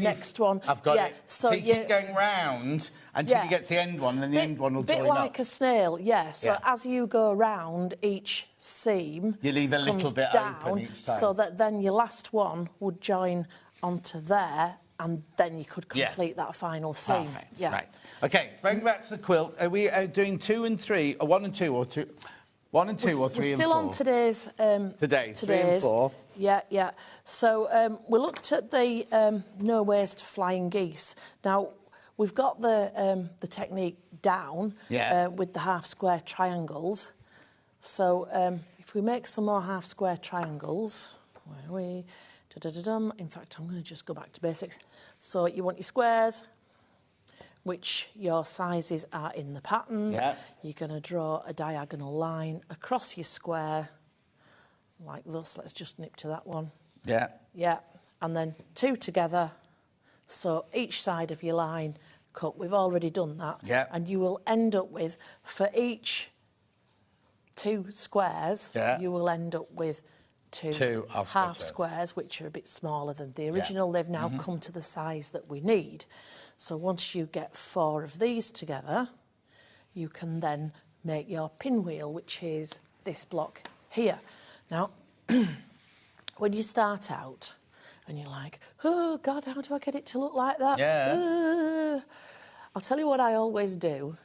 next one. I've got it. So you keep going round until you get to the end one, and then the end one will join up. A bit like a snail, So as you go round each seam, you leave a little bit down, open each time, so that then your last one would join onto there, and then you could complete that final seam. Perfect. Yeah. Right. Okay. Bring back to the quilt. Are we doing 2 and 3, or 1 and 2, or 2? 1 and 2 or 3 and 4? We're still on today's. Today's 3 and 4. Yeah. So we looked at the no waste flying geese. Now we've got the technique down with the half square triangles. So if we make some more half square triangles, where are we? In fact, I'm going to just go back to basics. So you want your squares, which your sizes are in the pattern. Yeah. You're going to draw a diagonal line across your square, like this. Let's just nip to that one. Yeah. Yeah, and then 2 together. So each side of your line cut. We've already done that. Yeah. And you will end up with, for each 2 squares, you will end up with 2 half squares, which are a bit smaller than the original. They've now come to the size that we need. So once you get 4 of these together, you can then make your pinwheel, which is this block here. Now, when you start out and you're like, oh, God, how do I get it to look like that? Yeah. I'll tell you what I always do.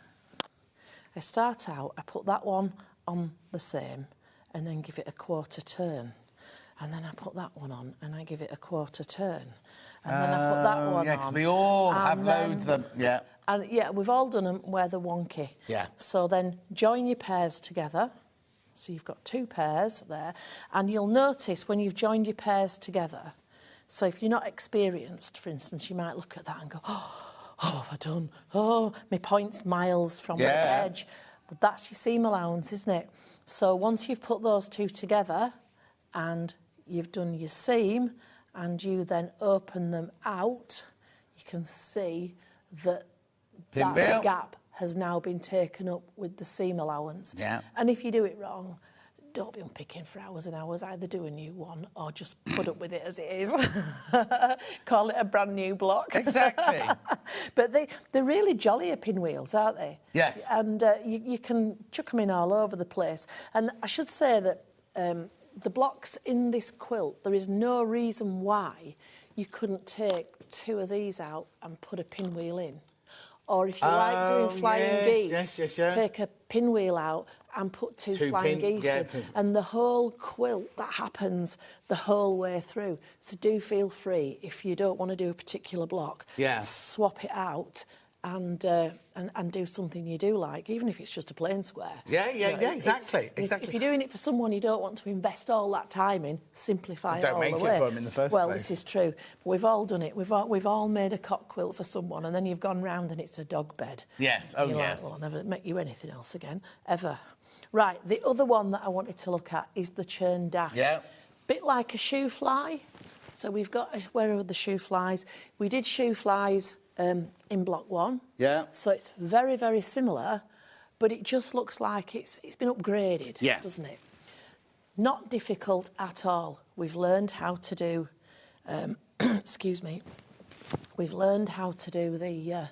I start out, I put that one on the same and then give it a quarter turn. And then I put that one on and I give it a quarter turn. And then I put that one on. Yeah, because we all have loads of them. Yeah. And we've all done them where they're wonky. Yeah. So then join your pairs together. So you've got 2 pairs there. And you'll notice when you've joined your pairs together, so if you're not experienced, for instance, you might look at that and go, oh, have I done? Oh, my point's miles from the edge. But that's your seam allowance, isn't it? So once you've put those 2 together and you've done your seam and you then open them out, you can see that that gap has now been taken up with the seam allowance. Yeah. And if you do it wrong, don't be unpicking for hours and hours. Either do a new one or just put up with it as it is. Call it a brand new block. Exactly. But they're really jolly pinwheels, aren't they? Yes. And you can chuck them in all over the place. And I should say that the blocks in this quilt, there is no reason why you couldn't take 2 of these out and put a pinwheel in. Or if you like doing flying geese, take a pinwheel out and put 2 flying geese in. And the whole quilt, that happens the whole way through. So do feel free, if you don't want to do a particular block, swap it out and do something you do like, even if it's just a plain square. Yeah, exactly. If you're doing it for someone you don't want to invest all that time in, simplify it all the way. Don't make it for them in the first place. Well, this is true. We've all done it. We've all made a cock quilt for someone, and then you've gone round and it's a dog bed. Yes, and you're like, well, I'll never make you anything else again, ever. Right, the other one that I wanted to look at is the churn dash. Yeah. Bit like a shoe fly. So we've got, where are the shoe flies? We did shoe flies in block 1. Yeah. So it's very, very similar, but it just looks like it's been upgraded, doesn't it? Not difficult at all. We've learned how to do, excuse me, we've learned how to do the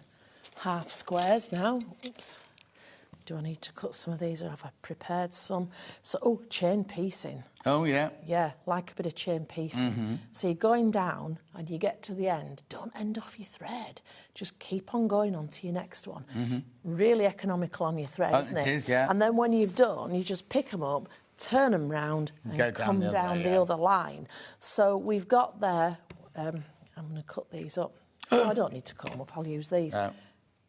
half squares now. Oops. Do I need to cut some of these, or have I prepared some? So, chain piecing. Oh, yeah. Yeah, like a bit of chain piecing. Mm-hmm. So you're going down and you get to the end. Don't end off your thread. Just keep on going on to your next one. Mm-hmm. Really economical on your thread, isn't it? It is, yeah. And then when you've done, you just pick them up, turn them round and come down the other line. So we've got there... I'm going to cut these up. I don't need to cut them up. I'll use these.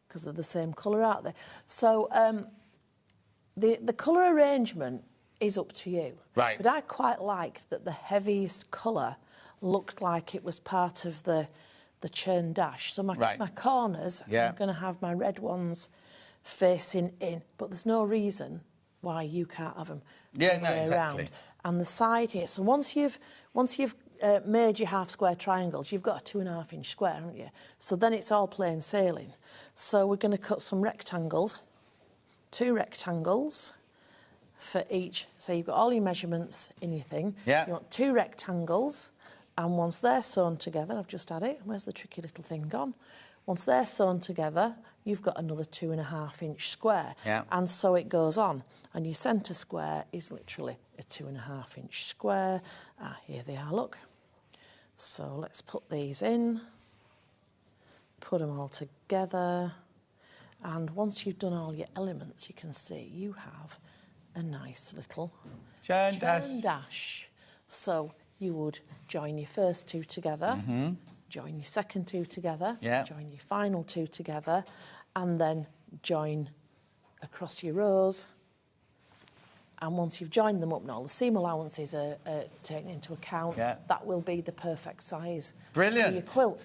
Because they're the same colour, aren't they? So the colour arrangement is up to you. Right. But I quite liked that the heaviest colour looked like it was part of the churn dash. So my corners, I'm going to have my red ones facing in, but there's no reason why you can't have them around. And the side here. So once you've made your half square triangles, you've got a 2.5 inch square, haven't you? So then it's all plain sailing. So we're going to cut some rectangles, 2 rectangles for each. So you've got all your measurements in your thing. Yeah. You want 2 rectangles, and once they're sewn together, I've just had it. Where's the tricky little thing gone? Once they're sewn together, you've got another 2.5 inch square. Yeah. And so it goes on. And your centre square is literally a 2.5 inch square. Here they are, look. So let's put these in, put them all together, and once you've done all your elements, you can see you have a nice little churn dash. So you would join your first 2 together, join your second 2 together, join your final 2 together, and then join across your rows. And once you've joined them up and all the seam allowances are taken into account, that will be the perfect size for your quilt.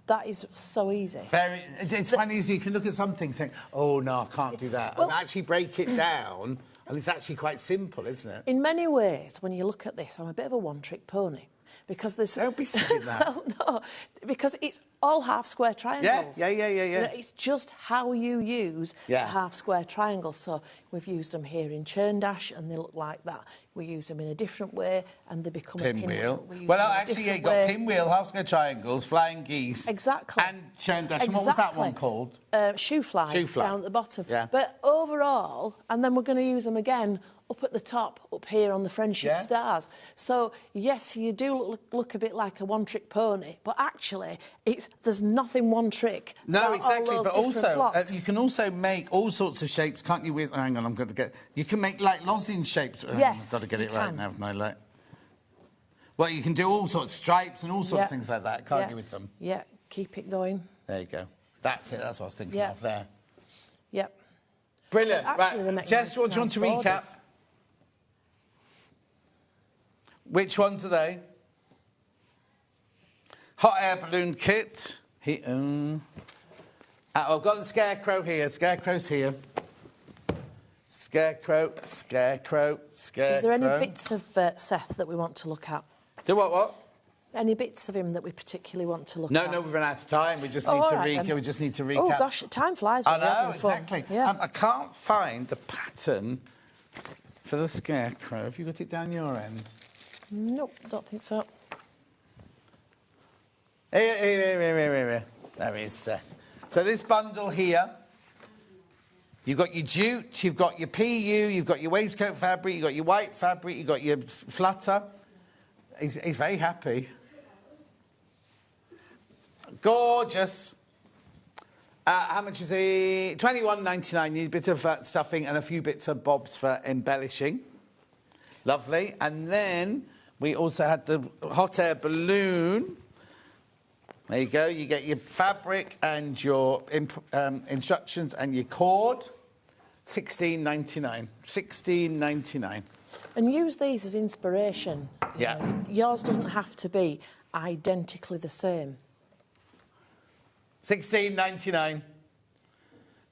That is so easy. It's funny, you can look at something and think, oh, no, I can't do that. Well, and actually break it down, and it's actually quite simple, isn't it? In many ways, when you look at this, I'm a bit of a one-trick pony. Because there's... Don't be saying that. Well, no, because it's all half-square triangles. Yeah. You know, it's just how you use a half-square triangle. So we've used them here in churn dash, and they look like that. We use them in a different way, and they become a pinwheel. Well, actually, you've got pinwheel, half-square triangles, flying geese. Exactly. And churn dash. And what was that one called? Shoe fly. Shoe fly. Down at the bottom. Yeah. But overall, and then we're going to use them again up at the top, up here on the friendship stars. So, yes, you do look a bit like a one-trick pony, but actually, there's nothing one-trick. No, exactly, but also, blocks. you can also make all sorts of shapes, can't you, with... Hang on, I'm going to get... You can make, like, lozenge shapes. Yes, I've got to get it right now, haven't I? Like... Well, you can do all sorts of stripes and all sorts of things like that, can't you, with them? Yeah, keep it going. There you go. That's it, that's what I was thinking of there. Yep. Brilliant. Right, Jess, what do you want to recap? Which ones are they? Hot air balloon kit. I've got the scarecrow here. Scarecrow's here. Scarecrow. Is there any bits of Seth that we want to look at? Do what? Any bits of him that we particularly want to look at? No, we've run out of time. We just need to recap. Oh, gosh, time flies. I know, exactly. Yeah. I can't find the pattern for the scarecrow. Have you got it down your end? Nope, don't think so. Here. There is Seth. So this bundle here, you've got your jute, you've got your PU, you've got your waistcoat fabric, you've got your white fabric, you've got your flutter. He's very happy. Gorgeous. How much is it? $21.99. Need a bit of stuffing and a few bits of bobs for embellishing. Lovely. And then we also had the hot air balloon. There you go. You get your fabric and your instructions and your cord. $16.99. $16.99. And use these as inspiration. Yeah. Yours doesn't have to be identically the same. $16.99.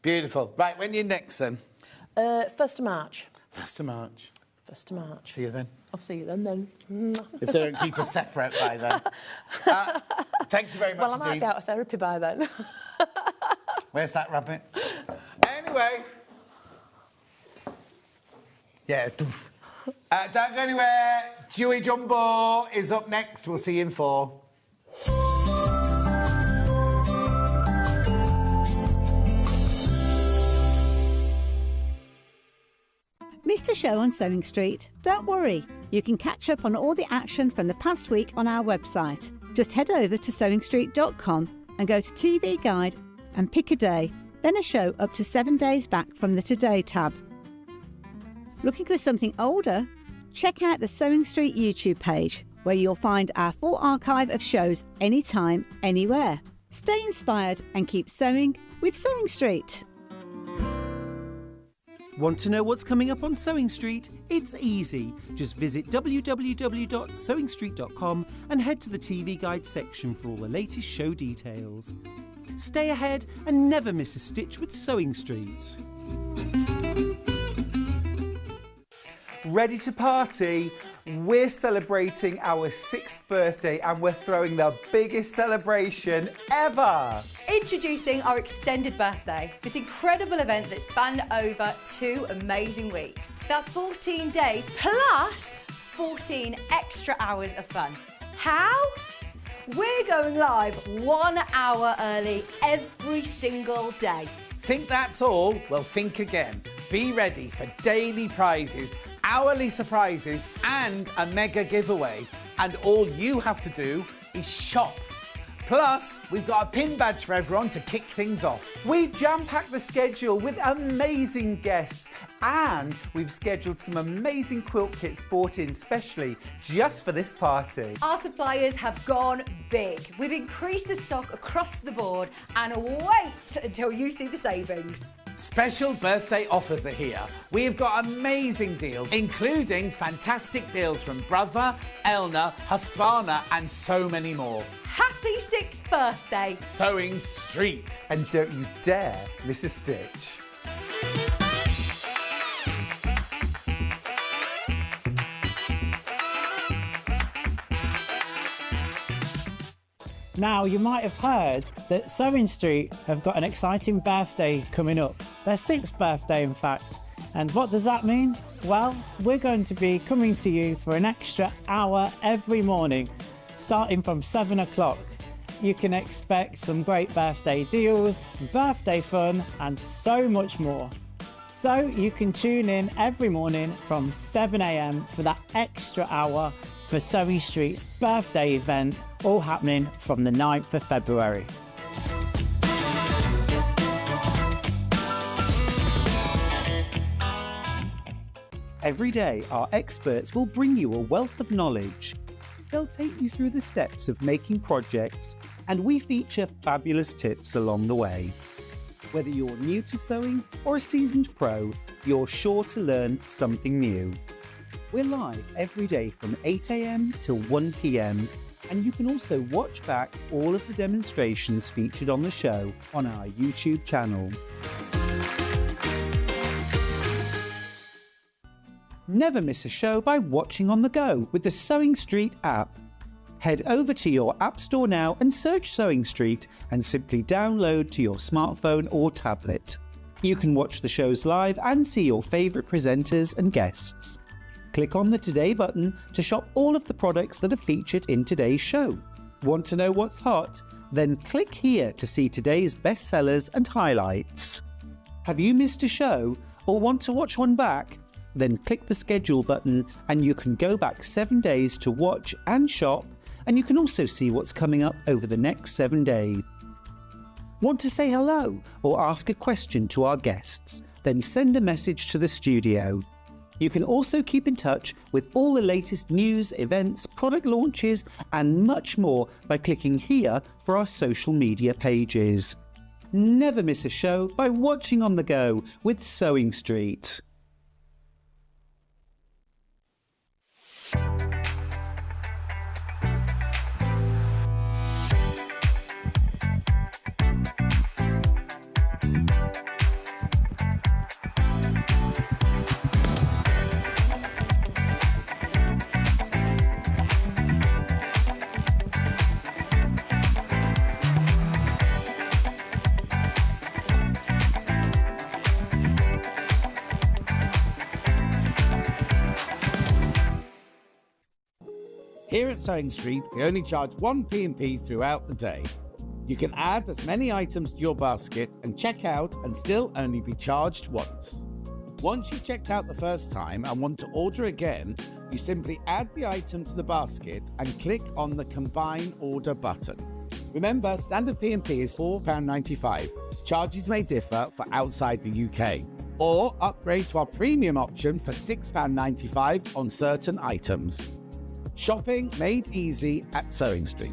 Beautiful. Right, when are you next then? 1st of March. 1st of March. 1st of March. See you then. I'll see you then. If they don't keep us separate by then. Thank you very much Well, I might indeed. be out of therapy by then. Where's that rabbit? Anyway. Yeah. Don't go anywhere. Dewey Jumbo is up next. We'll see you in 4. Missed a show on Sewing Street? Don't worry. You can catch up on all the action from the past week on our website. Just head over to sewingstreet.com and go to TV Guide and pick a day, then a show up to 7 days back from the Today tab. Looking for something older? Check out the Sewing Street YouTube page, where you'll find our full archive of shows anytime, anywhere. Stay inspired and keep sewing with Sewing Street. Want to know what's coming up on Sewing Street? It's easy. Just visit www.sewingstreet.com and head to the TV Guide section for all the latest show details. Stay ahead and never miss a stitch with Sewing Street. Ready to party? We're celebrating our 6th birthday and we're throwing the biggest celebration ever! Introducing our extended birthday, this incredible event that spanned over 2 amazing weeks. That's 14 days plus 14 extra hours of fun. How? We're going live 1 hour early every single day. Think that's all? Well, think again. Be ready for daily prizes, hourly surprises and a mega giveaway. And all you have to do is shop. Plus, we've got a pin badge for everyone to kick things off. We've jam-packed the schedule with amazing guests and we've scheduled some amazing quilt kits bought in specially just for this party. Our suppliers have gone big. We've increased the stock across the board and wait until you see the savings. Special birthday offers are here. We've got amazing deals, including fantastic deals from Brother, Elna, Husqvarna and so many more. Happy 6th birthday. Sewing Street. And don't you dare miss a stitch. Now, you might have heard that Sewing Street have got an exciting birthday coming up. Their 6th birthday, in fact. And what does that mean? Well, we're going to be coming to you for an extra hour every morning, starting from 7 o'clock. You can expect some great birthday deals, birthday fun, and so much more. So you can tune in every morning from 7 a.m. for that extra hour for Sewing Street's birthday event, all happening from the 9th of February. Every day, our experts will bring you a wealth of knowledge. They'll take you through the steps of making projects, and we feature fabulous tips along the way. Whether you're new to sewing or a seasoned pro, you're sure to learn something new. We're live every day from 8 a.m. till 1 p.m. and you can also watch back all of the demonstrations featured on the show on our YouTube channel. Never miss a show by watching on the go with the Sewing Street app. Head over to your App Store now and search Sewing Street and simply download to your smartphone or tablet. You can watch the shows live and see your favourite presenters and guests. Click on the Today button to shop all of the products that are featured in today's show. Want to know what's hot? Then click here to see today's bestsellers and highlights. Have you missed a show or want to watch one back? Then click the schedule button and you can go back 7 days to watch and shop, and you can also see what's coming up over the next 7 days. Want to say hello or ask a question to our guests? Then send a message to the studio. You can also keep in touch with all the latest news, events, product launches, and much more by clicking here for our social media pages. Never miss a show by watching on the go with Sewing Street. Here at Sewing Street, we only charge one P&P throughout the day. You can add as many items to your basket and check out and still only be charged once. Once you've checked out the first time and want to order again, you simply add the item to the basket and click on the Combine Order button. Remember, standard P&P is £4.95. Charges may differ for outside the UK. Or upgrade to our premium option for £6.95 on certain items. Shopping made easy at Sewing Street.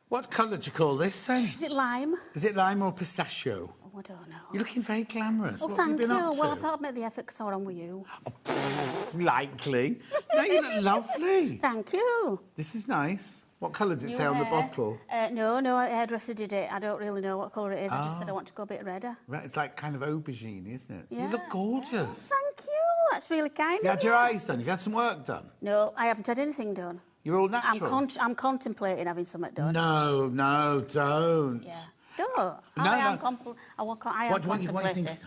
What colour do you call this then? Is it lime? Is it lime or pistachio? Oh, I don't know. You're looking very glamorous. Oh, what thank have you been up to? Well, I thought I'd make the effort because I was on with you. Oh, likely. No, you look lovely. Thank you. This is nice. What colour did it New say on the hair. bottle? No, a hairdresser did it. I don't really know what colour it is. I just said I want to go a bit redder. Right, it's like kind of aubergine, isn't it? Yeah. You look gorgeous. Thank you. That's really kind You of had your eyes done? You've had some work done? No, I haven't had anything done. You're all natural? I'm contemplating having something done. No, don't. Yeah. Don't. No, I am no. contemplating. What are you thinking of?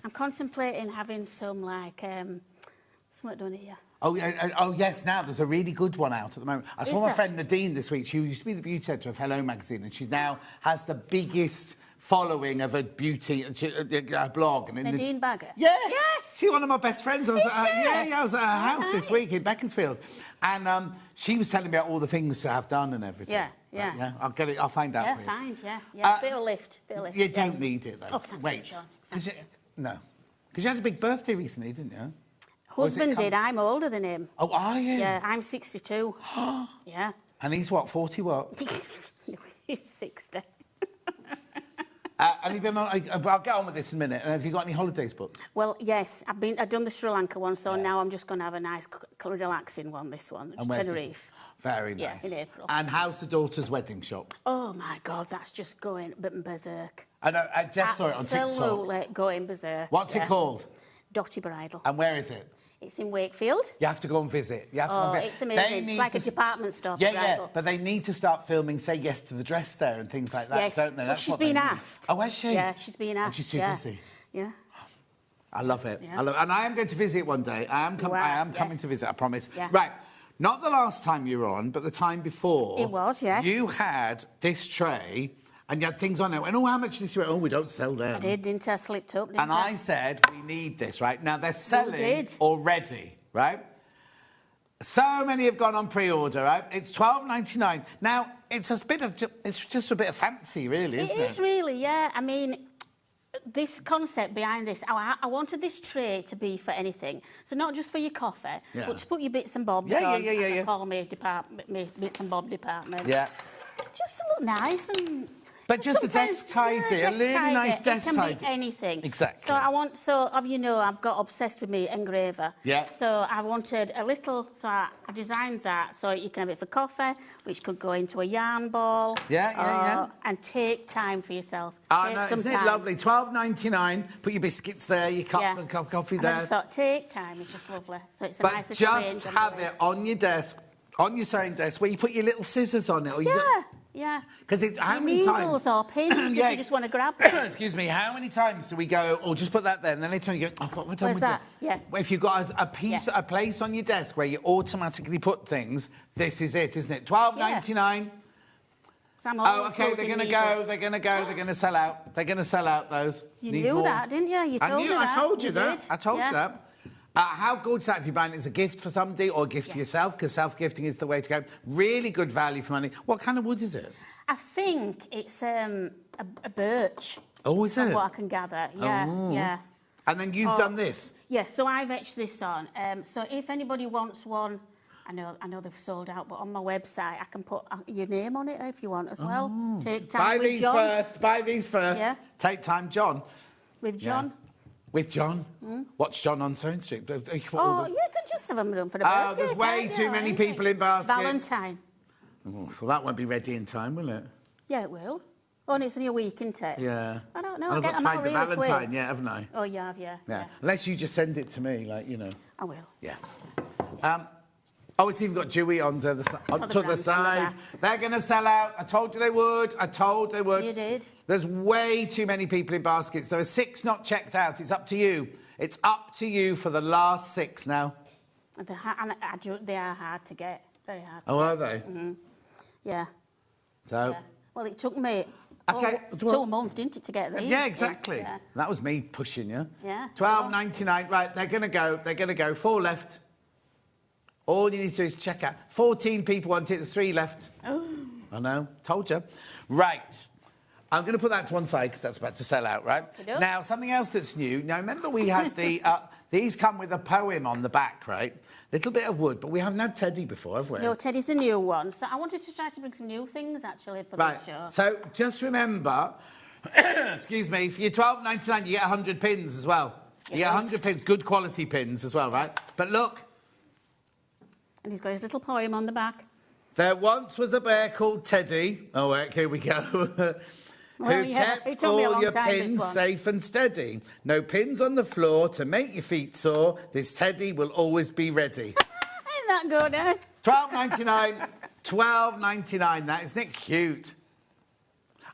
I'm contemplating having some, like, something done here. Oh, yes, now there's a really good one out at the moment. I saw my friend Nadine this week. She used to be the beauty editor of Hello magazine, and she now has the biggest following of a beauty blog. And Nadine Bagger? Yes! She's one of my best friends. I was at her house this week in Beaconsfield. And she was telling me about all the things to have done and everything. Yeah. I'll find out for you. Bit of lift. You don't need it, though. Oh, thank you, Sean. Thank you. No. Because you had a big birthday recently, didn't you? Husband did. I'm older than him. Oh, are you? Yeah, I'm 62. Yeah. And he's what, 40 what? He's 60. And you've been on, I'll get on with this in a minute. And have you got any holidays booked? Well, yes. I've done the Sri Lanka one, so now I'm just going to have a nice, relaxing one, this one. Tenerife. Very nice. Yeah, in April. And how's the daughter's wedding shop? Oh, my God, that's just going berserk. I know, I just saw it on TikTok. Absolutely going berserk. What's it called? Dotty Bridal. And where is it? It's in Wakefield. You have to go and visit. You have to go and visit. It's amazing. It's like a department store. Yeah, but they need to start filming Say Yes to the Dress there and things like that, don't they? Well, she's been asked. Oh, has she? Yeah, she's been asked. And she's too busy. Yeah. I love it. Yeah. And I am going to visit one day. I am coming to visit, I promise. Yeah. Right. Not the last time you were on, but the time before. It was, yes. You had this tray and you had things on it. And how much did you say? Oh, we don't sell them. I did, didn't I? I slipped up, didn't and I said, we need this, right? Now, they're selling already, right? So many have gone on pre-order, right? It's $12.99. Now, it's just a bit of fancy, really, isn't it? It is really, yeah. I mean, this concept behind this, I wanted this tray to be for anything. So not just for your coffee, but to put your bits and bobs on. Yeah. Call me bits and bob department. Yeah. Just to look nice and... But just a desk tidy, a really nice desk tidy. It can be anything. Exactly. So I've got obsessed with me engraver. Yeah. So I wanted a little, so I designed that so you can have it for coffee, which could go into a yarn ball. Yeah. And take time for yourself. Isn't it lovely? $12.99. Put your biscuits there, your cup and cup of coffee there. I just thought, take time. It's just lovely. So it's a nice little range. But just have it on your desk, on your sewing desk, where you put your little scissors on it. Or Yeah. Because how many times? Needles or pins if you just want to grab Excuse me, how many times do we go, just put that there, and then later on you go, what have I done with that? Yeah. If you've got a place on your desk where you automatically put things, this is it, isn't it? $12.99. Okay, they're going to go, they're going to sell out. They're going to sell out those. You knew that, didn't you? I told you that. I told you that. How good is that if you're buying it as a gift for somebody or a gift to yourself? Because self-gifting is the way to go. Really good value for money. What kind of wood is it? I think it's a birch. Oh, is from it? what I can gather. Yeah, Oh. yeah. And then you've done this? Yeah, so I've etched this on. So if anybody wants one, I know they've sold out, but on my website I can put your name on it if you want as well. Take time with John. Buy these first. Yeah. Take time, John. With John. With John? What's John on Sewing Street? Oh, you can just have them done for the birthday. Oh, there's way too many people in baskets. Valentine. Oh, well, that won't be ready in time, will it? Yeah, it will. Oh, and it's only a week, isn't it? Yeah. I don't know. I've got to find the really Valentine, quick. yeah, haven't I? Oh, you have, yeah. Unless you just send it to me, like, you know. I will. Yeah. It's even got Dewey on to the side. They're going to sell out. I told you they would. You did. There's way too many people in baskets. There are 6 not checked out. It's up to you. It's up to you for the last 6 now. They are hard to get. Very hard. Oh, are they? Mm-hmm. Yeah. So. Yeah. Well, it took me took a month, didn't it, to get these? Yeah, exactly. Yeah. That was me pushing you. Yeah. $12.99. Right, they're going to go. 4 left. All you need to do is check out. 14 people want it. There's 3 left. Oh. I know. Told you. Right. I'm going to put that to one side because that's about to sell out, right? Now, something else that's new. Now, remember we had the... these come with a poem on the back, right? Little bit of wood, but we haven't had Teddy before, have we? No, Teddy's the new one. So I wanted to try to bring some new things, actually, for the show. So just remember, excuse me, for your $12.99, you get 100 pins as well. You get 100 pins, good quality pins as well, right? But look. And he's got his little poem on the back. There once was a bear called Teddy. Oh, wait, here we go. Who kept all your pins safe and steady. No pins on the floor to make your feet sore. This Teddy will always be ready. Ain't that good, eh? $12.99. $12.99. That isn't it cute?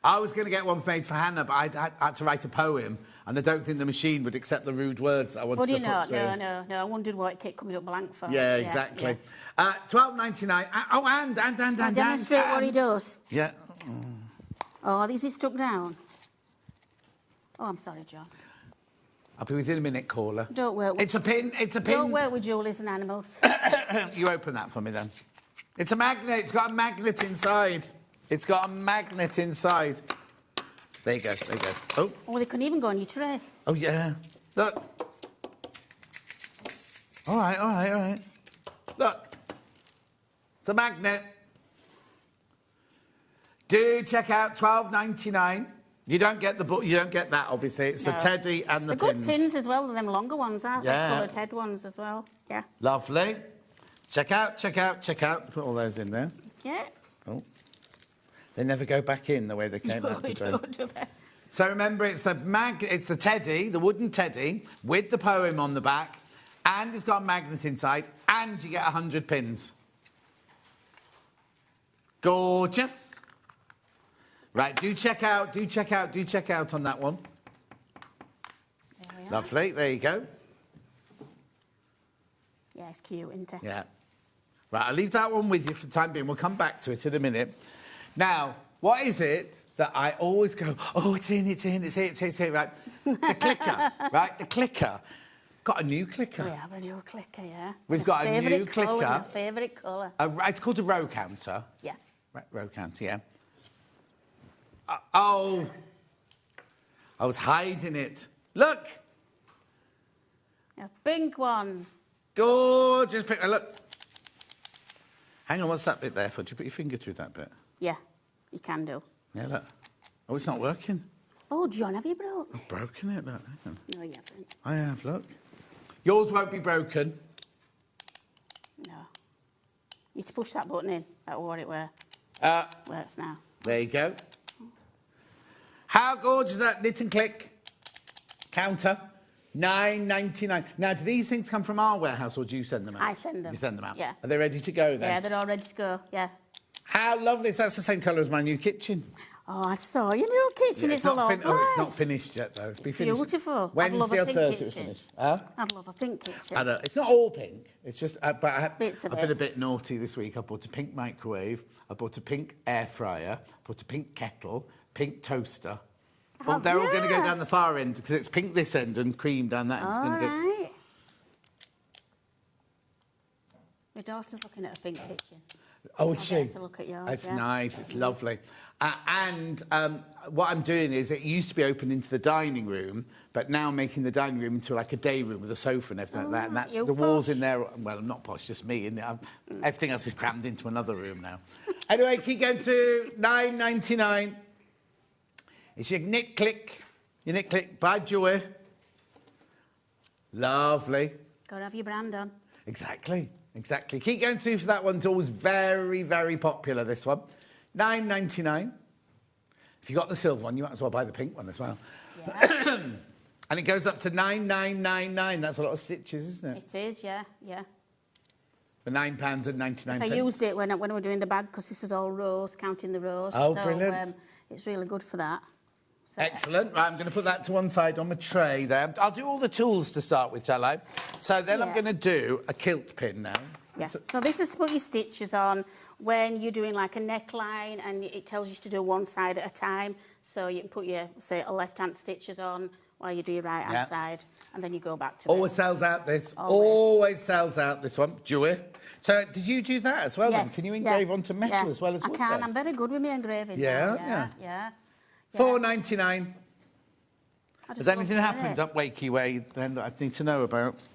I was going to get one made for Hannah, but I had to write a poem, and I don't think the machine would accept the rude words that I wanted to put through. No. I wondered why it kept coming up blank for. Yeah, exactly. Yeah. $12.99. Oh, and demonstrate what he does. Yeah. Oh, is he stuck down? Oh, I'm sorry, John. I'll be with you in a minute, caller. Don't work with... It's a pin. Don't work with jewelers and animals. You open that for me, then. It's a magnet. It's got a magnet inside. It's got a magnet inside. There you go. Oh, they couldn't even go on your tray. Oh, yeah. Look. All right. Look. It's a magnet. Do check out $12.99. You don't get the book. You don't get that, obviously. It's the Teddy and the pins. Good pins as well. Them longer ones, aren't they? Yeah. Coloured head ones as well. Yeah. Lovely. Check out. Put all those in there. Yeah. Oh. They never go back in the way they came out Do they? So remember, it's the Teddy, the wooden Teddy, with the poem on the back, and it's got a magnet inside, and you get 100 pins. Gorgeous. Right, do check out on that one. Lovely, there you go. Yeah, it's cute, isn't it? Yeah. Right, I'll leave that one with you for the time being. We'll come back to it in a minute. Now, what is it that I always go, oh, it's here, right? The clicker, right? The clicker. Got a new clicker. We have a new clicker, yeah. We've got a new clicker. My favourite colour. It's called a row counter. Yeah. Row counter, yeah. I was hiding it. Look. A pink one. Gorgeous pink. Look. Hang on, what's that bit there for? Do you put your finger through that bit? Yeah, you can do. Yeah, look. Oh, it's not working. Oh, John, have you broken it? I've broken it, look. Hang on. No, you haven't. I have, look. Yours won't be broken. No. You need to push that button in. That's what it were. Works now. There you go. How gorgeous is that knit and click counter? $9.99. Now, do these things come from our warehouse or do you send them out? I send them. You send them out? Yeah. Are they ready to go then? Yeah, they're all ready to go, yeah. How lovely. That's the same colour as my new kitchen. Oh, I saw your new kitchen. Yeah, it's all over. it's not finished yet, though. It'll be finished. Beautiful. Wednesday or Thursday it's finished. Huh? I'd love a pink kitchen. I know. It's not all pink. It's just... but I've been a bit naughty this week. I bought a pink microwave. I bought a pink air fryer. I bought a pink kettle. Pink toaster. Well, they're all going to go down the far end because it's pink this end and cream down that end. All right. My daughter's looking at a pink kitchen. Oh, is she? To look at yours. It's yeah. nice. It's lovely. And what I'm doing is, it used to be open into the dining room, but now I'm making the dining room into like a day room with a sofa and everything like that. And that's the walls in there. Well, I'm not posh, just me. Everything else is crammed into another room now. Anyway, keep going to £9.99. It's your knit click. Your knit click by Joy. Lovely. Got to have your brand on. Exactly. Keep going through for that one. It's always very, very popular, this one. £9.99. If you got the silver one, you might as well buy the pink one as well. Yeah. And it goes up to £9,999. That's a lot of stitches, isn't it? It is, yeah. For £9.99. I used it when we were doing the bag, because this is all rows, counting the rows. Oh, brilliant. It's really good for that. So, excellent. Right, I'm going to put that to one side on my tray there. I'll do all the tools to start with, shall I? So then I'm going to do a kilt pin now. Yeah. So this is to put your stitches on when you're doing like a neckline, and it tells you to do one side at a time. So you can put your, say, left-hand stitches on while you do your right-hand side, and then you go back to Always sells out this. Always sells out this one. Joey. So did you do that as well then? Can you engrave onto metal as well as wood? I can. Then? I'm very good with my engraving. Yeah. £4.99. Has anything happened up Wakey Way then that I need to know about?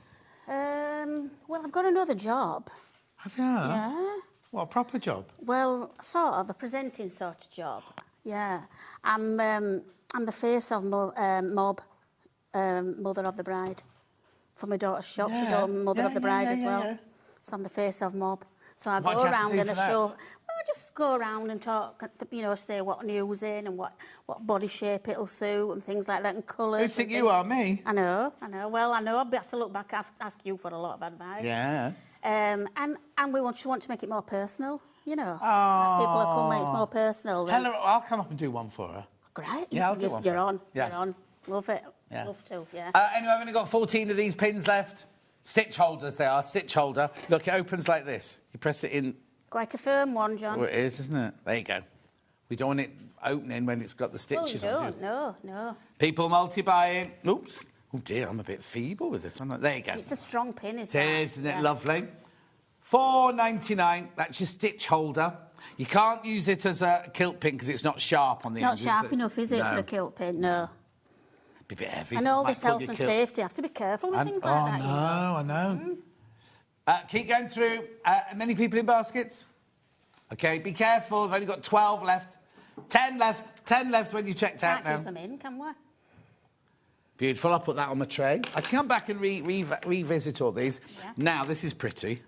Well, I've got another job. Have you? Yeah. What, a proper job? Well, sort of, a presenting sort of job. Yeah. I'm the face of Mob, Mother of the Bride, for my daughter's shop. She's all Mother of the Bride as well. Yeah. So I'm the face of Mob. So I go around and I show... Well, I just go around and talk, say what news in and what body shape it'll suit and things like that, and colours. Who think you are, me? I know. Well, I know. I'll have to look back, ask you for a lot of advice. Yeah. And we want to make it more personal, People are coming, it's more personal. Tell her, I'll come up and do one for her. Great. Yeah, I'll do one. You're on. Yeah. You're on. Love it. Yeah. Love to, yeah. Anyway, I've only got 14 of these pins left. Stitch holders they are, stitch holder. Look, it opens like this. You press it in. Quite a firm one, John. Oh, it is, isn't it? There you go. We don't want it opening when it's got the stitches on it. No. People multi-buying. Oops. Oh, dear, I'm a bit feeble with this one. There you go. It's a strong pin, isn't it? It is, isn't it lovely? £4.99. That's your stitch holder. You can't use it as a kilt pin because it's not sharp on the end. It's not sharp enough, is it, for a kilt pin? No. Be a bit heavy. And all this health and safety, you have to be careful with things like that. I know. Keep going through. Many people in baskets? OK, be careful. I've only got 12 left. 10 left. 10 left when you checked out now. Can't keep them in, can we? Beautiful. I'll put that on my tray. I can come back and revisit all these. Yeah. Now, this is pretty.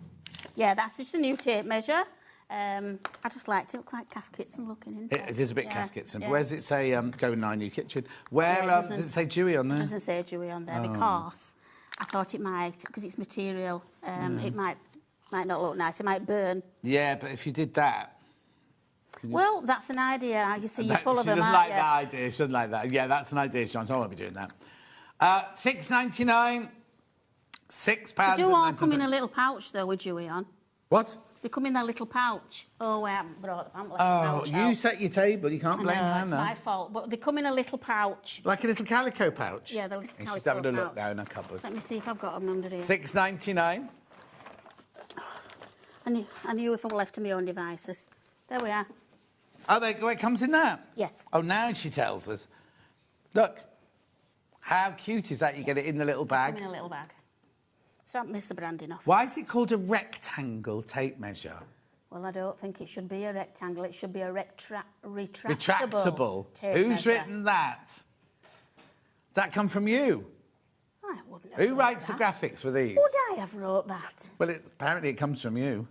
Yeah, that's just a new tape measure. I just liked it. Quite Cath Kitson looking into it. It is a bit Cath Kitson. Yeah. Where does it say go in our new kitchen? Where does it say Dewey on there? It doesn't say Dewey on there because I thought it might, because it's material. It might not look nice. It might burn. Yeah, but if you did that... Well, that's an idea. You see, you're full of them, She doesn't like that idea. She doesn't like that. Yeah, that's an idea, John. I don't want to be doing that. £6.99. £6. They do all come in a little pouch, though, with Dewey on. What? They come in that little pouch. Oh, I haven't brought them. You set your table. You can't blame Hannah. It's my fault. But they come in a little pouch. Like a little calico pouch? Yeah, the little calico pouch. She's having a look now in her cupboard. Let me see if I've got them under here. £6.99. I knew if I left to my own devices. There we are. Oh, it comes in that? Yes. Oh, now she tells us. Look. How cute is that? You get it in the little bag. In a little bag. So I haven't missed the branding off. Why is it called a rectangle tape measure? Well, I don't think it should be a rectangle. It should be a retractable. Retractable. Who's written that? Does that come from you? I wouldn't have Who writes the graphics for these? Would I have wrote that? Well, apparently it comes from you.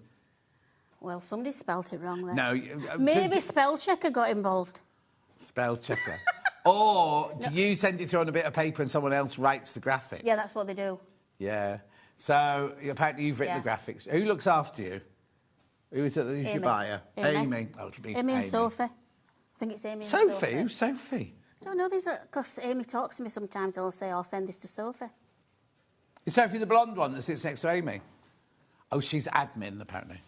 Well, somebody spelt it wrong there. No. Maybe spell checker got involved. Spell checker. Or do you send it through on a bit of paper and someone else writes the graphics? Yeah, that's what they do. Yeah. So apparently you've written the graphics. Who looks after you? Who's your buyer? Amy. Oh, it'll be Amy and Sophie. I think it's Amy and Sophie. Sophie. Who's Sophie? I don't know. Because Amy talks to me sometimes. I'll say, I'll send this to Sophie. Is Sophie the blonde one that sits next to Amy? Oh, she's admin, apparently.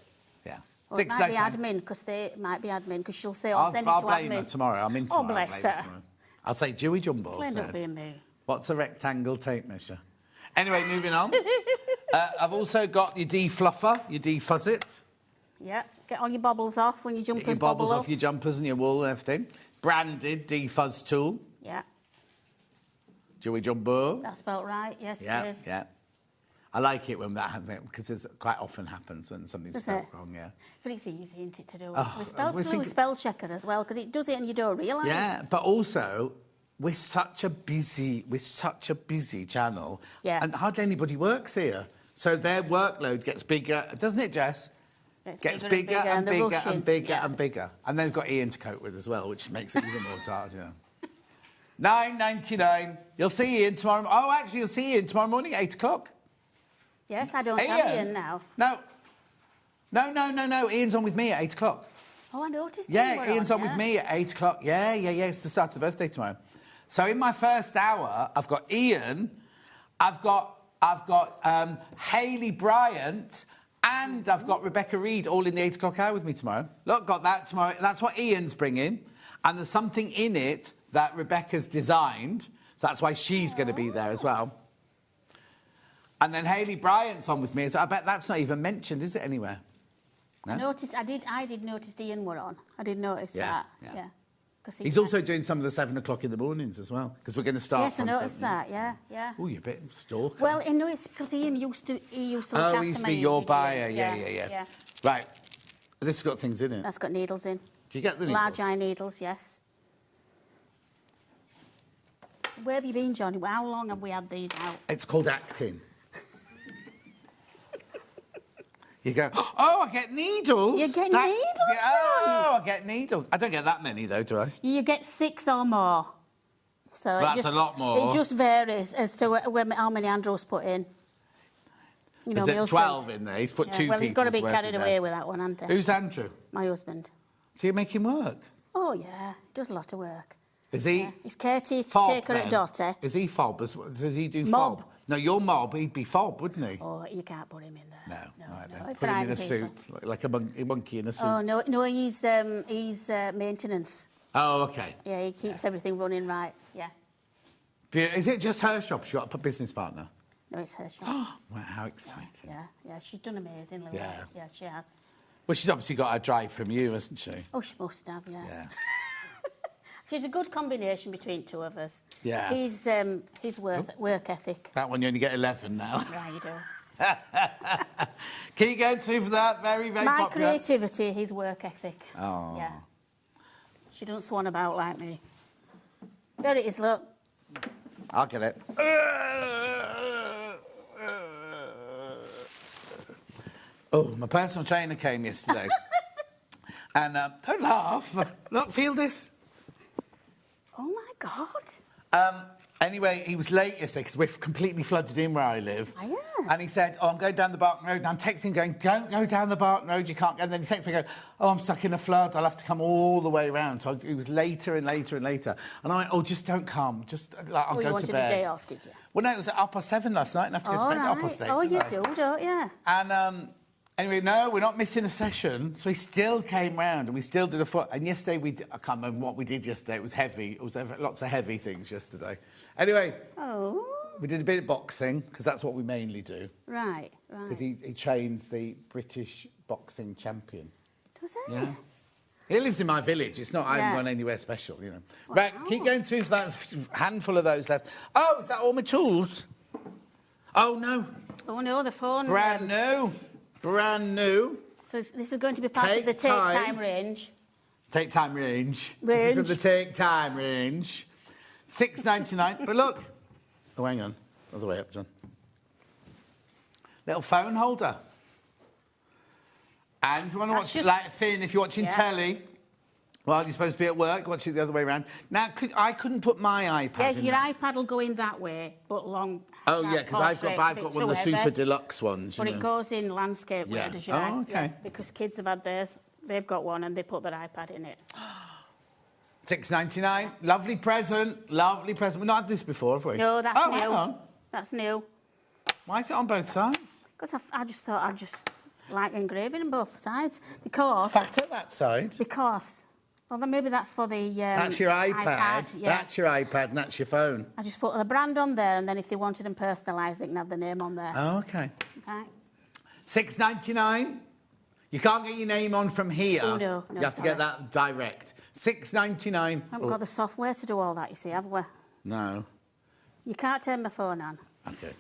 Yeah. Well, it might be admin, because she'll say, I'll send it to admin. I'll blame her tomorrow. I'm in tomorrow. Oh, bless her. I'll say, Dewey Jumbo It'll end up being me. What's a rectangle tape measure? Anyway, moving on. I've also got your defluffer, your defuzz it. Yeah, get all your bobbles off when your jumpers Get your bobbles bobble off up. your jumpers and your wool and everything. Branded defuzz tool. Yeah. Joey Jumbo. That's about right. Yes, Yeah, it is. yeah. I like it when that happens because it quite often happens when something's Does spelled it? wrong. Yeah. But it's easy, isn't it, to do? Oh, with spell, we do think- with spell checker as well, because it does it and you don't realise. Yeah, but also we're such a busy channel. Yeah. And hardly anybody works here, so their workload gets bigger, doesn't it, Jess? Gets bigger and they're bigger rushing. and bigger Yeah. and bigger, and they've got Ian to cope with as well, which makes it even more hard. Yeah. £9.99. You'll see Ian tomorrow. Oh, actually, you'll see Ian tomorrow morning at 8 o'clock. Yes, I don't have Ian now. No. Ian's on with me at 8 o'clock. Oh, I noticed. Yeah, you were Ian's on with yeah. me at 8 o'clock. Yeah. It's the start of the birthday tomorrow. So in my first hour, I've got Ian, I've got Hayley Bryant, and I've got Rebecca Reed all in the 8 o'clock hour with me tomorrow. Look, got that tomorrow. That's what Ian's bringing. And there's something in it that Rebecca's designed. So that's why she's going to be there as well. And then Hayley Bryant's on with me. So I bet that's not even mentioned, is it, anywhere? No? I did notice Ian were on. I did notice that. Yeah. He's also doing some of the 7 o'clock in the mornings as well, because we're going to start. Yes, I from noticed 7. that. Yeah. Oh, you're a bit stalker. Well, I know it's because Ian used to look after me. Oh, he used to be your buyer. Yeah. Yeah. Right. This has got things in it. That's got needles in. Do you get the needles? Large eye needles, yes. Where have you been, Johnny? How long have we had these out? It's called acting. You go, oh, I get needles. You get needles? Oh, I get needles. I don't get that many, though, do I? You get 6 or more. So That's a lot more. It just varies as to how many Andrew's put in. You know, Is my it husband. 12 in there? He's put 2 Well, he's got to be people's carried worth in away there. with that one, hasn't he? Who's Andrew? My husband. So you make him work? Oh, yeah. Does a lot of work. Is he? Yeah. He's caretaker Fob, at then? Dotty. Is he fob? Does he do Mob. fob? No, you're mob. He'd be fob, wouldn't he? Oh, you can't put him in there. No. Right, then. If Put him in they're a suit, like a monkey in a suit. Oh, no, he's maintenance. Oh, OK. Yeah, he keeps everything running right. Yeah. Is it just her shop? She got a business partner? No, it's her shop. Wow, how exciting. Yeah, she's done amazingly Yeah. well. Yeah, she has. Well, she's obviously got a drive from you, hasn't she? Oh, she must have, yeah. Yeah. She's a good combination between two of us. Yeah. His work ethic. That one you only get 11 now. Right, you do. Keep going through for that. Very, very My popular. creativity, his work ethic. Oh. Yeah. She doesn't swan about like me. There it is, look. I'll get it. Oh, my personal trainer came yesterday. And don't laugh. Look, feel this. Oh, my God. Anyway, he was late yesterday because we're completely flooded in where I live. Oh, yeah. And he said, I'm going down the Barton Road. And I'm texting going, don't go down the Barton Road, you can't go. And then he texts me going, I'm stuck in a flood. I'll have to come all the way around. So it was later and later and later. And I went, just don't come. Just, I'll go to bed. You wanted a day off, did you? Well, no, it was at 7:30 last night and I have to go to bed at 8:30. Oh, you do, don't you? And anyway, no, we're not missing a session. So he still came round and we still did a foot. And yesterday, I can't remember what we did yesterday. It was heavy. It was lots of heavy things yesterday. Anyway, we did a bit of boxing, because that's what we mainly do. Right. Because he trains the British boxing champion. Does he? Yeah. He lives in my village. It's not, I haven't gone anywhere special, you know. Wow. Right, keep going through for that handful of those left. Oh, is that all my tools? Oh, no. Oh, no, the phone. Brand new. Brand new. So this is going to be part of the take time range. Take time range. This is from the take time range. $6.99. But look. Oh, hang on. Other way up, John. Little phone holder. And if you want to watch it like Finn, if you're watching telly, well, you're supposed to be at work, watch it the other way around. Now, I couldn't put my iPad in your there. iPad will go in that way, but long. Oh, yeah, because I've got one of the super deluxe ones. But it goes in landscape mode, as you like. Oh, OK. Yeah, because kids have had theirs. They've got one and they put their iPad in it. $6.99. Lovely present. Lovely present. We've not had this before, have we? No, that's new. Hang on. That's new. Why is it on both sides? Because I just thought I'd just like engraving on both sides. Because... Fat at that side. Because... Well, then maybe that's for the... that's your iPad. Yeah. That's your iPad and that's your phone. I just put the brand on there, and then if they wanted them personalised, they can have the name on there. Oh, OK. Okay. $6.99. You can't get your name on from here. Oh, no, you have to get that direct. $6.99. I haven't got the software to do all that, you see, have we? No. You can't turn my phone on. Okay.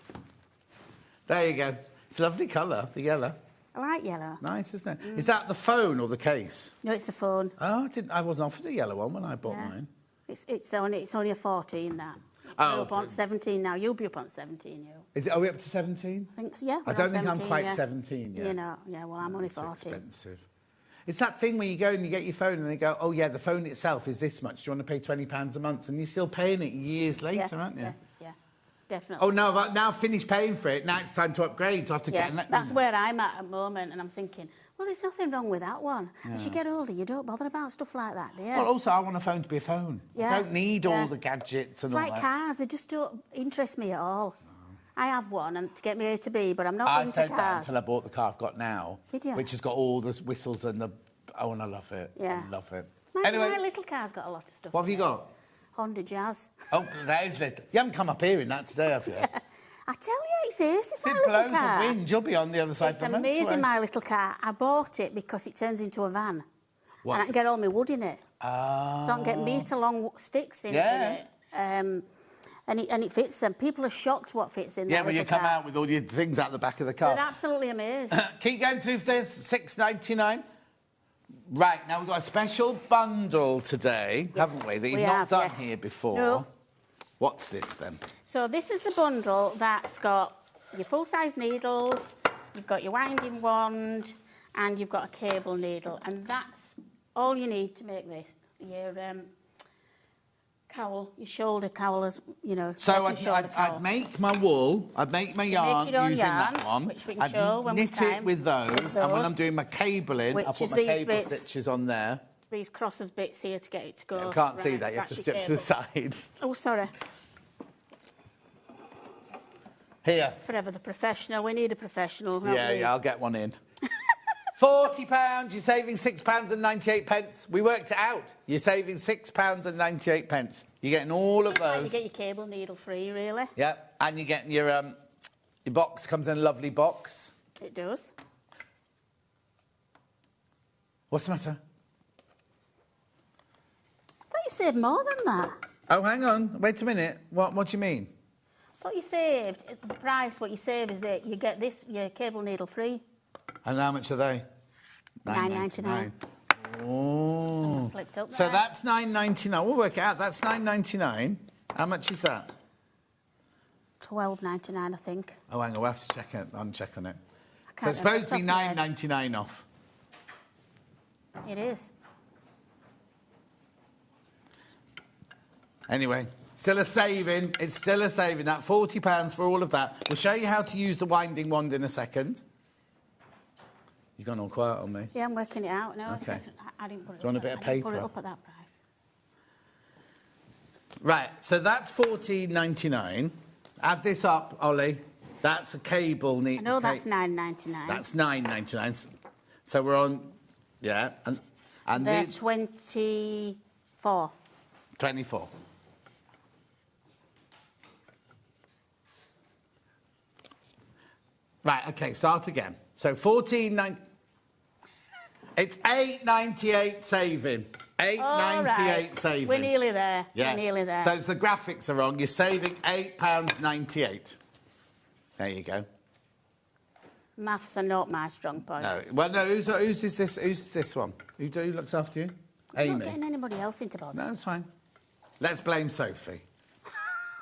There you go. It's a lovely colour, the yellow. I like yellow. Nice, isn't it? Is that the phone or the case? No, it's the phone. Oh, I wasn't offered a yellow one when I bought mine. It's only a 14, that. Oh, You're up on 17 now. You'll be up on 17, you. Are we up to 17? I think so, yeah. I don't think I'm quite 17 yet. You know, yeah, well, I'm only 14. It's expensive. It's that thing where you go and you get your phone and they go, oh, yeah, the phone itself is this much. Do you want to pay £20 a month? And you're still paying it years later, aren't you? Yeah, definitely. Oh, no, I've now finished paying for it. Now it's time to upgrade. So I have to get... That's where I'm at the moment, and I'm thinking, well, there's nothing wrong with that one. Yeah. As you get older, you don't bother about stuff like that, do you? Well, also, I want a phone to be a phone. Yeah. I don't need all the gadgets and all that. It's like cars. They just don't interest me at all. I have one and to get me A to B, but I'm not into cars. I said that until I bought the car I've got now. Did you? Which has got all the whistles and the... Oh, and I love it. Yeah. I love it. My little car's got a lot of stuff. What have you got? Honda Jazz. Oh, that is little. You haven't come up here in that today, have you? Yeah. I tell you, it's ace. It's my little car. If it blows car. a wind, you'll be on the other side of the motorway. It's amazing, my little car. I bought it because it turns into a van. What? And I can get all my wood in it. Ah. So I can get metre-long sticks in it. And it fits them. People are shocked what fits in there. Yeah, when you come out with all your things out the back of the car. They're absolutely amazed. Keep going through if there's $6.99. Right, now we've got a special bundle today, haven't we, that you've not done here before. No. What's this, then? So this is the bundle that's got your full-size needles, you've got your winding wand, and you've got a cable needle. And that's all you need to make this. Your cowl, your shoulder cowl, as you know. So I'd make my wool, I'd make my yarn using that one. Which we can show when knit it with those, and when I'm doing my cabling, I'll put my cable stitches on there. These crosses bits here to get it to go. I can't see that, you have to step to the sides. Oh, sorry. Here. Forever the professional, we need a professional. Yeah, I'll get one in. £40, you're saving £6.98. We worked it out. You're saving £6.98. You're getting all of those. You get your cable needle free, really. Yep, and you're getting your box comes in a lovely box. It does. What's the matter? I thought you saved more than that. Oh, hang on. Wait a minute. What do you mean? I thought you saved the price. What you save is that you get your cable needle free. And how much are they? $9.99. Oh. Slipped up So there. that's $9.99. We'll work it out. That's $9.99. How much is that? $12.99, I think. Oh, hang on. We'll have to check on it. I So it's supposed to be $9.99 off. It is. Anyway, still a saving. It's still a saving. That £40 for all of that. We'll show you how to use the winding wand in a second. You've gone all quiet on me. Yeah, I'm working it out now. Okay. I didn't put it Do you want a bit of paper? Put it up at that price. Right, so that's $14.99. Add this up, Ollie. That's a cable needle. I know that's $9.99. That's $9.99. So we're on, yeah, and they're the 24. 24. Right, okay, start again. So $14.99. It's $8.98 saving. $8.98 saving. We're nearly there. Yeah. We're nearly there. So if the graphics are wrong, you're saving £8.98. There you go. Maths are not my strong point. No. Well, no. Who's this one? Who looks after you? Amy. I'm not getting anybody else into bother. No, that's fine. Let's blame Sophie.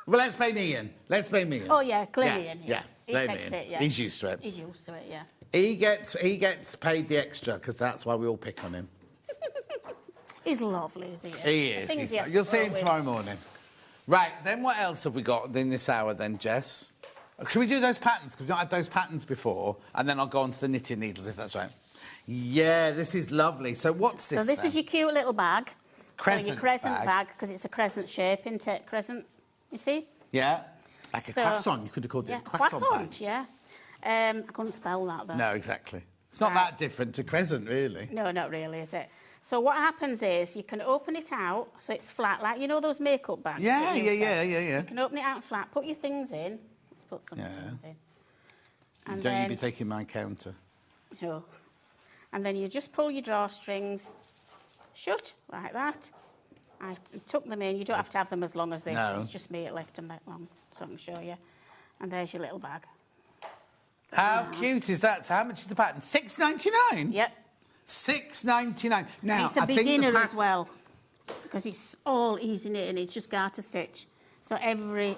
Well, let's blame Ian. Let's blame Ian. Oh yeah, blame Ian. Yeah. He Blame takes Ian. it. Yeah. He's used to it. He's used to it. Yeah. He gets paid the extra because that's why we all pick on him. He's lovely, isn't he? He is. You'll see him tomorrow morning. Right, then what else have we got in this hour then, Jess? Should we do those patterns? Because we've not had those patterns before. And then I'll go on to the knitting needles, if that's right. Yeah, this is lovely. So what's this, So this is your cute little bag. Crescent so your crescent bag, because it's a crescent shape, isn't it? Crescent, you see? Yeah, like a croissant. You could have called it a croissant bag. Yeah. I couldn't spell that, though. No, exactly. It's not that different to crescent, really. No, not really, is it? So what happens is you can open it out so it's flat, like, you know those makeup bags? Yeah. You can open it out flat, put your things in. Let's put some things in. And don't you be taking my counter. No. And then you just pull your drawstrings shut, like that. I tuck them in. You don't have to have them as long as this. No. It's just me that left them that long, so I can show you. And there's your little bag. How cute is that? How much is the pattern? $6.99? Yep. $6.99. Now, It's a I think the beginner as pattern... well, because it's all easy knitting. It's just garter stitch. So every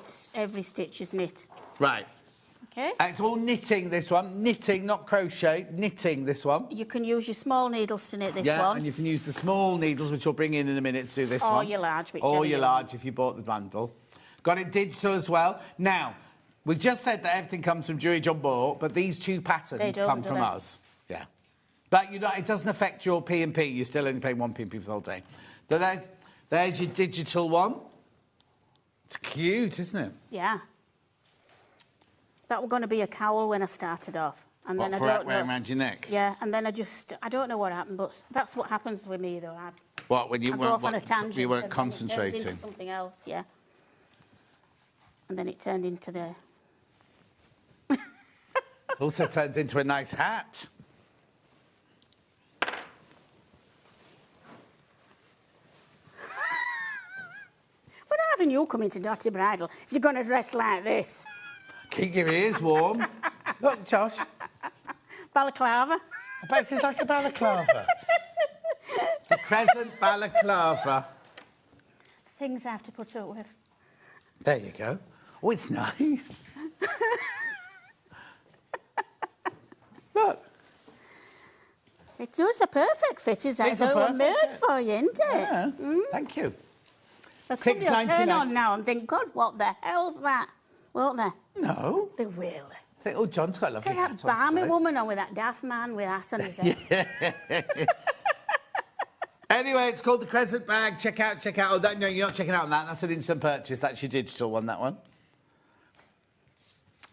stitch is knit. Right. Okay. It's all knitting, this one. Knitting, not crochet. Knitting, this one. You can use your small needles to knit this Yeah, one. and you can use the small needles, which we'll bring in a minute to do this Or one. your large, whichever Or your you large, want. if you bought the bundle. Got it digital as well. Now, we've just said that everything comes from Jewelry Jumbo, but these two patterns come from us. Yeah. But, you know, it doesn't affect your P&P. You're still only paying one P&P for the whole day. So there's your digital one. It's cute, isn't it? Yeah. That was going to be a cowl when I started off. And What, then for I don't wearing know. around your neck? Yeah, and then I don't know what happened, but that's what happens with me, though. What, when you I go weren't, off on a tangent. you weren't and then it concentrating? turns into something else, yeah. And then it turned into the... It also turns into a nice hat. We're not having you come into Dotty Bridal if you're going to dress like this. Keep your ears warm. Look, Josh. Balaclava. I bet it's like a balaclava. The Crescent balaclava. Things I have to put up with. There you go. Oh, it's nice. Look. It's a perfect fit, is it? It's It's a all perfect made fit. for you, isn't it? Yeah. Thank you. But somebody will turn $6.99. on now and think, God, what the hell's that? Won't they? No. They will. Think, oh, John's got a lovely Get hat that on balmy today. woman on with that daft man with that on his head. Anyway, it's called the Crescent bag. Check out. Oh, no, you're not checking out on that. That's an instant purchase. That's your digital one, that one.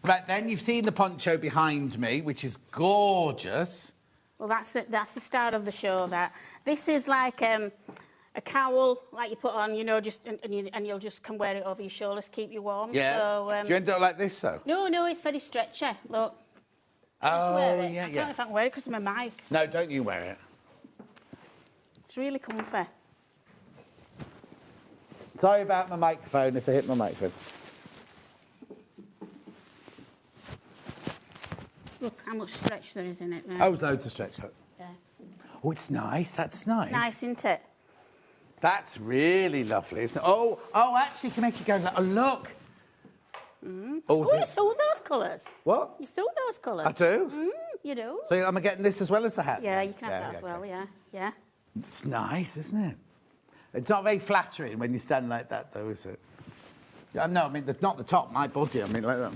Right, then you've seen the poncho behind me, which is gorgeous. Well, that's the start of the show. That this is like a cowl, like you put on, you know, just and you'll just can wear it over your shoulders, keep you warm. Yeah. So, Do you end up like this, though? No, it's very stretchy. Look. Oh, wear it. yeah, I don't know if I can wear it because of my mic. No, don't you wear it. It's really comfy. Sorry about my microphone if I hit my microphone. Look how much stretch there is in it now. Oh, there's loads of stretch. Yeah. Oh, it's nice. That's nice. Nice, isn't it? That's really lovely, isn't it? Oh, actually, you can make it go like, oh, look. Mm. Oh, Oh, you sold those colours. What? You sold those colours. I do? You do. So am I getting this as well as the hat? Yeah, you can have that as okay. well, yeah. It's nice, isn't it? It's not very flattering when you stand like that, though, is it? No, I mean, not the top, my body. I mean, like that.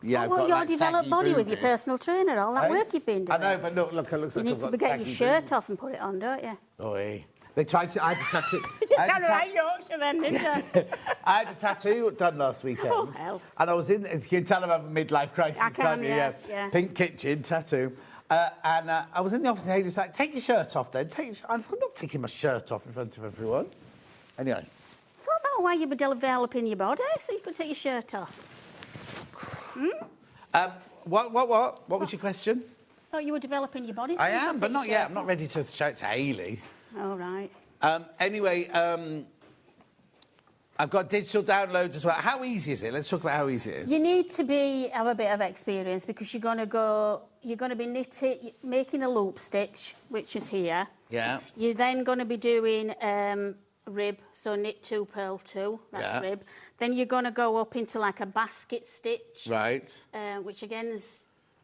Yeah, I've Well, got, your like, developed saggy body with your boobies. personal trainer, all that Eh? work you've been doing. I know, but look, it looks You like need I've to got be getting your saggy shirt boobies. off and put it on, don't you? Oi. They tried to... I had to tattoo... You sound right Yorkshire then, didn't you? I had a tattoo done last weekend. Oh, hell. And I was in... You can tell I'm having a midlife crisis, I can, can't you? yeah. Pink kitchen, tattoo. And I was in the office and he was like, take your shirt off then. I'm not taking my shirt off in front of everyone. Anyway. I thought that was why you were developing your body, so you could take your shirt off. What was your question? I thought you were developing your body. So I you could am, take but your not yet. shirt I'm not ready to shout to Hayley. off. Oh, right. Anyway, I've got digital downloads as well. How easy is it? Let's talk about how easy it is. You need to have a bit of experience because you're going to be knitting, making a loop stitch, which is here. Yeah. You're then going to be doing rib, so knit 2, purl 2, that's rib. Then you're going to go up into like a basket stitch. Right. Which again is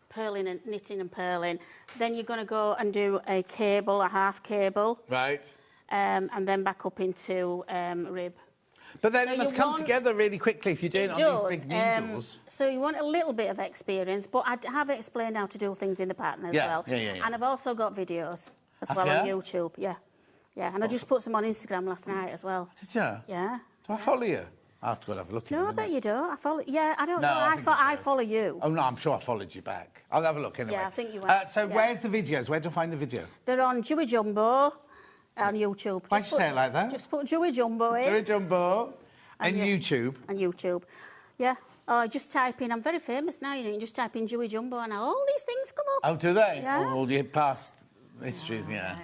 purling and knitting and purling. Then you're going to go and do a cable, a half cable. Right. And then back up into rib. But then So it must you come want- together really quickly if you're doing it on these big needles. So you want a little bit of experience, but I have explained how to do things in the pattern as well. Yeah. And I've also got videos as Have well on you? YouTube. Yeah. And I just put some on Instagram last night as well. Did you? Yeah. Do I follow you? I have to go and have a look. No, I bet you do. I follow. Yeah, I don't know. think I follow you. Oh, no, I'm sure I followed you back. I'll have a look anyway. Yeah, I think you have. So yeah. where's the videos? Where do I find the video? They're on Jewelry Jumbo on YouTube. Why'd you say it like that? Just put Jewelry Jumbo in. Jewelry Jumbo and yeah. YouTube. And YouTube. Yeah. Oh, just type in. I'm very famous now. You can just type in Jewelry Jumbo and all these things come up. Oh, do they? Yeah. Or will you pass histories, yeah.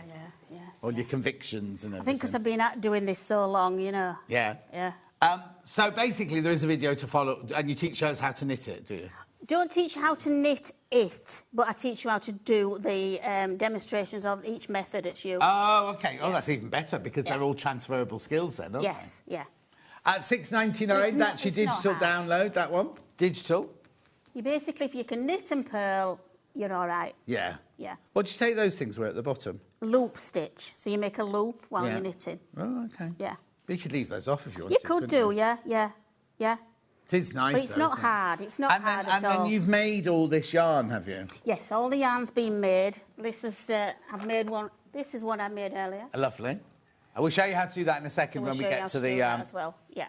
Yeah. All your convictions and everything. I think because I've been doing this so long, you know. Yeah. Yeah. So basically, there is a video to follow, and you teach us how to knit it, do you? Don't teach how to knit it, but I teach you how to do the demonstrations of each method it's used. Oh, OK. Oh, that's even better, because they're all transferable skills then, aren't they? Yes, yeah. At $6.99, that's your digital download, that one. Digital. You basically, if you can knit and purl, you're all right. Yeah. Yeah. What did you say those things were at the bottom? Loop stitch. So you make a loop while you're knitting. Oh, OK. Yeah. You could leave those off if you want You to. could do, yeah. It is nice, But it's though, not isn't it? hard. It's not hard at all. And then you've made all this yarn, have you? Yes, all the yarn's been made. This is, I've made one. This is one I made earlier. Lovely. I will show you how to do that in a second So we'll when we show you get how to do the... that as well, yeah.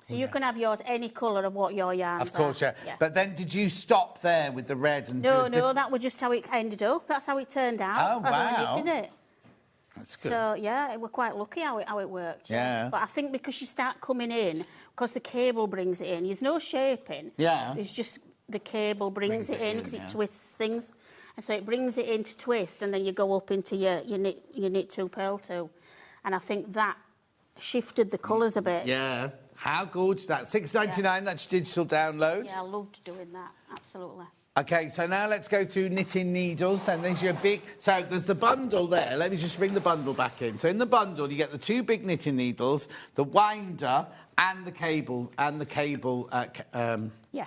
So you can have yours any colour of what your yarns Of course, are. yeah. But then did you stop there with the red and... No, that was just how it ended up. That's how it turned out. Oh, wow. Knitting it. That's good. So, yeah, we're quite lucky how it worked. Yeah. But I think because you start coming in, because the cable brings it in, there's no shaping. Yeah. It's just the cable brings it in because it twists things. And so it brings it in to twist, and then you go up into your knit two, purl two. And I think that shifted the colours a bit. Yeah. How good is that? $6.99, that's your digital download. Yeah, I loved doing that, absolutely. OK, so now let's go through knitting needles, and there's your big... So there's the bundle there. Let me just bring the bundle back in. So in the bundle, you get the two big knitting needles, the winder, and the cable, yeah.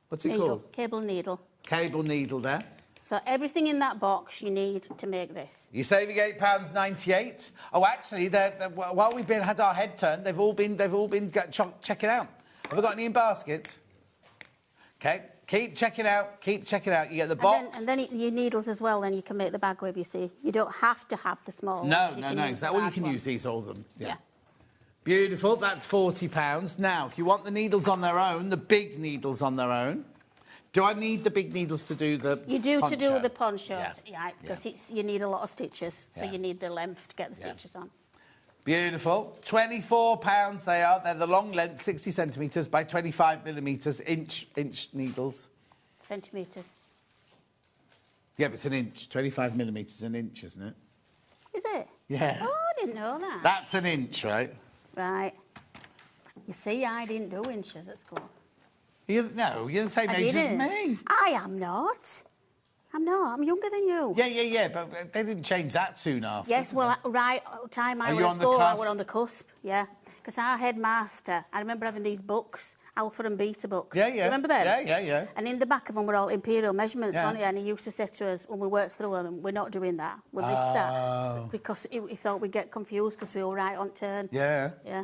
What's it called? Cable needle. Cable needle there. So everything in that box you need to make this. You're saving £8.98. Oh, actually, while we've had our head turned, they've all been checking out. Have I got any in baskets? OK, keep checking out. You get the box. And then your needles as well. Then you can make the bag web. You see, you don't have to have the small. No. Exactly. Well, you can use these, all of them. Yeah. Beautiful. That's £40. Now, if you want the needles on their own, the big needles on their own. Do I need the big needles to do the You do poncho? to do the poncho, because you need a lot of stitches, so you need the length to get the stitches on. Beautiful. £24 they are. They're the long length, 60 centimetres by 25 millimetres, inch needles. Centimetres. Yeah, but it's an inch. 25 millimetres an inch, isn't it? Is it? Yeah. Oh, I didn't know that. That's an inch, right? Right. You see, I didn't do inches at school. You're the same age as me. I am not. I'm not. I'm younger than you. Yeah, but they didn't change that soon after. Yes, well, time I was at school, I was on the cusp, yeah. Because our headmaster, I remember having these books, Alpha and Beta books. Yeah. Do you remember them? Yeah. And in the back of them were all imperial measurements, weren't you? And he used to say to us, when we worked through them, we're not doing that. We'll miss that. Because he thought we'd get confused because we were right on turn. Yeah. Yeah.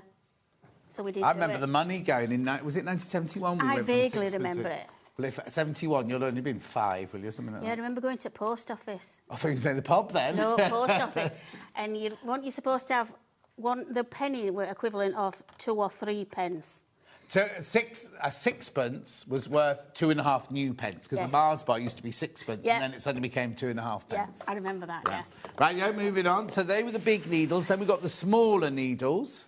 So we did. I remember the money going in. Was it 1971? I vaguely remember it. Well, if at 71, you'll only been 5, will you? Something like that. Yeah, I remember going to the post office. I thought you were saying the pub then. No, post office. And you're supposed to have the penny were equivalent of 2 or 3 pence. So a sixpence was worth 2.5 new pence, because the Mars bar used to be 6pence, and then it suddenly became 2.5 pence. Yeah, I remember that, yeah. Right, moving on. So they were the big needles. Then we've got the smaller needles.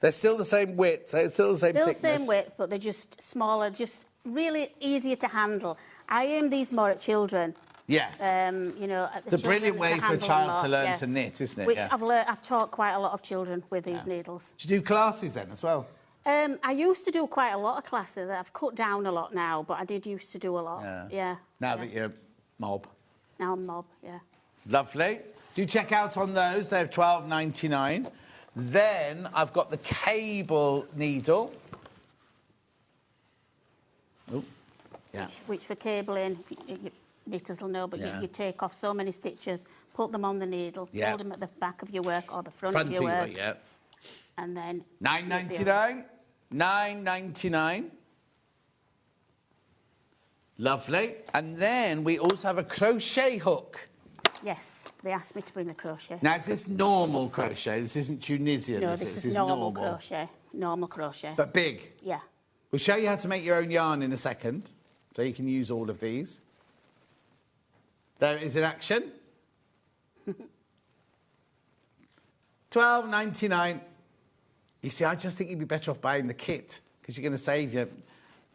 They're still the same width. They're still the same thickness. Still the same width, but they're just smaller, just really easier to handle. I aim these more at children. Yes. It's a brilliant way for a child to learn to knit, isn't it? Which I've taught quite a lot of children with these needles. Do you do classes then as well? I used to do quite a lot of classes. I've cut down a lot now, but I did used to do a lot. Yeah. Now that you're mob. Now I'm mob, yeah. Lovely. Do check out on those. They're $12.99. Then I've got the cable needle. Oh, yeah. Which for cabling, knitters will know, but you take off so many stitches, put them on the needle, hold them at the back of your work or the front of your work. And then... $9.99. $9.99. Lovely. And then we also have a crochet hook. Yes, they asked me to bring the crochet. Now, is this normal crochet? This isn't Tunisian, no, this is normal crochet. Normal crochet. But big? Yeah. We'll show you how to make your own yarn in a second, so you can use all of these. There it is in action. $12.99. You see, I just think you'd be better off buying the kit, because you're going to save you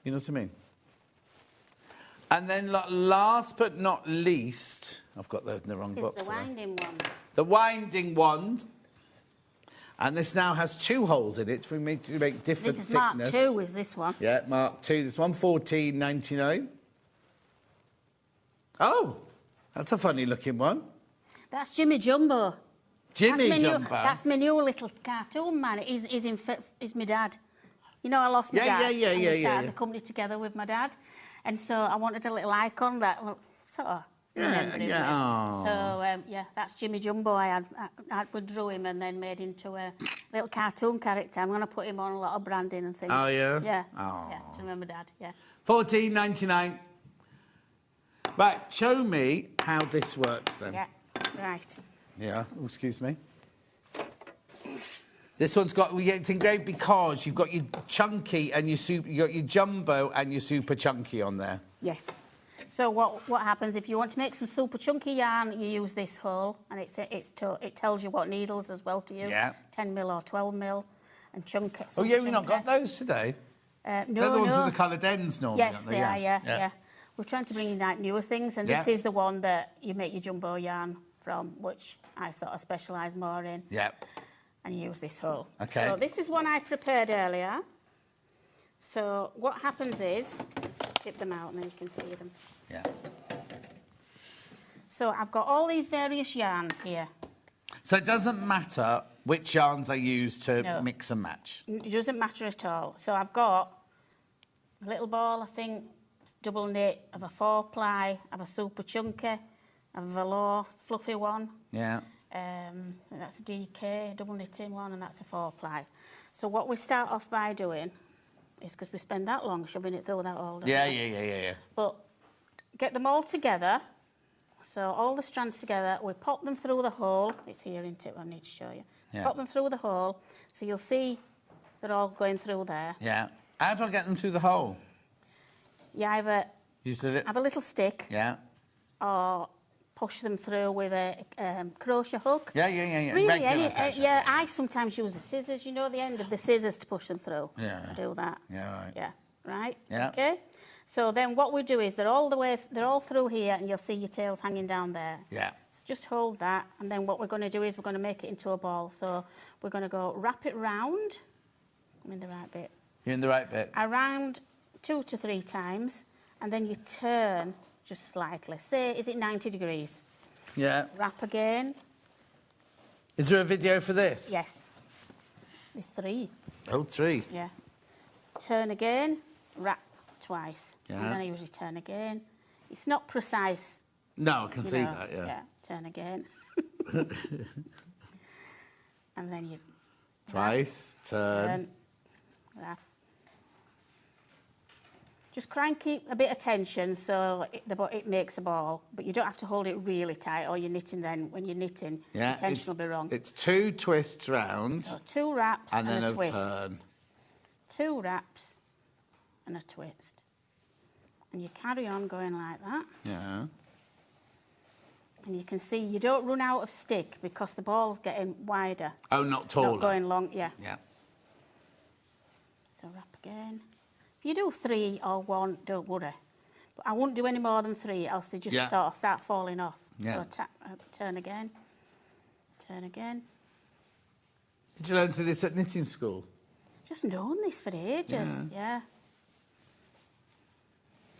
know what I mean? And then last but not least, I've got those in the wrong box. The winding wand. The winding wand. And this now has 2 holes in it to make different thickness. This is Mark 2, is this one? Yeah, Mark 2. This one, $14.99. Oh, that's a funny looking one. That's Jimmy Jumbo. Jimmy Jumbo? That's my new little cartoon man. He's my dad. You know, I lost my dad. Yeah. We started the company together with my dad. And so I wanted a little icon that sort of remembered him. So, that's Jimmy Jumbo. I drew him and then made into a little cartoon character. I'm going to put him on a lot of branding and things. Oh, yeah? Yeah. Oh. Yeah, to remember Dad, yeah. $14.99. Right, show me how this works then. Yeah, right. Yeah, oh, excuse me. This one's got, it's engraved because you've got your chunky and your super, you got your jumbo and your super chunky on there. Yes. So what happens if you want to make some super chunky yarn? You use this hole, and it tells you what needles as well to use. Yeah. 10 mil or 12 mil, and chunk it. Oh yeah, we've not got those today. No, They're the ones with the coloured ends normally. Yes, they are. Yeah. We're trying to bring in like newer things, and this is the one that you make your jumbo yarn from, which I sort of specialise more in. Yeah. And use this hole. Okay. So this is one I prepared earlier. So what happens is, let's just tip them out and then you can see them. Yeah. So I've got all these various yarns here. So it doesn't matter which yarns I use to mix and match? It doesn't matter at all. So I've got a little ball, I think, double knit, of a 4-ply, of a super chunky, of a velour fluffy one. Yeah. That's a DK, double knitting one, and that's a 4-ply. So what we start off by doing is, because we spend that long shoving it through that hole. Yeah. But get them all together. So all the strands together, we pop them through the hole. It's here, isn't it? I need to show you. Yeah. Pop them through the hole, so you'll see they're all going through there. Yeah. How do I get them through the hole? You either have a little stick. Yeah. Or push them through with a crochet hook. Yeah. Really, I sometimes use the scissors, you know, the end of the scissors to push them through. Yeah. I do that. Yeah, right. Yeah, right? Yeah. Okay. So then what we do is they're all through here, and you'll see your tails hanging down there. Yeah. So just hold that, and then what we're going to do is we're going to make it into a ball. So we're going to go wrap it round. I'm in the right bit. You're in the right bit. Around 2 to 3 times, and then you turn just slightly. Say, is it 90 degrees? Yeah. Wrap again. Is there a video for this? Yes. There's 3. Oh, 3. Yeah. Turn again, wrap twice. Yeah. And then I usually turn again. It's not precise. No, I can see that, yeah. Yeah, turn again. And then you... Twice, turn. Wrap. Just crank it a bit of tension so it makes a ball, but you don't have to hold it really tight, or you're knitting then. When you're knitting, the tension will be wrong. It's 2 twists round. So 2 wraps and then a twist. Turn. 2 wraps and a twist. And you carry on going like that. Yeah. And you can see you don't run out of stick because the ball's getting wider. Oh, not taller. Not going long, yeah. Yeah. So wrap again. If you do 3 or 1, don't worry. But I wouldn't do any more than 3, else they just sort of start falling off. Yeah. So turn again. Turn again. Did you learn to do this at knitting school? Just known this for ages, yeah.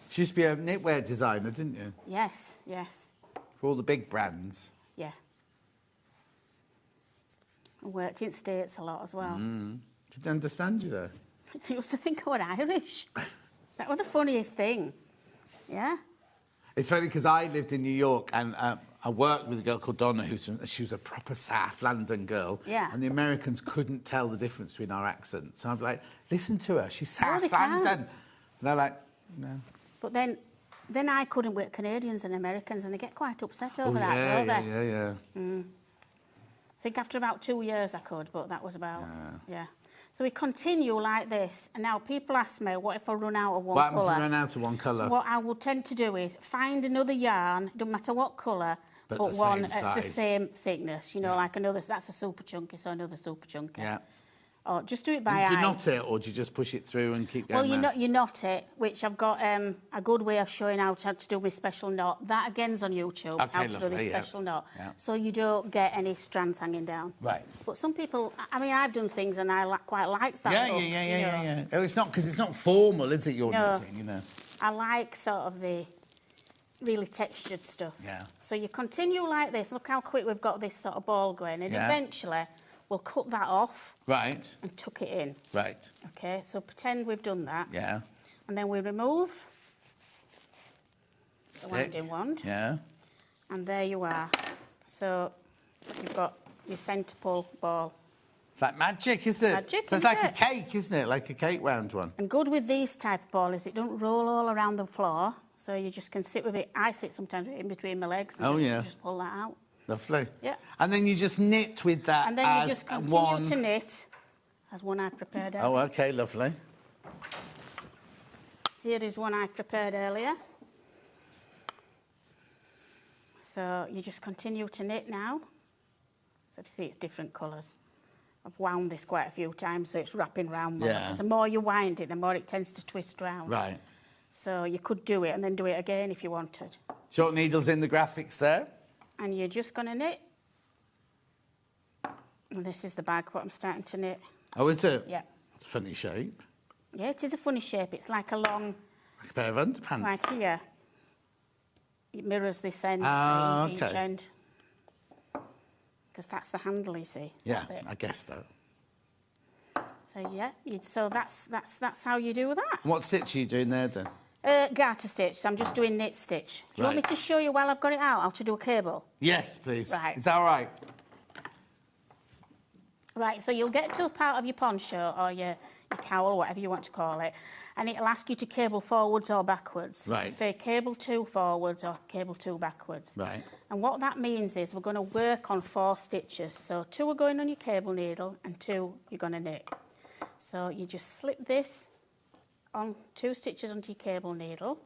She used to be a knitwear designer, didn't you? Yes. For all the big brands. Yeah. I worked in States a lot as well. Didn't understand you though. They used to think I was Irish. That was the funniest thing. Yeah. It's funny because I lived in New York and I worked with a girl called Donna, she was a proper South London girl. Yeah. And the Americans couldn't tell the difference between our accents. And I'm like, listen to her, she's South London. And they're like, no. But then I couldn't work Canadians and Americans, and they get quite upset over that, don't they? Yeah. I think after about 2 years I could, but that was about, So we continue like this, and now people ask me, what if I run out of one colour? What if I run out of one colour? So what I will tend to do is find another yarn, don't matter what colour, but one that's the same thickness, you know, like another, that's a super chunky, so another super chunky. Yeah. Or just do it by Do you eye. knot it, or do you just push it through and keep going? Well, you knot it, which I've got a good way of showing how to do my special knot. That again's on YouTube, Okay, how to do lovely, the yeah. special knot. Yeah. So you don't get any strands hanging down. Right. But some people, I mean, I've done things and I quite like that. Yeah, look, yeah. Oh, it's not, because it's not formal, is it, your knitting, you know? I like sort of the really textured stuff. Yeah. So you continue like this. Look how quick we've got this sort of ball going. And eventually, we'll cut that off. Right. And tuck it in. Right. Okay, so pretend we've done that. Yeah. And then we remove the Stick. winding wand. Yeah. And there you are. So you've got your centre pull ball. It's like magic, isn't it? Magic, so it's isn't like it? a cake, isn't it? Like a cake round one. And good with these type of ball is it don't roll all around the floor. So you just can sit with it. I sit sometimes in between my legs. And just pull that out. Lovely. Yeah. And then you just knit with that And then as you just continue one... to knit as one I prepared earlier. Oh, OK, lovely. Here is one I prepared earlier. So you just continue to knit now. So if you see, it's different colours. I've wound this quite a few times, so it's wrapping round more. Yeah. Because the more you wind it, the more it tends to twist round. Right. So you could do it and then do it again if you wanted. Short needles in the graphics there. And you're just going to knit. And this is the bag, what I'm starting to knit. Oh, is it? Yeah. It's a funny shape. Yeah, it is a funny shape. It's like a long... Like a pair of underpants. Like here. It mirrors this end, Ah, each okay. end. Because that's the handle, you see. Yeah, I guess so. So yeah, so that's how you do that. And what stitch are you doing there then? Garter stitch. So I'm just doing knit stitch. Do you want me to show you while I've got it out how to do a cable? Yes, please. Right. Is that all right? Right. So you'll get to a part of your poncho or your cowl, whatever you want to call it, and it'll ask you to cable forwards or backwards. Right. Say cable 2 forwards or cable 2 backwards. Right. And what that means is we're going to work on 4 stitches. So 2 are going on your cable needle and 2 you're going to knit. So you just slip this on 2 stitches onto your cable needle.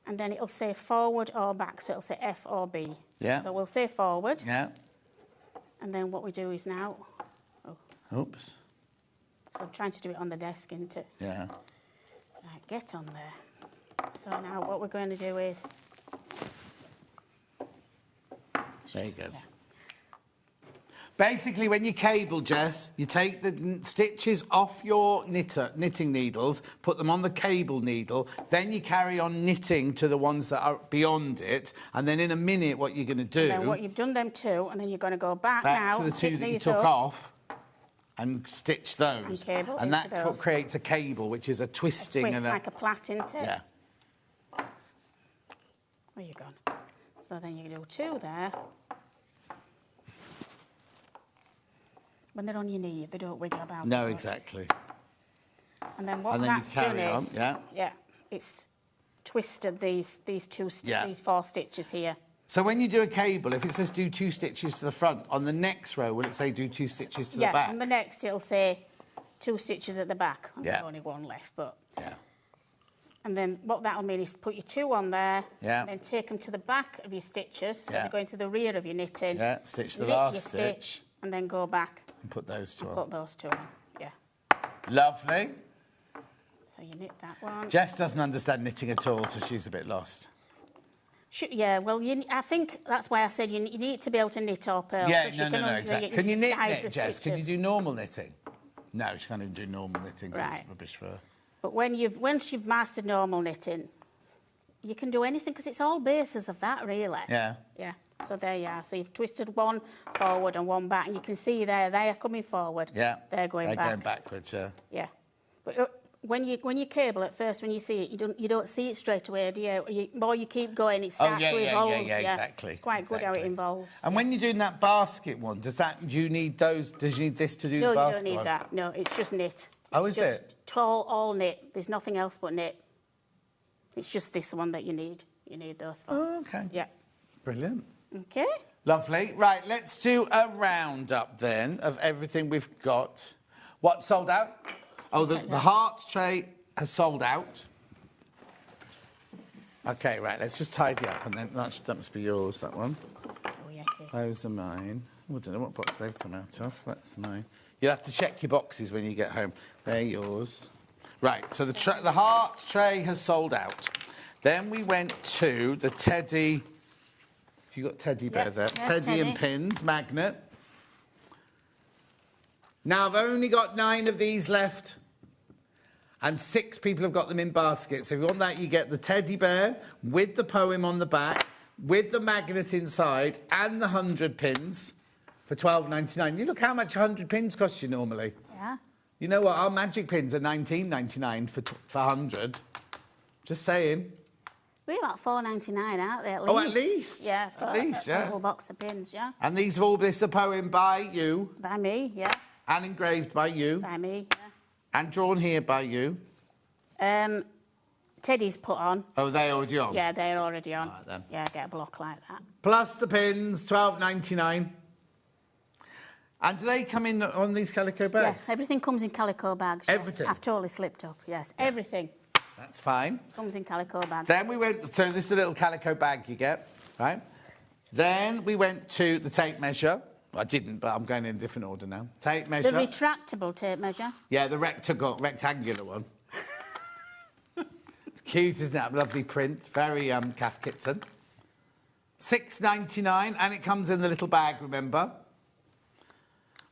And then it'll say forward or back, so it'll say F or B. Yeah. So we'll say forward. Yeah. And then what we do is now... Oops. So I'm trying to do it on the desk, isn't it? Yeah. Right, get on there. So now what we're going to do is... There you go. Yeah. Basically, when you cable, Jess, you take the stitches off your knitting needles, put them on the cable needle, then you carry on knitting to the ones that are beyond it, and then in a minute what you're going to do... And then what you've done them 2, and then you're going to go back now... to the 2 that you took off, and stitch those. And cable and that into those. creates a cable, which is a twisting... Twist like a plait, isn't it? Yeah. Where you gone? So then you do 2 there. When they're on your knee, they don't wiggle about. No, exactly. And then what and then that's you carry done on, is, yeah, it's twisted these 4 stitches here. So when you do a cable, if it says do 2 stitches to the front, on the next row, will it say do 2 stitches to the back? Yeah, on the next it'll say 2 stitches at the back. Yeah. There's only 1 left, but... Yeah. And then what that'll mean is put your 2 on there, Yeah. and then take them to the back of your stitches, so Yeah. they're going to the rear of your knitting. Yeah, stitch the knit last your stitch. And then go back. And put those 2 on. Put those 2 on, yeah. Lovely. So you knit that one. Jess doesn't understand knitting at all, so she's a bit lost. Yeah, well, I think that's why I said you need to be able to knit or purl. Yeah, no, exactly. Can you knit, Jess? Can you stitches. do normal knitting? No, she can't even do normal knitting, so Right. it's rubbish for her. But once you've mastered normal knitting, you can do anything because it's all bases of that, really. Yeah. Yeah. So there you are. So you've twisted 1 forward and 1 back, and you can see there they are coming forward. Yeah. They're going back. They're going backwards, yeah. Yeah. But when you cable at first, when you see it, you don't see it straight away, do you? The more you keep going, it starts to evolve. Yeah, exactly. It's quite good how it involves. And when you're doing that basket one, do you need those? Does you need this to do the basket No, you don't need one? that. No, it's just knit. Oh, It's is just it? all knit. There's nothing else but knit. It's just this one that you need. You need those for. Oh, okay. Yeah. Brilliant. Okay. Lovely. Right, let's do a roundup then of everything we've got. What sold out? Oh, the heart tray has sold out. Okay, right, let's just tidy up, and then that must be yours, that one. Oh, yes. is. Those are mine. I don't know what box they've come out of. That's mine. You'll have to check your boxes when you get home. They're yours. Right, so the heart tray has sold out. Then we went to the teddy... You got teddy bear there. Teddy and pins, magnet. Now, I've only got 9 of these left. And 6 people have got them in baskets. So if you want that, you get the teddy bear with the poem on the back, with the magnet inside, and the 100 pins for $12.99. You look how much 100 pins cost you normally. Yeah. You know what? Our magic pins are $19.99 for 100. Just saying. We're about $4.99 out there, at least. Oh, at least? Yeah, for at least, a little box of pins, yeah. And these are all, this is a poem by you. By me, yeah. And engraved by you. By me, yeah. And drawn here by you. Teddy's put on. Oh, they're already on? Yeah, they're already on. All right, then. Yeah, get a block like that. Plus the pins, $12.99. And do they come in on these calico bags? Yes, everything comes in calico bags. Everything? Yes. I've totally slipped up, yes. Yeah. Everything. That's fine. Comes in calico bags. Then we went... So this is a little calico bag you get, right? Then we went to the tape measure. I didn't, but I'm going in a different order now. Tape measure. The retractable tape measure. Yeah, the rectangular one. It's cute, isn't it? Lovely print. Very Cath Kitson. $6.99, and it comes in the little bag, remember?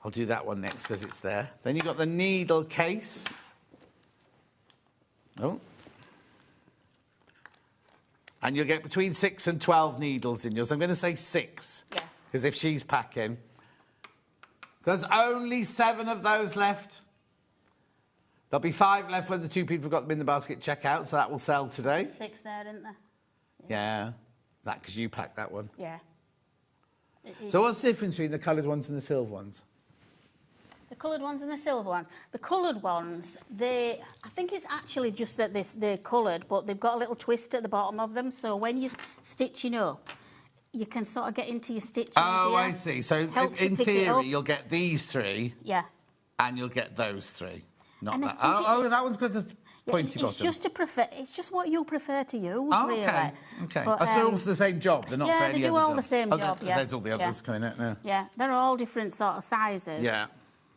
I'll do that one next because it's there. Then you've got the needle case. Oh. And you'll get between 6 and 12 needles in yours. I'm going to say 6. Yeah. Because if she's packing. There's only 7 of those left. There'll be 5 left when the 2 people have got them in the basket checkout, so that will sell today. 6 there, didn't there? Yeah. That because you packed that one. Yeah. So what's the difference between the coloured ones and the silver ones? The coloured ones and the silver ones. The coloured ones, I think it's actually just that they're coloured, but they've got a little twist at the bottom of them, so when you're stitching up, you can sort of get into your stitching. Oh, I see. So in theory, you'll get these 3. Yeah. And you'll get those 3. Not And that. Oh, that one's got the pointy bottom. It's just what you prefer to use, oh, really. Okay. But, they're all for the same job. They're not for any they do other all job. the same job. Yeah. There's all the others coming out now. Yeah, they're all different sort of sizes. Yeah.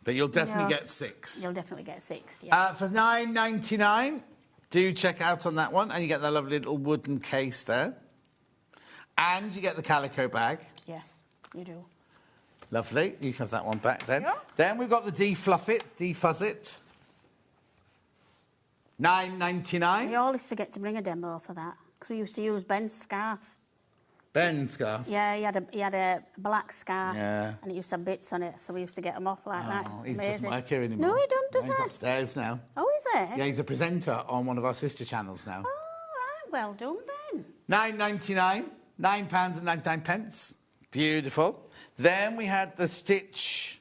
But you'll definitely get 6. You'll definitely get 6, yeah. For $9.99, do check out on that one. And you get that lovely little wooden case there. And you get the calico bag. Yes, you do. Lovely. You can have that one back then. Yeah. Then we've got the defluff it, defuzz it. $9.99. We always forget to bring a demo for that. Because we used to use Ben's scarf. Ben's scarf? Yeah, he had a black scarf. Yeah. And it used to have bits on it, so we used to get them off like that. He doesn't work here anymore. No, he don't, does He's upstairs now. Oh, is it? Yeah, he's a presenter on one of our sister channels now. Oh, right. Well done, Ben. $9.99. £9.99. Beautiful. Then we had the stitch...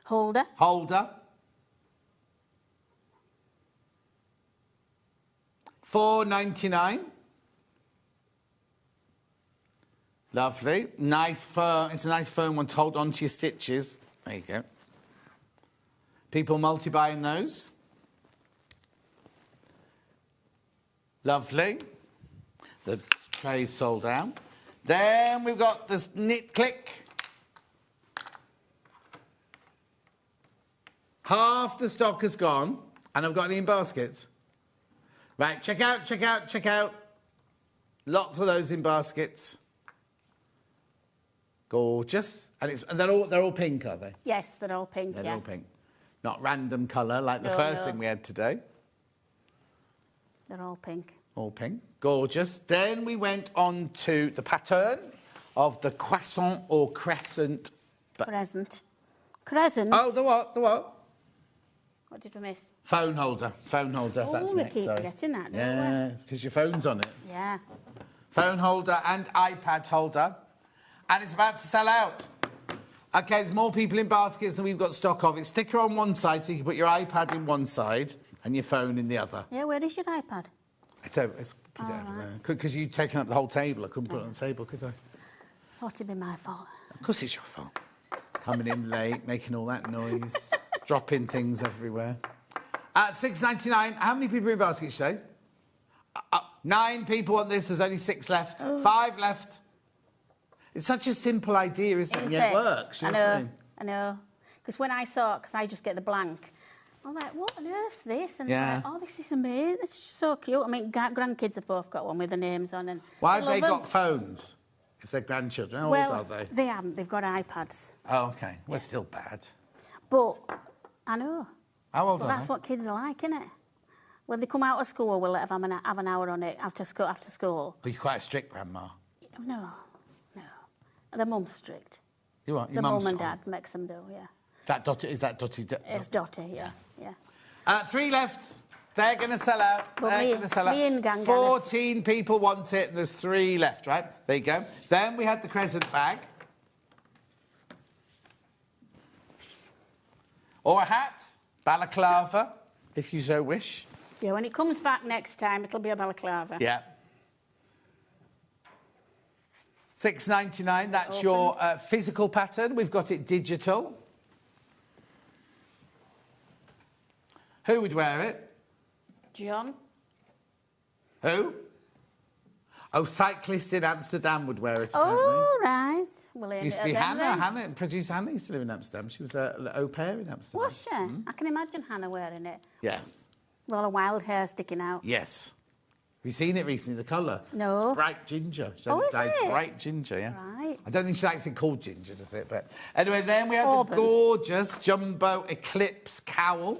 Holder. $4.99. Lovely. Nice firm. It's a nice firm one to hold on to your stitches. There you go. People multi-buying those. Lovely. The tray's sold out. Then we've got this knit click. Half the stock has gone, and I've got any in baskets. Right, check out, check out, check out. Lots of those in baskets. Gorgeous. And they're all pink, are they? Yes, they're all pink, They're all pink. Not random colour like the first thing we had today. They're all pink. All pink. Gorgeous. Then we went on to the pattern of the croissant or crescent. Crescent. Crescent? Oh, the what? The what? What did we miss? Phone holder. Phone holder. Oh, That's we next. keep Sorry. forgetting that, don't Yeah, because your phone's on it. we? Yeah. Phone holder and iPad holder. And it's about to sell out. OK, there's more people in baskets than we've got stock of. It's sticker on one side, so you can put your iPad in one side and your phone in the other. Yeah, where is your iPad? It's over there. Because you've taken up the whole table. I couldn't put it on the table, could I? Thought it'd be my fault. Of course it's your fault. Coming in late, making all that noise, dropping things everywhere. At $6.99, how many people are in baskets today? 9 people want this. There's only 6 left. 5 left. It's such a simple idea, isn't it? Yeah, it works. You know what I mean? I know. Because when I saw it, because I just get the blank, I'm like, what on earth's this? And they're like, oh, this is amazing. It's just so cute. I mean, grandkids have both got one with the names on. And why have they got phones if they're grandchildren? How old are they? They haven't. They've got iPads. Oh, OK. Well, it's still bad. But, I know. How old are they? That's what kids are like, isn't it? When they come out of school, we'll let them have an hour on it after school. But you're quite a strict grandma. No. The mum's strict. You are? Your the mum's mum and dad makes them do, yeah. Is that Dotty? It's Dotty, yeah. 3 left. They're going to sell out. They're going to sell out. 14 people want it, and there's 3 left, right? There you go. Then we had the Crescent bag. Or a hat, balaclava, if you so wish. Yeah, when it comes back next time, it'll be a balaclava. Yeah. $6.99, that's your physical pattern. We've got it digital. Who would wear it? John. Who? Oh, cyclists in Amsterdam would wear it, apparently. Oh, right. Well, used to be Hannah, producer Hannah used to live in Amsterdam. She was an au pair in Amsterdam. Was she? I can imagine Hannah wearing it. Yes. With all the wild hair sticking out. Yes. Have you seen it recently, the colour? No. It's bright ginger. So is it? Bright ginger, yeah. Right. I don't think she likes it called ginger, does it? But anyway, then we have the gorgeous jumbo eclipse cowl.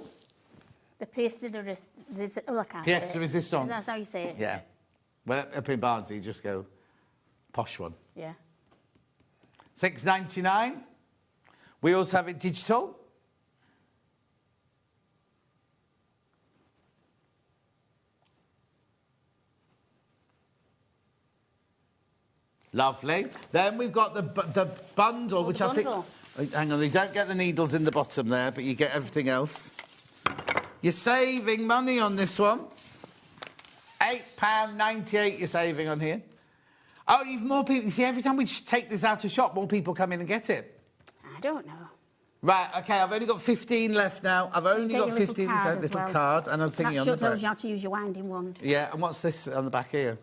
The pièce de résistance. Oh, I can't Pièce de résistance. That's how you say it. Yeah. Well, up in Barnsley, you just go posh one. Yeah. $6.99. We also have it digital. Lovely. Then we've got the bundle, which I think... Hang on, you don't get the needles in the bottom there, but you get everything else. You're saving money on this one. £8.98 you're saving on here. Oh, even more people. You see, every time we take this out of shop, more people come in and get it. I don't know. Right, OK, I've only got 15 left now. I've only got 15 little card, and I'm thinking on the back. That tells you how to use your winding wand. Yeah, and what's this on the back here?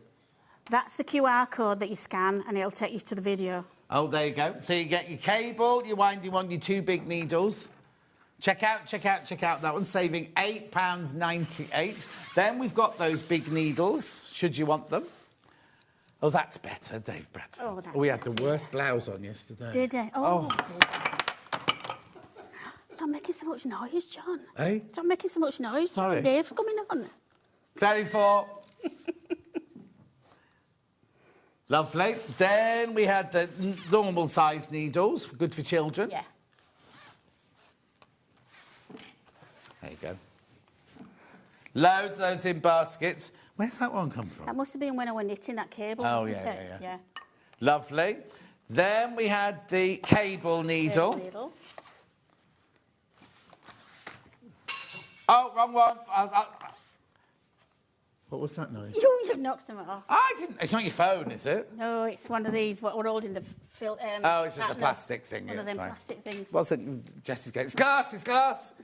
That's the QR code that you scan, and it'll take you to the video. Oh, there you go. So you get your cable, your winding wand, your 2 big needles. Check out that one, saving £8.98. Then we've got those big needles, should you want them. Oh, that's better, Dave Bradford. Oh, that's we had the worst blouse on yesterday. Did it? Oh. Stop making so much noise, John. Hey? Stop making so much noise. Sorry. Dave's coming on. 34. Lovely. Then we had the normal size needles, good for children. Yeah. There you go. Loads of those in baskets. Where's that one come from? That must have been when I was knitting that cable. Oh, yeah. Lovely. Then we had the cable needle. Oh, wrong one. What was that noise? You've knocked them off. I didn't. It's not your phone, is it? No, it's one of these, what we're holding the... oh, it's just a plastic thing. One of them plastic things. What's it? Jessie's going, it's glass.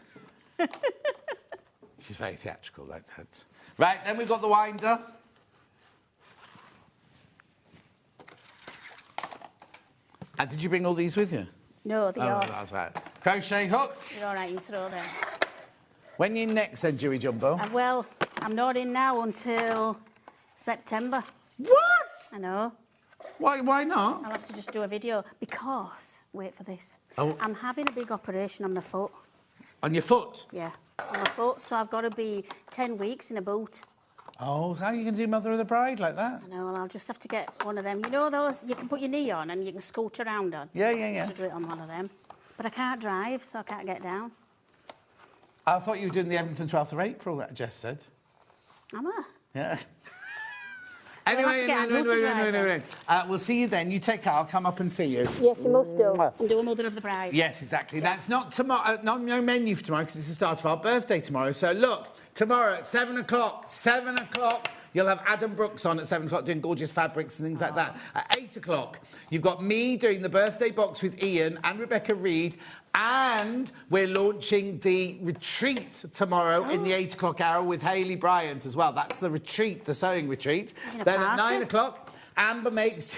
She's very theatrical like that. Right, then we've got the winder. And did you bring all these with you? No, they're yours. That's right. Crochet hook. You're all right, you throw them. When are you next then, Dewey Jumbo? Well, I'm not in now until September. What? I know. Why not? I'll have to just do a video because, wait for this, Oh. I'm having a big operation on my foot. On your foot? Yeah, on my foot, so I've got to be 10 weeks in a boot. Oh, how are you going to do Mother of the Bride like that? I know, well, I'll just have to get one of them. You know those you can put your knee on and you can scoot around on? Yeah. I'll do it on one of them. But I can't drive, so I can't get down. I thought you were doing the 11th and 12th of April, that Jess said. Am I? Yeah. Anyway. We'll see you then. You take care. I'll come up and see you. Yes, you must do. And do a Mother of the Bride. Yes, exactly. Yeah. That's not tomorrow. No menu for tomorrow because it's the start of our birthday tomorrow. So look, tomorrow at 7 o'clock. 7 o'clock. You'll have Adam Brooks on at 7 o'clock doing gorgeous fabrics and things like that. At 8 o'clock, you've got me doing the birthday box with Ian and Rebecca Reid. And we're launching the retreat tomorrow in the 8 o'clock hour with Hayley Bryant as well. That's the retreat, the sewing retreat. Then at 9 o'clock, Amber makes